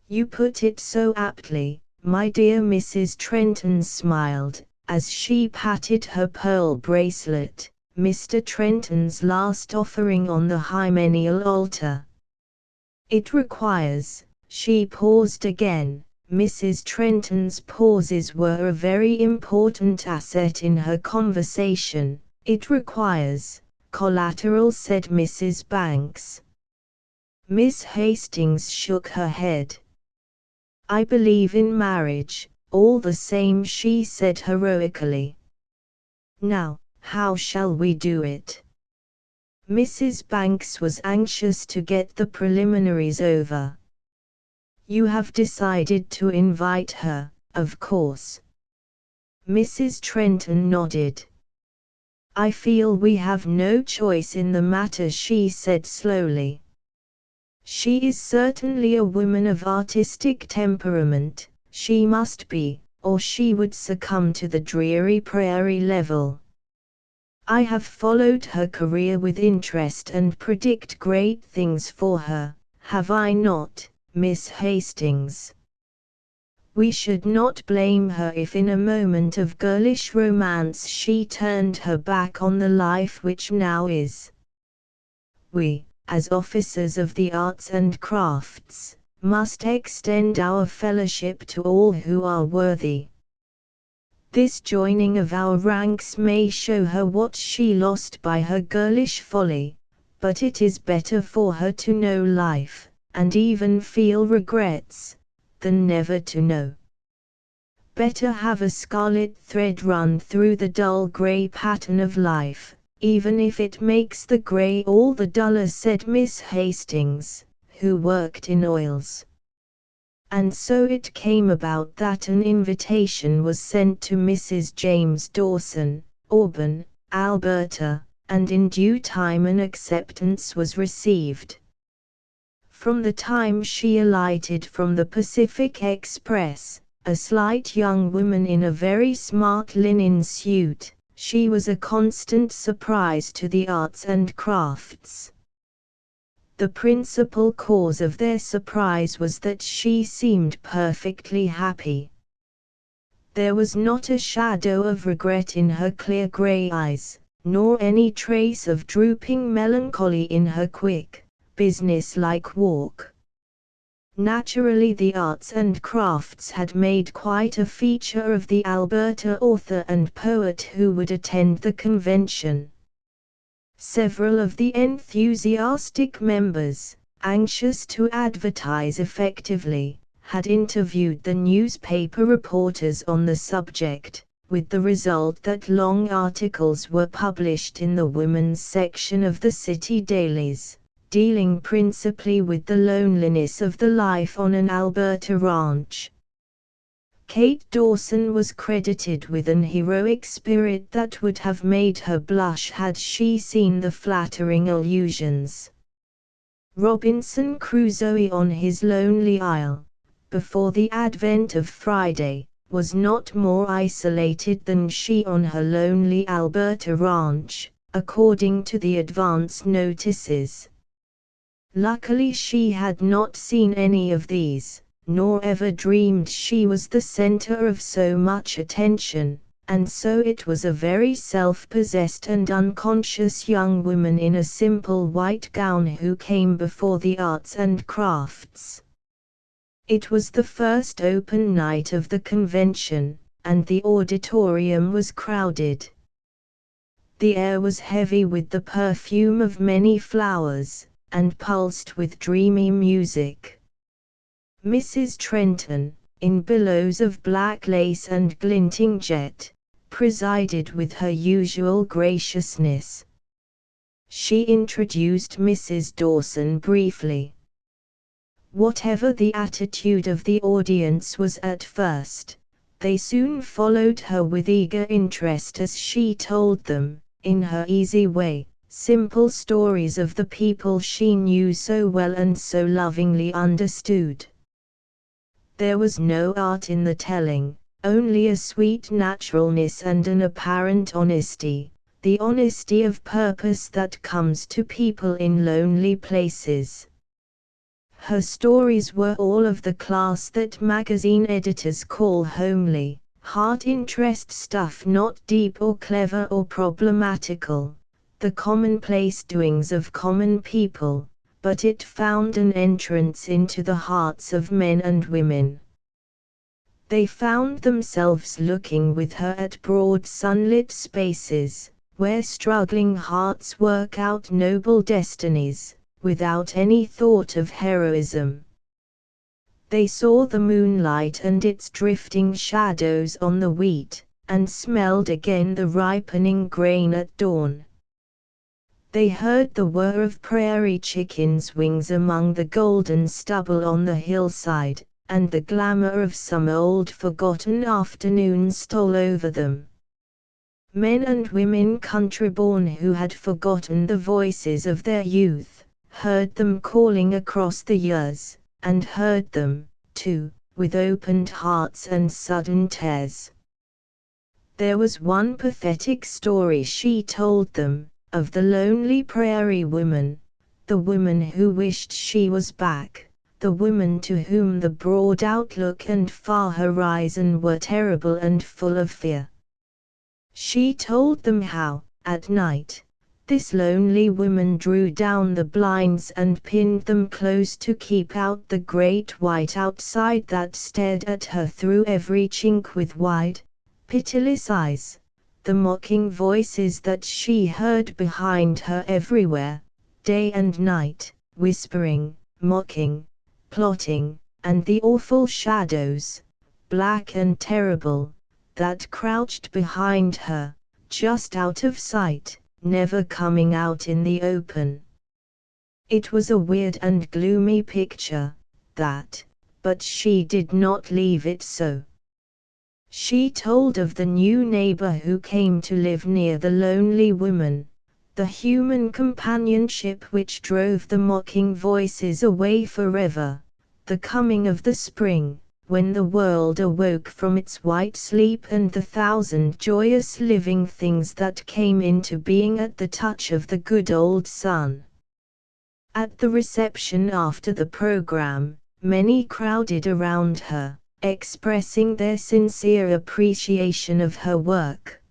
A: "You put it so aptly, my dear." Mrs. Trenton smiled, as she patted her pearl bracelet, Mr. Trenton's last offering on the hymeneal altar. "It requires—" She paused again. Mrs. Trenton's pauses were a very important asset in her conversation. "It requires collateral," said Mrs. Banks. Miss Hastings shook her head. "I believe in marriage, all the same," she said heroically. "Now, how shall we do it?" Mrs. Banks was anxious to get the preliminaries over. "You have decided to invite her, of course?" Mrs. Trenton nodded. "I feel we have no choice in the matter," she said slowly. "She is certainly a woman of artistic temperament, she must be, or she would succumb to the dreary prairie level. I have followed her career with interest and predict great things for her, have I not, Miss Hastings? We should not blame her if in a moment of girlish romance she turned her back on the life which now is. We, as officers of the arts and crafts, must extend our fellowship to all who are worthy. This joining of our ranks may show her what she lost by her girlish folly, but it is better for her to know life, and even feel regrets, than never to know. Better have a scarlet thread run through the dull grey pattern of life, even if it makes the grey all the duller," said Miss Hastings, who worked in oils. And so it came about that an invitation was sent to Mrs. James Dawson, Auburn, Alberta, and in due time an acceptance was received. From the time she alighted from the Pacific Express, a slight young woman in a very smart linen suit, she was a constant surprise to the arts and crafts. The principal cause of their surprise was that she seemed perfectly happy. There was not a shadow of regret in her clear grey eyes, nor any trace of drooping melancholy in her quick, business-like walk. Naturally, the arts and crafts had made quite a feature of the Alberta author and poet who would attend the convention. Several of the enthusiastic members, anxious to advertise effectively, had interviewed the newspaper reporters on the subject, with the result that long articles were published in the women's section of the city dailies, dealing principally with the loneliness of the life on an Alberta ranch. Kate Dawson was credited with an heroic spirit that would have made her blush had she seen the flattering allusions. Robinson Crusoe on his lonely isle, before the advent of Friday, was not more isolated than she on her lonely Alberta ranch, according to the advance notices. Luckily she had not seen any of these, nor ever dreamed she was the center of so much attention, and so it was a very self-possessed and unconscious young woman in a simple white gown who came before the arts and crafts. It was the first open night of the convention, and the auditorium was crowded. The air was heavy with the perfume of many flowers, and pulsed with dreamy music. Mrs. Trenton, in billows of black lace and glinting jet, presided with her usual graciousness. She introduced Mrs. Dawson briefly. Whatever the attitude of the audience was at first, they soon followed her with eager interest as she told them, in her easy way, simple stories of the people she knew so well and so lovingly understood. There was no art in the telling, only a sweet naturalness and an apparent honesty, the honesty of purpose that comes to people in lonely places. Her stories were all of the class that magazine editors call homely, heart interest stuff, not deep or clever or problematical, the commonplace doings of common people, but it found an entrance into the hearts of men and women. They found themselves looking with her at broad sunlit spaces, where struggling hearts work out noble destinies, without any thought of heroism. They saw the moonlight and its drifting shadows on the wheat, and smelled again the ripening grain at dawn. They heard the whir of prairie chickens' wings among the golden stubble on the hillside, and the glamour of some old forgotten afternoon stole over them. Men and women country-born who had forgotten the voices of their youth, heard them calling across the years, and heard them, too, with opened hearts and sudden tears. There was one pathetic story she told them, of the lonely prairie woman, the woman who wished she was back, the woman to whom the broad outlook and far horizon were terrible and full of fear. She told them how, at night, this lonely woman drew down the blinds and pinned them close to keep out the great white outside that stared at her through every chink with wide, pitiless eyes, the mocking voices that she heard behind her everywhere, day and night, whispering, mocking, plotting, and the awful shadows, black and terrible, that crouched behind her, just out of sight, never coming out in the open. It was a weird and gloomy picture, that, but she did not leave it so. She told of the new neighbor who came to live near the lonely woman, the human companionship which drove the mocking voices away forever, the coming of the spring, when the world awoke from its white sleep, and the thousand joyous living things that came into being at the touch of the good old sun. At the reception after the program, many crowded around her, expressing their sincere appreciation of her work.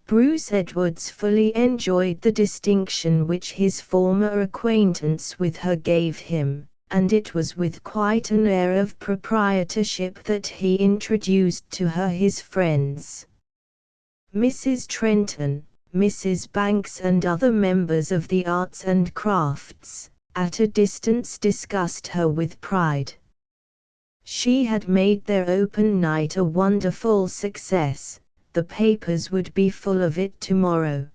A: Bruce Edwards fully enjoyed the distinction which his former acquaintance with her gave him, and it was with quite an air of proprietorship that he introduced to her his friends. Mrs. Trenton, Mrs. Banks and other members of the arts and crafts, at a distance discussed her with pride. She had made their open night a wonderful success. The papers would be full of it tomorrow.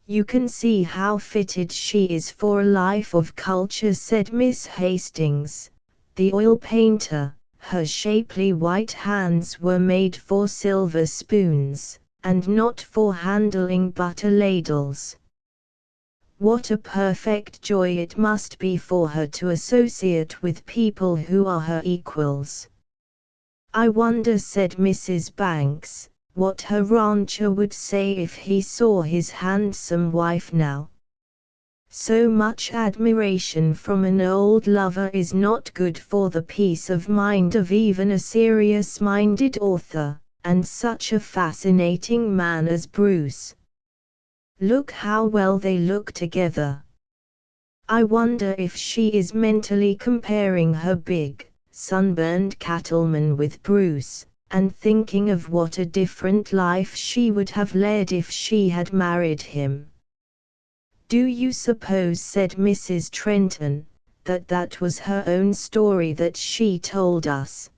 A: You can see how fitted she is for a life of culture, said Miss Hastings. The oil painter, her shapely white hands were made for silver spoons, and not for handling butter ladles. What a perfect joy it must be for her to associate with people who are her equals. I wonder, said Mrs. Banks, what her rancher would say if he saw his handsome wife now. So much admiration from an old lover is not good for the peace of mind of even a serious-minded author, and such a fascinating man as Bruce. Look how well they look together. I wonder if she is mentally comparing her big, sunburned cattleman with Bruce, and thinking of what a different life she would have led if she had married him. Do you suppose, said Mrs. Trenton, that was her own story that she told us?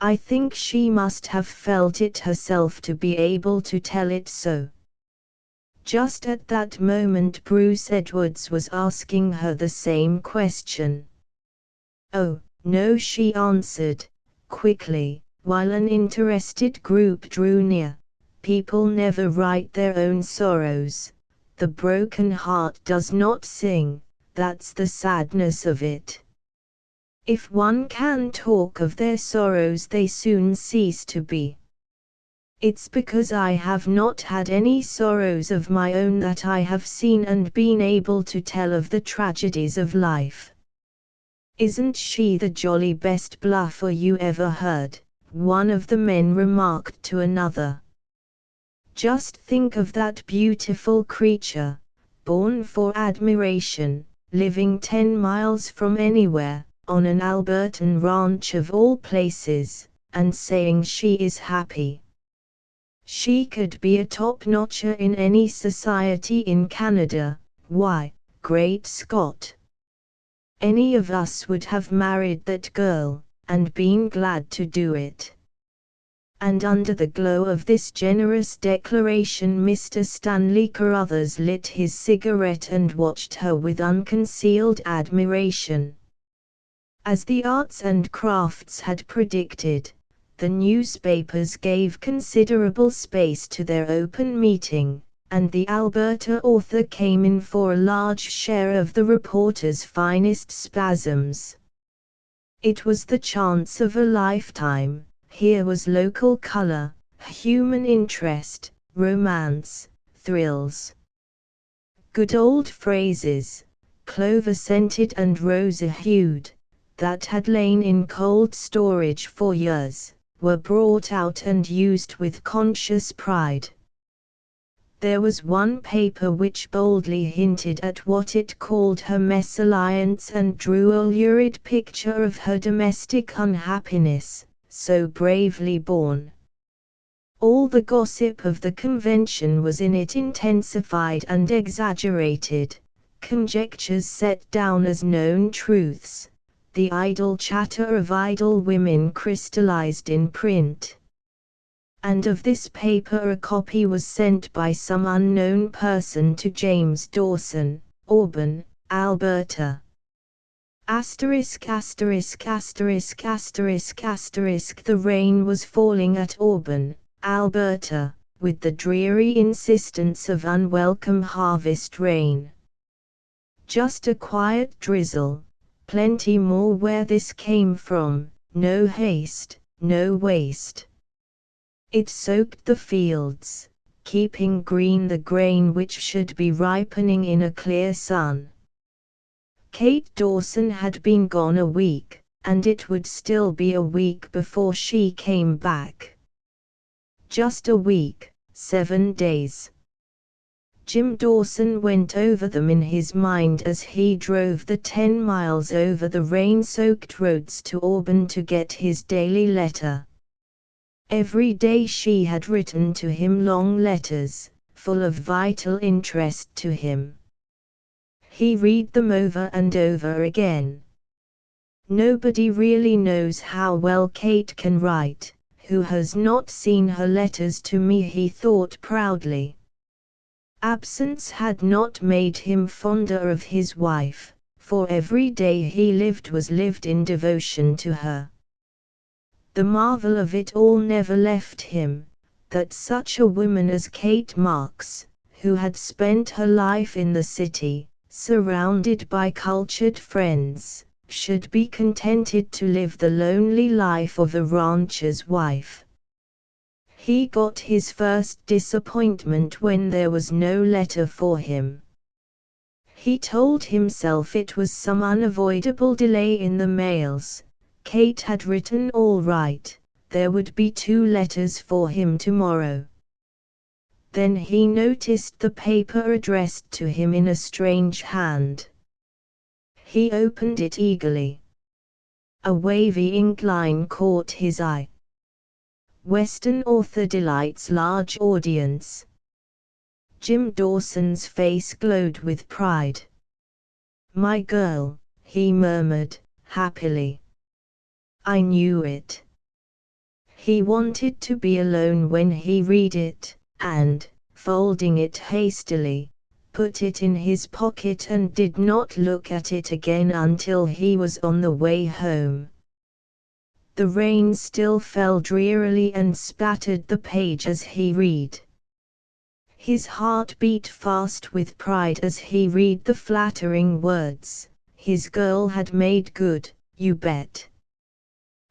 A: I think she must have felt it herself to be able to tell it so. Just at that moment Bruce Edwards was asking her the same question. Oh, no, she answered, quickly, while an interested group drew near. People never write their own sorrows. The broken heart does not sing, that's the sadness of it. If one can talk of their sorrows they soon cease to be. It's because I have not had any sorrows of my own that I have seen and been able to tell of the tragedies of life. Isn't she the jolly best bluffer you ever heard? One of the men remarked to another. Just think of that beautiful creature, born for admiration, living 10 miles from anywhere, on an Albertan ranch of all places, and saying she is happy. She could be a top-notcher in any society in Canada. Why, great Scott! Any of us would have married that girl, and been glad to do it. And under the glow of this generous declaration Mr. Stanley Carruthers lit his cigarette and watched her with unconcealed admiration. As the arts and crafts had predicted, the newspapers gave considerable space to their open meeting, and the Alberta author came in for a large share of the reporter's finest spasms. It was the chance of a lifetime. Here was local color, human interest, romance, thrills. Good old phrases, clover-scented and rosa-hued, that had lain in cold storage for years, were brought out and used with conscious pride. There was one paper which boldly hinted at what it called her mésalliance and drew a lurid picture of her domestic unhappiness, so bravely borne. All the gossip of the convention was in it, intensified and exaggerated, conjectures set down as known truths, the idle chatter of idle women crystallized in print. And of this paper a copy was sent by some unknown person to James Dawson, Auburn, Alberta. Asterisk asterisk asterisk asterisk asterisk. The rain was falling at Auburn, Alberta, with the dreary insistence of unwelcome harvest rain. Just a quiet drizzle, plenty more where this came from, no haste, no waste. It soaked the fields, keeping green the grain which should be ripening in a clear sun. Kate Dawson had been gone a week, and it would still be a week before she came back. Just a week, 7 days. Jim Dawson went over them in his mind as he drove the 10 miles over the rain-soaked roads to Auburn to get his daily letter. Every day she had written to him long letters, full of vital interest to him. He read them over and over again. Nobody really knows how well Kate can write, who has not seen her letters to me, he thought proudly. Absence had not made him fonder of his wife, for every day he lived was lived in devotion to her. The marvel of it all never left him, that such a woman as Kate Marks, who had spent her life in the city, surrounded by cultured friends, should be contented to live the lonely life of a rancher's wife. He got his first disappointment when there was no letter for him. He told himself it was some unavoidable delay in the mails. Kate had written all right, there would be 2 letters for him tomorrow. Then he noticed the paper addressed to him in a strange hand. He opened it eagerly. A wavy ink line caught his eye. Western author delights large audience. Jim Dawson's face glowed with pride. My girl, he murmured, happily. I knew it. He wanted to be alone when he read it, and, folding it hastily, put it in his pocket and did not look at it again until he was on the way home. The rain still fell drearily and spattered the page as he read. His heart beat fast with pride as he read the flattering words, his girl had made good, you bet.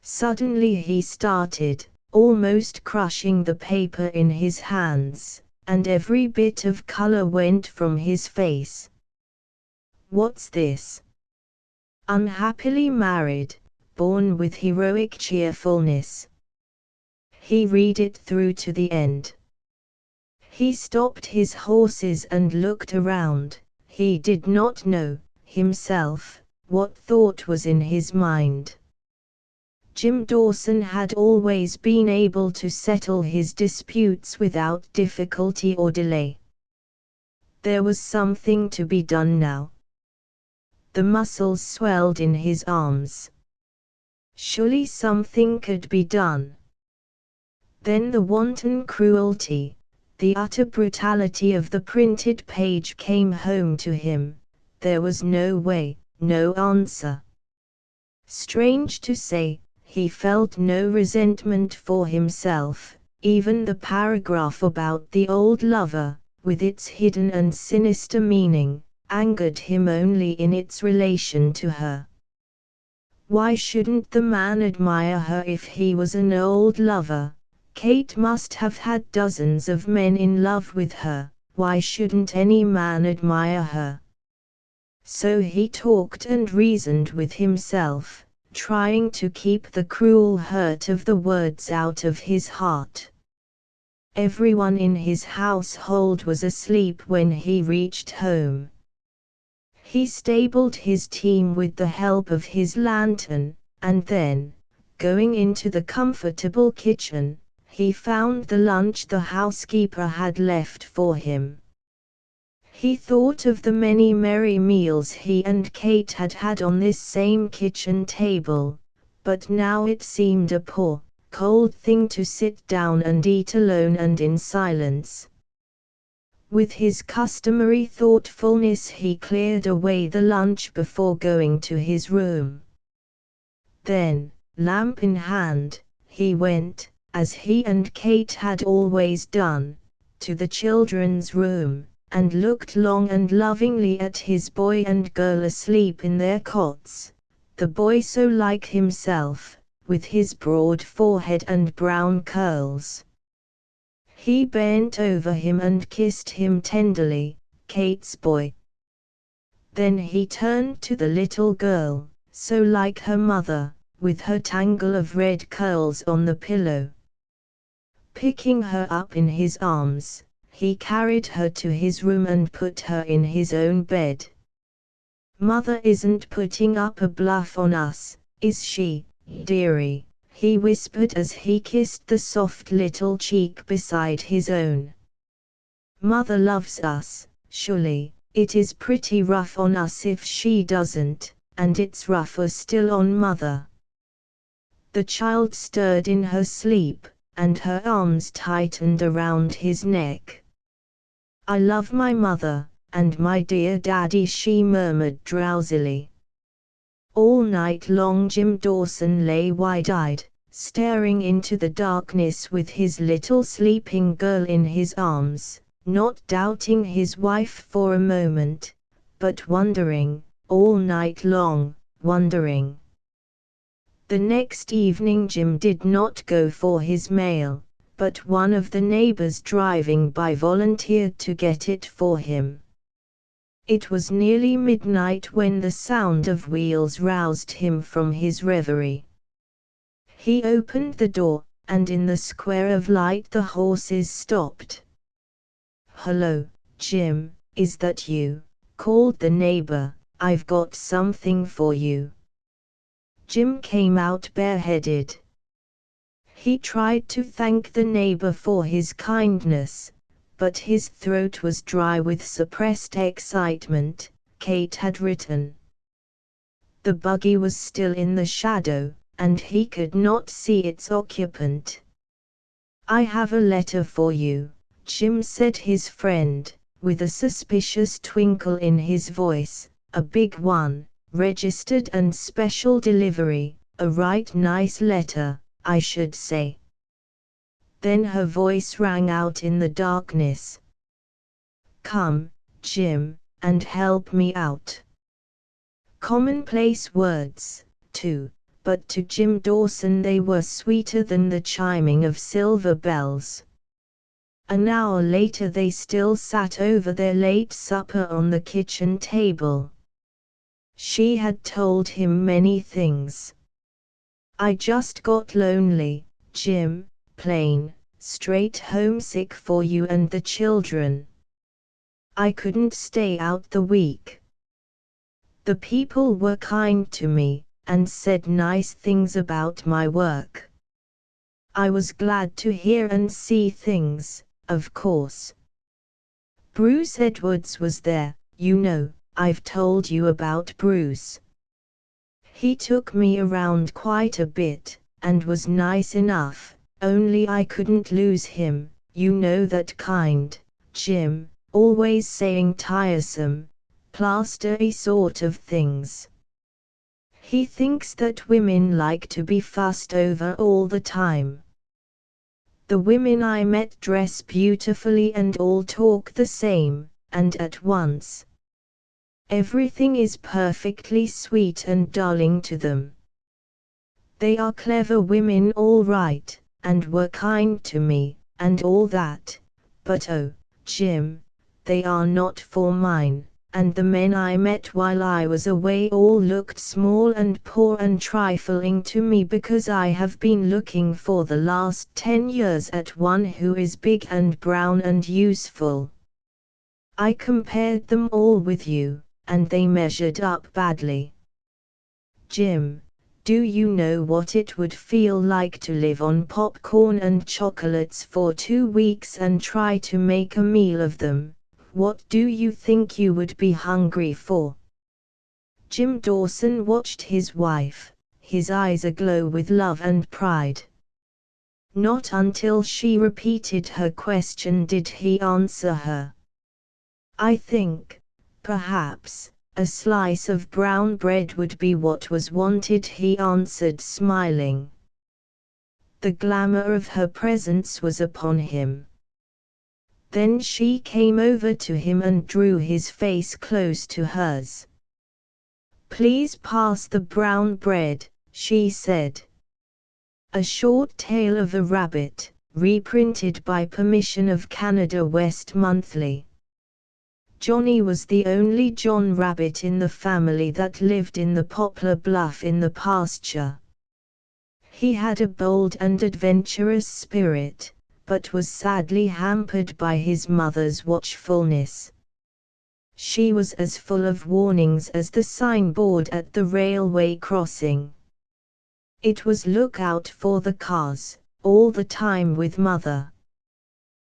A: Suddenly he started, almost crushing the paper in his hands, and every bit of color went from his face. What's this? Unhappily married, born with heroic cheerfulness. He read it through to the end. He stopped his horses and looked around. He did not know, himself, what thought was in his mind. Jim Dawson had always been able to settle his disputes without difficulty or delay. There was something to be done now. The muscles swelled in his arms. Surely something could be done. Then the wanton cruelty, the utter brutality of the printed page came home to him. There was no way, no answer. Strange to say, he felt no resentment for himself. Even the paragraph about the old lover, with its hidden and sinister meaning, angered him only in its relation to her. Why shouldn't the man admire her if he was an old lover? Kate must have had dozens of men in love with her. Why shouldn't any man admire her? So he talked and reasoned with himself, trying to keep the cruel hurt of the words out of his heart. Everyone in his household was asleep when he reached home. He stabled his team with the help of his lantern, and then, going into the comfortable kitchen, he found the lunch the housekeeper had left for him. He thought of the many merry meals he and Kate had had on this same kitchen table, but now it seemed a poor, cold thing to sit down and eat alone and in silence. With his customary thoughtfulness he cleared away the lunch before going to his room. Then, lamp in hand, he went, as he and Kate had always done, to the children's room, and looked long and lovingly at his boy and girl asleep in their cots, the boy so like himself, with his broad forehead and brown curls. He bent over him and kissed him tenderly, Kate's boy. Then he turned to the little girl, so like her mother, with her tangle of red curls on the pillow. Picking her up in his arms, he carried her to his room and put her in his own bed. "Mother isn't putting up a bluff on us, is she, dearie?" he whispered as he kissed the soft little cheek beside his own. "Mother loves us, surely. It is pretty rough on us if she doesn't, and it's rougher still on Mother." The child stirred in her sleep, and her arms tightened around his neck. "I love my mother, and my dear daddy," she murmured drowsily. All night long Jim Dawson lay wide-eyed, staring into the darkness with his little sleeping girl in his arms, not doubting his wife for a moment, but wondering, all night long, wondering. The next evening Jim did not go for his mail, but one of the neighbors driving by volunteered to get it for him. It was nearly midnight when the sound of wheels roused him from his reverie. He opened the door, and in the square of light the horses stopped. "Hello, Jim, is that you?" called the neighbor. "I've got something for you." Jim came out bareheaded. He tried to thank the neighbor for his kindness, but his throat was dry with suppressed excitement. Kate had written. The buggy was still in the shadow, and he could not see its occupant. "I have a letter for you," Jim said his friend, with a suspicious twinkle in his voice. "A big one, registered and special delivery, a right nice letter, I should say." Then her voice rang out in the darkness. "Come, Jim, and help me out." Commonplace words, too, but to Jim Dawson they were sweeter than the chiming of silver bells. An hour later they still sat over their late supper on the kitchen table. She had told him many things. "I just got lonely, Jim, plain, straight homesick for you and the children. I couldn't stay out the week. The people were kind to me, and said nice things about my work. I was glad to hear and see things, of course. Bruce Edwards was there, you know, I've told you about Bruce. He took me around quite a bit, and was nice enough, only I couldn't lose him, you know that kind, Jim, always saying tiresome, plastery sort of things. He thinks that women like to be fussed over all the time. The women I met dress beautifully and all talk the same, and at once. Everything is perfectly sweet and darling to them. They are clever women all right, and were kind to me, and all that, but oh, Jim, they are not for mine, and the men I met while I was away all looked small and poor and trifling to me because I have been looking for the last 10 years at one who is big and brown and useful. I compared them all with you, and they measured up badly. Jim, do you know what it would feel like to live on popcorn and chocolates for 2 weeks and try to make a meal of them? What do you think you would be hungry for?" Jim Dawson watched his wife, his eyes aglow with love and pride. Not until she repeated her question did he answer her. "I think, perhaps, a slice of brown bread would be what was wanted," he answered, smiling. The glamour of her presence was upon him. Then she came over to him and drew his face close to hers. "Please pass the brown bread," she said. A Short Tale of a Rabbit, reprinted by permission of Canada West Monthly. Johnny was the only John Rabbit in the family that lived in the poplar bluff in the pasture. He had a bold and adventurous spirit, but was sadly hampered by his mother's watchfulness. She was as full of warnings as the signboard at the railway crossing. It was "Look out for the cars," all the time with mother.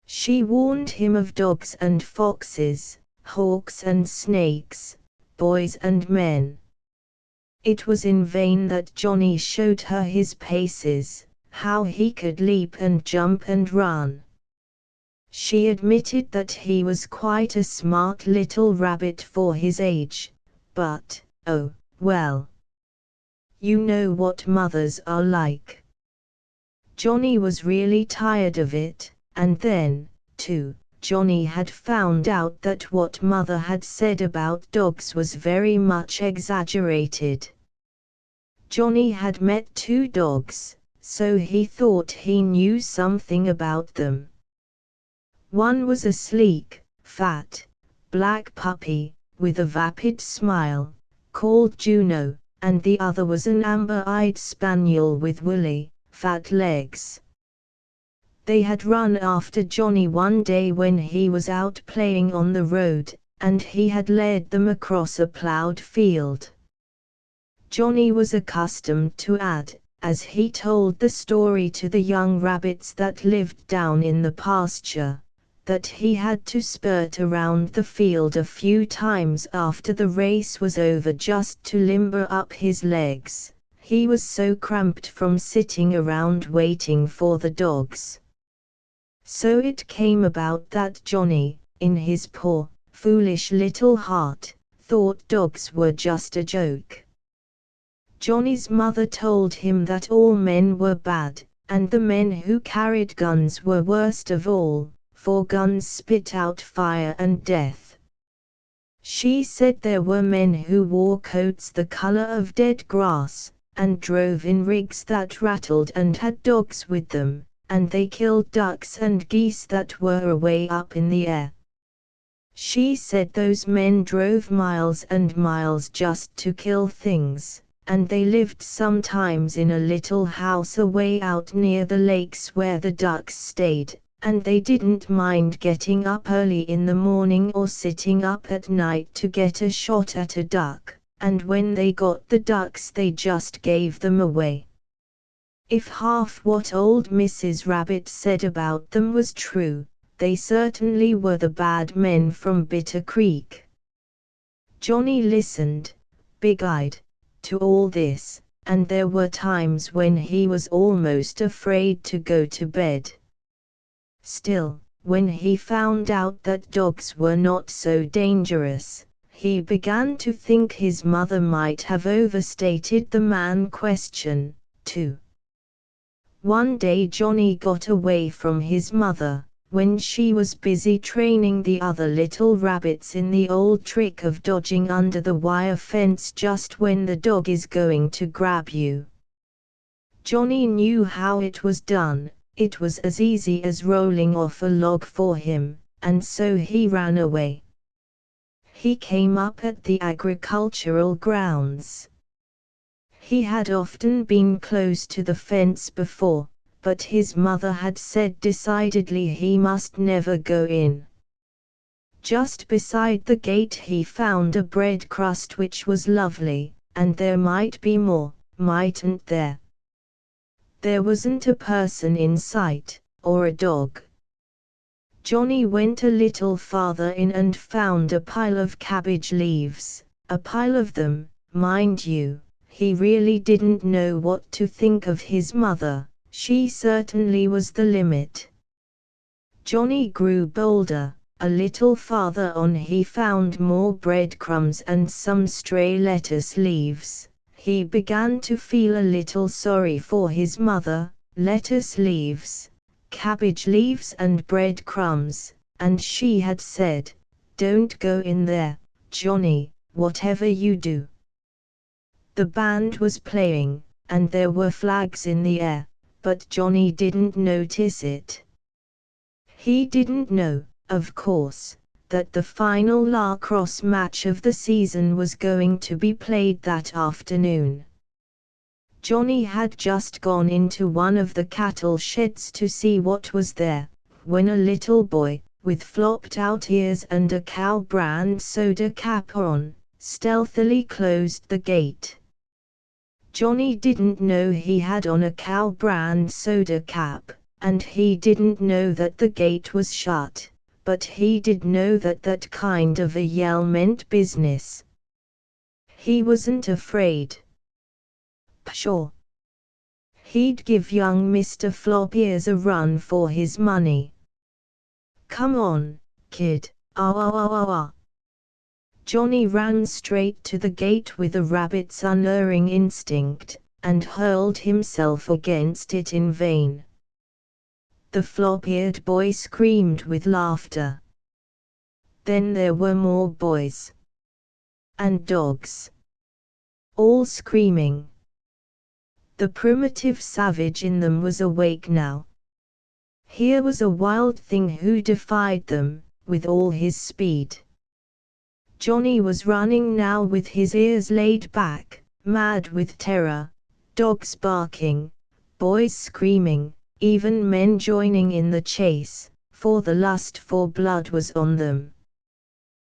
A: She warned him of dogs and foxes, hawks and snakes, boys and men. It was in vain that Johnny showed her his paces, how he could leap and jump and run. She admitted that he was quite a smart little rabbit for his age, but, oh, well. You know what mothers are like. Johnny was really tired of it, and then, too, Johnny had found out that what mother had said about dogs was very much exaggerated. Johnny had met 2 dogs, so he thought he knew something about them. One was a sleek, fat, black puppy, with a vapid smile, called Juno, and the other was an amber-eyed spaniel with woolly, fat legs. They had run after Johnny one day when he was out playing on the road, and he had led them across a plowed field. Johnny was accustomed to add, as he told the story to the young rabbits that lived down in the pasture, that he had to spurt around the field a few times after the race was over just to limber up his legs. He was so cramped from sitting around waiting for the dogs. So it came about that Johnny, in his poor, foolish little heart, thought dogs were just a joke. Johnny's mother told him that all men were bad, and the men who carried guns were worst of all, for guns spit out fire and death. She said there were men who wore coats the color of dead grass, and drove in rigs that rattled and had dogs with them, and they killed ducks and geese that were away up in the air. She said those men drove miles and miles just to kill things, and they lived sometimes in a little house away out near the lakes where the ducks stayed, and they didn't mind getting up early in the morning or sitting up at night to get a shot at a duck, and when they got the ducks they just gave them away. If half what old Mrs. Rabbit said about them was true, they certainly were the bad men from Bitter Creek. Johnny listened, big-eyed, to all this, and there were times when he was almost afraid to go to bed. Still, when he found out that dogs were not so dangerous, he began to think his mother might have overstated the man question, too. One day Johnny got away from his mother, when she was busy training the other little rabbits in the old trick of dodging under the wire fence just when the dog is going to grab you. Johnny knew how it was done. It was as easy as rolling off a log for him, and so he ran away. He came up at the agricultural grounds. He had often been close to the fence before, but his mother had said decidedly he must never go in. Just beside the gate he found a bread crust which was lovely, and there might be more, mightn't there? There wasn't a person in sight, or a dog. Johnny went a little farther in and found a pile of cabbage leaves, a pile of them, mind you. He really didn't know what to think of his mother. She certainly was the limit. Johnny grew bolder. A little farther on he found more breadcrumbs and some stray lettuce leaves. He began to feel a little sorry for his mother. Lettuce leaves, cabbage leaves and breadcrumbs, and she had said, "Don't go in there, Johnny, whatever you do." The band was playing, and there were flags in the air, but Johnny didn't notice it. He didn't know, of course, that the final lacrosse match of the season was going to be played that afternoon. Johnny had just gone into one of the cattle sheds to see what was there, when a little boy, with flopped-out ears and a cow brand soda cap on, stealthily closed the gate. Johnny didn't know he had on a cow brand soda cap, and he didn't know that the gate was shut, but he did know that that kind of a yell meant business. He wasn't afraid. Pshaw! He'd give young Mr. Flop-Ears a run for his money. Come on, kid, ah ah ah ah ah. Johnny ran straight to the gate with a rabbit's unerring instinct, and hurled himself against it in vain. The flop-eared boy screamed with laughter. Then there were more boys. And dogs. All screaming. The primitive savage in them was awake now. Here was a wild thing who defied them, with all his speed. Johnny was running now with his ears laid back, mad with terror, dogs barking, boys screaming, even men joining in the chase, for the lust for blood was on them.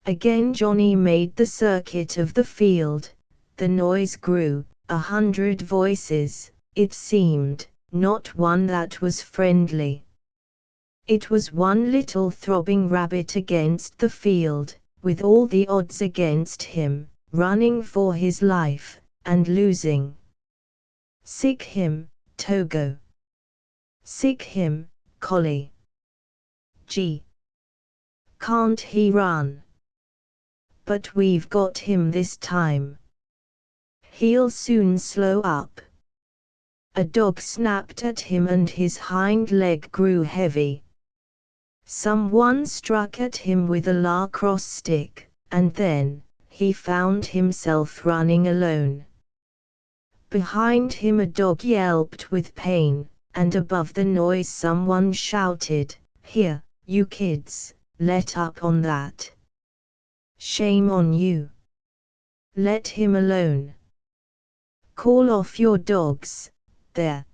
A: Again Johnny made the circuit of the field. The noise grew, 100 voices, it seemed, not one that was friendly. It was one little throbbing rabbit against the field, with all the odds against him, running for his life, and losing. Sick him, Togo. Sick him, Collie. Gee! Can't he run? But we've got him this time. He'll soon slow up. A dog snapped at him and his hind leg grew heavy. Someone struck at him with a lacrosse stick, and then, he found himself running alone. Behind him a dog yelped with pain, and above the noise someone shouted, "Here, you kids, let up on that. Shame on you. Let him alone. Call off your dogs, there.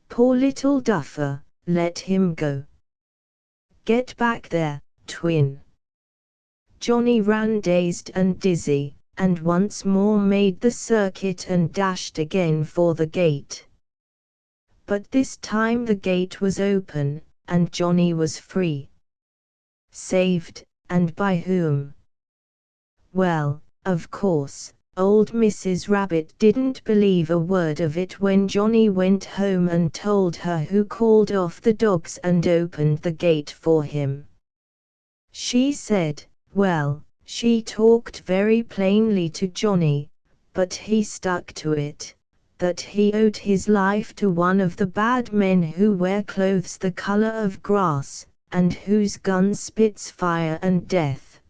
A: Poor little duffer, let him go. Get back there, twin." Johnny ran dazed and dizzy, and once more made the circuit and dashed again for the gate. But this time the gate was open, and Johnny was free. Saved, and by whom? Well, of course, old Mrs. Rabbit didn't believe a word of it when Johnny went home and told her who called off the dogs and opened the gate for him. She said, well, she talked very plainly to Johnny, but he stuck to it, that he owed his life to one of the bad men who wear clothes the color of grass, and whose gun spits fire and death.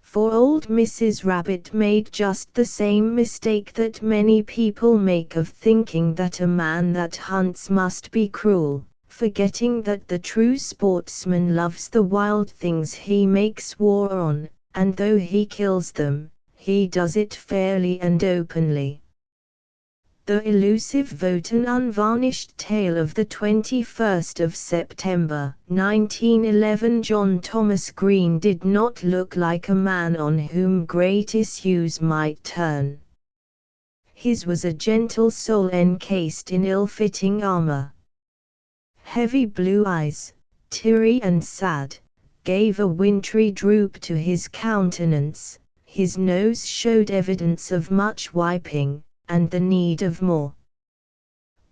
A: For old Mrs. Rabbit made just the same mistake that many people make of thinking that a man that hunts must be cruel, forgetting that the true sportsman loves the wild things he makes war on, and though he kills them, he does it fairly and openly. The elusive vote, an unvarnished tale of the 21st of September, 1911. John Thomas Green did not look like a man on whom great issues might turn. His was a gentle soul encased in ill-fitting armor. Heavy blue eyes, teary and sad, gave a wintry droop to his countenance. His nose showed evidence of much wiping, and the need of more.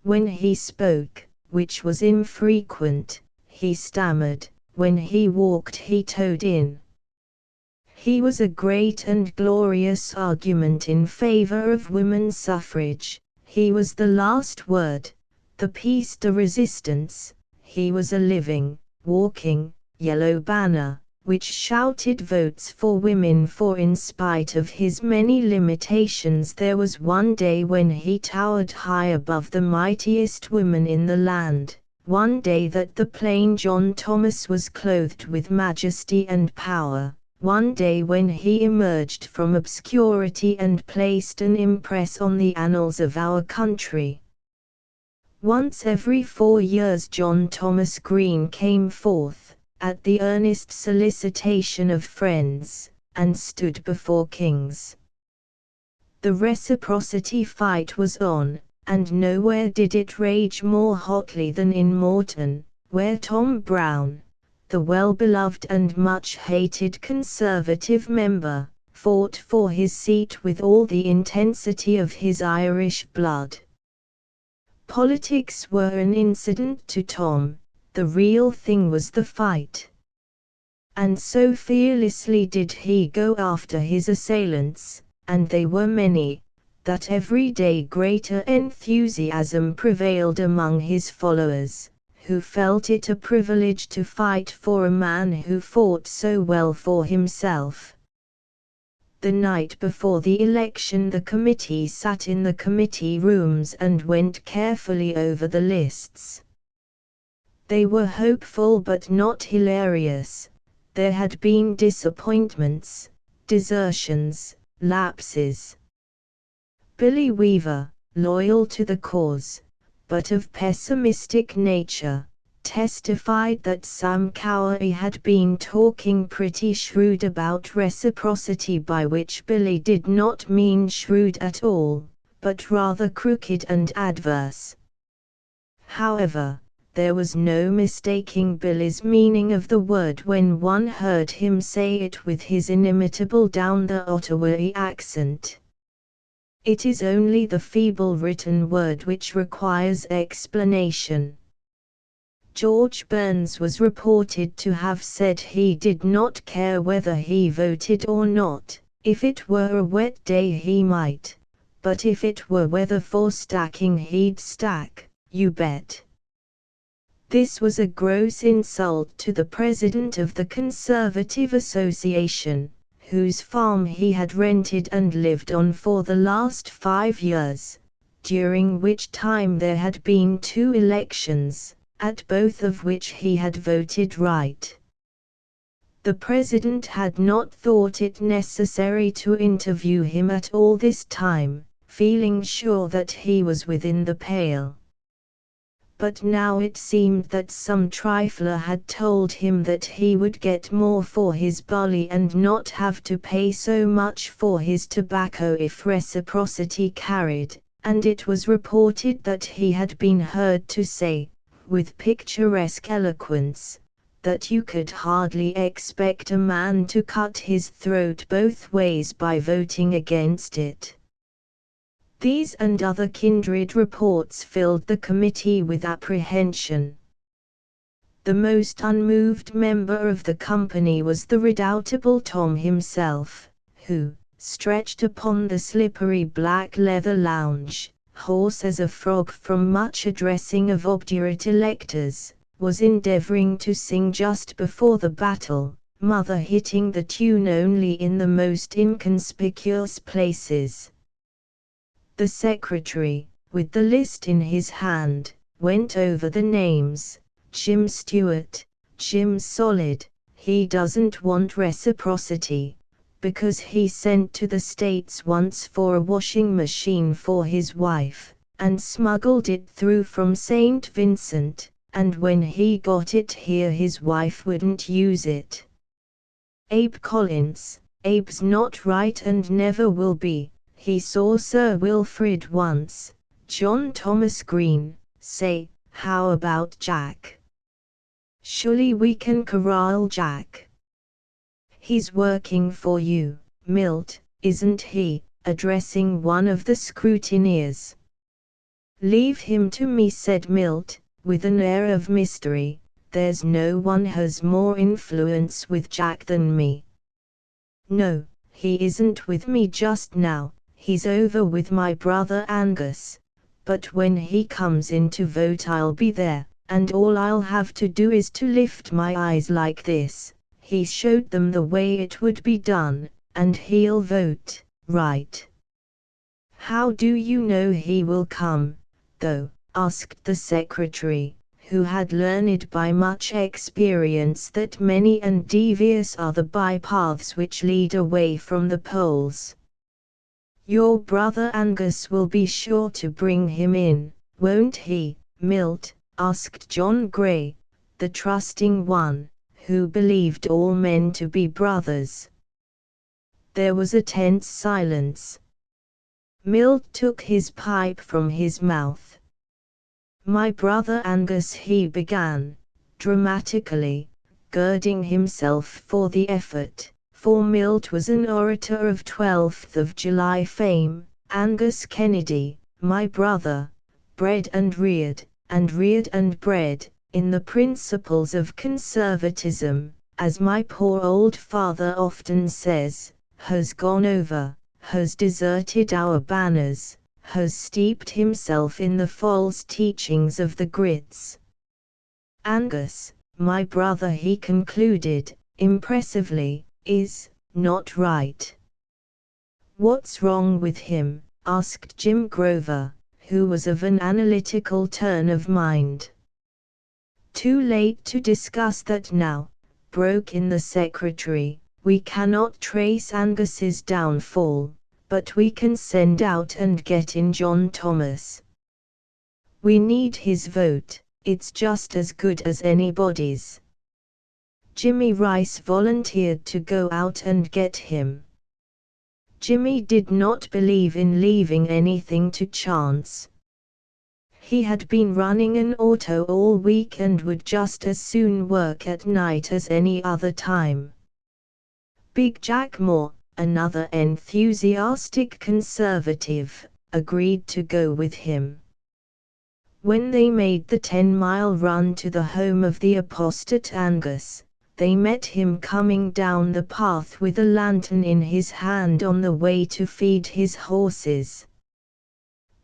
A: When he spoke, which was infrequent, he stammered. When he walked he toed in. He was a great and glorious argument in favor of women's suffrage. He was the last word, the piece de resistance. He was a living, walking, yellow banner, which shouted votes for women, for in spite of his many limitations there was one day when he towered high above the mightiest women in the land, one day that the plain John Thomas was clothed with majesty and power, one day when he emerged from obscurity and placed an impress on the annals of our country. Once every 4 years John Thomas Green came forth, at the earnest solicitation of friends, and stood before kings. The reciprocity fight was on, and nowhere did it rage more hotly than in Morton, where Tom Brown, the well-beloved and much-hated Conservative member, fought for his seat with all the intensity of his Irish blood. Politics were an incident to Tom, the real thing was the fight. And so fearlessly did he go after his assailants, and they were many, that every day greater enthusiasm prevailed among his followers, who felt it a privilege to fight for a man who fought so well for himself. The night before the election the committee sat in the committee rooms and went carefully over the lists. They were hopeful but not hilarious. There had been disappointments, desertions, lapses. Billy Weaver, loyal to the cause, but of pessimistic nature, testified that Sam Cowery had been talking pretty shrewd about reciprocity, by which Billy did not mean shrewd at all, but rather crooked and adverse. However, there was no mistaking Billy's meaning of the word when one heard him say it with his inimitable down-the-Ottawa accent. It is only the feeble written word which requires explanation. George Burns was reported to have said he did not care whether he voted or not. If it were a wet day he might, but if it were weather for stacking he'd stack, you bet. This was a gross insult to the president of the Conservative Association, whose farm he had rented and lived on for the last 5 years, during which time there had been 2 elections, at both of which he had voted right. The president had not thought it necessary to interview him at all this time, feeling sure that he was within the pale. But now it seemed that some trifler had told him that he would get more for his barley and not have to pay so much for his tobacco if reciprocity carried, and it was reported that he had been heard to say, with picturesque eloquence, that you could hardly expect a man to cut his throat both ways by voting against it. These and other kindred reports filled the committee with apprehension. The most unmoved member of the company was the redoubtable Tom himself, who, stretched upon the slippery black leather lounge, hoarse as a frog from much addressing of obdurate electors, was endeavoring to sing just before the battle, Mother hitting the tune only in the most inconspicuous places. The secretary, with the list in his hand, went over the names. Jim Stewart, Jim's solid, he doesn't want reciprocity, because he sent to the States once for a washing machine for his wife, and smuggled it through from St. Vincent, and when he got it here his wife wouldn't use it. Abe Collins, Abe's not right and never will be. He saw Sir Wilfrid once. John Thomas Green, say, how about Jack? Surely we can corral Jack. He's working for you, Milt, isn't he, addressing one of the scrutineers. Leave him to me, said Milt, with an air of mystery. There's no one has more influence with Jack than me. No, he isn't with me just now. He's over with my brother Angus, but when he comes in to vote I'll be there, and all I'll have to do is to lift my eyes like this. He showed them the way it would be done, and he'll vote, right. How do you know he will come, though? Asked the secretary, who had learned by much experience that many and devious are the bypaths which lead away from the polls. Your brother Angus will be sure to bring him in, won't he, Milt?" asked John Gray, the trusting one, who believed all men to be brothers. There was a tense silence. Milt took his pipe from his mouth. "My brother Angus," he began, dramatically, girding himself for the effort, for Milt was an orator of 12th of July fame. "Angus Kennedy, my brother, bred and reared and bred, in the principles of conservatism, as my poor old father often says, has gone over, has deserted our banners, has steeped himself in the false teachings of the Grits. Angus, my brother," he concluded, impressively, "is not right." "What's wrong with him?" asked Jim Grover, who was of an analytical turn of mind. "Too late to discuss that now," broke in the secretary. "We cannot trace Angus's downfall, but we can send out and get in John Thomas. We need his vote, it's just as good as anybody's." Jimmy Rice volunteered to go out and get him. Jimmy did not believe in leaving anything to chance. He had been running an auto all week and would just as soon work at night as any other time. Big Jack Moore, another enthusiastic conservative, agreed to go with him. When they made the 10-mile run to the home of the apostate Angus, they met him coming down the path with a lantern in his hand on the way to feed his horses.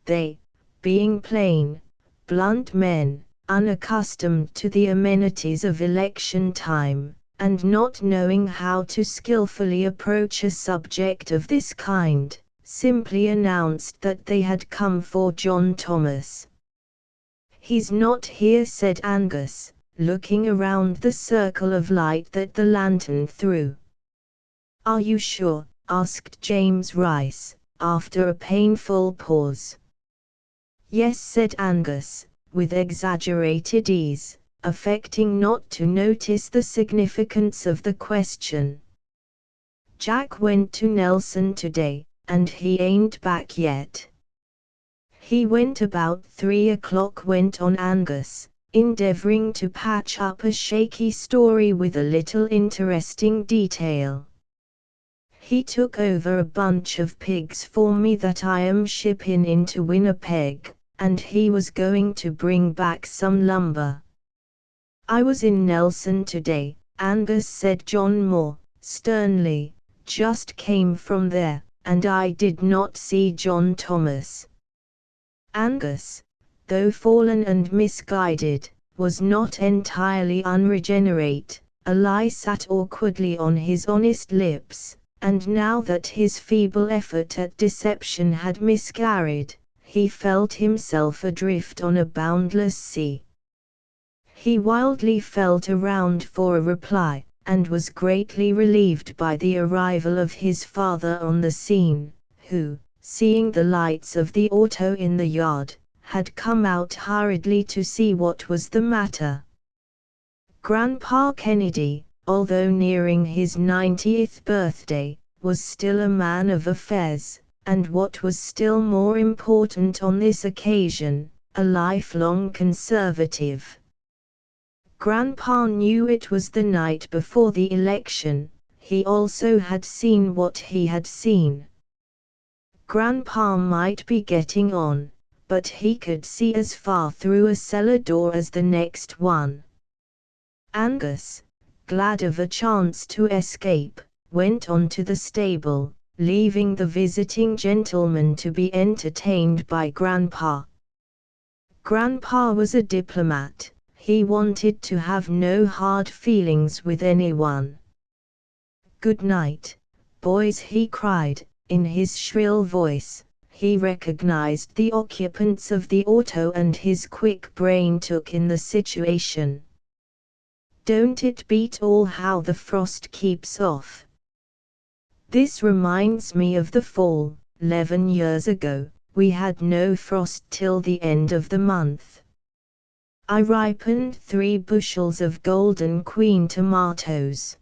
A: They, being plain, blunt men, unaccustomed to the amenities of election time, and not knowing how to skillfully approach a subject of this kind, simply announced that they had come for John Thomas. "He's not here," said Angus, looking around the circle of light that the lantern threw. "Are you sure?" asked James Rice, after a painful pause. "Yes," said Angus, with exaggerated ease, affecting not to notice the significance of the question. "Jack went to Nelson today, and he ain't back yet." "He went about 3 o'clock," went on Angus, endeavoring to patch up a shaky story with a little interesting detail. "He took over a bunch of pigs for me that I am shipping into Winnipeg, and he was going to bring back some lumber." "I was in Nelson today," Angus said. John Moore, sternly, "just came from there, and I did not see John Thomas." Angus, though fallen and misguided, was not entirely unregenerate. A lie sat awkwardly on his honest lips, and now that his feeble effort at deception had miscarried, he felt himself adrift on a boundless sea. He wildly felt around for a reply, and was greatly relieved by the arrival of his father on the scene, who, seeing the lights of the auto in the yard, had come out hurriedly to see what was the matter. Grandpa Kennedy, although nearing his 90th birthday, was still a man of affairs, and what was still more important on this occasion, a lifelong conservative. Grandpa knew it was the night before the election. He also had seen what he had seen. Grandpa might be getting on, but he could see as far through a cellar door as the next one. Angus, glad of a chance to escape, went on to the stable, leaving the visiting gentleman to be entertained by Grandpa. Grandpa was a diplomat. He wanted to have no hard feelings with anyone. "Good night, boys," he cried, in his shrill voice. He recognized the occupants of the auto and his quick brain took in the situation. "Don't it beat all how the frost keeps off? This reminds me of the fall. 11 years ago, we had no frost till the end of the month. I ripened 3 bushels of golden queen tomatoes.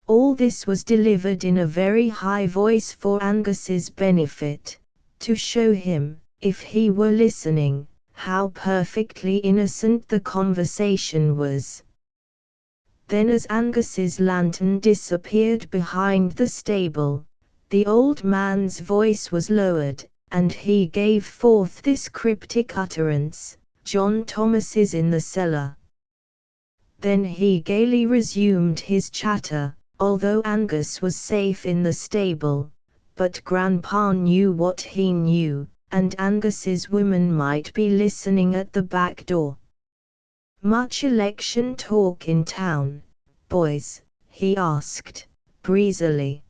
A: All this was delivered in a very high voice for Angus's benefit, to show him, if he were listening, how perfectly innocent the conversation was. Then as Angus's lantern disappeared behind the stable, the old man's voice was lowered, and he gave forth this cryptic utterance, "John Thomas is in the cellar." Then he gaily resumed his chatter, although Angus was safe in the stable, but Grandpa knew what he knew, and Angus's women might be listening at the back door. "Much election talk in town, boys?" he asked, breezily.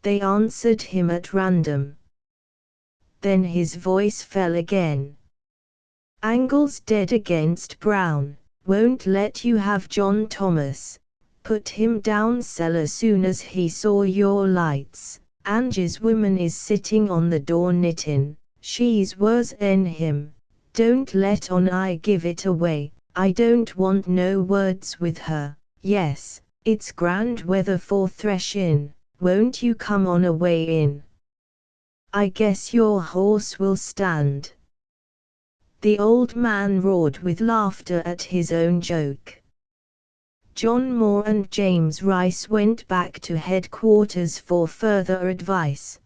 A: They answered him at random. Then his voice fell again. "Angle's dead against Brown, won't let you have John Thomas. Put him down cellar soon as he saw your lights. Angie's woman is sitting on the door knittin', she's worse 'en him. Don't let on I give it away, I don't want no words with her. Yes, it's grand weather for threshin', won't you come on away in? I guess your horse will stand." The old man roared with laughter at his own joke. John Moore and James Rice went back to headquarters for further advice.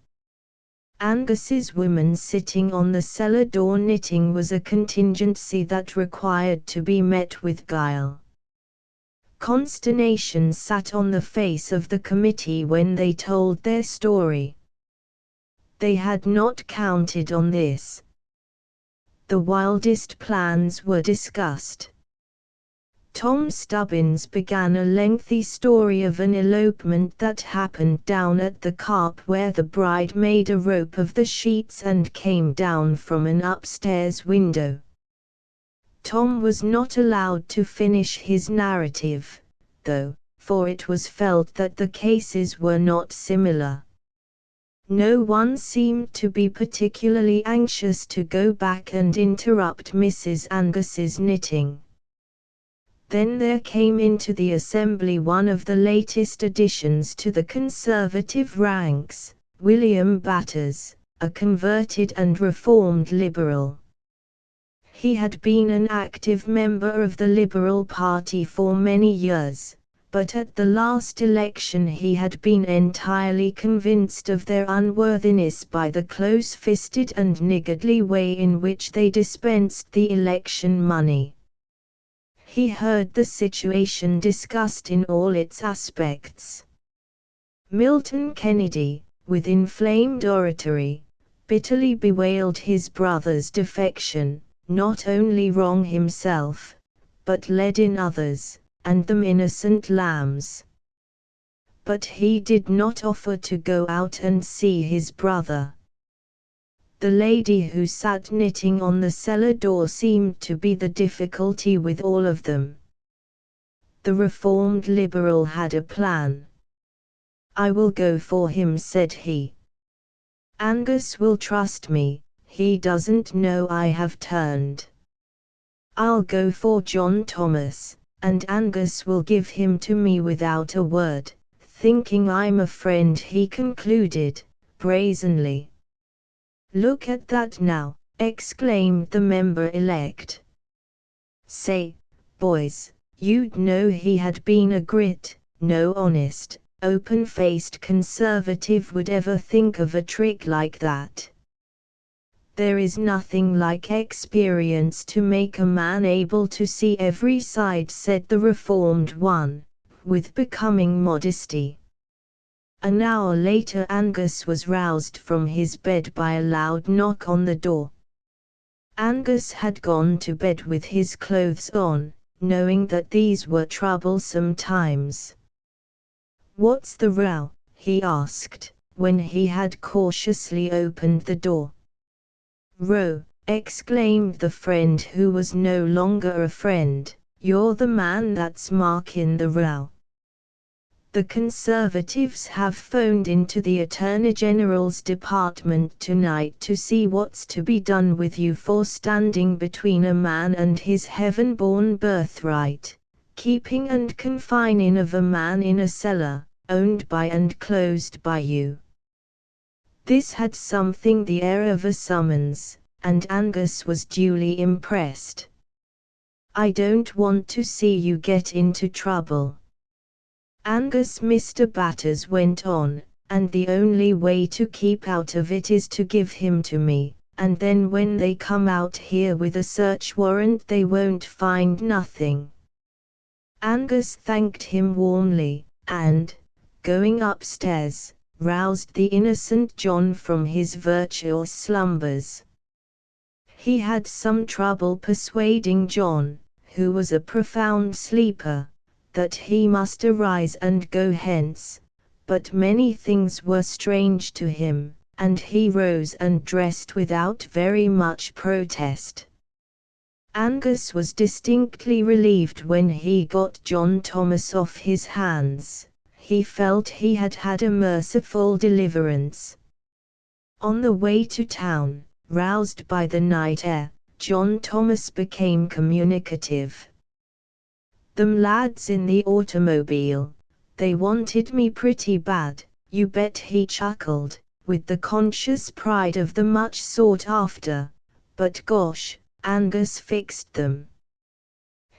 A: Angus's women sitting on the cellar door knitting was a contingency that required to be met with guile. Consternation sat on the face of the committee when they told their story. They had not counted on this. The wildest plans were discussed. Tom Stubbins began a lengthy story of an elopement that happened down at the Carp, where the bride made a rope of the sheets and came down from an upstairs window. Tom was not allowed to finish his narrative, though, for it was felt that the cases were not similar. No one seemed to be particularly anxious to go back and interrupt Mrs. Angus's knitting. Then there came into the assembly one of the latest additions to the Conservative ranks, William Batters, a converted and reformed Liberal. He had been an active member of the Liberal Party for many years, but at the last election he had been entirely convinced of their unworthiness by the close-fisted and niggardly way in which they dispensed the election money. He heard the situation discussed in all its aspects. Milton Kennedy, with inflamed oratory, bitterly bewailed his brother's defection, not only wrong himself, but led in others, and them innocent lambs. But he did not offer to go out and see his brother. The lady who sat knitting on the cellar door seemed to be the difficulty with all of them. The reformed Liberal had a plan. "I will go for him," said he. "Angus will trust me, he doesn't know I have turned. I'll go for John Thomas, and Angus will give him to me without a word, thinking I'm a friend," he concluded, brazenly. "Look at that now," exclaimed the member-elect. "Say, boys, you'd know he had been a grit, no honest, open-faced Conservative would ever think of a trick like that. There is nothing like experience to make a man able to see every side," said the reformed one, with becoming modesty. An hour later Angus was roused from his bed by a loud knock on the door. Angus had gone to bed with his clothes on, knowing that these were troublesome times. "What's the row?" he asked, when he had cautiously opened the door. "Row!" exclaimed the friend who was no longer a friend, "you're the man that's markin' the row." The Conservatives have phoned into the Attorney General's department tonight to see what's to be done with you for standing between a man and his heaven-born birthright, keeping and confining of a man in a cellar, owned by and closed by you. This had something the air of a summons, and Angus was duly impressed. I don't want to see you get into trouble. Angus Mr. Batters went on, and the only way to keep out of it is to give him to me, and then when they come out here with a search warrant they won't find nothing. Angus thanked him warmly, and, going upstairs, roused the innocent John from his virtual slumbers. He had some trouble persuading John, who was a profound sleeper, that he must arise and go hence, but many things were strange to him, and he rose and dressed without very much protest. Angus was distinctly relieved when he got John Thomas off his hands. He felt he had had a merciful deliverance. On the way to town, roused by the night air, John Thomas became communicative. "Them lads in the automobile, they wanted me pretty bad, you bet," he chuckled, with the conscious pride of the much sought after, "but gosh, Angus fixed them.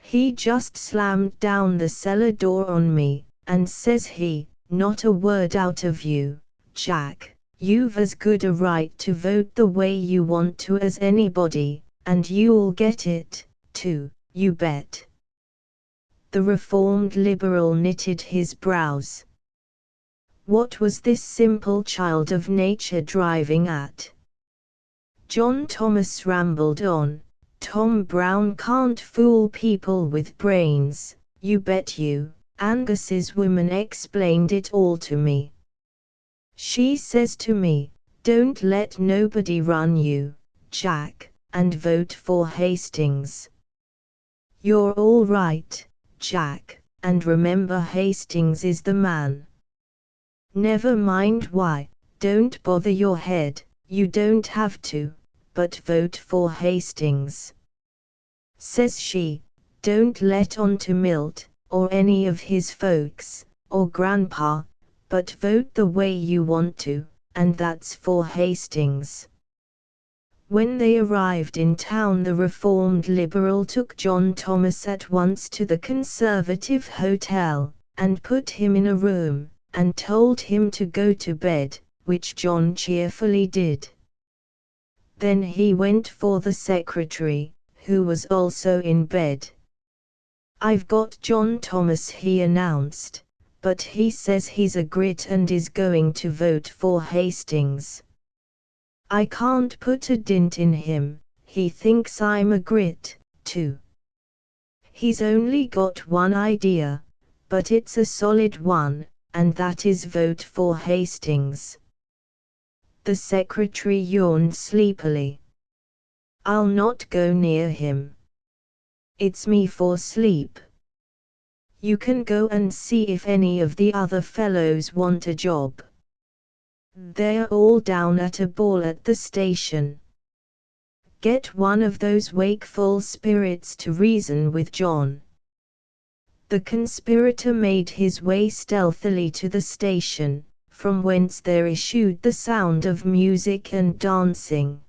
A: He just slammed down the cellar door on me, and says he, 'Not a word out of you, Jack, you've as good a right to vote the way you want to as anybody, and you'll get it, too, you bet.'" The reformed Liberal knitted his brows. What was this simple child of nature driving at? John Thomas rambled on. "Tom Brown can't fool people with brains, you bet you. Angus's woman explained it all to me. She says to me, 'Don't let nobody run you, Jack, and vote for Hastings. You're all right, Jack, and remember Hastings is the man. Never mind why, don't bother your head, you don't have to, but vote for Hastings.' Says she, 'Don't let on to Milt, or any of his folks, or Grandpa, but vote the way you want to, and that's for Hastings.'" When they arrived in town, the reformed Liberal took John Thomas at once to the Conservative Hotel, and put him in a room, and told him to go to bed, which John cheerfully did. Then he went for the secretary, who was also in bed. "I've got John Thomas," he announced, "but he says he's a grit and is going to vote for Hastings. I can't put a dint in him, he thinks I'm a grit, too. He's only got one idea, but it's a solid one, and that is vote for Hastings." The secretary yawned sleepily. "I'll not go near him. It's me for sleep. You can go and see if any of the other fellows want a job. They're all down at a ball at the station. Get one of those wakeful spirits to reason with John." The conspirator made his way stealthily to the station, from whence there issued the sound of music and dancing.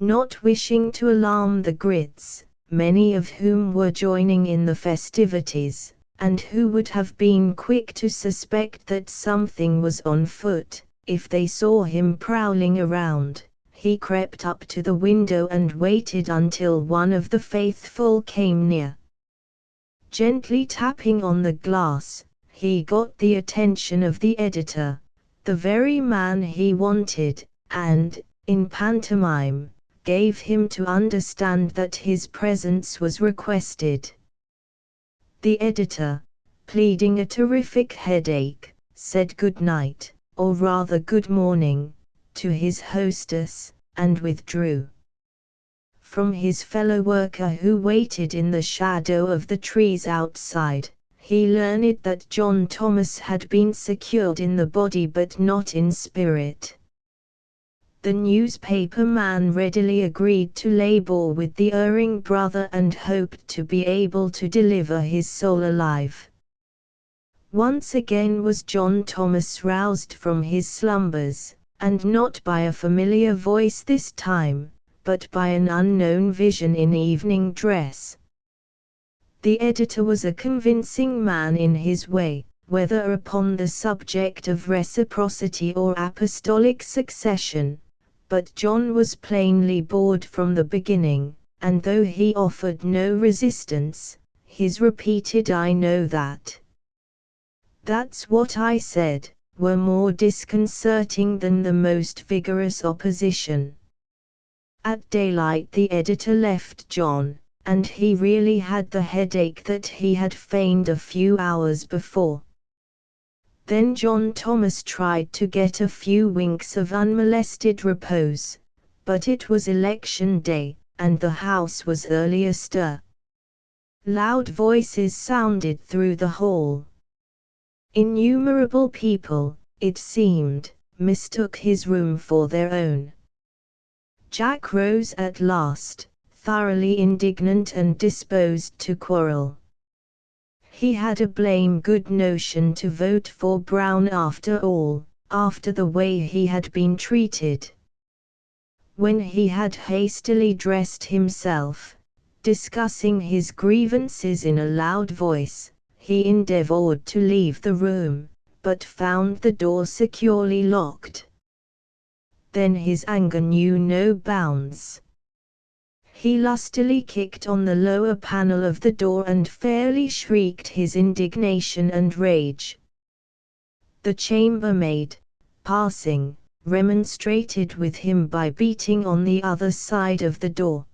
A: Not wishing to alarm the grits, many of whom were joining in the festivities, and who would have been quick to suspect that something was on foot, if they saw him prowling around, he crept up to the window and waited until one of the faithful came near. Gently tapping on the glass, he got the attention of the editor, the very man he wanted, and, in pantomime, gave him to understand that his presence was requested. The editor, pleading a terrific headache, said good night, or rather good morning, to his hostess, and withdrew. From his fellow worker, who waited in the shadow of the trees outside, he learned that John Thomas had been secured in the body but not in spirit. The newspaper man readily agreed to labor with the erring brother and hoped to be able to deliver his soul alive. Once again was John Thomas roused from his slumbers, and not by a familiar voice this time, but by an unknown vision in evening dress. The editor was a convincing man in his way, whether upon the subject of reciprocity or apostolic succession, but John was plainly bored from the beginning, and though he offered no resistance, his repeated "I know that. That's what I said," were more disconcerting than the most vigorous opposition. At daylight the editor left John, and he really had the headache that he had feigned a few hours before. Then John Thomas tried to get a few winks of unmolested repose, but it was election day, and the house was early astir. Loud voices sounded through the hall. Innumerable people, it seemed, mistook his room for their own. Jack rose at last, thoroughly indignant and disposed to quarrel. He had a blame good notion to vote for Brown after all, after the way he had been treated. When he had hastily dressed himself, discussing his grievances in a loud voice, he endeavored to leave the room, but found the door securely locked. Then his anger knew no bounds. He lustily kicked on the lower panel of the door and fairly shrieked his indignation and rage. The chambermaid, passing, remonstrated with him by beating on the other side of the door.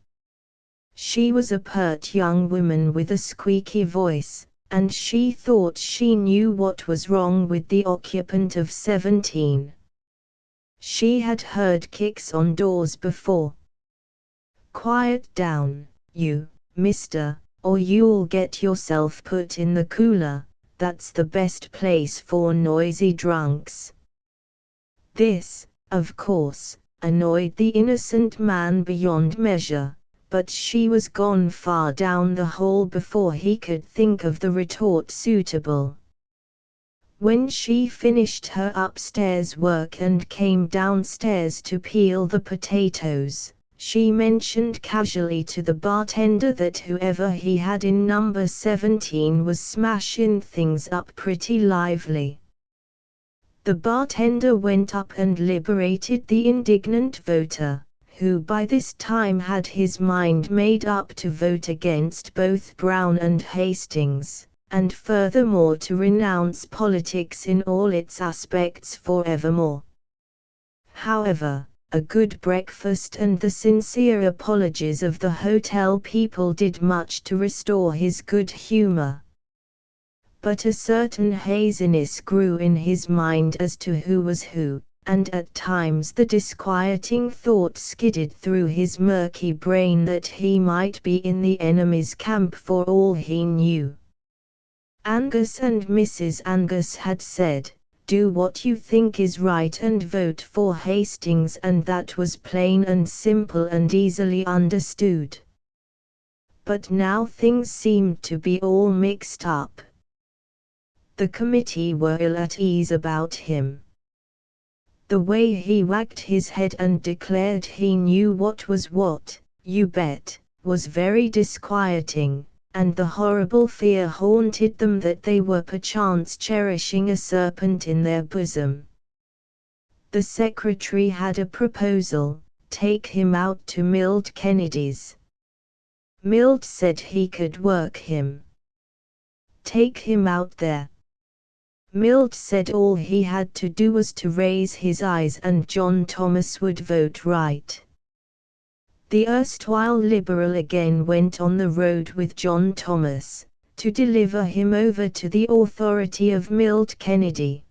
A: She was a pert young woman with a squeaky voice, and she thought she knew what was wrong with the occupant of 17. She had heard kicks on doors before. "Quiet down, you, mister, or you'll get yourself put in the cooler, that's the best place for noisy drunks." This, of course, annoyed the innocent man beyond measure, but she was gone far down the hall before he could think of the retort suitable. When she finished her upstairs work and came downstairs to peel the potatoes, she mentioned casually to the bartender that whoever he had in number 17 was smashing things up pretty lively. The bartender went up and liberated the indignant voter, who by this time had his mind made up to vote against both Brown and Hastings, and furthermore to renounce politics in all its aspects forevermore. However, a good breakfast and the sincere apologies of the hotel people did much to restore his good humor. But a certain haziness grew in his mind as to who was who, and at times the disquieting thought skidded through his murky brain that he might be in the enemy's camp for all he knew. Angus and Mrs. Angus had said, "Do what you think is right and vote for Hastings," and that was plain and simple and easily understood. But now things seemed to be all mixed up. The committee were ill at ease about him. The way he wagged his head and declared he knew what was what, you bet, was very disquieting, and the horrible fear haunted them that they were perchance cherishing a serpent in their bosom. The secretary had a proposal: take him out to Milt Kennedy's. Milt said he could work him. Take him out there. Milt said all he had to do was to raise his eyes and John Thomas would vote right. The erstwhile Liberal again went on the road with John Thomas, to deliver him over to the authority of Milt Kennedy.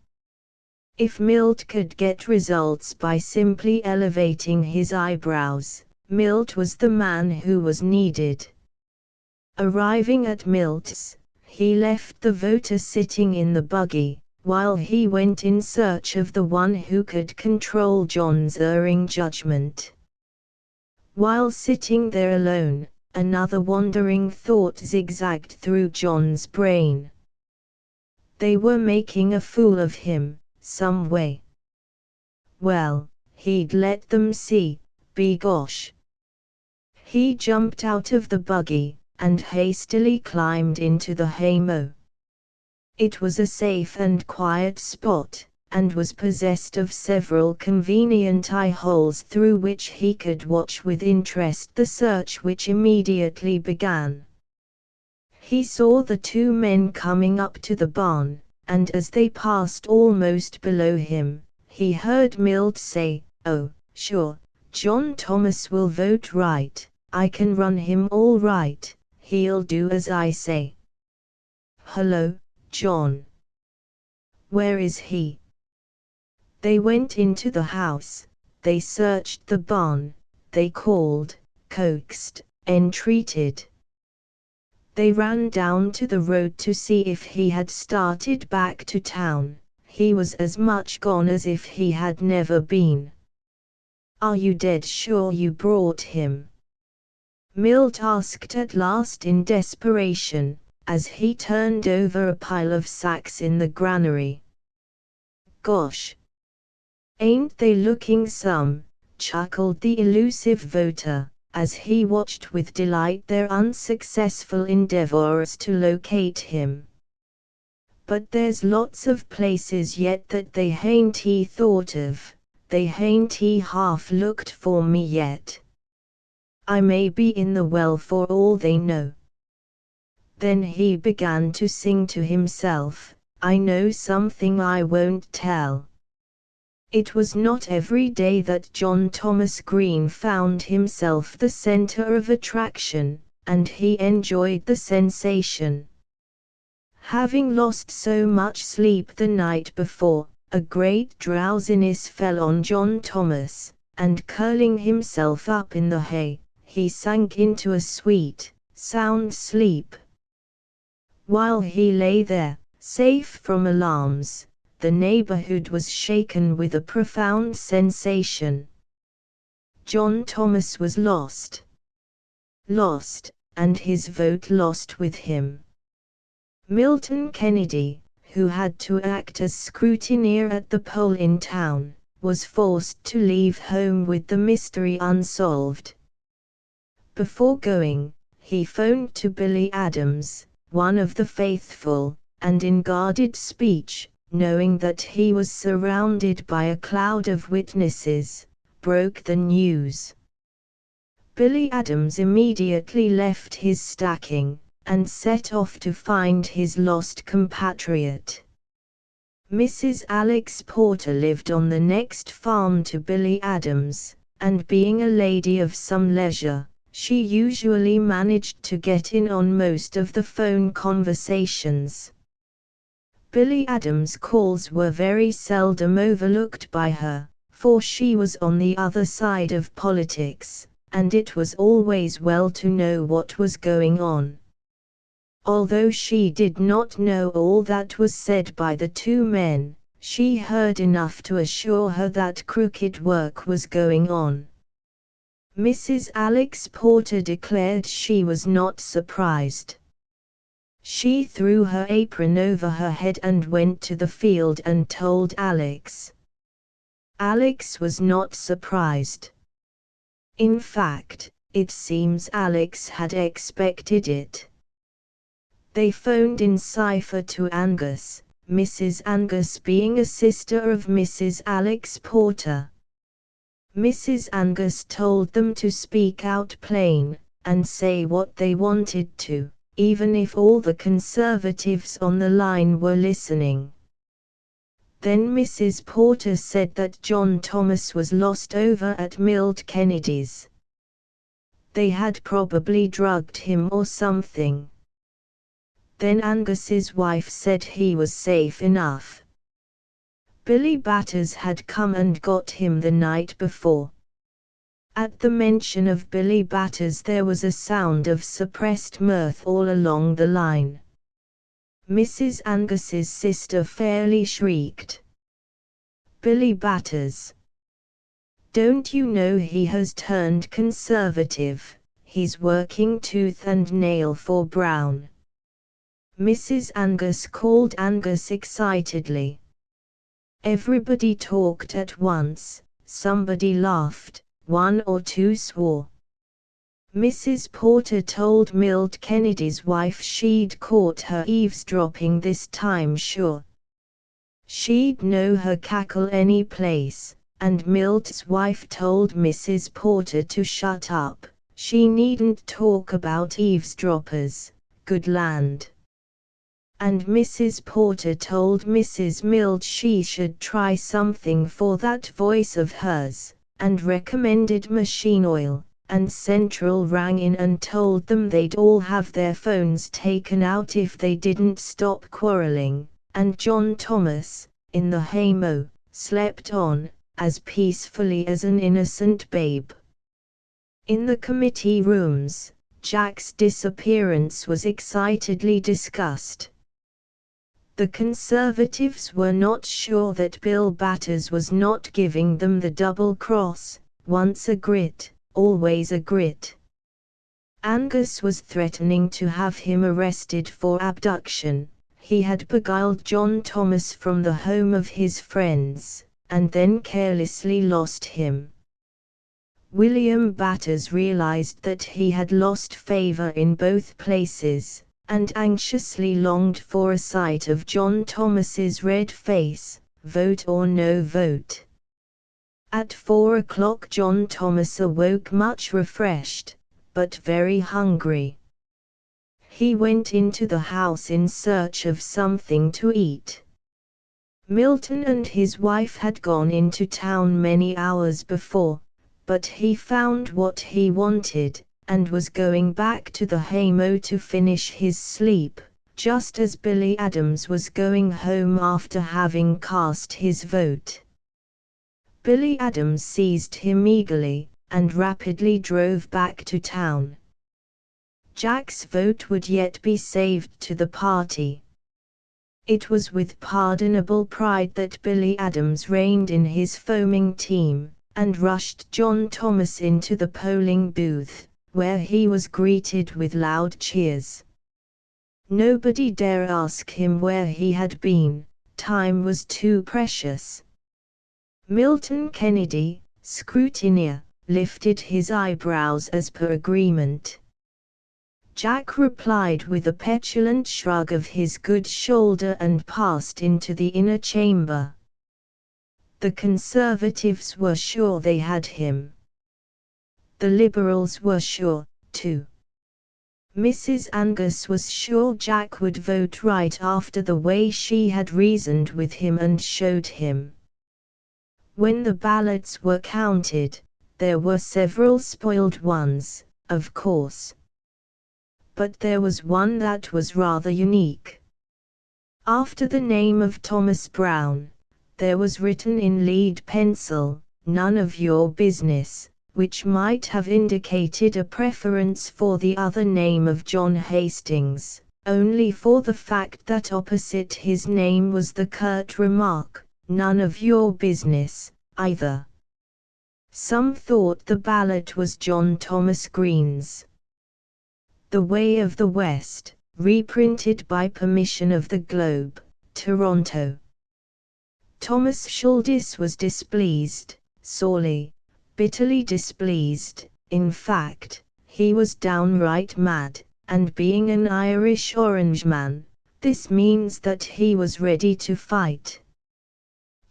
A: If Milt could get results by simply elevating his eyebrows, Milt was the man who was needed. Arriving at Milt's, he left the voter sitting in the buggy, while he went in search of the one who could control John's erring judgment. While sitting there alone, another wandering thought zigzagged through John's brain. They were making a fool of him, some way. Well, he'd let them see, begosh. He jumped out of the buggy, and hastily climbed into the haymow. It was a safe and quiet spot, and was possessed of several convenient eye-holes through which he could watch with interest the search which immediately began. He saw the two men coming up to the barn, and as they passed almost below him, he heard Milt say, "Oh, sure, John Thomas will vote right, I can run him all right, he'll do as I say." "Hello, John. Where is he?" They went into the house, they searched the barn, they called, coaxed, entreated. They ran down to the road to see if he had started back to town. He was as much gone as if he had never been. "Are you dead sure you brought him?" Milt asked at last in desperation, as he turned over a pile of sacks in the granary. "Gosh! Ain't they looking some?" chuckled the elusive voter, as he watched with delight their unsuccessful endeavors to locate him. "But there's lots of places yet that they hain't thought of, they hain't half looked for me yet. I may be in the well for all they know." Then he began to sing to himself, "I know something I won't tell." It was not every day that John Thomas Green found himself the center of attraction, and he enjoyed the sensation. Having lost so much sleep the night before, a great drowsiness fell on John Thomas, and curling himself up in the hay, he sank into a sweet, sound sleep. While he lay there, safe from alarms, the neighborhood was shaken with a profound sensation. John Thomas was lost. Lost, and his vote lost with him. Milton Kennedy, who had to act as scrutineer at the poll in town, was forced to leave home with the mystery unsolved. Before going, he phoned to Billy Adams, one of the faithful, and in guarded speech, knowing that he was surrounded by a cloud of witnesses, broke the news. Billy Adams immediately left his stacking, and set off to find his lost compatriot. Mrs. Alex Porter lived on the next farm to Billy Adams, and being a lady of some leisure, she usually managed to get in on most of the phone conversations. Billy Adams' calls were very seldom overlooked by her, for she was on the other side of politics, and it was always well to know what was going on. Although she did not know all that was said by the two men, she heard enough to assure her that crooked work was going on. Mrs. Alex Porter declared she was not surprised. She threw her apron over her head and went to the field and told Alex. Alex was not surprised. In fact, it seems Alex had expected it. They phoned in cipher to Angus, Mrs. Angus being a sister of Mrs. Alex Porter. Mrs. Angus told them to speak out plain, and say what they wanted to, even if all the conservatives on the line were listening. Then Mrs. Porter said that John Thomas was lost over at Milt Kennedy's. They had probably drugged him or something. Then Angus's wife said he was safe enough. Billy Batters had come and got him the night before. At the mention of Billy Batters there was a sound of suppressed mirth all along the line. Mrs. Angus's sister fairly shrieked. Billy Batters. Don't you know he has turned conservative? He's working tooth and nail for Brown. Mrs. Angus called Angus excitedly. Everybody talked at once, somebody laughed, one or two swore. Mrs. Porter told Milt Kennedy's wife she'd caught her eavesdropping this time sure. She'd know her cackle any place, and Milt's wife told Mrs. Porter to shut up, she needn't talk about eavesdroppers, good land. And Mrs. Porter told Mrs. Milt she should try something for that voice of hers, and recommended machine oil, and Central rang in and told them they'd all have their phones taken out if they didn't stop quarreling, and John Thomas, in the haymow, slept on, as peacefully as an innocent babe. In the committee rooms, Jack's disappearance was excitedly discussed. The Conservatives were not sure that Bill Batters was not giving them the double cross, once a Grit, always a Grit. Angus was threatening to have him arrested for abduction. He had beguiled John Thomas from the home of his friends, and then carelessly lost him. William Batters realized that he had lost favor in both places, and anxiously longed for a sight of John Thomas's red face, vote or no vote. At 4 o'clock John Thomas awoke much refreshed, but very hungry. He went into the house in search of something to eat. Milton and his wife had gone into town many hours before, but he found what he wanted, and was going back to the haymow to finish his sleep, just as Billy Adams was going home after having cast his vote. Billy Adams seized him eagerly, and rapidly drove back to town. Jack's vote would yet be saved to the party. It was with pardonable pride that Billy Adams reined in his foaming team, and rushed John Thomas into the polling booth, where he was greeted with loud cheers. Nobody dare ask him where he had been, time was too precious. Milton Kennedy, scrutineer, lifted his eyebrows as per agreement. Jack replied with a petulant shrug of his good shoulder and passed into the inner chamber. The Conservatives were sure they had him. The Liberals were sure, too. Mrs. Angus was sure Jack would vote right after the way she had reasoned with him and showed him. When the ballots were counted, there were several spoiled ones, of course. But there was one that was rather unique. After the name of Thomas Brown, there was written in lead pencil, "None of your business," which might have indicated a preference for the other name of John Hastings, only for the fact that opposite his name was the curt remark, "None of your business, either." Some thought the ballot was John Thomas Green's. The Way of the West, reprinted by permission of the Globe, Toronto. Thomas Shuldis was displeased, sorely, bitterly displeased. In fact, he was downright mad, and being an Irish Orangeman, this means that he was ready to fight.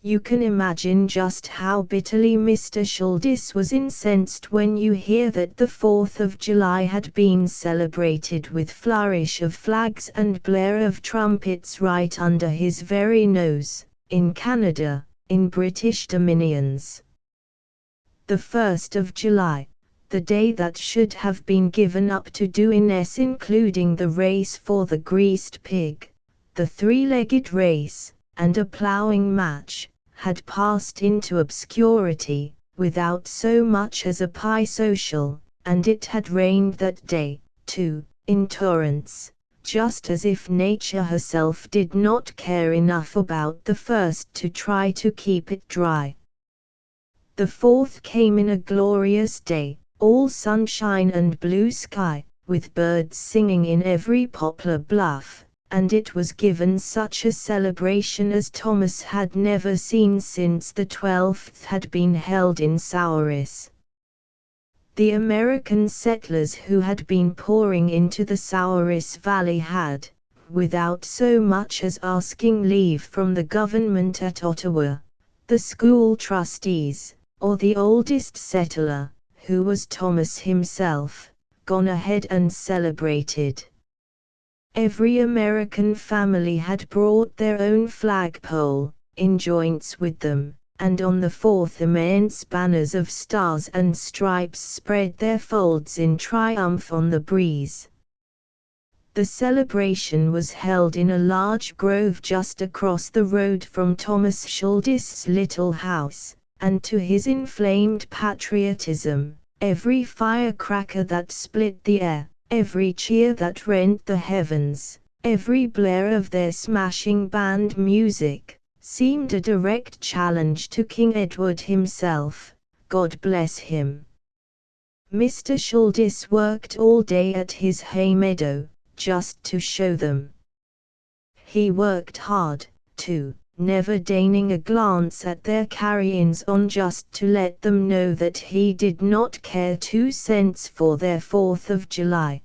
A: You can imagine just how bitterly Mr. Shuldis was incensed when you hear that the 4th of July had been celebrated with flourish of flags and blare of trumpets right under his very nose, in Canada, in British dominions. The 1st of July, the day that should have been given up to doings including the race for the greased pig, the three-legged race, and a ploughing match, had passed into obscurity, without so much as a pie social, and it had rained that day, too, in torrents, just as if nature herself did not care enough about the first to try to keep it dry. The fourth came in a glorious day, all sunshine and blue sky, with birds singing in every poplar bluff, and it was given such a celebration as Thomas had never seen since the 12th had been held in Souris. The American settlers who had been pouring into the Souris Valley had, without so much as asking leave from the government at Ottawa, the school trustees, or the oldest settler, who was Thomas himself, gone ahead and celebrated. Every American family had brought their own flagpole, in joints with them, and on the fourth immense banners of stars and stripes spread their folds in triumph on the breeze. The celebration was held in a large grove just across the road from Thomas Schuldis's little house, and to his inflamed patriotism, every firecracker that split the air, every cheer that rent the heavens, every blare of their smashing band music, seemed a direct challenge to King Edward himself, God bless him. Mr. Schuldis worked all day at his hay meadow, just to show them. He worked hard, too, never deigning a glance at their carry-ins on, just to let them know that he did not care 2 cents for their 4th of July.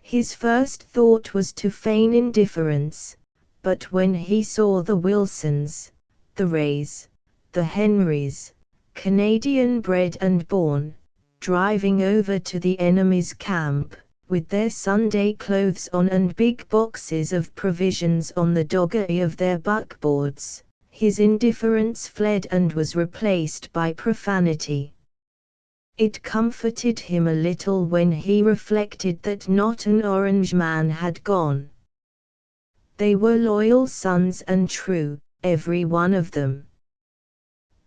A: His first thought was to feign indifference, but when he saw the Wilsons, the Rays, the Henrys, Canadian bred and born, driving over to the enemy's camp, with their Sunday clothes on and big boxes of provisions on the doggery of their buckboards, his indifference fled and was replaced by profanity. It comforted him a little when he reflected that not an Orangeman had gone. They were loyal sons and true, every one of them.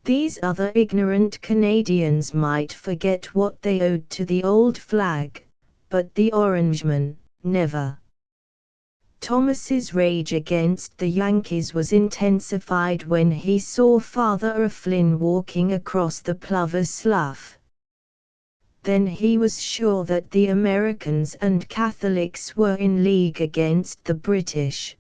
A: These other ignorant Canadians might forget what they owed to the old flag, but the Orangemen, never. Thomas's rage against the Yankees was intensified when he saw Father O'Flynn walking across the Plover Slough. Then he was sure that the Americans and Catholics were in league against the British.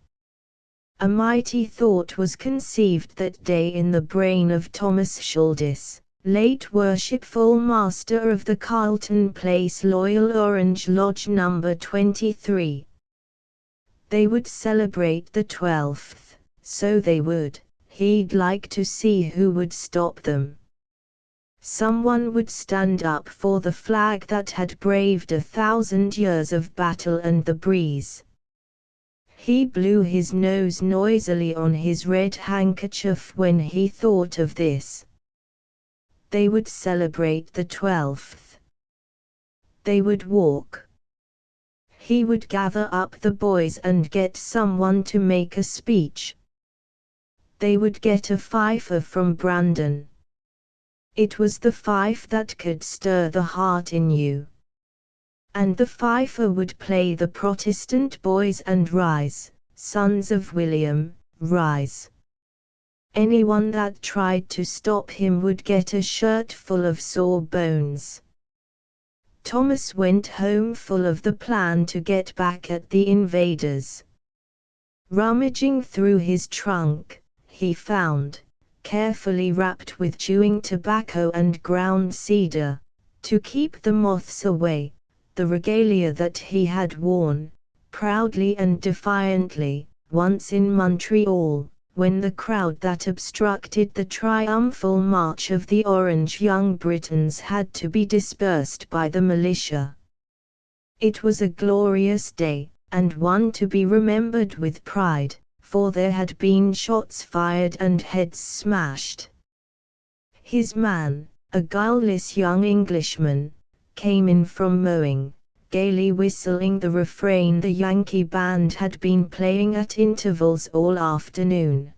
A: A mighty thought was conceived that day in the brain of Thomas Schuldis, late worshipful master of the Carlton Place Loyal Orange Lodge No. 23. They would celebrate the 12th, so they would. He'd like to see who would stop them. Someone would stand up for the flag that had braved 1,000 years of battle and the breeze. He blew his nose noisily on his red handkerchief when he thought of this. They would celebrate the 12th. They would walk. He would gather up the boys and get someone to make a speech. They would get a fifer from Brandon. It was the fife that could stir the heart in you. And the fifer would play the Protestant boys and rise, sons of William, rise. Anyone that tried to stop him would get a shirt full of sore bones. Thomas went home full of the plan to get back at the invaders. Rummaging through his trunk, he found, carefully wrapped with chewing tobacco and ground cedar, to keep the moths away, the regalia that he had worn, proudly and defiantly, once in Montreal, when the crowd that obstructed the triumphal march of the Orange Young Britons had to be dispersed by the militia. It was a glorious day, and one to be remembered with pride, for there had been shots fired and heads smashed. His man, a guileless young Englishman, came in from mowing, gaily whistling the refrain the Yankee band had been playing at intervals all afternoon.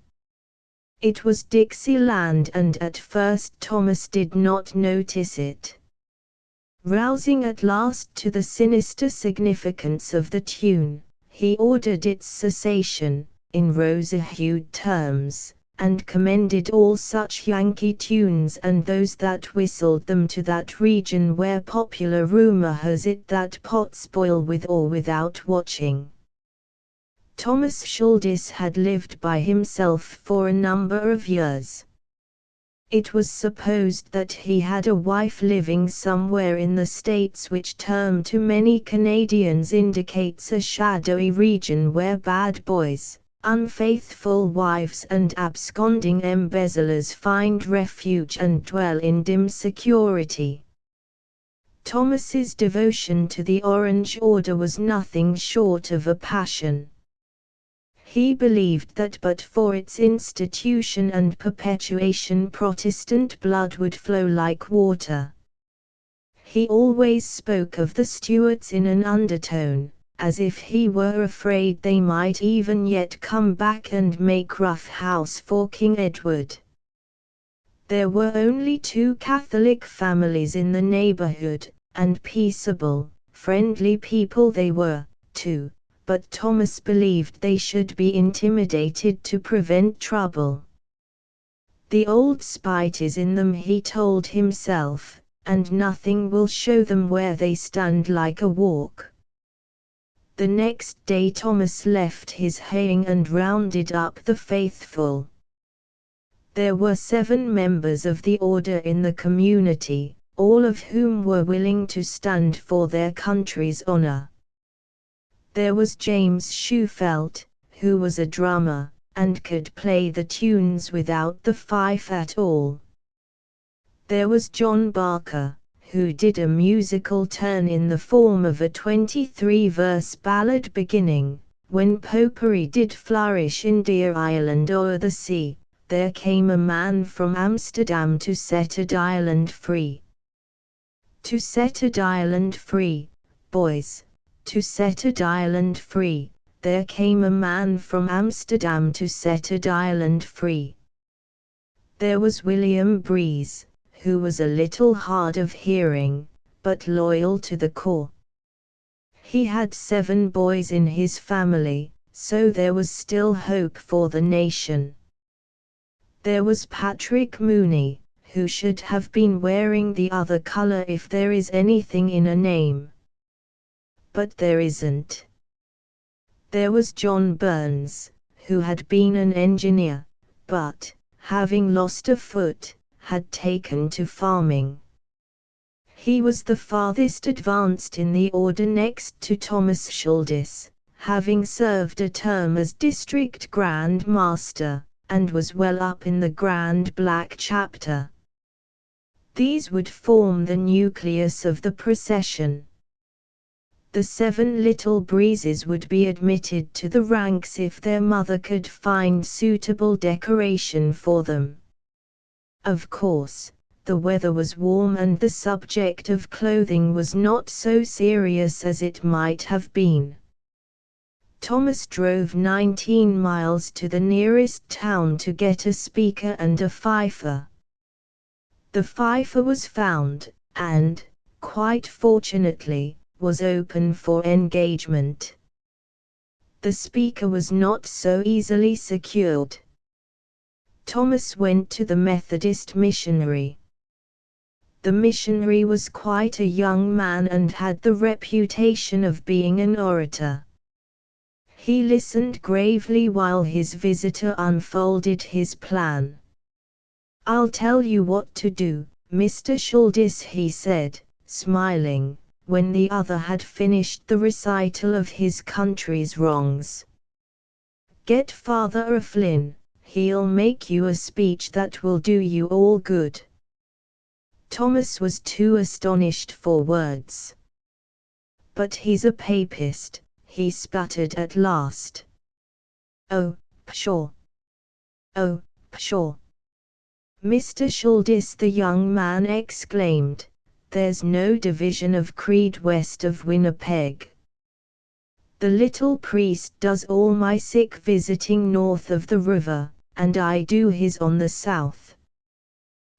A: It was Dixieland, and at first Thomas did not notice it. Rousing at last to the sinister significance of the tune, He ordered its cessation, in rosy-hued terms, and commended all such Yankee tunes and those that whistled them to that region where popular rumor has it that pots boil with or without watching. Thomas Shuldis had lived by himself for a number of years. It was supposed that he had a wife living somewhere in the States, which term to many Canadians indicates a shadowy region where bad boys, unfaithful wives and absconding embezzlers find refuge and dwell in dim security. Thomas's devotion to the Orange Order was nothing short of a passion. He believed that but for its institution and perpetuation Protestant blood would flow like water. He always spoke of the Stuarts in an undertone, as if he were afraid they might even yet come back and make rough house for King Edward. There were only 2 Catholic families in the neighborhood, and peaceable, friendly people they were, too. But Thomas believed they should be intimidated to prevent trouble. The old spite is in them, he told himself, and nothing will show them where they stand like a walk. The next day Thomas left his haying and rounded up the faithful. There were 7 members of the order in the community, all of whom were willing to stand for their country's honor. There was James Shufelt, who was a drummer, and could play the tunes without the fife at all. There was John Barker, who did a musical turn in the form of a 23-verse ballad beginning, "When Popery did flourish in dear Ireland o'er the sea, there came a man from Amsterdam to set a Ireland free." To set a Ireland free, boys. To set a Ireland free, there came a man from Amsterdam to set a Ireland free. There was William Breeze, who was a little hard of hearing, but loyal to the core. He had 7 boys in his family, so there was still hope for the nation. There was Patrick Mooney, who should have been wearing the other color if there is anything in a name. But there isn't. There was John Burns, who had been an engineer, but, having lost a foot, had taken to farming. He was the farthest advanced in the order next to Thomas Shuldis, having served a term as district Grand Master, and was well up in the Grand Black chapter. These would form the nucleus of the procession. The 7 little Breezes would be admitted to the ranks if their mother could find suitable decoration for them. Of course, the weather was warm and the subject of clothing was not so serious as it might have been. Thomas drove 19 miles to the nearest town to get a speaker and a fifer. The fifer was found, and, quite fortunately, was open for engagement. The speaker was not so easily secured. Thomas went to the Methodist missionary. The missionary was quite a young man and had the reputation of being an orator. He listened gravely while his visitor unfolded his plan. "I'll tell you what to do, Mr. Shuldis," he said, smiling, when the other had finished the recital of his country's wrongs. "Get Father O'Flynn, he'll make you a speech that will do you all good." Thomas was too astonished for words. "But he's a papist," he sputtered at last. "Oh, pshaw! Oh, pshaw!" "Mr. Shuldis," the young man exclaimed, "there's no division of creed west of Winnipeg. The little priest does all my sick visiting north of the river, and I do his on the south.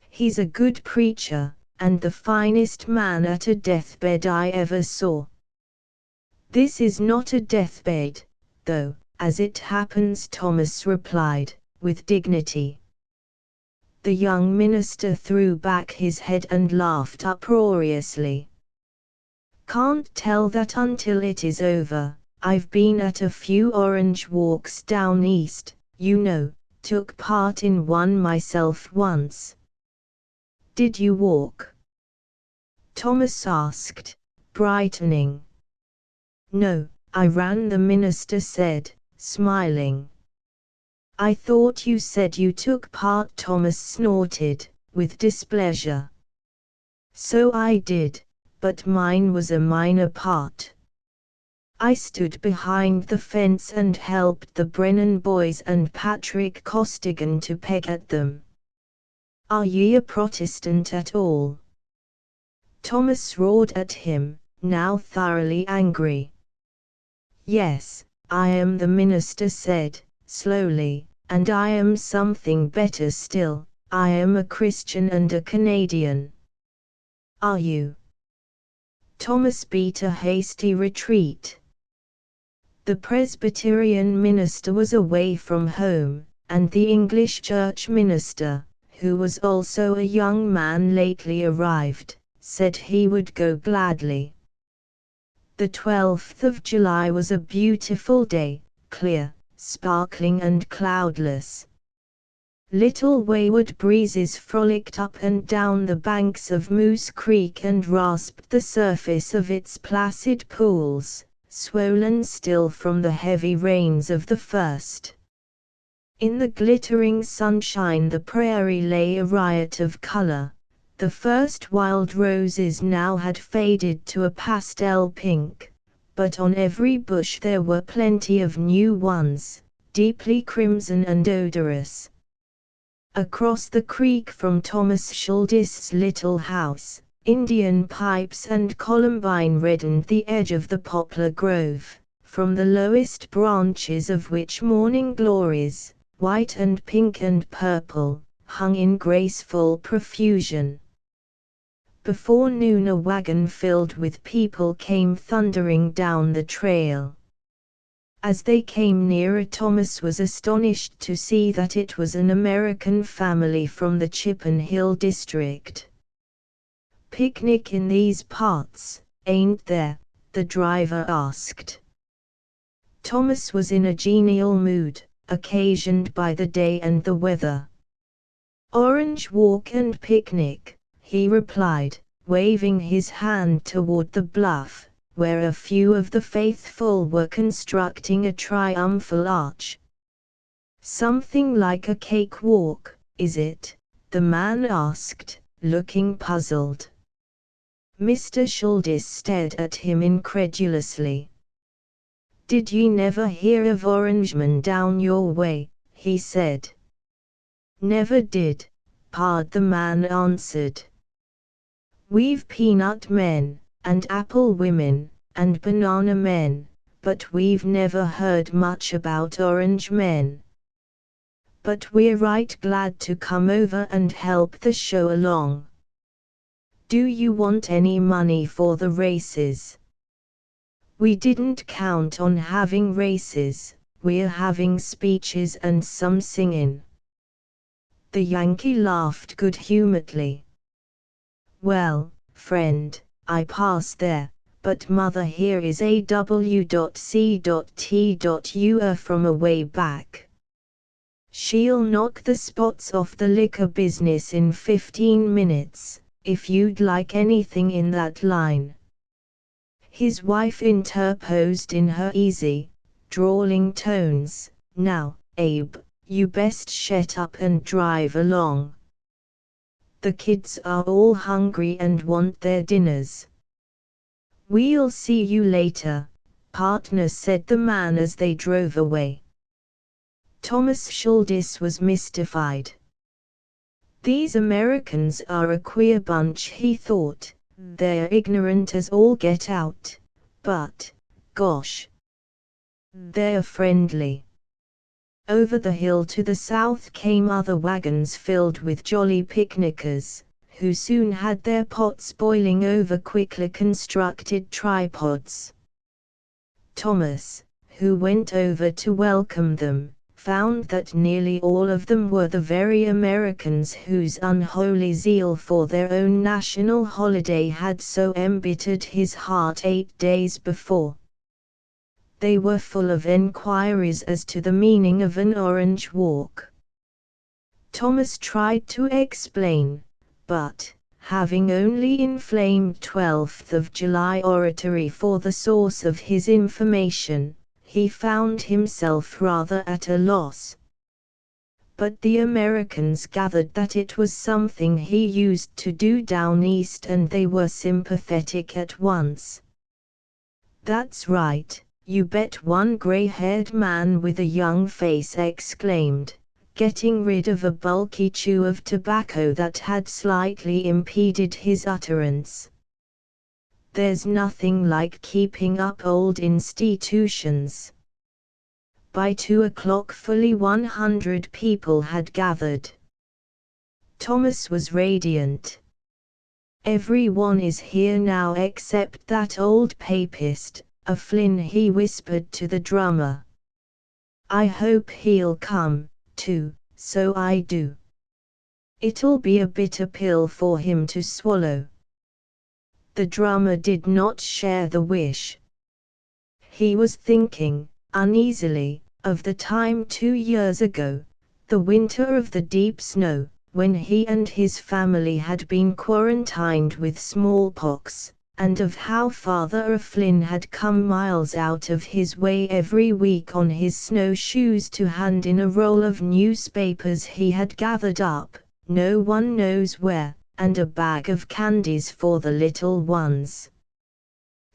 A: He's a good preacher, and the finest man at a deathbed I ever saw." "This is not a deathbed," though, as it happens," Thomas replied, with dignity. The young minister threw back his head and laughed uproariously. "Can't tell that until it is over. I've been at a few orange walks down east, you know, took part in one myself once." "Did you walk?" Thomas asked, brightening. "No, I ran," the minister said, smiling. "I thought you said you took part," Thomas snorted, with displeasure. "So I did, but mine was a minor part. I stood behind the fence and helped the Brennan boys and Patrick Costigan to peg at them." "Are ye a Protestant at all?" Thomas roared at him, now thoroughly angry. "Yes, I am," the minister said, slowly, "and I am something better still, I am a Christian and a Canadian." "Are you?" Thomas beat a hasty retreat. The Presbyterian minister was away from home, and the English church minister, who was also a young man lately arrived, said he would go gladly. The 12th of July was a beautiful day, clear, sparkling and cloudless. Little wayward breezes frolicked up and down the banks of Moose Creek and rasped the surface of its placid pools, swollen still from the heavy rains of the first. In the glittering sunshine the prairie lay a riot of color. The first wild roses now had faded to a pastel pink, but on every bush there were plenty of new ones, deeply crimson and odorous. Across the creek from Thomas Schuldist's little house, Indian pipes and columbine reddened the edge of the poplar grove, from the lowest branches of which morning glories, white and pink and purple, hung in graceful profusion. Before noon a wagon filled with people came thundering down the trail. As they came nearer, Thomas was astonished to see that it was an American family from the Chippewa Hill district. "Picnic in these parts, ain't there?" the driver asked. Thomas was in a genial mood, occasioned by the day and the weather. "Orange walk and picnic," he replied, waving his hand toward the bluff, where a few of the faithful were constructing a triumphal arch. "Something like a cakewalk, is it?" the man asked, looking puzzled. Mr. Schuldist stared at him incredulously. "Did ye never hear of Orangemen down your way?" he said. "Never did," pard the man answered. "We've peanut men, and apple women, and banana men, but we've never heard much about orange men. But we're right glad to come over and help the show along. Do you want any money for the races?" "We didn't count on having races, we're having speeches and some singing." The Yankee laughed good-humoredly. "Well, friend, I pass there, but mother here is AW.C.T.U from away back. She'll knock the spots off the liquor business in 15 minutes, if you'd like anything in that line." His wife interposed in her easy, drawling tones, "Now, Abe, you best shut up and drive along. The kids are all hungry and want their dinners." "We'll see you later," partner, said the man as they drove away. Thomas Schuldist was mystified. "These Americans are a queer bunch," he thought. "They're ignorant as all get out, but, gosh, they're friendly." Over the hill to the south came other wagons filled with jolly picnickers, who soon had their pots boiling over quickly constructed tripods. Thomas, who went over to welcome them, found that nearly all of them were the very Americans whose unholy zeal for their own national holiday had so embittered his heart 8 days before. They were full of enquiries as to the meaning of an Orange Walk. Thomas tried to explain, but, having only inflamed 12th of July oratory for the source of his information, he found himself rather at a loss. But the Americans gathered that it was something he used to do down east, and they were sympathetic at once. "That's right, you bet," one gray-haired man with a young face exclaimed, getting rid of a bulky chew of tobacco that had slightly impeded his utterance. "There's nothing like keeping up old institutions." By 2 o'clock fully 100 people had gathered. Thomas was radiant. "Everyone is here now except that old papist, Flynn," he whispered to the drummer. "I hope he'll come, too, so I do. It'll be a bitter pill for him to swallow." The drummer did not share the wish. He was thinking, uneasily, of the time 2 years ago, the winter of the deep snow, when he and his family had been quarantined with smallpox, and of how Father Flynn had come miles out of his way every week on his snowshoes to hand in a roll of newspapers he had gathered up, no one knows where, and a bag of candies for the little ones.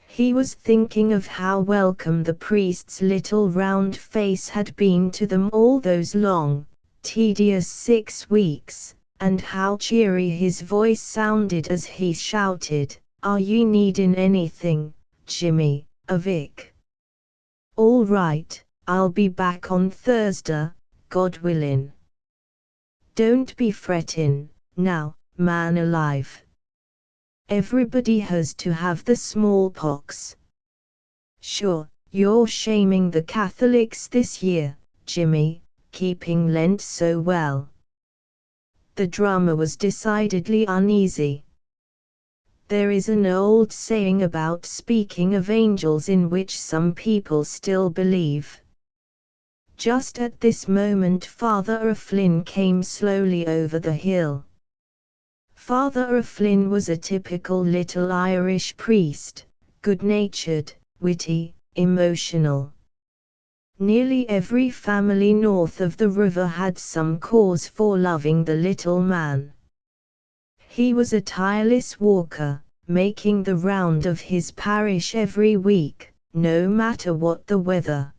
A: He was thinking of how welcome the priest's little round face had been to them all those long, tedious 6 weeks, and how cheery his voice sounded as he shouted, "Are you needin' anything, Jimmy, Vic?" "All right, I'll be back on Thursday, God willin'." "Don't be frettin', now, man alive. Everybody has to have the smallpox." "Sure, you're shaming the Catholics this year, Jimmy, keeping Lent so well." The drummer was decidedly uneasy. There is an old saying about speaking of angels in which some people still believe. Just at this moment Father Flynn came slowly over the hill. Father Flynn was a typical little Irish priest, good-natured, witty, emotional. Nearly every family north of the river had some cause for loving the little man. He was a tireless walker, making the round of his parish every week, no matter what the weather.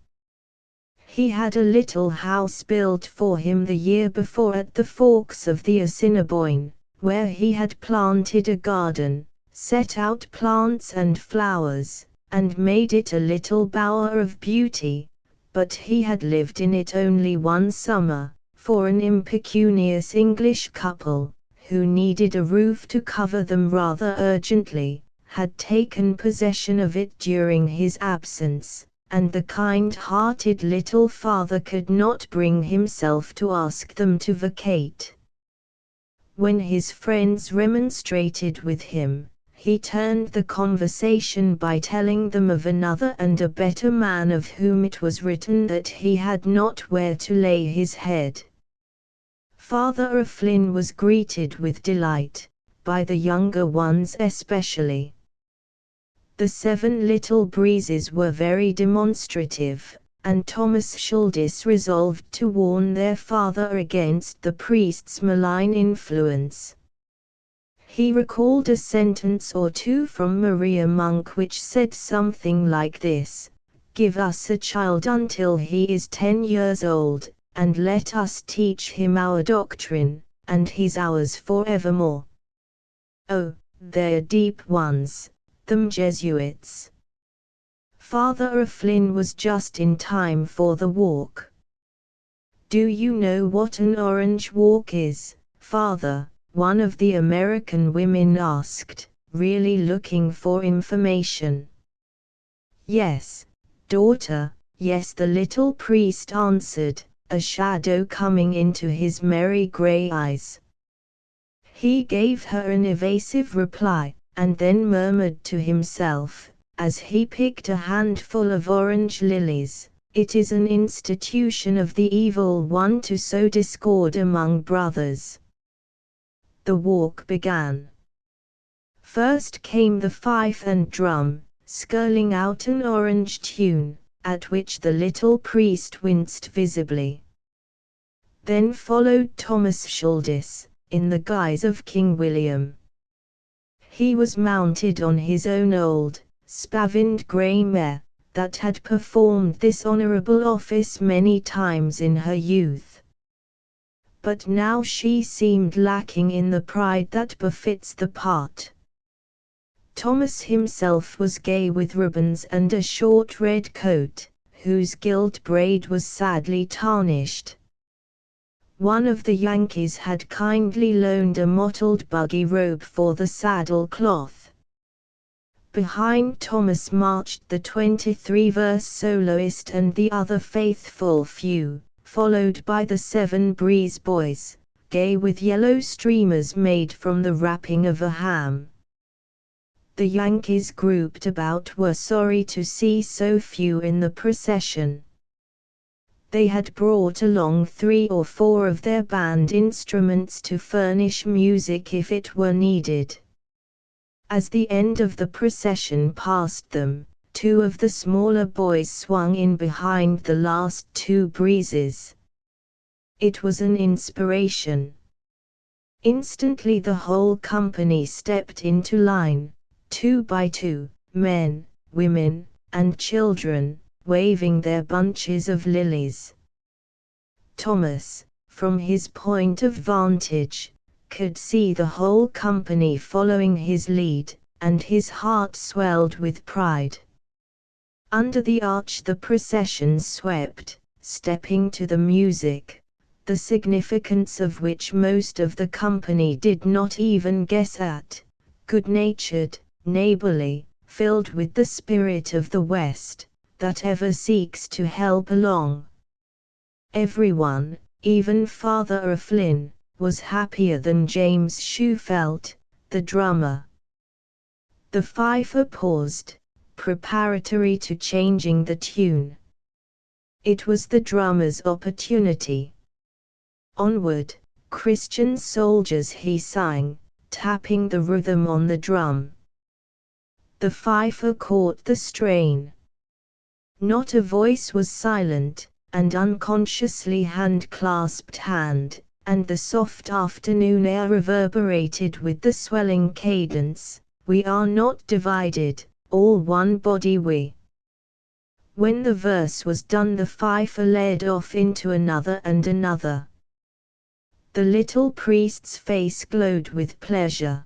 A: He had a little house built for him the year before at the forks of the Assiniboine, where he had planted a garden, set out plants and flowers, and made it a little bower of beauty, but he had lived in it only one summer, for an impecunious English couple, who needed a roof to cover them rather urgently, had taken possession of it during his absence, and the kind-hearted little father could not bring himself to ask them to vacate. When his friends remonstrated with him, he turned the conversation by telling them of another and a better man of whom it was written that he had not where to lay his head. Father Flynn was greeted with delight, by the younger ones especially. The 7 little breezes were very demonstrative, and Thomas Shuldis resolved to warn their father against the priest's malign influence. He recalled a sentence or two from Maria Monk which said something like this: "Give us a child until he is 10 years old, and let us teach him our doctrine, and he's ours forevermore." Oh, they're deep ones, them Jesuits. Father Flynn was just in time for the walk. "Do you know what an Orange Walk is, Father?" one of the American women asked, really looking for information. "Yes, daughter, Yes, the little priest answered, a shadow coming into his merry grey eyes. He gave her an evasive reply, and then murmured to himself, as he picked a handful of orange lilies, "It is an institution of the evil one to sow discord among brothers." The walk began. First came the fife and drum, skirling out an orange tune, at which the little priest winced visibly. Then followed Thomas Shuldis, in the guise of King William. He was mounted on his own old, spavined grey mare, that had performed this honourable office many times in her youth. But now she seemed lacking in the pride that befits the part. Thomas himself was gay with ribbons and a short red coat, whose gilt braid was sadly tarnished. One of the Yankees had kindly loaned a mottled buggy robe for the saddle cloth. Behind Thomas marched the 23-verse soloist and the other faithful few, followed by the 7 breeze boys, gay with yellow streamers made from the wrapping of a ham. The Yankees grouped about were sorry to see so few in the procession. They had brought along 3 or 4 of their band instruments to furnish music if it were needed. As the end of the procession passed them, 2 of the smaller boys swung in behind the last 2 breezes. It was an inspiration. Instantly the whole company stepped into line, 2 by 2, men, women, and children, waving their bunches of lilies. Thomas, from his point of vantage, could see the whole company following his lead, and his heart swelled with pride. Under the arch the procession swept, stepping to the music, the significance of which most of the company did not even guess at, good-natured, neighborly, filled with the spirit of the West, that ever seeks to help along. Everyone, even Father O'Flynn, was happier than James Shufelt, the drummer. The fifer paused, preparatory to changing the tune. It was the drummer's opportunity. "Onward, Christian soldiers," he sang, tapping the rhythm on the drum. The fifer caught the strain. Not a voice was silent, and unconsciously hand clasped hand, and the soft afternoon air reverberated with the swelling cadence, "We are not divided, all one body we." When the verse was done the fifer led off into another and another. The little priest's face glowed with pleasure.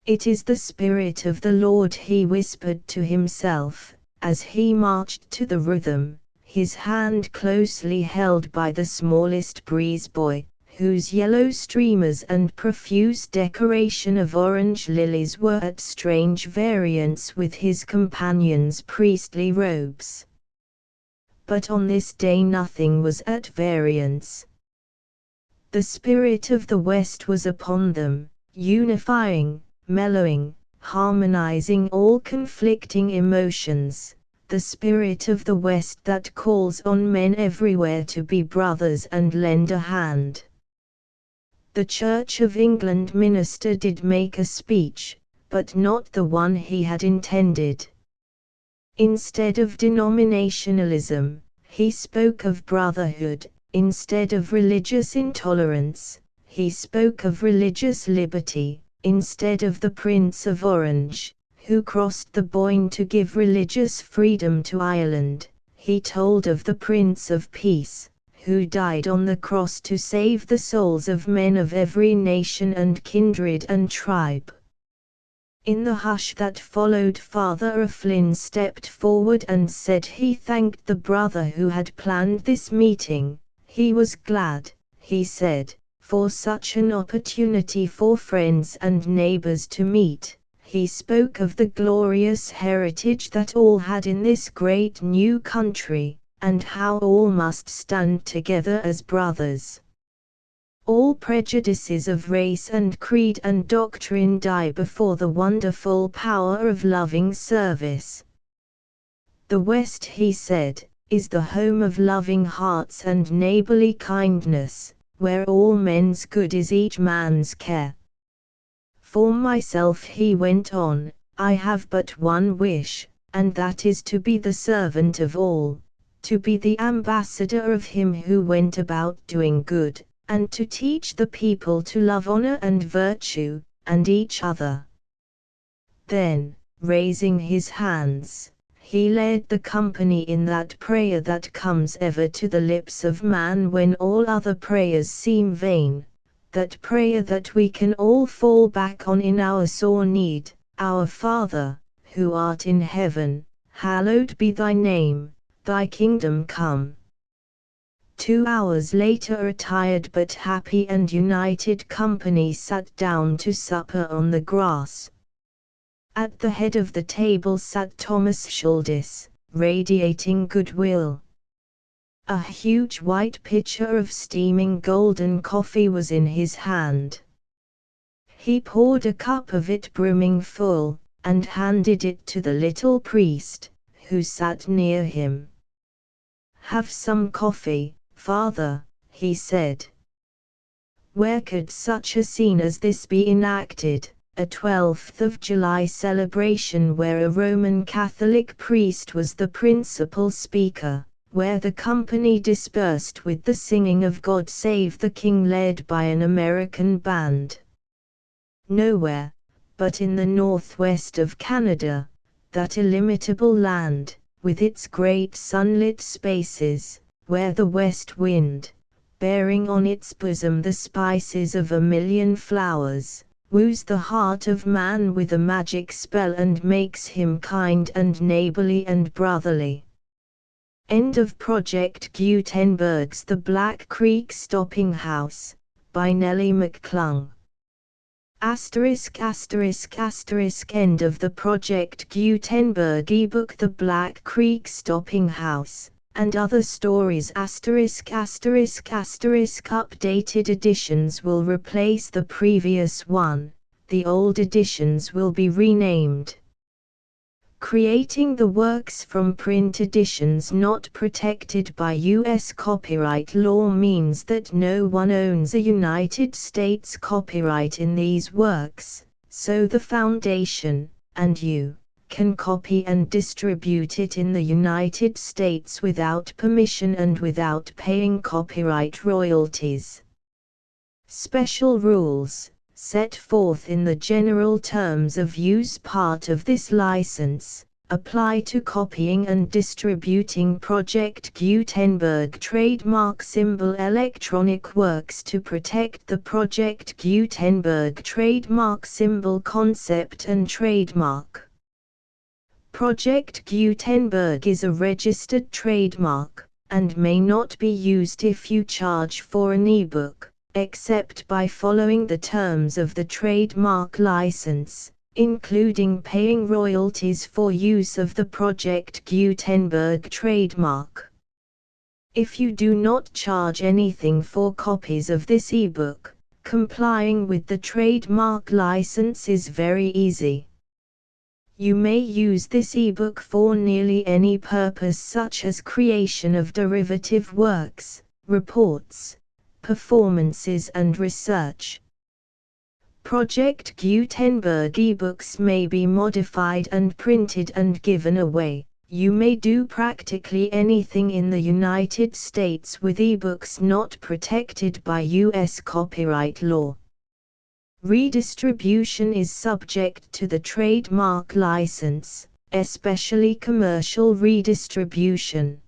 A: "It is the Spirit of the Lord," he whispered to himself, as he marched to the rhythm, his hand closely held by the smallest breeze boy, whose yellow streamers and profuse decoration of orange lilies were at strange variance with his companion's priestly robes. But on this day nothing was at variance. The spirit of the West was upon them, unifying, mellowing, harmonizing all conflicting emotions, the spirit of the West that calls on men everywhere to be brothers and lend a hand. The Church of England minister did make a speech, but not the one he had intended. Instead of denominationalism, he spoke of brotherhood; instead of religious intolerance, he spoke of religious liberty; instead of the Prince of Orange, who crossed the Boyne to give religious freedom to Ireland, he told of the Prince of Peace, who died on the cross to save the souls of men of every nation and kindred and tribe. In the hush that followed, Father O'Flynn stepped forward and said he thanked the brother who had planned this meeting. He was glad, he said, for such an opportunity for friends and neighbors to meet. he spoke of the glorious heritage that all had in this great new country, and how all must stand together as brothers. All prejudices of race and creed and doctrine die before the wonderful power of loving service. The West, he said, is the home of loving hearts and neighborly kindness, where all men's good is each man's care. For myself, he went on, I have but one wish, and that is to be the servant of all, to be the ambassador of him who went about doing good, and to teach the people to love honor and virtue, and each other. Then, raising his hands, he led the company in that prayer that comes ever to the lips of man when all other prayers seem vain, that prayer that we can all fall back on in our sore need, Our Father, who art in heaven, hallowed be thy name, thy kingdom come. 2 hours later a tired but happy and united company sat down to supper on the grass. At the head of the table sat Thomas Shuldis, radiating goodwill. A huge white pitcher of steaming golden coffee was in his hand. He poured a cup of it brimming full, and handed it to the little priest, who sat near him. "Have some coffee, Father," he said. Where could such a scene as this be enacted, a 12th of July celebration where a Roman Catholic priest was the principal speaker, where the company dispersed with the singing of God Save the King led by an American band? Nowhere, but in the northwest of Canada, that illimitable land, with its great sunlit spaces, where the west wind, bearing on its bosom the spices of a million flowers, woos the heart of man with a magic spell and makes him kind and neighborly and brotherly. End of Project Gutenberg's The Black Creek Stopping House, by Nellie McClung. ****** End of the Project Gutenberg ebook The Black Creek Stopping House, and Other Stories ******. Updated editions will replace the previous one, the old editions will be renamed. Creating the works from print editions not protected by U.S. copyright law means that no one owns a United States copyright in these works, so the Foundation, and you, can copy and distribute it in the United States without permission and without paying copyright royalties. Special rules, set forth in the general terms of use part of this license, apply to copying and distributing Project Gutenberg trademark symbol electronic works to protect the Project Gutenberg trademark symbol concept and trademark. Project Gutenberg is a registered trademark, and may not be used if you charge for an ebook, except by following the terms of the trademark license, including paying royalties for use of the Project Gutenberg trademark. If you do not charge anything for copies of this ebook, complying with the trademark license is very easy. You may use this ebook for nearly any purpose such as creation of derivative works, reports, performances and research. Project Gutenberg ebooks may be modified and printed and given away. You may do practically anything in the United States with ebooks not protected by U.S. copyright law. Redistribution is subject to the trademark license, especially commercial redistribution.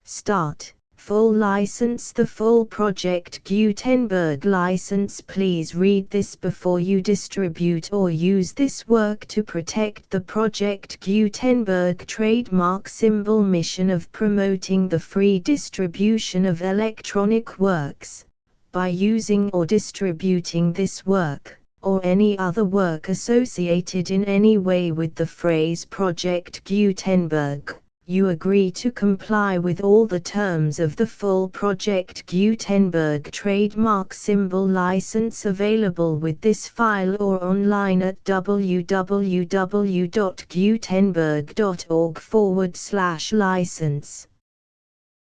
A: Start. Full license. The full Project Gutenberg license. Please read this before you distribute or use this work to protect the Project Gutenberg trademark symbol mission of promoting the free distribution of electronic works. By using or distributing this work, or any other work associated in any way with the phrase Project Gutenberg, you agree to comply with all the terms of the full Project Gutenberg trademark symbol license available with this file or online at www.gutenberg.org/license.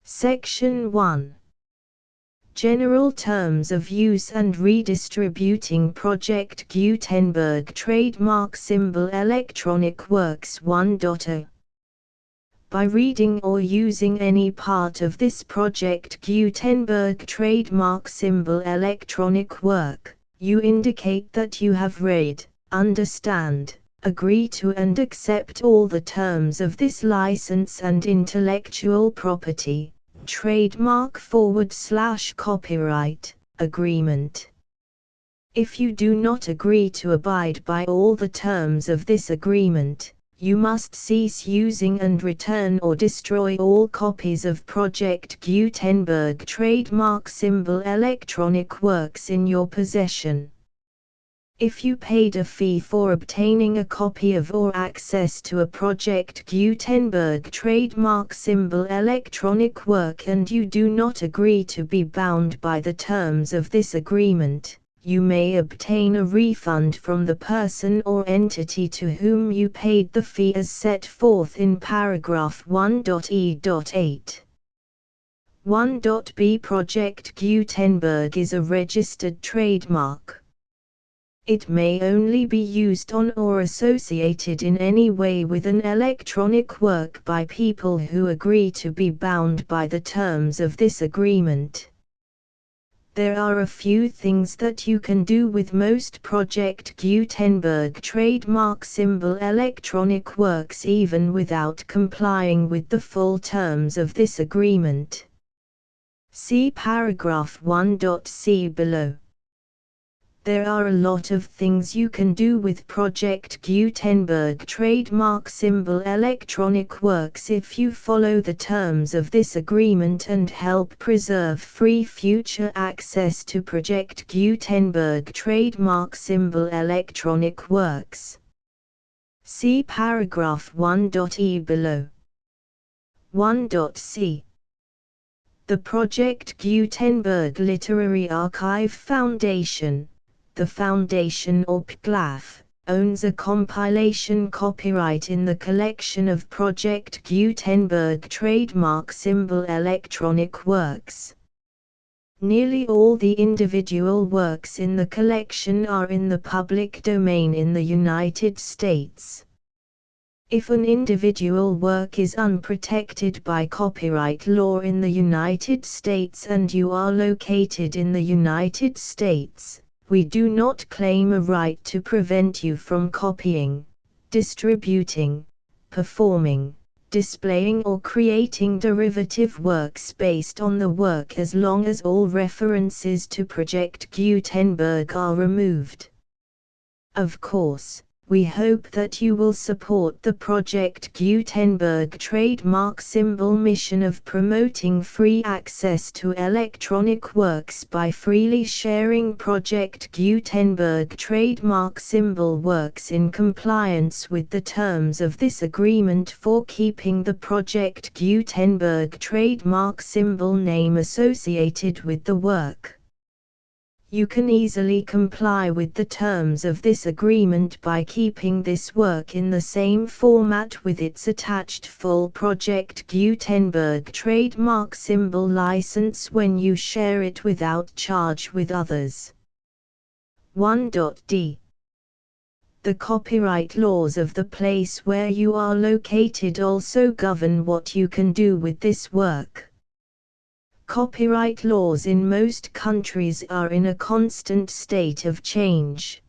A: Section 1. General Terms of Use and Redistributing Project Gutenberg Trademark Symbol Electronic Works 1.0. By reading or using any part of this Project Gutenberg trademark symbol electronic work, you indicate that you have read, understand, agree to and accept all the terms of this license and intellectual property, trademark/copyright, agreement. If you do not agree to abide by all the terms of this agreement, you must cease using and return or destroy all copies of Project Gutenberg trademark symbol electronic works in your possession. If you paid a fee for obtaining a copy of or access to a Project Gutenberg trademark symbol electronic work and you do not agree to be bound by the terms of this agreement, you may obtain a refund from the person or entity to whom you paid the fee as set forth in paragraph 1.e.8. 1.b Project Gutenberg is a registered trademark. It may only be used on or associated in any way with an electronic work by people who agree to be bound by the terms of this agreement. There are a few things that you can do with most Project Gutenberg trademark symbol electronic works even without complying with the full terms of this agreement. See paragraph 1.c below. There are a lot of things you can do with Project Gutenberg trademark symbol electronic works if you follow the terms of this agreement and help preserve free future access to Project Gutenberg trademark symbol electronic works. See paragraph 1.e below. 1.c. The Project Gutenberg Literary Archive Foundation, the Foundation or PGLAF, owns a compilation copyright in the collection of Project Gutenberg trademark symbol electronic works. Nearly all the individual works in the collection are in the public domain in the United States. If an individual work is unprotected by copyright law in the United States and you are located in the United States, we do not claim a right to prevent you from copying, distributing, performing, displaying or creating derivative works based on the work as long as all references to Project Gutenberg are removed. Of course, we hope that you will support the Project Gutenberg trademark symbol mission of promoting free access to electronic works by freely sharing Project Gutenberg trademark symbol works in compliance with the terms of this agreement for keeping the Project Gutenberg trademark symbol name associated with the work. You can easily comply with the terms of this agreement by keeping this work in the same format with its attached full Project Gutenberg trademark symbol license when you share it without charge with others. 1.d. The copyright laws of the place where you are located also govern what you can do with this work. Copyright laws in most countries are in a constant state of change.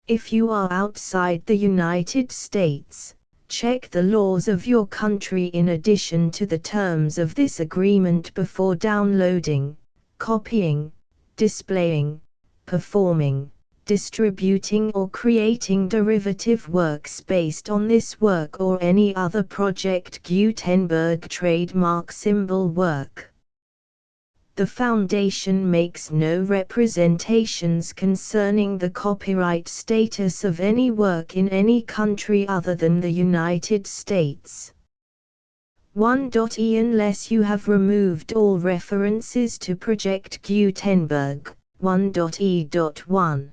A: If you are outside the United States, check the laws of your country in addition to the terms of this agreement before downloading, copying, displaying, performing, distributing or creating derivative works based on this work or any other Project Gutenberg trademark symbol work. The Foundation makes no representations concerning the copyright status of any work in any country other than the United States. 1.e Unless you have removed all references to Project Gutenberg. 1.e.1.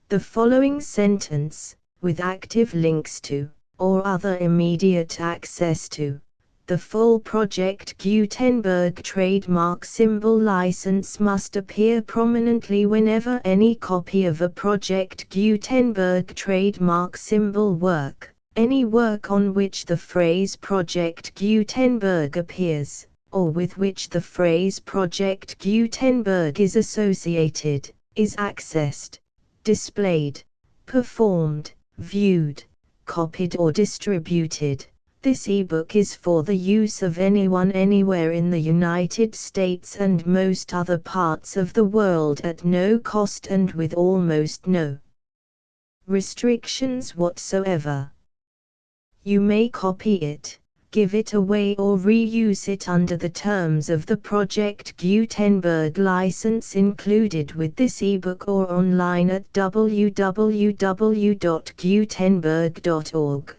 A: The following sentence, with active links to, or other immediate access to, the full Project Gutenberg trademark symbol license must appear prominently whenever any copy of a Project Gutenberg trademark symbol work, any work on which the phrase Project Gutenberg appears, or with which the phrase Project Gutenberg is associated, is accessed, displayed, performed, viewed, copied or distributed. This ebook is for the use of anyone anywhere in the United States and most other parts of the world at no cost and with almost no restrictions whatsoever. You may copy it, give it away or reuse it under the terms of the Project Gutenberg license included with this ebook or online at www.gutenberg.org.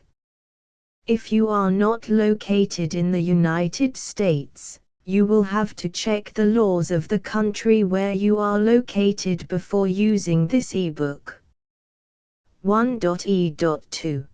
A: If you are not located in the United States, you will have to check the laws of the country where you are located before using this ebook. 1.e.2.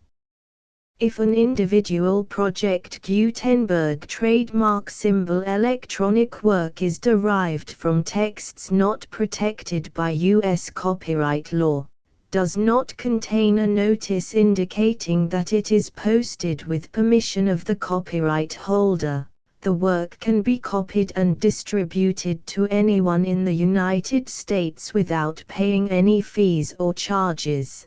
A: If an individual Project Gutenberg trademark symbol electronic work is derived from texts not protected by U.S. copyright law, does not contain a notice indicating that it is posted with permission of the copyright holder, the work can be copied and distributed to anyone in the United States without paying any fees or charges.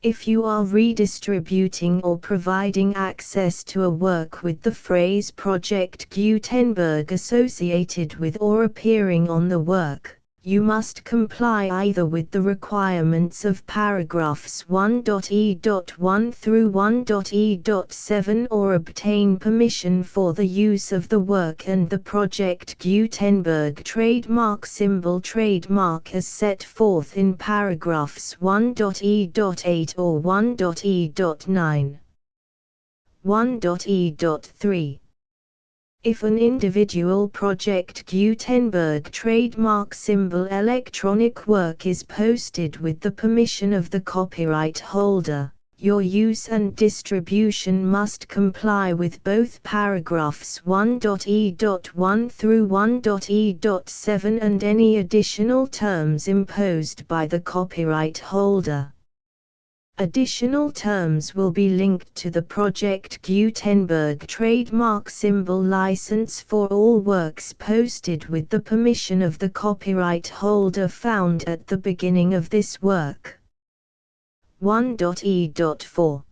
A: If you are redistributing or providing access to a work with the phrase Project Gutenberg associated with or appearing on the work, you must comply either with the requirements of paragraphs 1.e.1 through 1.e.7 or obtain permission for the use of the work and the Project Gutenberg trademark symbol trademark as set forth in paragraphs 1.e.8 or 1.e.9. 1.e.3. If an individual Project Gutenberg trademark symbol electronic work is posted with the permission of the copyright holder, your use and distribution must comply with both paragraphs 1.e.1 through 1.e.7 and any additional terms imposed by the copyright holder. Additional terms will be linked to the Project Gutenberg trademark symbol license for all works posted with the permission of the copyright holder found at the beginning of this work. 1.e.4.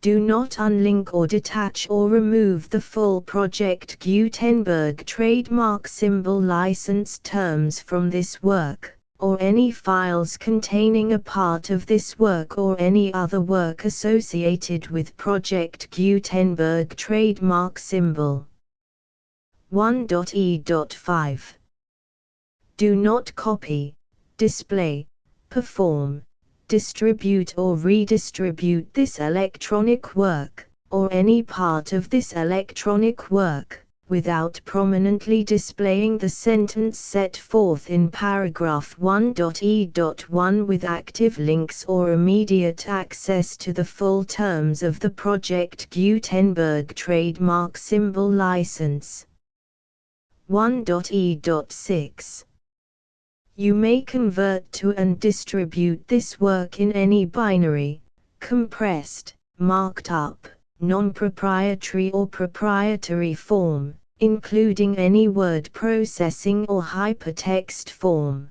A: Do not unlink or detach or remove the full Project Gutenberg trademark symbol license terms from this work, or any files containing a part of this work or any other work associated with Project Gutenberg trademark symbol. 1.e.5. Do not copy, display, perform, distribute or redistribute this electronic work, or any part of this electronic work, without prominently displaying the sentence set forth in paragraph 1.e.1 with active links or immediate access to the full terms of the Project Gutenberg trademark symbol license. 1.e.6. You may convert to and distribute this work in any binary, compressed, marked up, non-proprietary or proprietary form, including any word processing or hypertext form.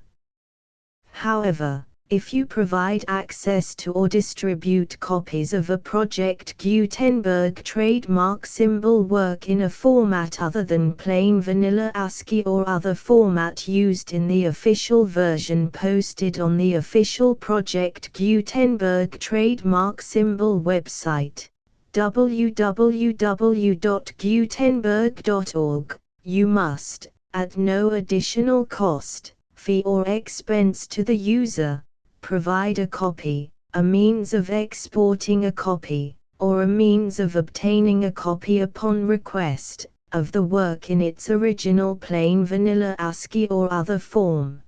A: However, if you provide access to or distribute copies of a Project Gutenberg trademark symbol work in a format other than plain vanilla ASCII or other format used in the official version posted on the official Project Gutenberg trademark symbol website, www.gutenberg.org, You must, at no additional cost, fee or expense to the user, provide a copy, a means of exporting a copy, or a means of obtaining a copy upon request, of the work in its original plain vanilla ASCII or other form.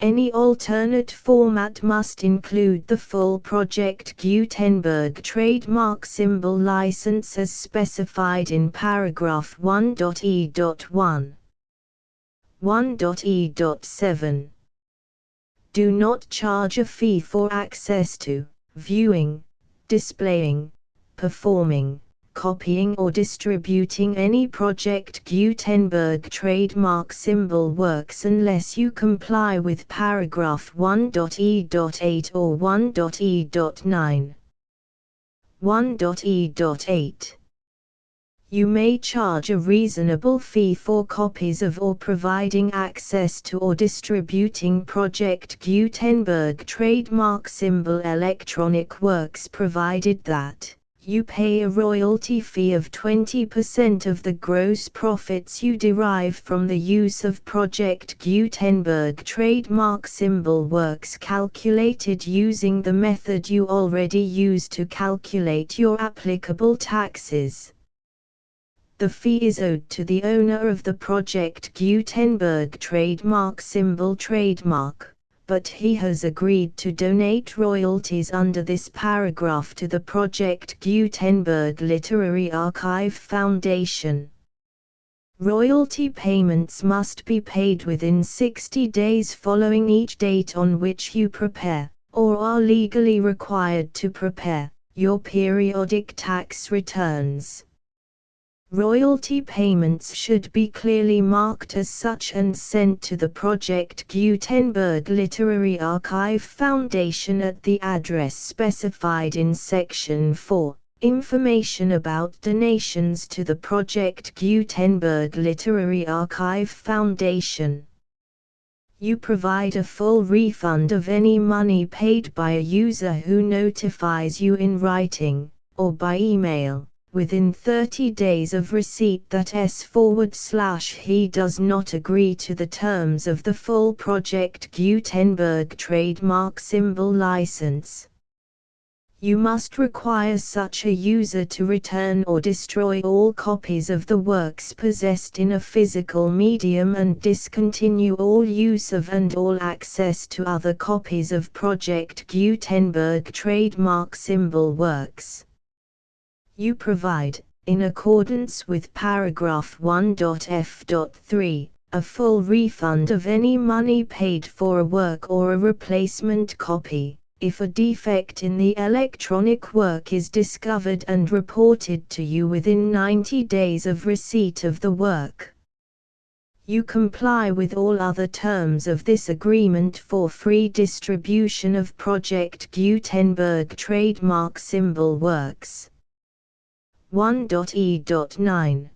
A: Any alternate format must include the full Project Gutenberg trademark symbol license as specified in paragraph 1.e.1. 1.e.7. Do not charge a fee for access to, viewing, displaying, performing, copying or distributing any Project Gutenberg trademark symbol works unless you comply with paragraph 1.e.8 or 1.e.9. 1.e.8. You may charge a reasonable fee for copies of or providing access to or distributing Project Gutenberg trademark symbol electronic works provided that you pay a royalty fee of 20% of the gross profits you derive from the use of Project Gutenberg trademark symbol works calculated using the method you already use to calculate your applicable taxes. The fee is owed to the owner of the Project Gutenberg trademark symbol trademark, but he has agreed to donate royalties under this paragraph to the Project Gutenberg Literary Archive Foundation. Royalty payments must be paid within 60 days following each date on which you prepare, or are legally required to prepare, your periodic tax returns. Royalty payments should be clearly marked as such and sent to the Project Gutenberg Literary Archive Foundation at the address specified in Section 4, Information about donations to the Project Gutenberg Literary Archive Foundation. You provide a full refund of any money paid by a user who notifies you in writing, or by email, within 30 days of receipt that he does not agree to the terms of the full Project Gutenberg trademark symbol license. You must require such a user to return or destroy all copies of the works possessed in a physical medium and discontinue all use of and all access to other copies of Project Gutenberg trademark symbol works. You provide, in accordance with paragraph 1.f.3, a full refund of any money paid for a work or a replacement copy, if a defect in the electronic work is discovered and reported to you within 90 days of receipt of the work. You comply with all other terms of this agreement for free distribution of Project Gutenberg trademark symbol works. 1.e.9.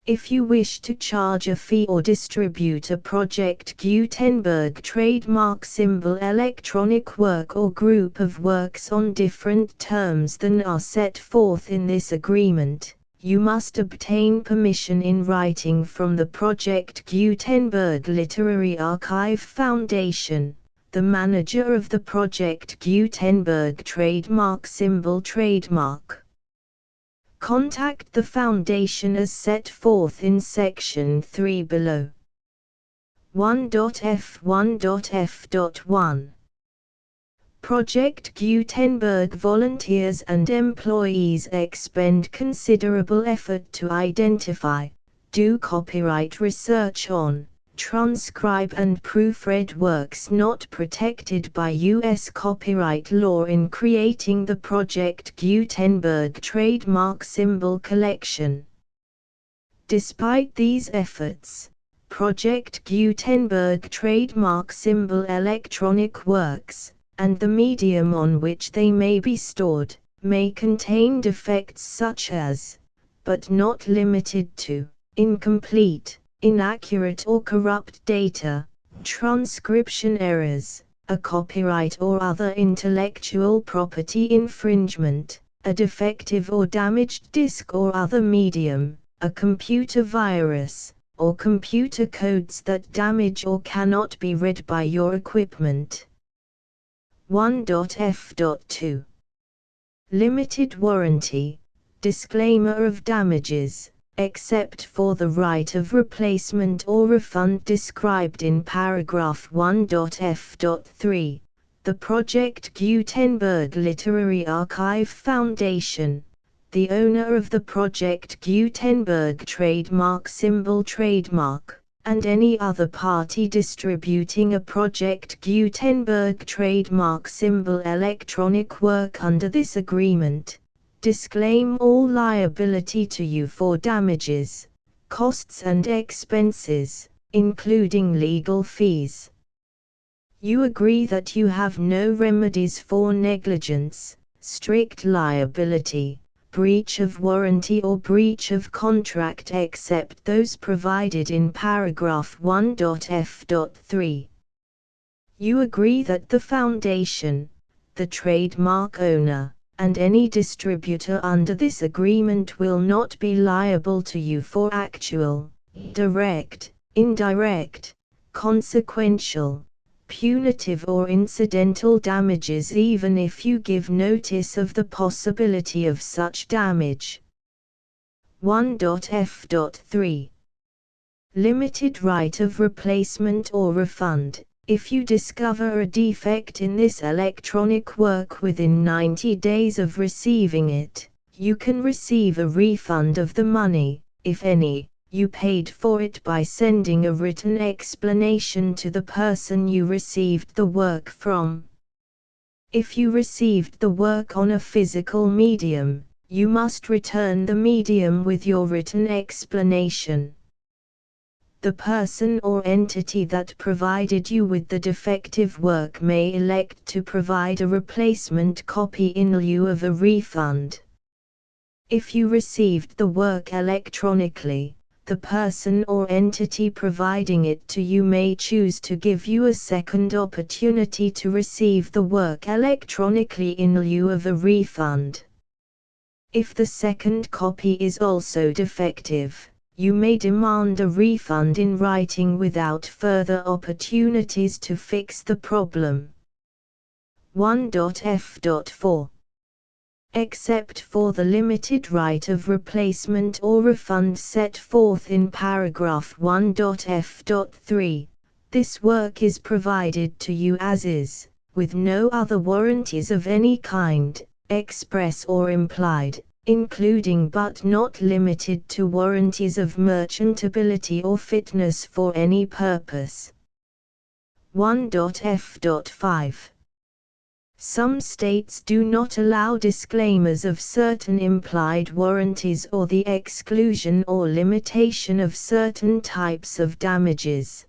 A: If you wish to charge a fee or distribute a Project Gutenberg trademark symbol electronic work or group of works on different terms than are set forth in this agreement, you must obtain permission in writing from the Project Gutenberg Literary Archive Foundation, the manager of the Project Gutenberg trademark symbol trademark. Contact the Foundation as set forth in Section 3 below. 1.f1.f.1. Project Gutenberg volunteers and employees expend considerable effort to identify, do copyright research on, transcribe and proofread works not protected by U.S. copyright law in creating the Project Gutenberg trademark symbol collection. Despite these efforts, Project Gutenberg trademark symbol electronic works, and the medium on which they may be stored, may contain defects such as, but not limited to, incomplete, inaccurate or corrupt data, transcription errors, a copyright or other intellectual property infringement, a defective or damaged disk or other medium, a computer virus, or computer codes that damage or cannot be read by your equipment. 1.f.2 Limited warranty. Disclaimer of damages, except for the right of replacement or refund described in paragraph 1.f.3. The Project Gutenberg Literary Archive Foundation, the owner of the Project Gutenberg trademark symbol trademark, and any other party distributing a Project Gutenberg trademark symbol electronic work under this agreement, disclaim all liability to you for damages, costs and expenses, including legal fees. You agree that you have no remedies for negligence, strict liability, breach of warranty or breach of contract except those provided in paragraph 1.f.3. You agree that the Foundation, the trademark owner, and any distributor under this agreement will not be liable to you for actual, direct, indirect, consequential, punitive or incidental damages even if you give notice of the possibility of such damage. 1.f.3 Limited right of replacement or refund. If you discover a defect in this electronic work within 90 days of receiving it, you can receive a refund of the money, if any, you paid for it by sending a written explanation to the person you received the work from. If you received the work on a physical medium, you must return the medium with your written explanation. The person or entity that provided you with the defective work may elect to provide a replacement copy in lieu of a refund. If you received the work electronically, the person or entity providing it to you may choose to give you a second opportunity to receive the work electronically in lieu of a refund. If the second copy is also defective, you may demand a refund in writing without further opportunities to fix the problem. 1.f.4 Except for the limited right of replacement or refund set forth in paragraph 1.f.3, this work is provided to you as is, with no other warranties of any kind, express or implied, including but not limited to warranties of merchantability or fitness for any purpose. 1.f.5 Some states do not allow disclaimers of certain implied warranties or the exclusion or limitation of certain types of damages.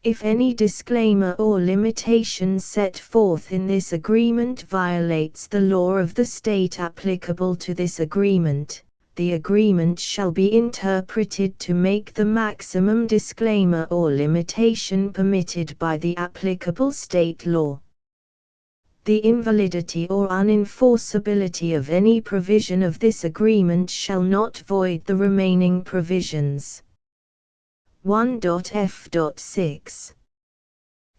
A: If any disclaimer or limitation set forth in this agreement violates the law of the state applicable to this agreement, the agreement shall be interpreted to make the maximum disclaimer or limitation permitted by the applicable state law. The invalidity or unenforceability of any provision of this agreement shall not void the remaining provisions. 1.f.6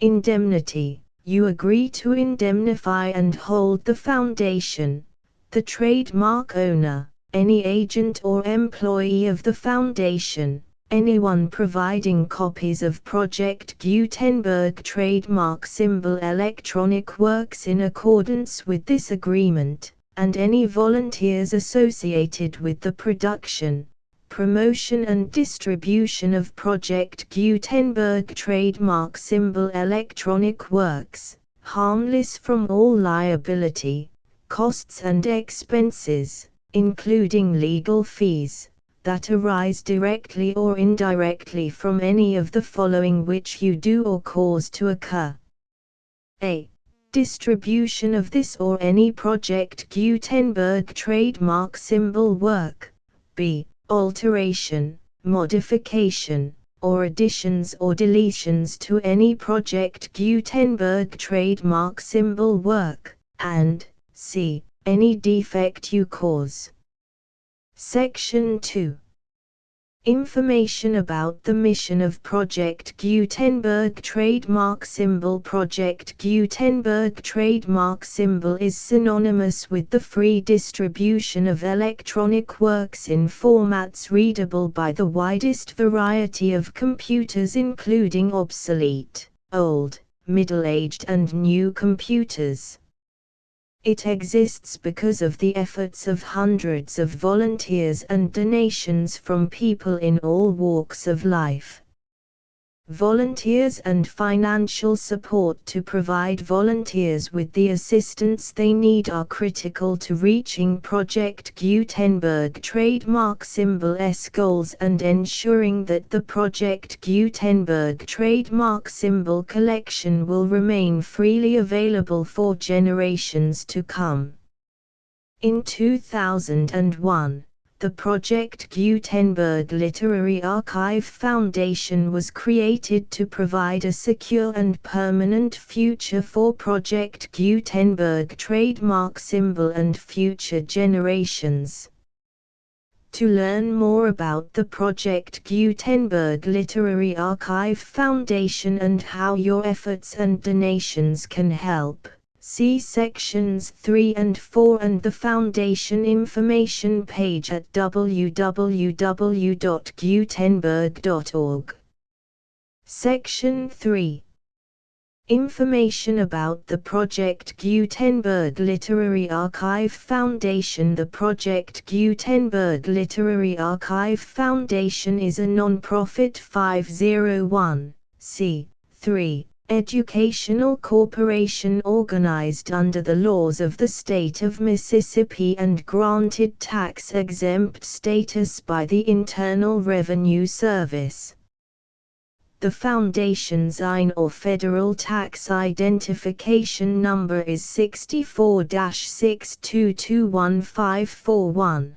A: Indemnity. You agree to indemnify and hold the Foundation, the trademark owner, any agent or employee of the Foundation, anyone providing copies of Project Gutenberg trademark symbol electronic works in accordance with this agreement, and any volunteers associated with the production, promotion and distribution of Project Gutenberg trademark symbol electronic works, harmless from all liability, costs and expenses, including legal fees, that arise directly or indirectly from any of the following which you do or cause to occur. A. Distribution of this or any Project Gutenberg trademark symbol work. B. Alteration, modification, or additions or deletions to any Project Gutenberg trademark symbol work, and C. Any defect you cause. Section 2. Information about the mission of Project Gutenberg trademark symbol. Project Gutenberg trademark symbol is synonymous with the free distribution of electronic works in formats readable by the widest variety of computers, including obsolete, old, middle-aged and new computers. It exists because of the efforts of hundreds of volunteers and donations from people in all walks of life. Volunteers and financial support to provide volunteers with the assistance they need are critical to reaching Project Gutenberg trademark symbol's goals and ensuring that the Project Gutenberg trademark symbol collection will remain freely available for generations to come. In 2001, the Project Gutenberg Literary Archive Foundation was created to provide a secure and permanent future for Project Gutenberg trademark symbol and future generations. To learn more about the Project Gutenberg Literary Archive Foundation and how your efforts and donations can help, see sections 3 and 4 and the Foundation information page at www.gutenberg.org. Section 3. Information about the Project Gutenberg Literary Archive Foundation. The Project Gutenberg Literary Archive Foundation is a non-profit 501(c)(3) educational corporation organized under the laws of the state of Mississippi and granted tax-exempt status by the Internal Revenue Service. The Foundation's IN or Federal Tax Identification Number is 64-6221541.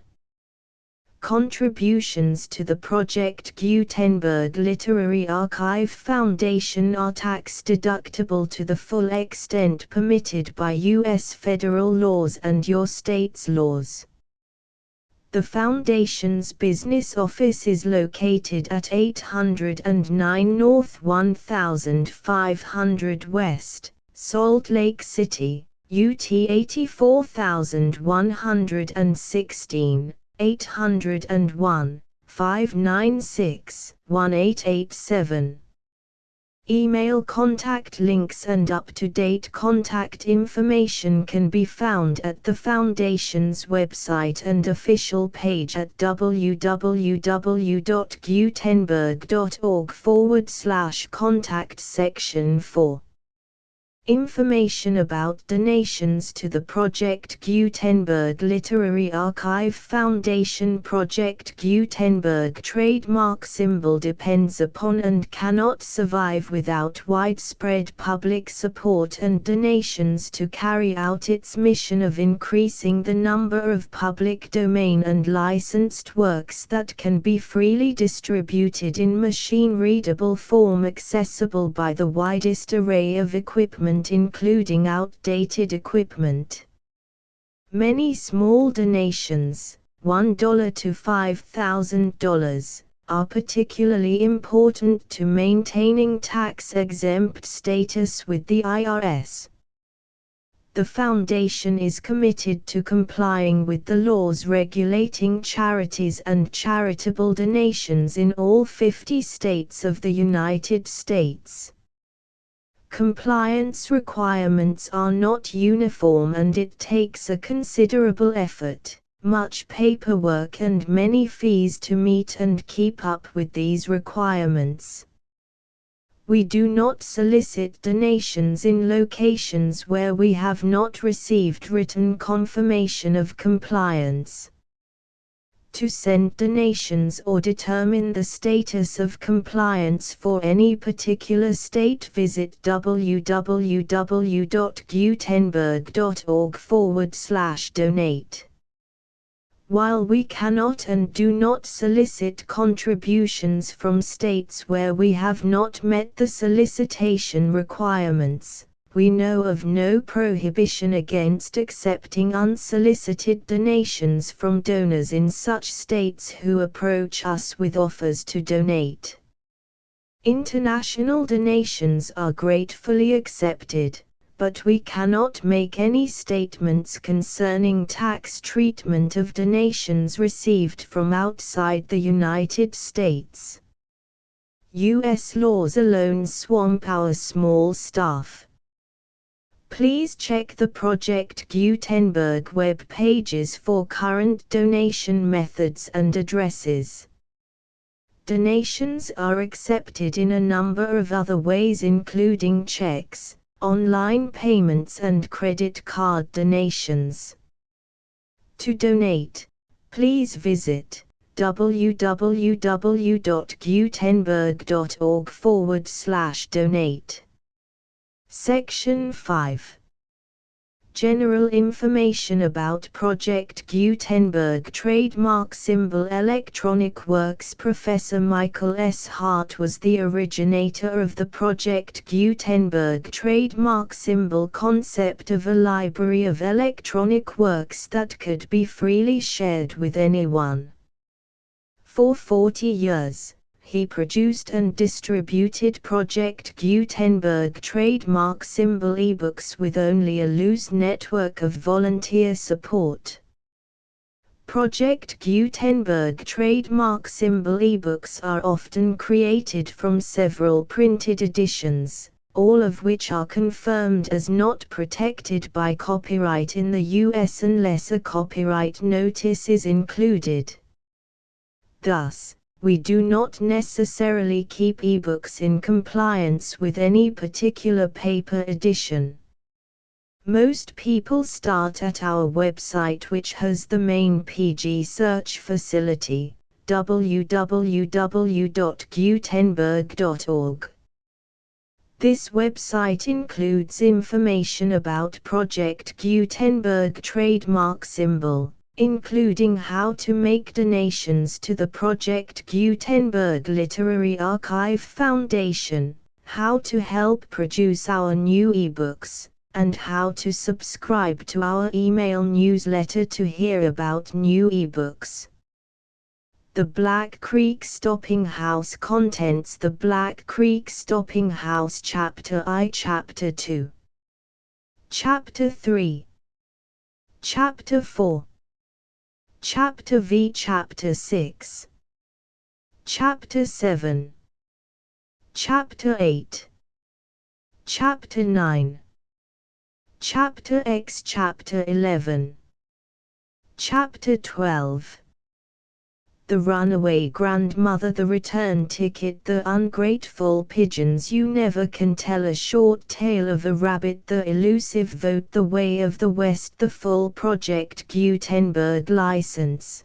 A: Contributions to the Project Gutenberg Literary Archive Foundation are tax-deductible to the full extent permitted by U.S. federal laws and your state's laws. The Foundation's business office is located at 809 North 1500 West, Salt Lake City, UT 84116, 801-596-1887. Email contact links and up-to-date contact information can be found at the Foundation's website and official page at www.gutenberg.org/contact section 4. Information about donations to the Project Gutenberg Literary Archive Foundation. Project Gutenberg trademark symbol depends upon and cannot survive without widespread public support and donations to carry out its mission of increasing the number of public domain and licensed works that can be freely distributed in machine-readable form accessible by the widest array of equipment, including outdated equipment. Many small donations, $1 to $5,000, are particularly important to maintaining tax-exempt status with the IRS. The Foundation is committed to complying with the laws regulating charities and charitable donations in all 50 states of the United States. Compliance requirements are not uniform and it takes a considerable effort, much paperwork and many fees to meet and keep up with these requirements. We do not solicit donations in locations where we have not received written confirmation of compliance. To send donations or determine the status of compliance for any particular state, visit www.gutenberg.org/donate. While we cannot and do not solicit contributions from states where we have not met the solicitation requirements, we know of no prohibition against accepting unsolicited donations from donors in such states who approach us with offers to donate. International donations are gratefully accepted, but we cannot make any statements concerning tax treatment of donations received from outside the United States. U.S. laws alone swamp our small staff. Please check the Project Gutenberg web pages for current donation methods and addresses. Donations are accepted in a number of other ways, including checks, online payments and credit card donations. To donate, please visit www.gutenberg.org/donate. Section 5. General information about Project Gutenberg Trademark Symbol Electronic Works. Professor Michael S. Hart was the originator of the Project Gutenberg trademark symbol concept of a library of electronic works that could be freely shared with anyone. For 40 years, he produced and distributed Project Gutenberg trademark symbol ebooks with only a loose network of volunteer support. Project Gutenberg trademark symbol ebooks are often created from several printed editions, all of which are confirmed as not protected by copyright in the US unless a copyright notice is included. Thus, we do not necessarily keep ebooks in compliance with any particular paper edition. Most people start at our website, which has the main PG search facility, www.gutenberg.org. This website includes information about Project Gutenberg trademark symbol, including how to make donations to the Project Gutenberg Literary Archive Foundation, how to help produce our new ebooks, and how to subscribe to our email newsletter to hear about new ebooks. The Black Creek Stopping House contents: the Black Creek Stopping House Chapter I, Chapter 2, Chapter 3, Chapter 4, Chapter V, Chapter 6, Chapter 7, Chapter 8, Chapter 9, Chapter X, Chapter 11, Chapter 12. The Runaway Grandmother, the Return Ticket, the Ungrateful Pigeons, You Never Can Tell, A Short Tale of a Rabbit, The Elusive Vote, The Way of the West, the Full Project Gutenberg License,